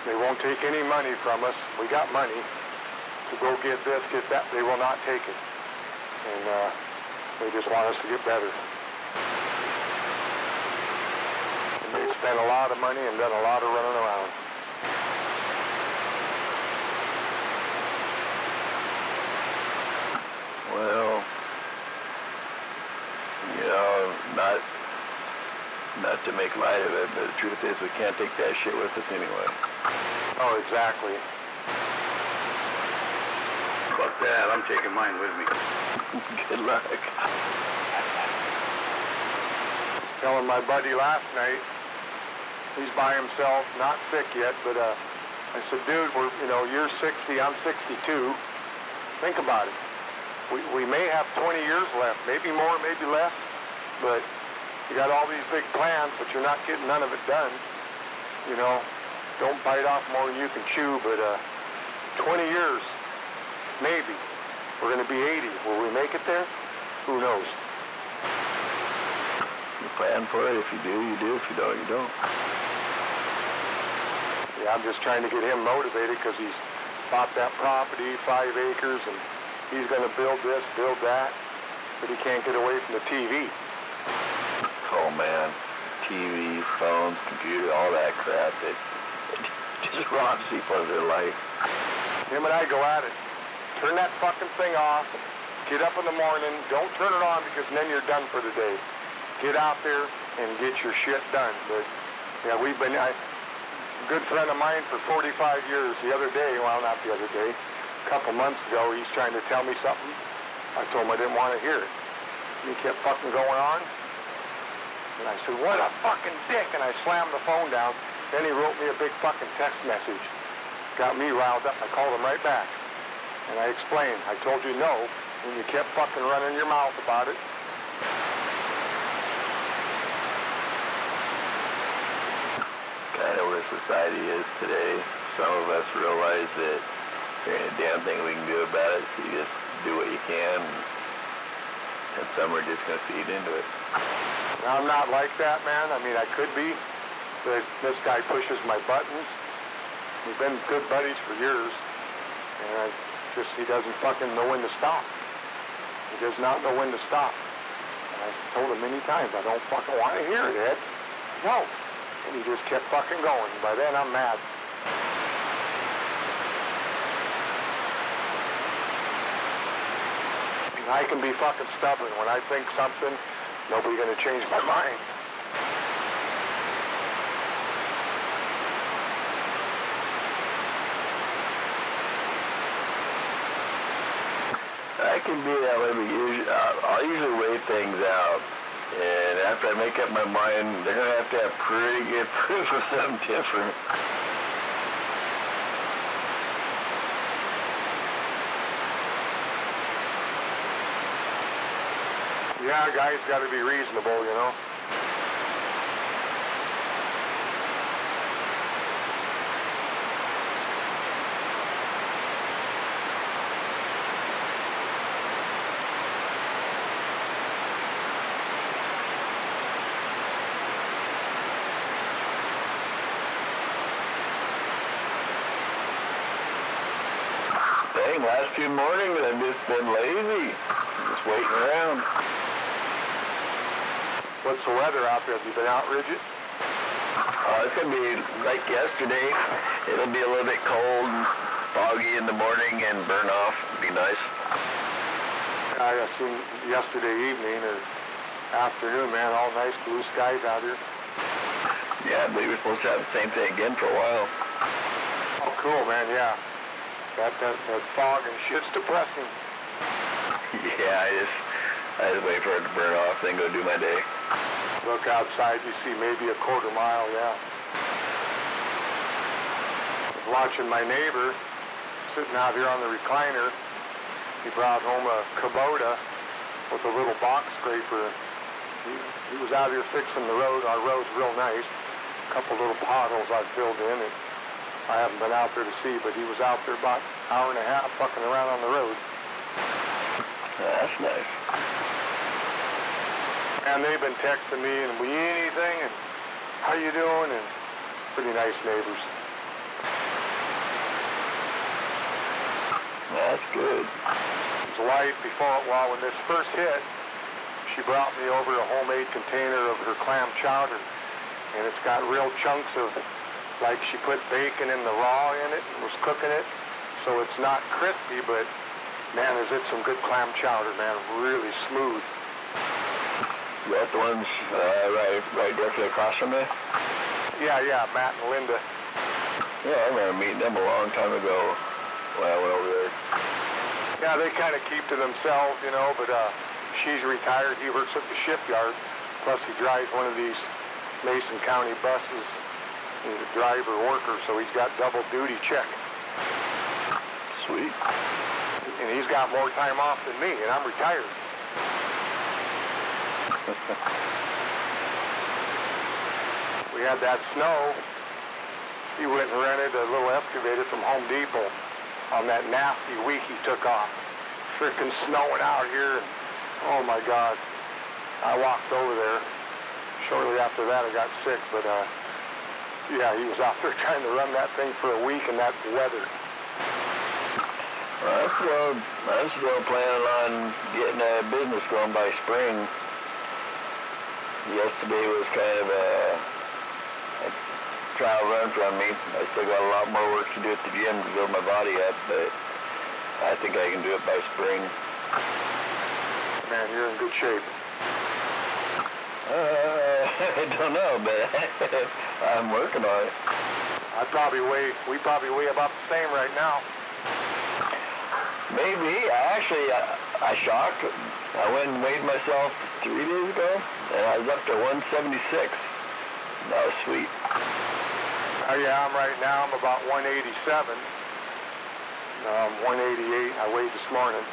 they won't take any money from us. We got money to go get this, get that. They will not take it. And they just want us to get better. And they spent a lot of money and done a lot of running around. Well, not to make light of it, but the truth is we can't take that shit with us anyway. Oh, exactly. Fuck that, I'm taking mine with me. Good luck. Telling my buddy last night, he's by himself, not sick yet, but I said, dude, you're 60, I'm 62. Think about it. We may have 20 years left, maybe more, maybe less, but you got all these big plans, but you're not getting none of it done. Don't bite off more than you can chew, but 20 years, maybe. We're going to be 80. Will we make it there? Who knows? You plan for it. If you do, you do. If you don't, you don't. Yeah, I'm just trying to get him motivated because he's bought that property, 5 acres, and he's going to build this, build that, but he can't get away from the TV. Oh, man. TV, phones, computer, all that crap. It just robs people of their life. Him and I go at it. Turn that fucking thing off. Get up in the morning. Don't turn it on because then you're done for the day. Get out there and get your shit done. But, yeah, a good friend of mine for 45 years the other day, well, not the other day, a couple months ago, he's trying to tell me something. I told him I didn't want to hear it. He kept fucking going on. And I said, what a fucking dick. And I slammed the phone down. Then he wrote me a big fucking text message. Got me riled up. I called him right back. And I explained. I told you no. And you kept fucking running your mouth about it. Kind of where society is today. Some of us realize that there ain't a damn thing we can do about it, so you just do what you can, and some are just going to feed into it. Now, I'm not like that, man. I mean, I could be, but this guy pushes my buttons. We've been good buddies for years, and he doesn't fucking know when to stop. He does not know when to stop. And I told him many times, I don't fucking want to hear it, Ed. No. And he just kept fucking going. By then, I'm mad. I can be fucking stubborn. When I think something, nobody's gonna change my mind. I can be that way, but I'll usually wait things out And after I make up my mind, they're going to have pretty good proof of something different. Yeah, guys got to be reasonable, you know. Dang, last few mornings I've just been lazy. Just waiting around. What's the weather out there? Have you been out, Bridget? It's going to be like yesterday. It'll be a little bit cold and foggy in the morning and burn off. It'll be nice. I seen yesterday evening or afternoon, man, all nice blue skies out here. Yeah, I believe we're supposed to have the same thing again for a while. Oh, cool, man, yeah. That fog and shit's depressing. Yeah, I just wait for it to burn off, then go do my day. Look outside, you see maybe a quarter mile, yeah. I was watching my neighbor sitting out here on the recliner. He brought home a Kubota with a little box scraper. He was out here fixing the road. Our road's real nice. A couple little potholes I filled in. And I haven't been out there to see, but he was out there about an hour and a half fucking around on the road. That's nice. And they've been texting me and we eat anything and how you doing, and pretty nice neighbors. That's good. His wife, when this first hit, she brought me over a homemade container of her clam chowder, and it's got real chunks of, like she put bacon in the raw in it and was cooking it, so it's not crispy, but man, is it some good clam chowder, man, really smooth. You got the ones right directly across from me? Yeah, Matt and Linda. Yeah, I remember meeting them a long time ago when I went over there. Yeah, they kind of keep to themselves, you know, but she's retired. He works at the shipyard. Plus, he drives one of these Mason County buses. He's a driver worker, so he's got double duty check. Sweet. And he's got more time off than me, and I'm retired. We had that snow. He went and rented a little excavator from Home Depot on that nasty week he took off. Frickin' snowing out here, and oh my God. I walked over there. Shortly after that I got sick, but yeah, he was out there trying to run that thing for a week in that weather. Well, I'm still planning on getting a business going by spring. Yesterday was kind of a trial run from me. I still got a lot more work to do at the gym to build my body up, but I think I can do it by spring. Man, you're in good shape. I don't know, but I'm working on it. We probably weigh about the same right now. Maybe. I shocked. I went and weighed myself 3 days ago, and I was up to 176. That was sweet. Yeah, right now I'm about 187. 188 I weighed this morning.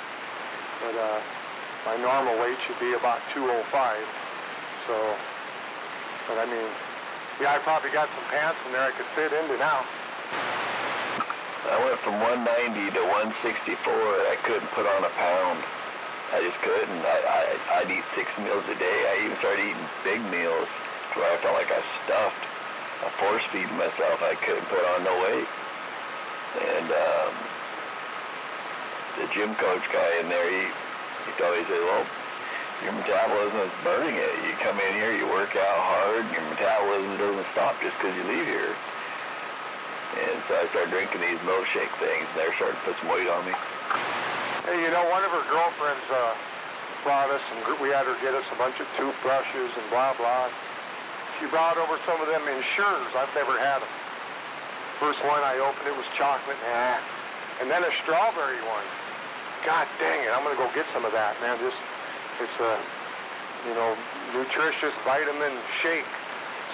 But my normal weight should be about 205. So, but I mean, yeah, I probably got some pants in there I could fit into now. I went from 190 to 164. I couldn't put on a pound. I just couldn't. I'd eat 6 meals a day. I even started eating big meals to where I felt like I stuffed. I force-feeding myself. I couldn't put on no weight. And the gym coach guy in there, he told me, he said, well, your metabolism is burning it. You come in here, you work out hard, and your metabolism doesn't stop just because you leave here. And so I started drinking these milkshake things, and they're starting to put some weight on me. Hey, you know, one of her girlfriends brought us, and we had her get us a bunch of toothbrushes and blah, blah. She brought over some of them Ensures. I've never had them. First one I opened, it was chocolate, and then a strawberry one. God dang it, I'm going to go get some of that, man. you know, nutritious vitamin shake,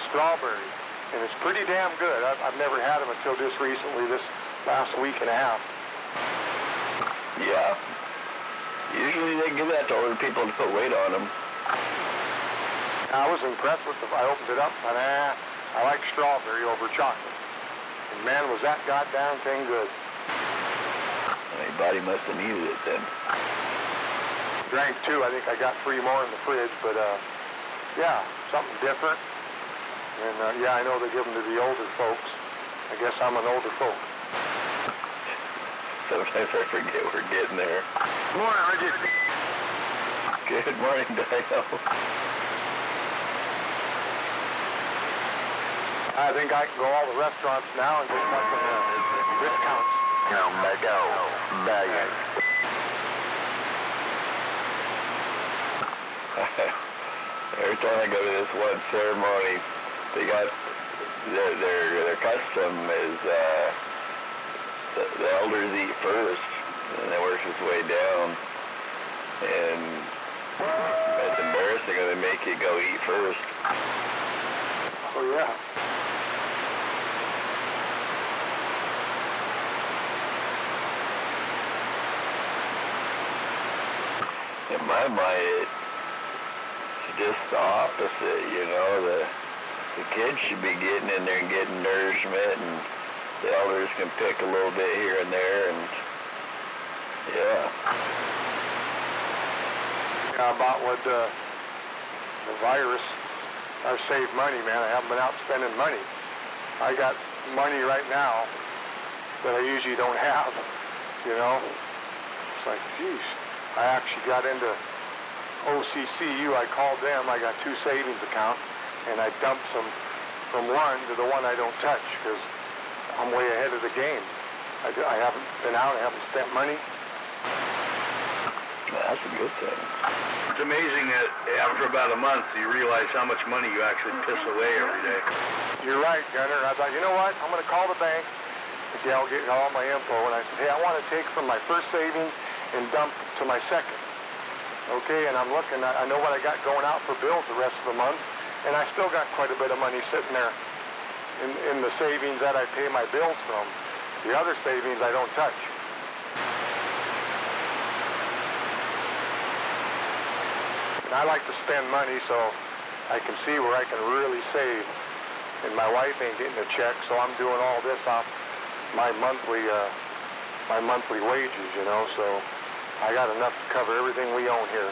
strawberry, and it's pretty damn good. I've never had them until just recently, this last week and a half. Yeah. Usually they give that to older people to put weight on them. I was impressed with it. I opened it up, and I like strawberry over chocolate. And man, was that goddamn thing good. My body must have needed it then. Drank 2. I think I got 3 more in the fridge, but yeah, something different. And yeah, I know they give them to the older folks. I guess I'm an older folk. Sometimes I forget we're getting there. Good morning, Reggie. Good morning, Dino. I think I can go all the restaurants now and get fucking discounts. Every time I go to this one ceremony, they got their custom is the elders eat first, and it works its way down. And it's embarrassing when they make you go eat first. Oh yeah. In my mind, it's just the opposite, you know. The kids should be getting in there and getting nourishment, and the elders can pick a little bit here and there, and yeah. Yeah, about what the virus, I've saved money, man. I haven't been out spending money. I got money right now that I usually don't have, you know. It's like, geez. I actually got into OCCU. I called them. I got 2 savings accounts, and I dumped some from one to the one I don't touch because I'm way ahead of the game. I haven't been out. I haven't spent money. That's a good thing. It's amazing that after about a month you realize how much money you actually piss away every day. You're right, Gunner. I thought, you know what? I'm going to call the bank. The gal getting all my info, and I said, hey, I want to take from my first savings and dump to my second. Okay, and I'm looking, I know what I got going out for bills the rest of the month, and I still got quite a bit of money sitting there in the savings that I pay my bills from. The other savings I don't touch. And I like to spend money so I can see where I can really save. And my wife ain't getting a check, so I'm doing all this off my monthly wages, you know, so I got enough to cover everything we own here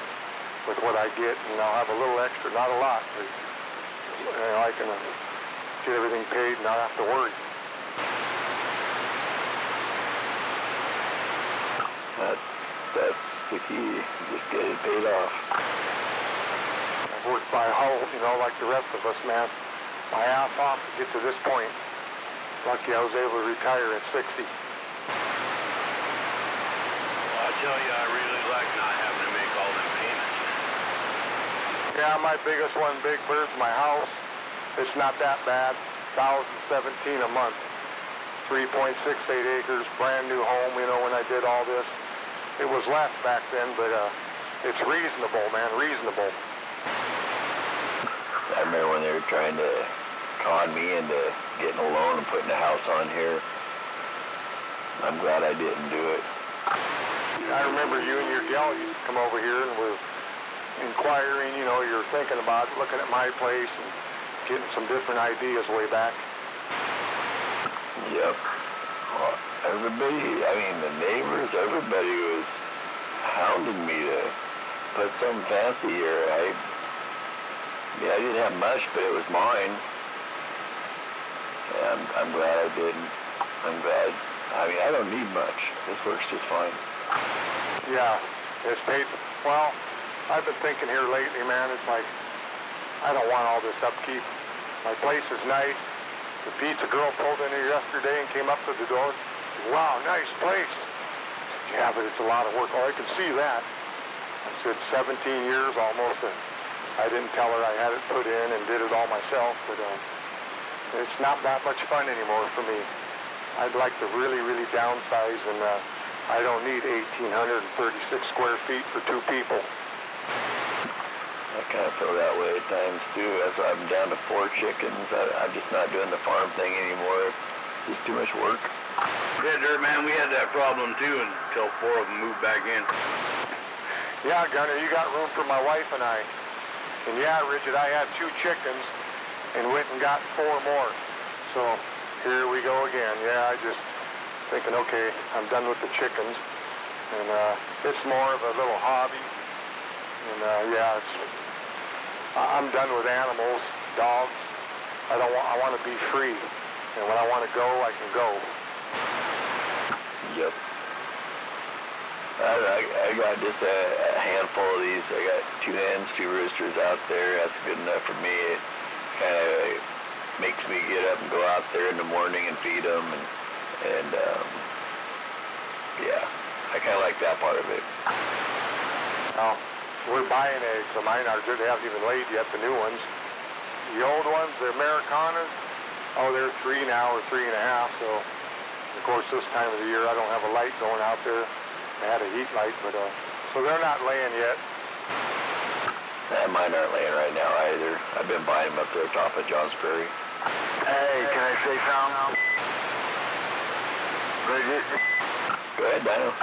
with what I get, and I'll have a little extra, not a lot, but you know, I can get everything paid and not have to worry. That's the key. Just get it paid off. I've worked my whole, you know, like the rest of us, man, my ass off to get to this point. Lucky I was able to retire at 60. I tell you, I really like not having to make all them payments. Yeah, my biggest one, Big Bird's my house. It's not that bad. $1,017 a month. 3.68 acres, brand new home, you know, when I did all this. It was less back then, but it's reasonable, man, reasonable. I remember when they were trying to con me into getting a loan and putting a house on here. I'm glad I didn't do it. I remember you and your gal used to come over here and were inquiring, you know, you're thinking about looking at my place and getting some different ideas way back. Yep. Well, everybody, I mean the neighbors, everybody was hounding me to put something fancy here. I didn't have much, but it was mine. And I'm glad I didn't. I'm glad. I mean, I don't need much. This works just fine. Yeah, it's paid. Well, I've been thinking here lately, man, it's like, I don't want all this upkeep. My place is nice. The pizza girl pulled in here yesterday and came up to the door. Wow, nice place. Yeah, but it's a lot of work. Oh, I can see that. I said 17 years almost. I didn't tell her I had it put in and did it all myself, but it's not that much fun anymore for me. I'd like to really, really downsize, and I don't need 1,836 square feet for 2 people. I kind of feel that way at times too. That's why I'm down to 4 chickens. I'm just not doing the farm thing anymore. It's just too much work. Yeah, Dirt Man, we had that problem too until 4 of them moved back in. Yeah, Gunner, you got room for my wife and I. And yeah, Richard, I had 2 chickens and went and got 4 more. So here we go again. Yeah, I just thinking, okay, I'm done with the chickens. And it's more of a little hobby. And yeah, I'm done with animals, dogs. I want to be free. And when I want to go, I can go. Yep. I got just a handful of these. I got 2 hens, 2 roosters out there. That's good enough for me. It kind of makes me get up and go out there in the morning and feed them. And yeah, I kind of like that part of it. Now, we're buying eggs. So mine are good. They haven't even laid yet, the new ones. The old ones, they're Americanas. Oh, they're 3 now or 3 and a half. So, of course, this time of the year, I don't have a light going out there. I had a heat light, but so they're not laying yet. Mine aren't laying right now either. I've been buying them up there top of Johns Prairie. Hey, can I say something? Bridget? Go ahead, Dino.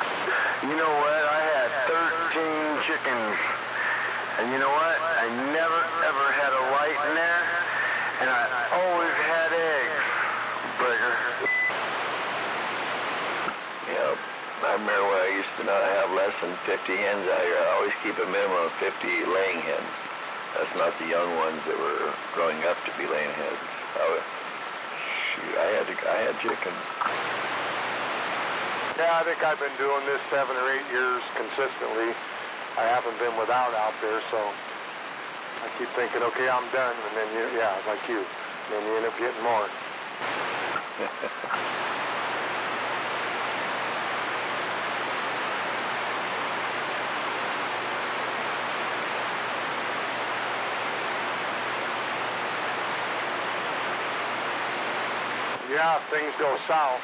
You know what? I had 13 chickens. And you know what? I never, ever had a light in there. And I always had eggs. Breaker. Yep. I remember when I used to not have less than 50 hens out here. I always keep a minimum of 50 laying hens. That's not the young ones that were growing up to be laying hens. Shoot, I had chickens. Yeah, I think I've been doing this 7 or 8 years consistently. I haven't been without out there, so I keep thinking, okay, I'm done, and then yeah, like you, and then you end up getting more. Yeah, if things go south,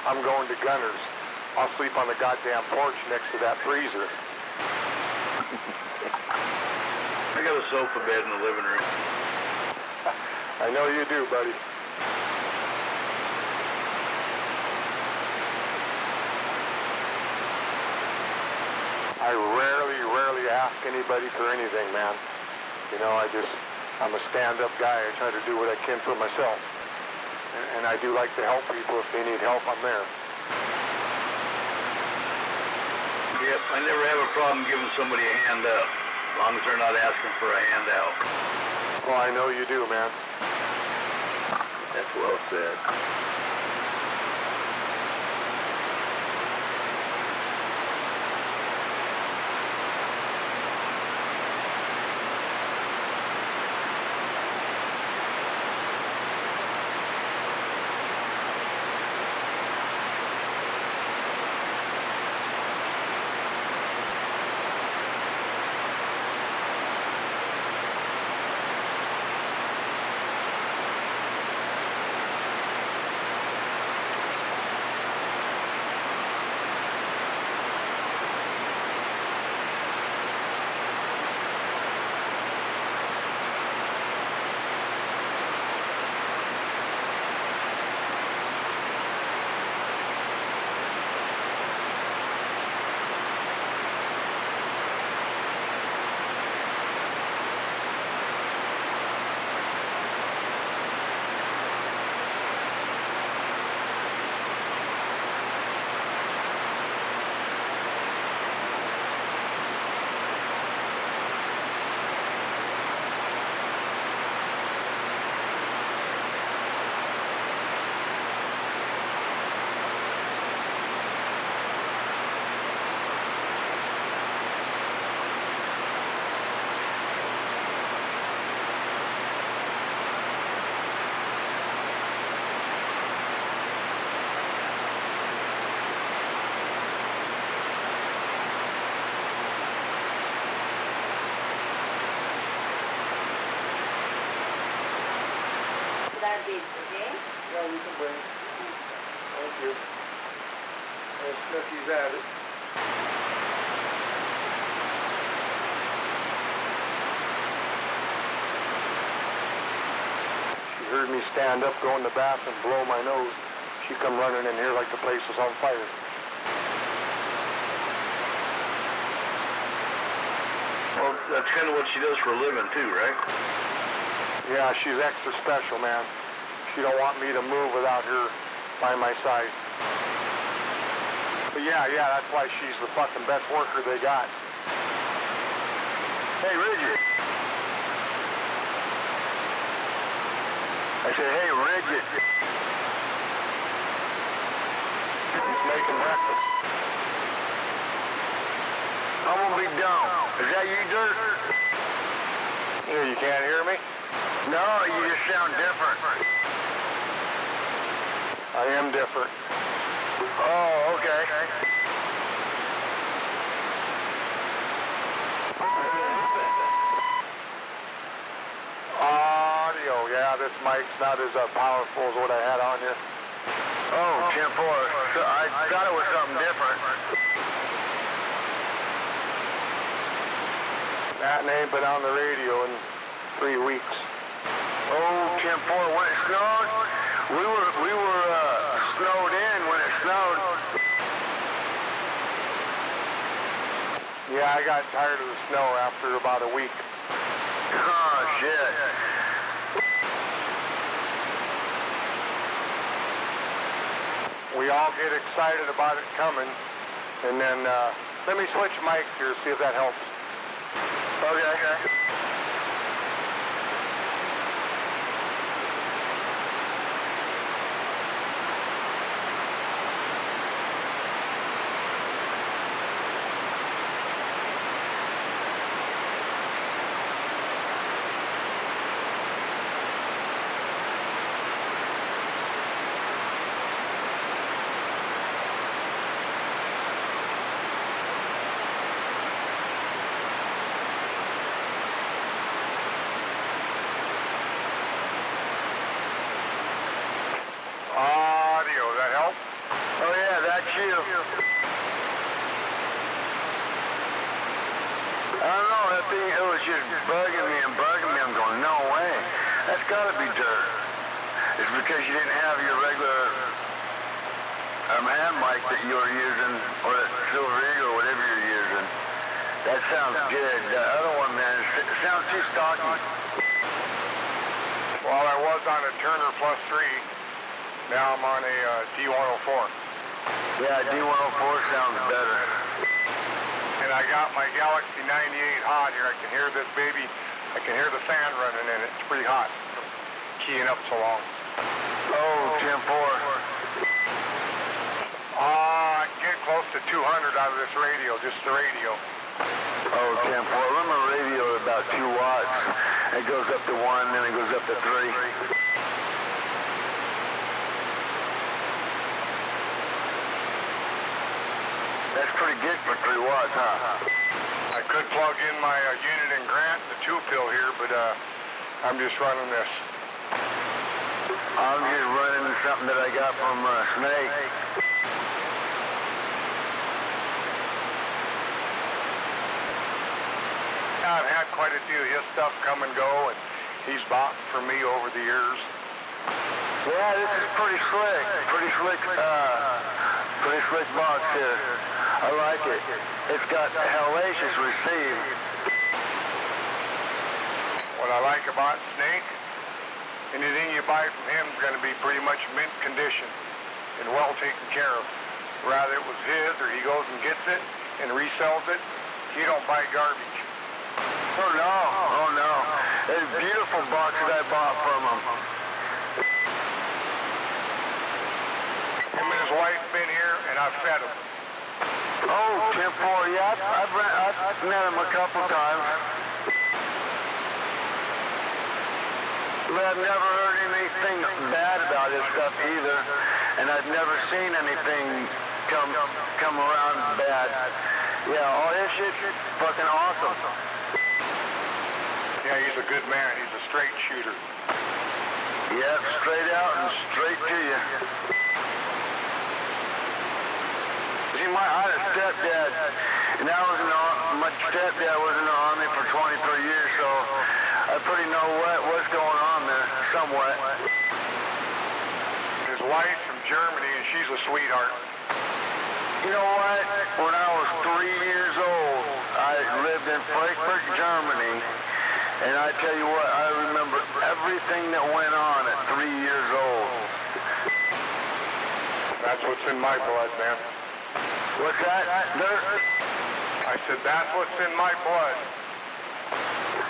I'm going to Gunner's. I'll sleep on the goddamn porch next to that freezer. I got a sofa bed in the living room. I know you do, buddy. I rarely ask anybody for anything, man. You know, I'm a stand-up guy. I try to do what I can for myself. And I do like to help people. If they need help, I'm there. Yep, I never have a problem giving somebody a hand up, as long as they're not asking for a handout. Well, I know you do, man. That's well said. Yeah, we can bring. Thank you. There's Snooky's at it. heard me stand up, go in the bathroom, blow my nose. She come running in here like the place was on fire. Well, that's kind of what she does for a living too, right? Yeah, she's extra special, man. She don't want me to move without her by my side. But yeah, that's why she's the fucking best worker they got. Hey, Rigid. I said, hey, Rigid. He's making breakfast. I'm gonna be dumb. Is that you, Dirt? Yeah, you can't hear me? No, you just sound different. I am different. Oh, okay. Audio, yeah, this mic's not as powerful as what I had on here. Oh, 10-4. So I thought it was something different. That ain't been on the radio in 3 weeks. Oh, 10-4. When it snowed, we were snowed in when it snowed. Yeah, I got tired of the snow after about a week. Oh, shit. We all get excited about it coming, and then let me switch mics here, see if that helps. Okay. Audio, that help? Oh, yeah, that's you. I don't know, that thing, it was just bugging me. I'm going, no way. That's gotta be Dirt. It's because you didn't have your regular hand mic that you were using, or that Silver Eagle, or whatever you're using. That sounds good. The other one, man, it sounds too stocky. Well, I was on a Turner Plus 3. Now I'm on a D104. Yeah, D104 sounds better. And I got my Galaxy 98 hot here. I can hear this baby. I can hear the fan running in it. It's pretty hot. Keying up so long. Oh, 10-4. I can get close to 200 out of this radio, just the radio. Oh, 10-4. Run my radio at about 2 watts. It goes up to 1, then it goes up to 3. That's pretty good for 3 watts, huh? I could plug in my unit in Grant, the 2-pill here, but I'm just running this. I'm just running something that I got from Snake. I've had quite a few of his stuff come and go, and he's bought for me over the years. Yeah, this is pretty slick. Pretty slick box here. I like it. It's got hellacious receive. What I like about Snake, anything you buy from him is going to be pretty much mint condition and well taken care of. Rather it was his or he goes and gets it and resells it, he don't buy garbage. Oh no. It's a beautiful box that I bought from him. Him and his wife been here and I've fed them. Oh, 10-4, yeah, I've met him a couple times. But I've never heard anything bad about his stuff either, and I've never seen anything come around bad. Yeah, all his shit's fucking awesome. Yeah, he's a good man. He's a straight shooter. Yep, straight out and straight to you. See, I had a stepdad, and my stepdad was in the Army for 23 years, so I pretty know what's going on there. somewhat. His wife's from Germany, and she's a sweetheart. You know what? When I was 3 years old, I lived in Frankfurt, Germany, and I tell you what, I remember everything that went on at 3 years old. That's what's in my blood, man. What's that? I said, that's what's in my blood.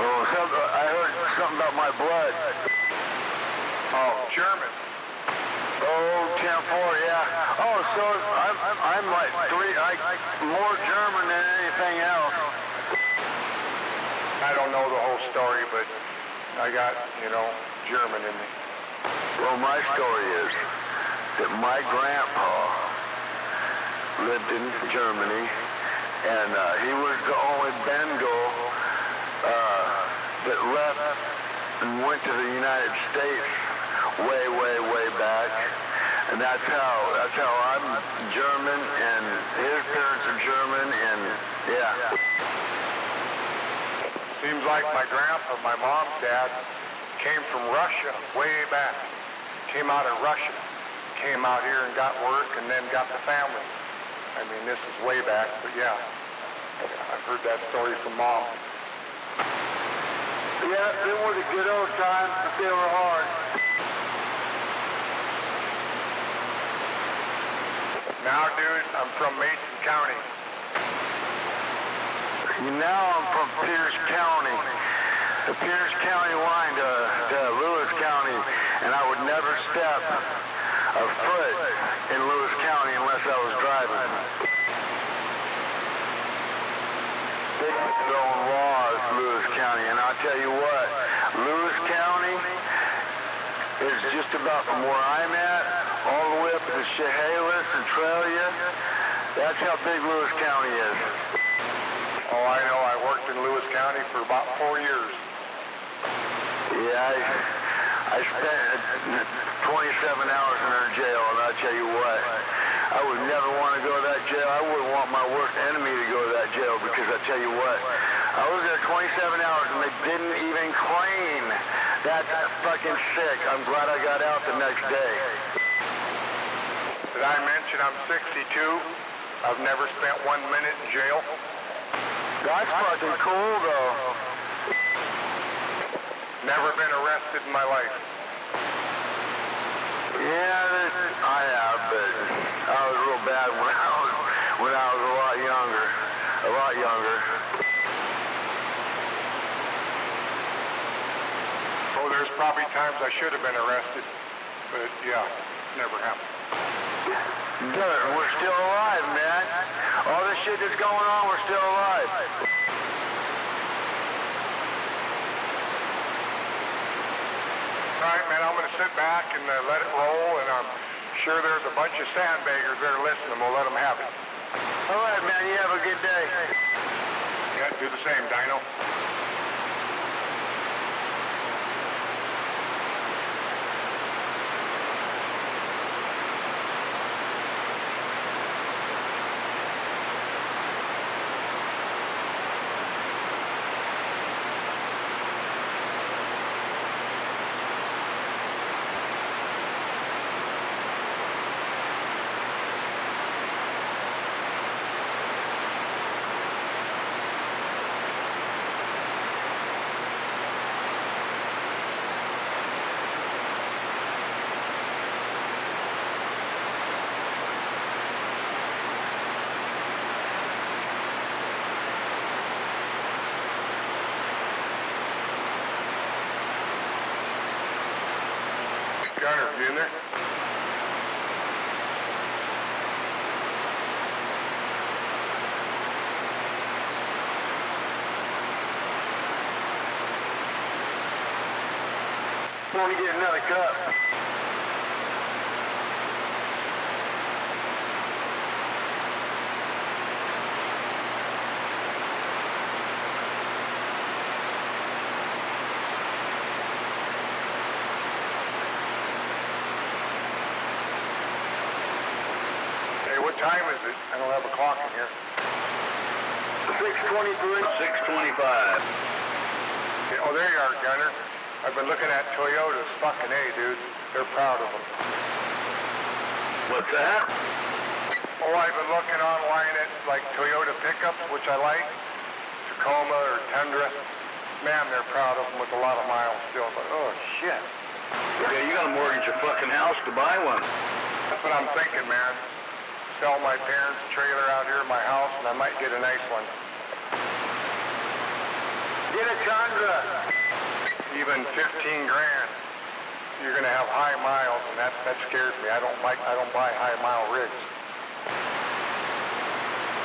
Oh, I heard something about my blood. Oh, German. Oh, 10-4, yeah. Oh, so I'm like more German than anything else. I don't know the whole story, but I got, German in me. Well, my story is that my grandpa lived in Germany, and he was the only Bengal that left and went to the United States way back, and that's how I'm German, and his parents are German, and yeah. Seems like my grandpa, my mom's dad, came from Russia way back. Came out of Russia, came out here and got work, and then got the family. I mean, this is way back, but yeah, I've heard that story from Mom. Yeah, they were the good old times, but they were hard. Now, dude, I'm from Mason County. Now I'm from Pierce County, the Pierce County line to Lewis County, and I would never step a foot in Lewis County unless I was driving. Big known laws, Lewis County, and I'll tell you what, Lewis County is just about from where I'm at, all the way up to Chehalis and Trelia. That's how big Lewis County is. Oh, I know. I worked in Lewis County for about 4 years. Yeah, I spent 27 hours in our jail, and I'll tell you what, I would never want to go to that jail. I wouldn't want my worst enemy to go to that jail, because I tell you what, I was there 27 hours and they didn't even clean. That's fucking sick. I'm glad I got out the next day. Did I mention I'm 62? I've never spent 1 minute in jail. That's fucking cool, though. Never been arrested in my life. Yeah, I have, but I was real bad when I was a lot younger. Oh, there's probably times I should have been arrested, but yeah, never happened. Dirt, we're still alive, man. All this shit that's going on, we're still alive. All right, man, I'm going to sit back and let it roll, and I'm sure there's a bunch of sandbaggers there listening. We'll let them have it. All right, man, you have a good day. Yeah, do the same, Dino. Gunner, you in there? Want to get another cup? What time is it? I don't have a clock in here. 6:23. 6:25. Oh, there you are, Gunner. I've been looking at Toyotas. Fucking A, dude. They're proud of them. What's that? Oh, I've been looking online at like Toyota pickups, which I like. Tacoma or Tundra. Man, they're proud of them with a lot of miles still. But oh shit. Yeah, you gotta mortgage your fucking house to buy one. That's what I'm thinking, man. Sell my parents' trailer out here in my house, and I might get a nice one. Get a Tundra. Even 15 grand. You're gonna have high miles, and that scares me. I don't buy high mile rigs.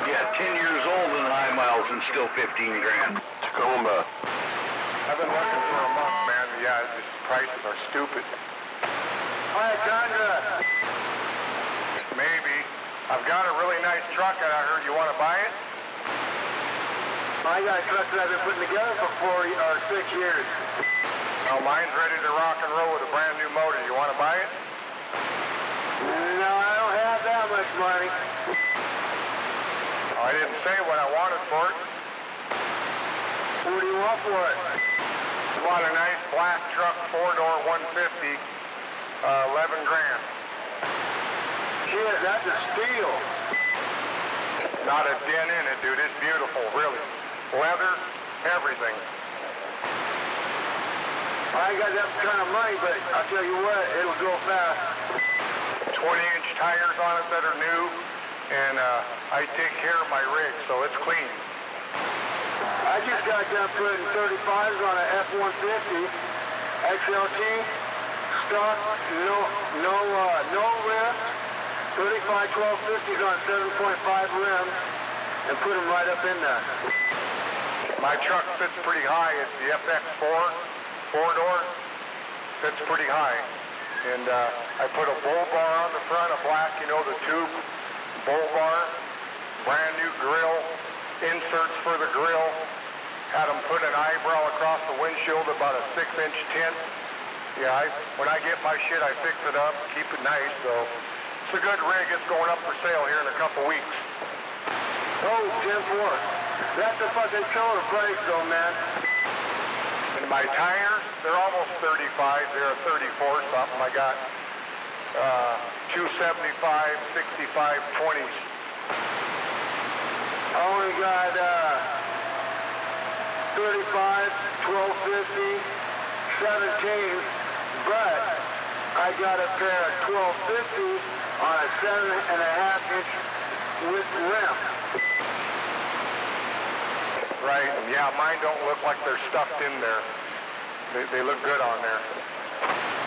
Yeah, 10 years old and high miles and still 15 grand. Tacoma. I've been looking for a month, man. Yeah, the prices are stupid. Buy a Tundra. Maybe. I've got a really nice truck and I heard you want to buy it? I got a truck that I've been putting together for 4 or 6 years. Well, mine's ready to rock and roll with a brand new motor. You want to buy it? No, I don't have that much money. I didn't say what I wanted for it. What do you want for it? I want a nice black truck, 4-door 150, 11 grand. Shit, that's a steal. Not a dent in it, dude. It's beautiful, really. Leather, everything. I ain't got that kind of money, but I'll tell you what, it'll go fast. 20-inch tires on it that are new, and I take care of my rig, so it's clean. I just got done putting 35s on an F-150, XLT, stock, no rims, 35 1250s on 7.5 rims, and put them right up in there. My truck fits pretty high. It's the FX4, 4-door, fits pretty high. And I put a bull bar on the front, a black, the tube bull bar, brand new grill, inserts for the grill, had them put an eyebrow across the windshield, about a 6-inch tint. Yeah, when I get my shit, I fix it up, keep it nice, so it's a good rig. It's going up for sale here in a couple weeks. Oh, 10-4. That's a fucking killer price though, man. And my tires, they're almost 35. They're a 34 something. I got 275, 65, 20s. I only got 35, 1250, 17, but I got a pair of 1250 on a 7.5-inch with rim. Right, and yeah, mine don't look like they're stuffed in there. They look good on there.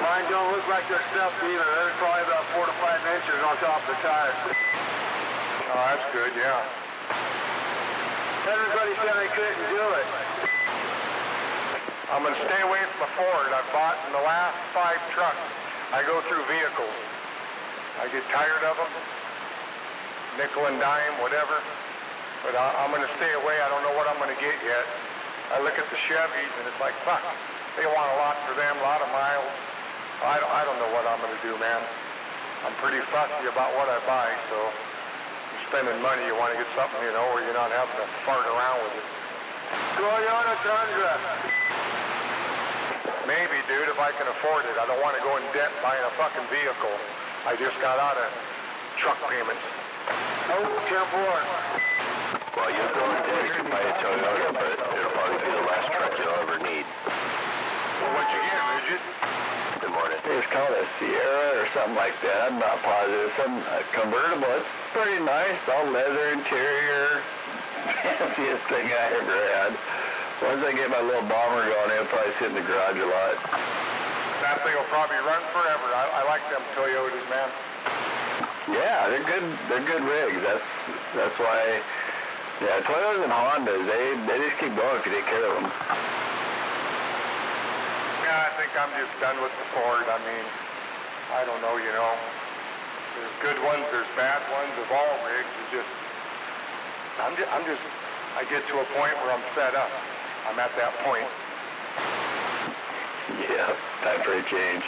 Mine don't look like they're stuffed either. They're probably about 4 to 5 inches on top of the tires. Oh, that's good, yeah. Everybody said I couldn't do it. I'm going to stay away from the Ford. I've bought in the last 5 trucks. I go through vehicles. I get tired of them. Nickel and dime, whatever. But I'm going to stay away. I don't know what I'm going to get yet. I look at the Chevys and it's like, fuck, they want a lot for them, a lot of miles. I don't know what I'm going to do, man. I'm pretty fussy about what I buy, so you're spending money. You want to get something, where you're not having to fart around with it. Toyota Tundra. Maybe, dude, if I can afford it. I don't want to go in debt buying a fucking vehicle. I just got out of truck payments. Oh, 10-4. Well, you'll go in debt, you can buy a Toyota, but it'll probably be the last truck you'll ever need. Well, what'd you get, Rigid? Good morning. It's called a Sierra or something like that. I'm not positive. Some convertible. It's pretty nice. All leather interior. Fanciest thing I ever had. Once I get my little bomber going, it'll probably sit in the garage a lot. That thing will probably run forever. I like them Toyotas, man. Yeah, they're good. They're good rigs. That's why. Yeah, Toyotas and Hondas, they just keep going if you take care of them. Yeah, I think I'm just done with the Ford. I mean, I don't know, There's good ones, there's bad ones of all rigs. It's just, I get to a point where I'm fed up. I'm at that point. Yeah, time for a change.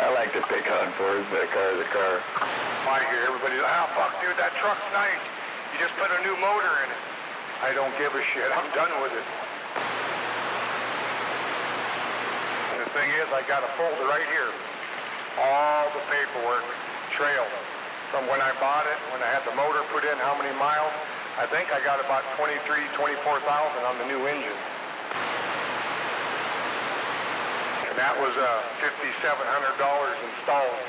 I like to pick on Fords, but a car is a car. I hear everybody, fuck, dude, that truck's nice. You just put a new motor in it. I don't give a shit. I'm done with it. thing is, I got a folder right here. All the paperwork, trail, from when I bought it, when I had the motor put in, how many miles. I think I got about 24,000 on the new engine. And that was $5,700 installed.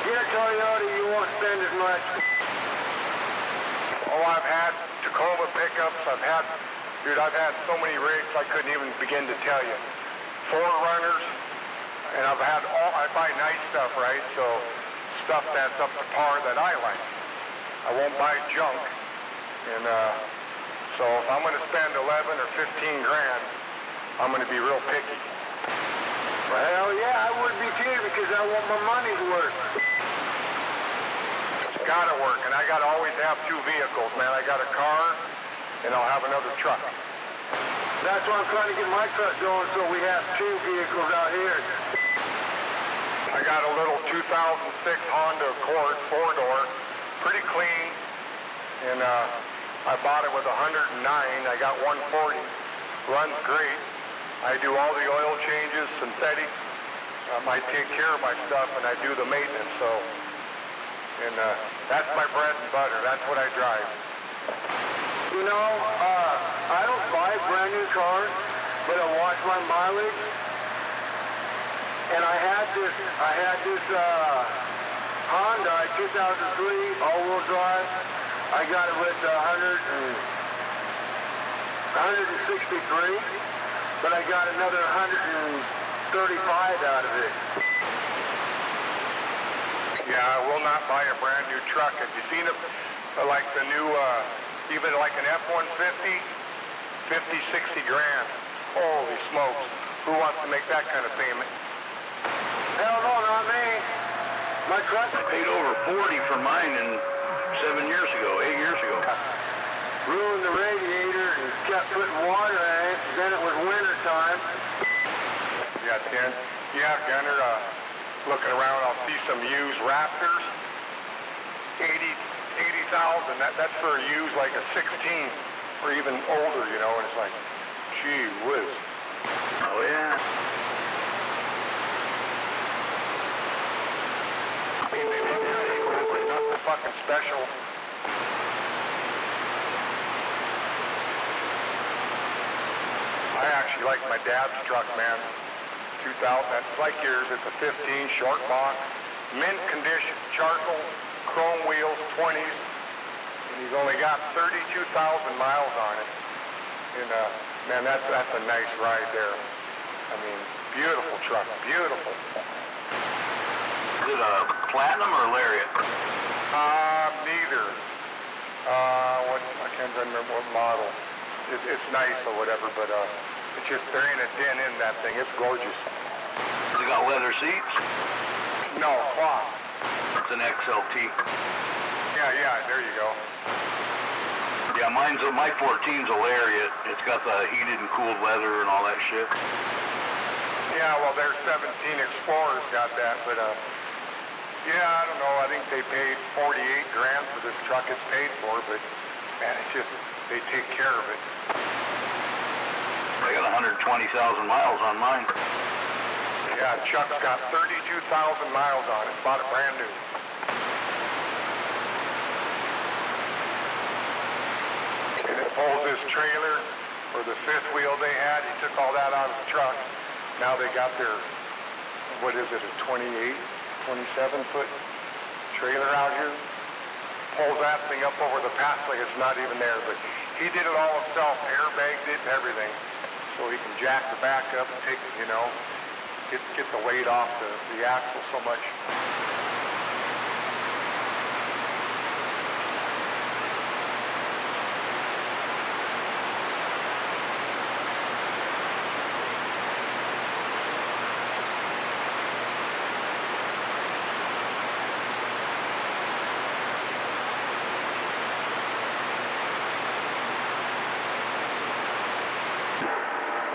Get a Toyota, you won't spend as much. Oh, I've had Tacoma pickups. I've had so many rigs I couldn't even begin to tell you. 4Runners, and I buy nice stuff, right? So stuff that's up to par that I like. I won't buy junk. And so if I'm going to spend 11 or 15 grand, I'm going to be real picky. Well, yeah, I would be too, because I want my money's worth. It's got to work, and I got to always have two vehicles, man. I got a car, and I'll have another truck. That's why I'm trying to get my truck going, so we have two vehicles out here. I got a little 2006 Honda Accord 4-door, pretty clean, and I bought it with 109. I got 140, runs great. I do all the oil changes, synthetic. I take care of my stuff, and I do the maintenance. So, and that's my bread and butter. That's what I drive. You know, I don't buy brand new cars, but I watch my mileage. And I had this Honda 2003 all-wheel drive. I got it with 163. But I got another 135 out of it. Yeah, I will not buy a brand new truck. Have you seen it? Like the new, even like an F-150, 50, 60 grand. Holy smokes. Who wants to make that kind of payment? Hell no, not me. My truck. I paid over 40 for mine 8 years ago. Ruined the radiator and kept putting water in it. Then it was winter time. Yeah, Tim. Yeah, Gunner, looking around, I'll see some used Raptors. 80,000. That's for a used like a 16 or even older, you know, and it's like, gee whiz. Oh, yeah. I mean, they look pretty cool, but nothing fucking special. I actually like my dad's truck, man. 2000, that's like yours. It's a 15 short box, mint condition, charcoal, chrome wheels, 20s, and he's only got 32,000 miles on it. And man, that's a nice ride there. I mean, beautiful truck, beautiful. Is it a Platinum or a Lariat? Neither. I can't remember what model. It's nice or whatever, but it's just, there ain't a dent in that thing. It's gorgeous. Has it got leather seats? No, cloth. It's an XLT. Yeah, there you go. Yeah, my 14's a Lariat. It's got the heated and cooled leather and all that shit. Yeah, well, their 17 Explorers got that, but yeah, I don't know. I think they paid 48 grand for this truck. It's paid for, but man, it's just, they take care of it. I got 120,000 miles on mine. Yeah, Chuck's got 32,000 miles on it. Bought it brand new. And it pulls this trailer, or the fifth wheel they had. He took all that out of the truck. Now they got their, what is it, a 28, 27-foot trailer out here. Pulls that thing up over the pass like it's not even there, but he did it all himself, airbagged it and everything, so he can jack the back up and take, you know, get the weight off the axle so much.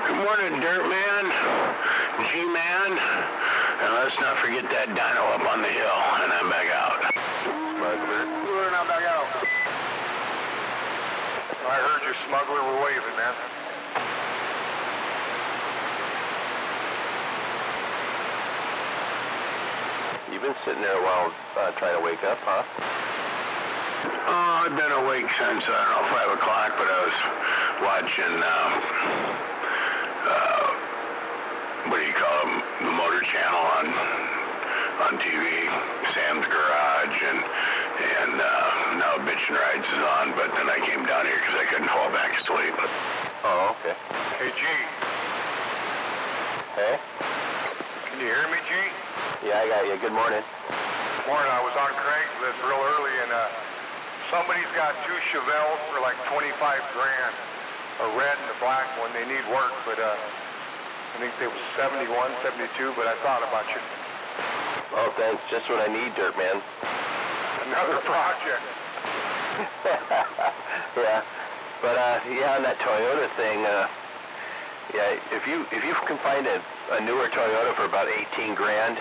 Good morning, Dirt Man, G-Man, and let's not forget that dyno up on the hill, and I'm back out. smuggler were waving, man. You've been sitting there a while trying to wake up, huh? Oh, I've been awake since, 5 o'clock, but I was watching, what do you call them, the Motor Channel on TV, Sam's Garage, and now Bitch and Rides is on, but then I came down here because I couldn't fall back asleep. Oh, okay. Hey, G. Hey? Can you hear me, G? Yeah, I got you. Good morning. Morning. I was on Craigslist real early, and somebody's got 2 Chevelles for like 25 grand. A red and a black one. They need work, but I think they was 71, 72, but I thought about you. Oh, thanks. Just what I need, Dirt Man. Another project. Yeah. But, yeah, on that Toyota thing, yeah, if you can find a newer Toyota for about 18 grand,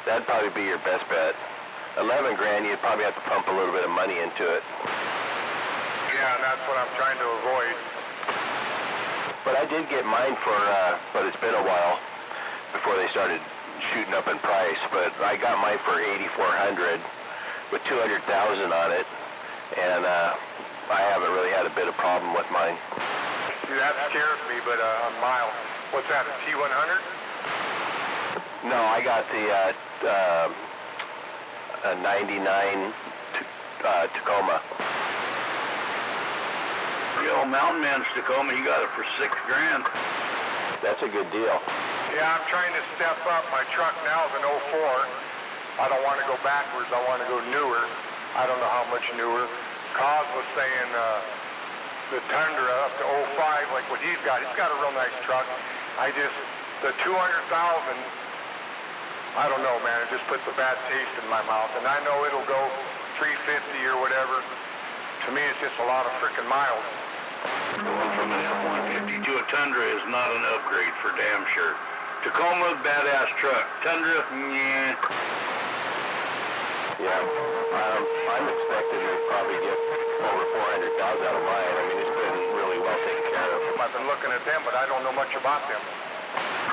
that'd probably be your best bet. 11 grand, you'd probably have to pump a little bit of money into it. Yeah, and that's what I'm trying to avoid. But I did get mine for, but it's been a while before they started shooting up in price. But I got mine for $8,400 with 200,000 on it, and I haven't really had a bit of problem with mine. See, that scares me, but a mile. What's that, a T100? No, I got the a 99 Tacoma. The old Mountain Man's Tacoma, you got it for $6 grand. That's a good deal. Yeah, I'm trying to step up. My truck now is an 04. I don't want to go backwards. I want to go newer. I don't know how much newer. Cos was saying the Tundra up to 05, like what he's got. He's got a real nice truck. The 200,000, I don't know, man. It just puts a bad taste in my mouth. And I know it'll go 350 or whatever. To me, it's just a lot of frickin' miles. Going from an F-150 to a Tundra is not an upgrade for damn sure. Tacoma, badass truck. Tundra, yeah. Yeah, I'm expecting to probably get over 400,000 out of mine. I mean, it's been really well taken care of. I've been looking at them, but I don't know much about them.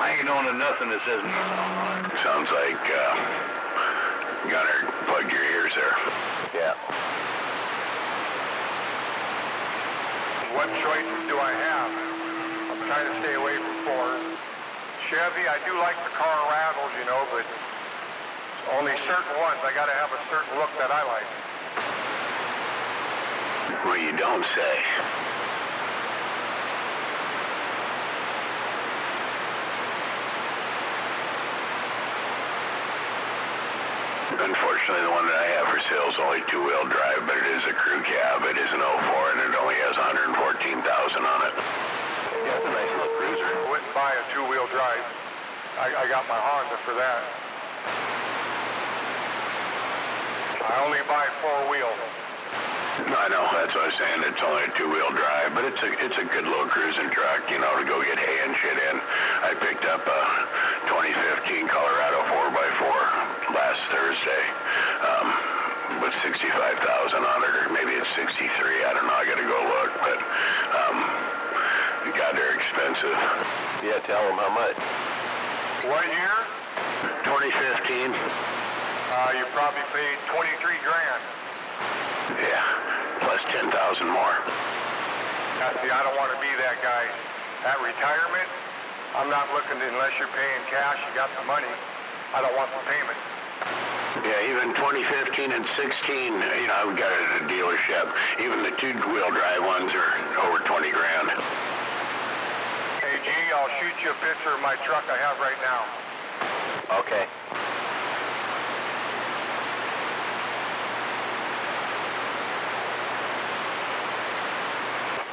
I ain't owning nothing that says Nissan on it. Sounds like, Gunner, plug your ears there. Yeah. What choices do I have? I'm trying to stay away from Ford. Chevy, I do like the car rattles, you know, but only certain ones. I got to have a certain look that I like. Well, you don't say. Unfortunately, the one that I have for sale is only 2-wheel drive, but it is a crew cab. It is an 04, and it only has 114,000 on it. Yeah, it's a nice little cruiser. I wouldn't buy a 2-wheel drive. I got my Honda for that. I only buy 4-wheel. I know, that's what I was saying. It's only a 2-wheel drive, but it's a good little cruising truck, you know, to go get hay and shit in. I picked up a 2015 Colorado 4x4 last Thursday with 65,000 on it, or maybe it's 63. I don't know. I got to go look, but God, they're expensive. Yeah, tell them how much. What year? 2015. You probably paid 23 grand. Yeah, plus 10,000 more. Now, see, I don't want to be that guy. At retirement, I'm not looking to, unless you're paying cash, you got the money. I don't want the payment. Yeah, even 2015 and 16, you know, I've got it at a dealership. Even the 2-wheel drive ones are over 20 grand. Hey, G, I'll shoot you a picture of my truck I have right now. Okay.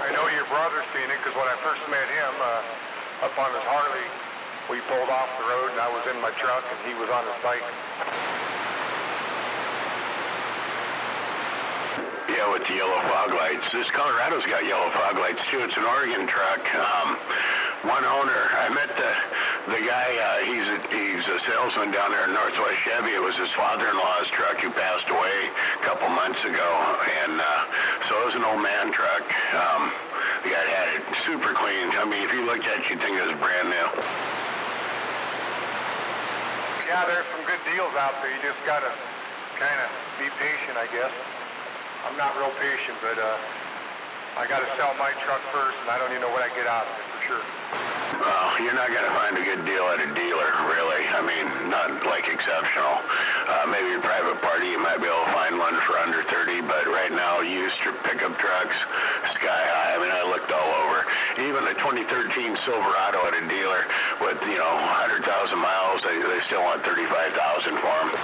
I know your brother's seen it, because when I first met him, up on his Harley, we pulled off the road, and I was in my truck, and he was on his bike. Yeah, with the yellow fog lights. This Colorado's got yellow fog lights, too. It's an Oregon truck. One owner, I met the guy, he's a salesman down there in Northwest Chevy. It was his father-in-law's truck who passed away a couple months ago, and so it was an old man truck. The guy had it super clean. I mean, if you looked at it, you'd think it was brand new. Yeah, there's some good deals out there. You just gotta kind of be patient, I guess. I'm not real patient, but I gotta sell my truck first, and I don't even know what I get out of it for sure. Well, you're not gonna find a good deal at a dealer, really. I mean, not like exceptional. Maybe a private party, you might be able to find one for under 30, but right now, used pickup trucks, sky high. I mean, I looked all over. Even a 2013 Silverado at a dealer with, 100,000 miles, they still want $35,000 for them.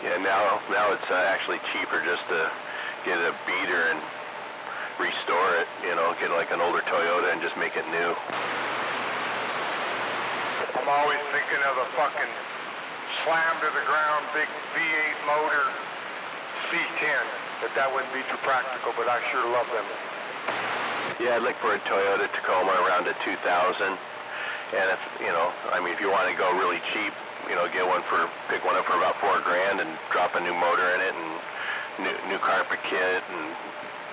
Yeah, now it's actually cheaper just to get a beater and restore it, get like an older Toyota and just make it new. I'm always thinking of a fucking slam to the ground, big V8 motor, C10, but that wouldn't be too practical, but I sure love them. Yeah, I'd look for a Toyota Tacoma around a 2000, and if, if you want to go really cheap, pick one up for about $4,000 and drop a new motor in it and new carpet kit and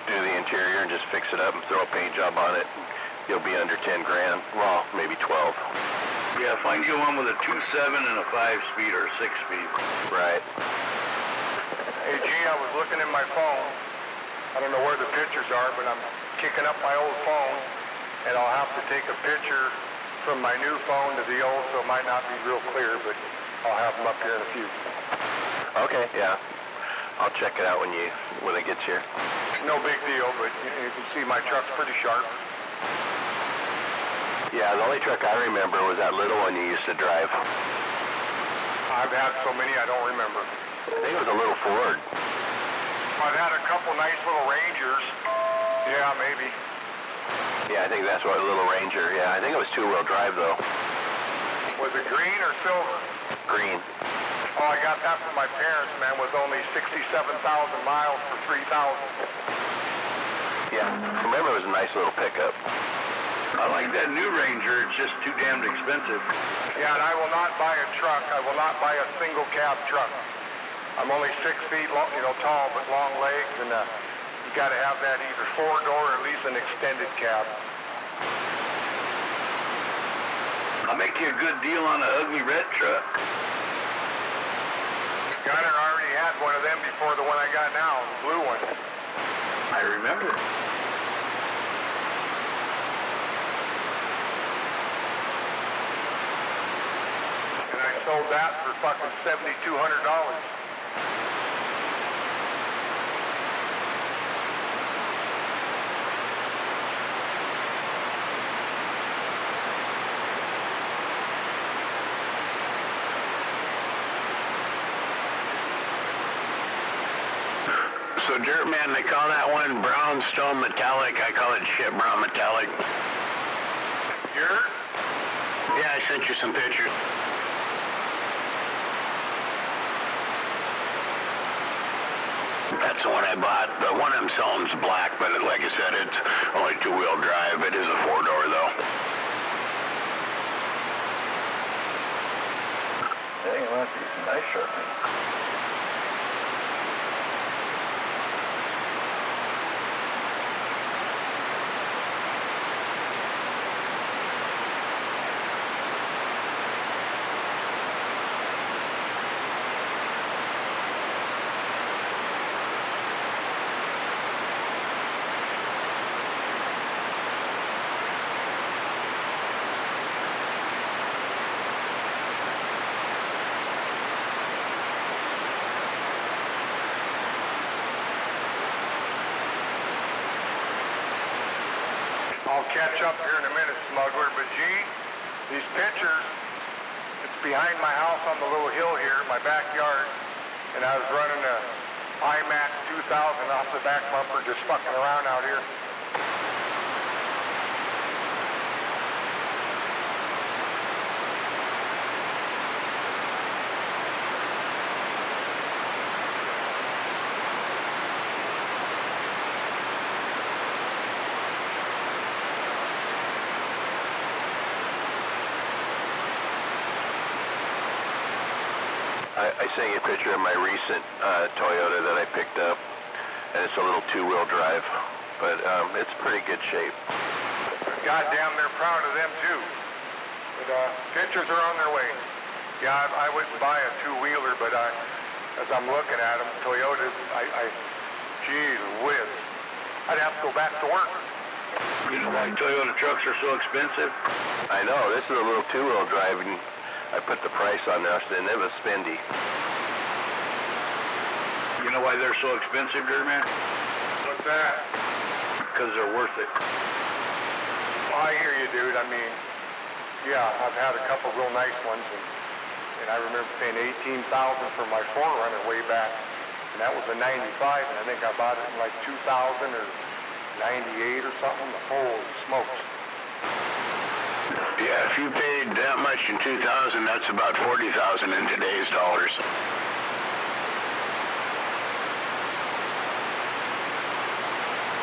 do the interior and just fix it up and throw a paint job on it. You'll be under $10,000. Well, maybe 12. Yeah, find you one with a 2.7 and a 5-speed or a 6-speed. Right. Hey, G, I was looking in my phone. I don't know where the pictures are, but I'm kicking up my old phone, and I'll have to take a picture from my new phone to the old, so it might not be real clear, but I'll have them up here in a few. Okay, yeah. I'll check it out when it gets here. No big deal, but you can see my truck's pretty sharp. Yeah, the only truck I remember was that little one you used to drive. I've had so many I don't remember. I think it was a little Ford. I've had a couple nice little Rangers. Yeah, maybe. Yeah, I think that's what, a little Ranger. Yeah, I think it was two-wheel drive, though. Was it green or silver? Green. Oh, I got that from my parents, man, with only 67,000 miles for $3,000. Yeah, remember it was a nice little pickup. I like that new Ranger. It's just too damned expensive. Yeah, and I will not buy a truck. I will not buy a single cab truck. I'm only 6 feet long, tall, but long legs, and you got to have that either four-door or at least an extended cab. I'll make you a good deal on an ugly red truck. Gunner already had one of them before the one I got now, the blue one. I remember. And I sold that for fucking $7,200. So Dirt Man, they call that one brownstone metallic. I call it shit brown metallic. Dirt? Yeah, I sent you some pictures. That's the one I bought. The one I'm selling is black, but like I said, it's only two-wheel drive. It is a four-door, though. Dang, well, that's a nice truck. I'll catch up here in a minute, smuggler, but gee, these pictures, it's behind my house on the little hill here, my backyard, and I was running a IMAX 2000 off the back bumper just fucking around out here. I sent you a picture of my recent Toyota that I picked up, and it's a little two-wheel drive, but it's pretty good shape. Goddamn, they're proud of them too. But pictures are on their way. Yeah, I wouldn't buy a two-wheeler, but as I'm looking at them, Toyotas, geez whiz, I'd have to go back to work. You know why Toyota trucks are so expensive? I know, this is a little two-wheel drive, and I put the price on there, and it was spendy. You know why they're so expensive, dear man? What's that? Because they're worth it. Well, I hear you, dude. I mean, yeah, I've had a couple real nice ones, and I remember paying $18,000 for my 4Runner way back, and that was a 95, and I think I bought it in like 2000 or 98 or something. Holy smokes. Yeah, if you paid that much in 2000, that's about 40,000 in today's dollars.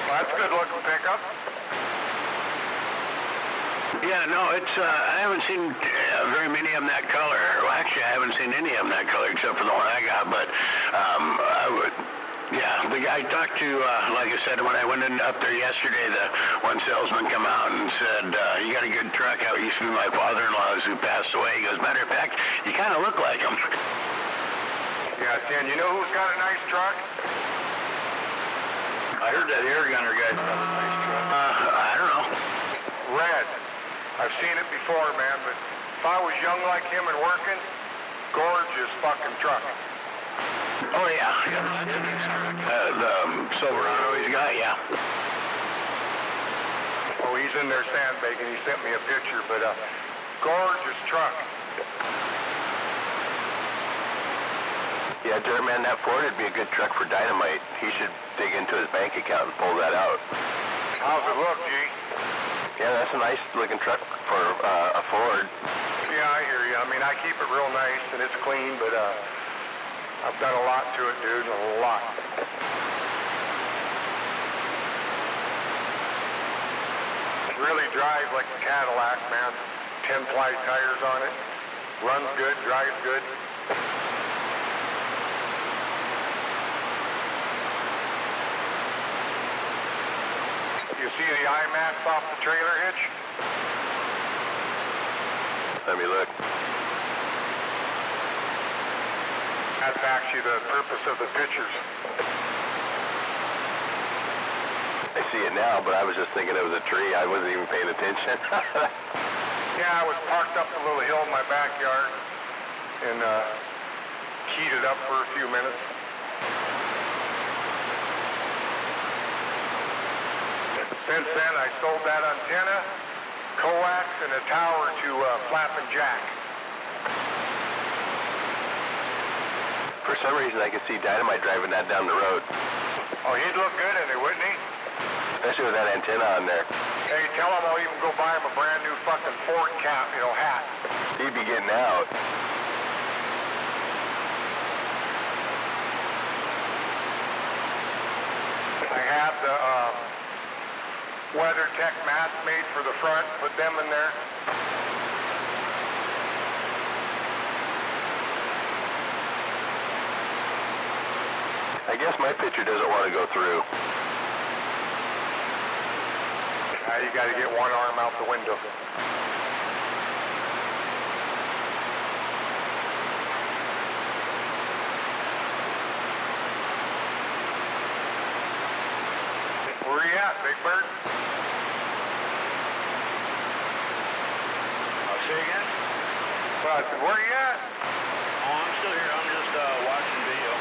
Well, that's a good looking pickup. Yeah, no, it's, I haven't seen very many of them that color. Well, actually, I haven't seen any of them that color except for the one I got, but I would, yeah, the guy I talked to, like I said, when I went up there yesterday, the one salesman come out and said, you got a good truck. How it used to be my father-in-law's who passed away. He goes, matter of fact, you kind of look like him. Yeah, Tim, you know who's got a nice truck? I heard that air gunner guy's got a nice truck. I don't know. Red. I've seen it before, man, but if I was young like him and working, gorgeous fucking truck. Oh, yeah. The Silverado he's got, yeah. Oh, he's in there sandbagging. He sent me a picture, but gorgeous truck. Yeah, Dirt Man, that Ford would be a good truck for dynamite. He should dig into his bank account and pull that out. How's it look, G? Yeah, that's a nice looking truck for a Ford. Yeah, I hear you. I mean, I keep it real nice and it's clean, but I've done a lot to it, dude, a lot. It really drives like a Cadillac, man. 10-ply tires on it. Runs good, drives good. You see the IMAX off the trailer hitch? Let me look. That's actually the purpose of the pictures. I see it now, but I was just thinking it was a tree. I wasn't even paying attention. Yeah, I was parked up a little hill in my backyard and keyed it up for a few minutes. Since then, I sold that antenna, coax, and a tower to Flappin' Jack. For some reason, I could see Dynamite driving that down the road. Oh, he'd look good in it, wouldn't he? Especially with that antenna on there. Hey, tell him I'll even go buy him a brand new fucking Ford cap, hat. He'd be getting out. I have the WeatherTech mats made for the front, put them in there. I guess my picture doesn't want to go through. You got to get one arm out the window. Where you at, Big Bird? Say again? Where you at? Oh, I'm still here. I'm just watching video.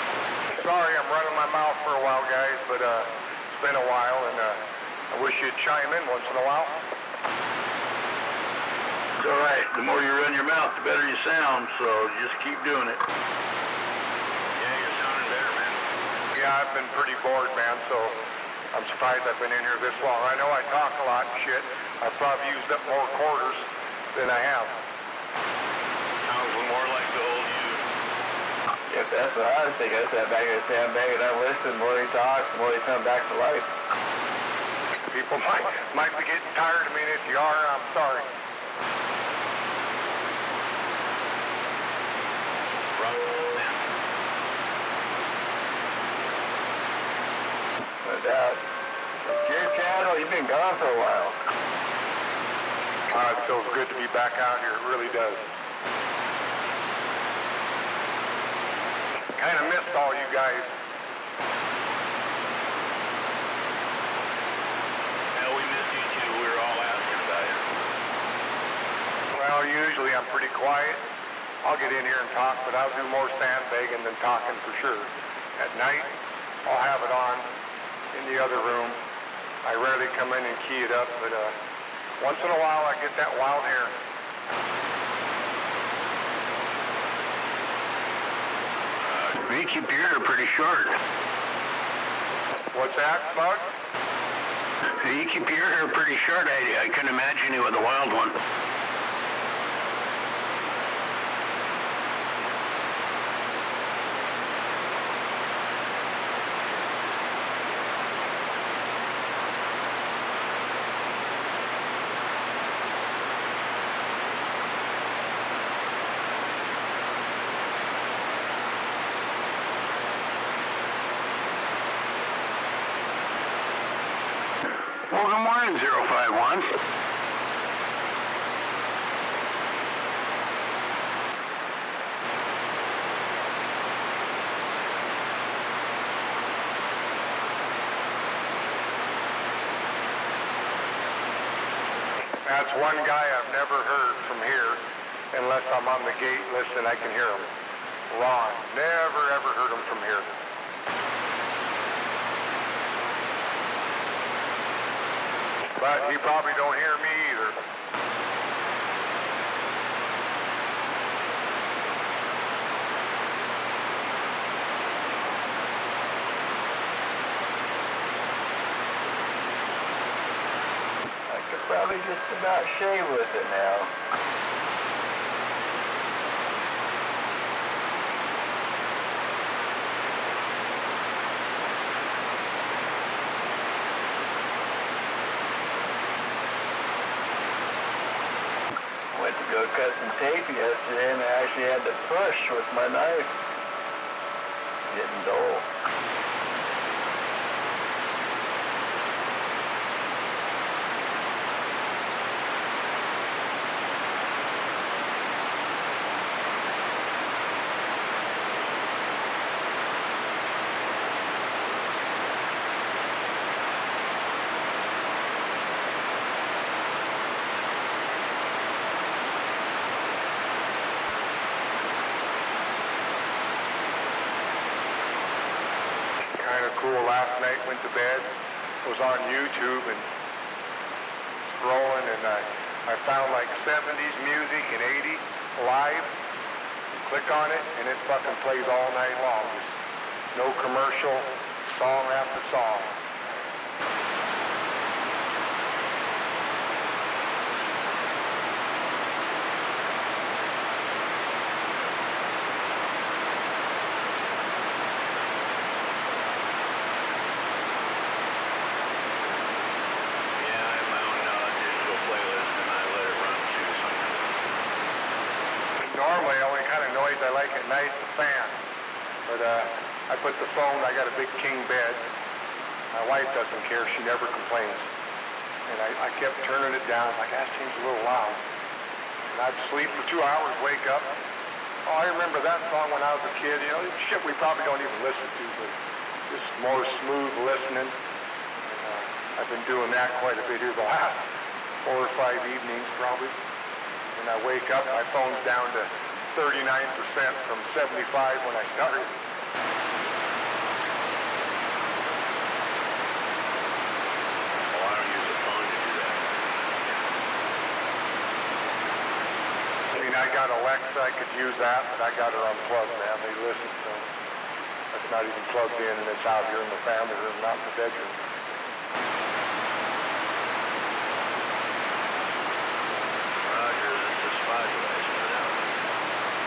Sorry, I'm running my mouth for a while, guys, but it's been a while, and I wish you'd chime in once in a while. It's all right. The more you run your mouth, the better you sound, so just keep doing it. Yeah, you're sounding better, man. Yeah, I've been pretty bored, man, so I'm surprised I've been in here this long. I know I talk a lot and shit. I've probably used up more quarters than I have. Sounds more like the old you. If that's what I was thinking, I sat back here and bang it, I listen, the more he talks, the more he comes back to life. People might be getting tired of me, and if you are, I'm sorry. Run now. You've been gone for a while. It feels good to be back out here. It really does. Kind of missed all you guys. Hell, we missed you too. We were all asking about you. Well, usually I'm pretty quiet. I'll get in here and talk, but I'll do more sandbagging than talking for sure. At night, I'll have it on in the other room. I rarely come in and key it up, but once in a while I get that wild hair. You keep your hair pretty short. What's that, Smug? You keep your hair pretty short. I couldn't imagine you with a wild one. Well, good morning, 051. That's one guy I've never heard from here, unless I'm on the gate listening, I can hear him. Ron, never ever heard him from here. But he probably don't hear me either. I could probably just about shave with it now. Went to go cut some tape yesterday and I actually had to push with my knife. Getting dull. Kind of cool. Last night went to bed, was on YouTube and scrolling, and I found like 70s music and 80s live. Click on it and it fucking plays all night long. Just no commercial, song after song. Normally, the only kind of noise I like at night is the fan. But I put the phone, I got a big king bed. My wife doesn't care, she never complains. And I kept turning it down, like, that seems a little loud. And I'd sleep for 2 hours, wake up. Oh, I remember that song when I was a kid. You know, shit we probably don't even listen to, but just more smooth listening. And, I've been doing that quite a bit here the last 4 or 5 evenings, probably. When I wake up, my phone's down to 39% from 75 when I started. Well, I don't use a phone to do that. I mean, I got Alexa, I could use that, but I got her unplugged, man. They listen, so that's not even plugged in, and it's out here in the family room, not in the bedroom.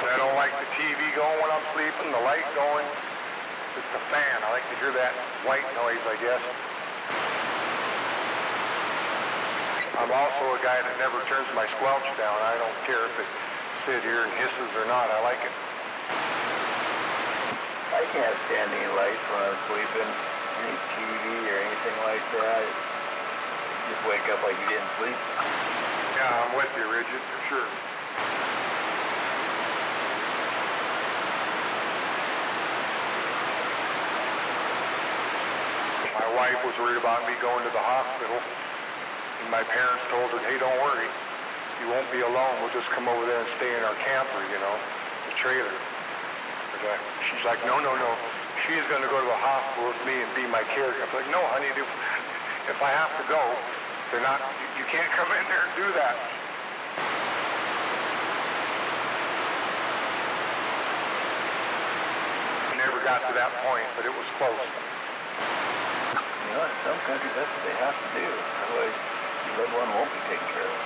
I don't like the TV going when I'm sleeping, the light going. It's the fan. I like to hear that white noise, I guess. I'm also a guy that never turns my squelch down. I don't care if it sits here and hisses or not. I like it. I can't stand any lights when I'm sleeping, any TV or anything like that. It just wake up like you didn't sleep. Yeah, I'm with you, Rigid, for sure. My wife was worried about me going to the hospital, and my parents told her, hey, don't worry. You won't be alone. We'll just come over there and stay in our camper, you know, the trailer. But, she's like, no. She's going to go to the hospital with me and be my caregiver. I'm like, no, honey, if I have to go, they're not, you can't come in there and do that. I never got to that point, but it was close. You know, in some countries, that's what they have to do. Otherwise, your loved one won't be taken care of.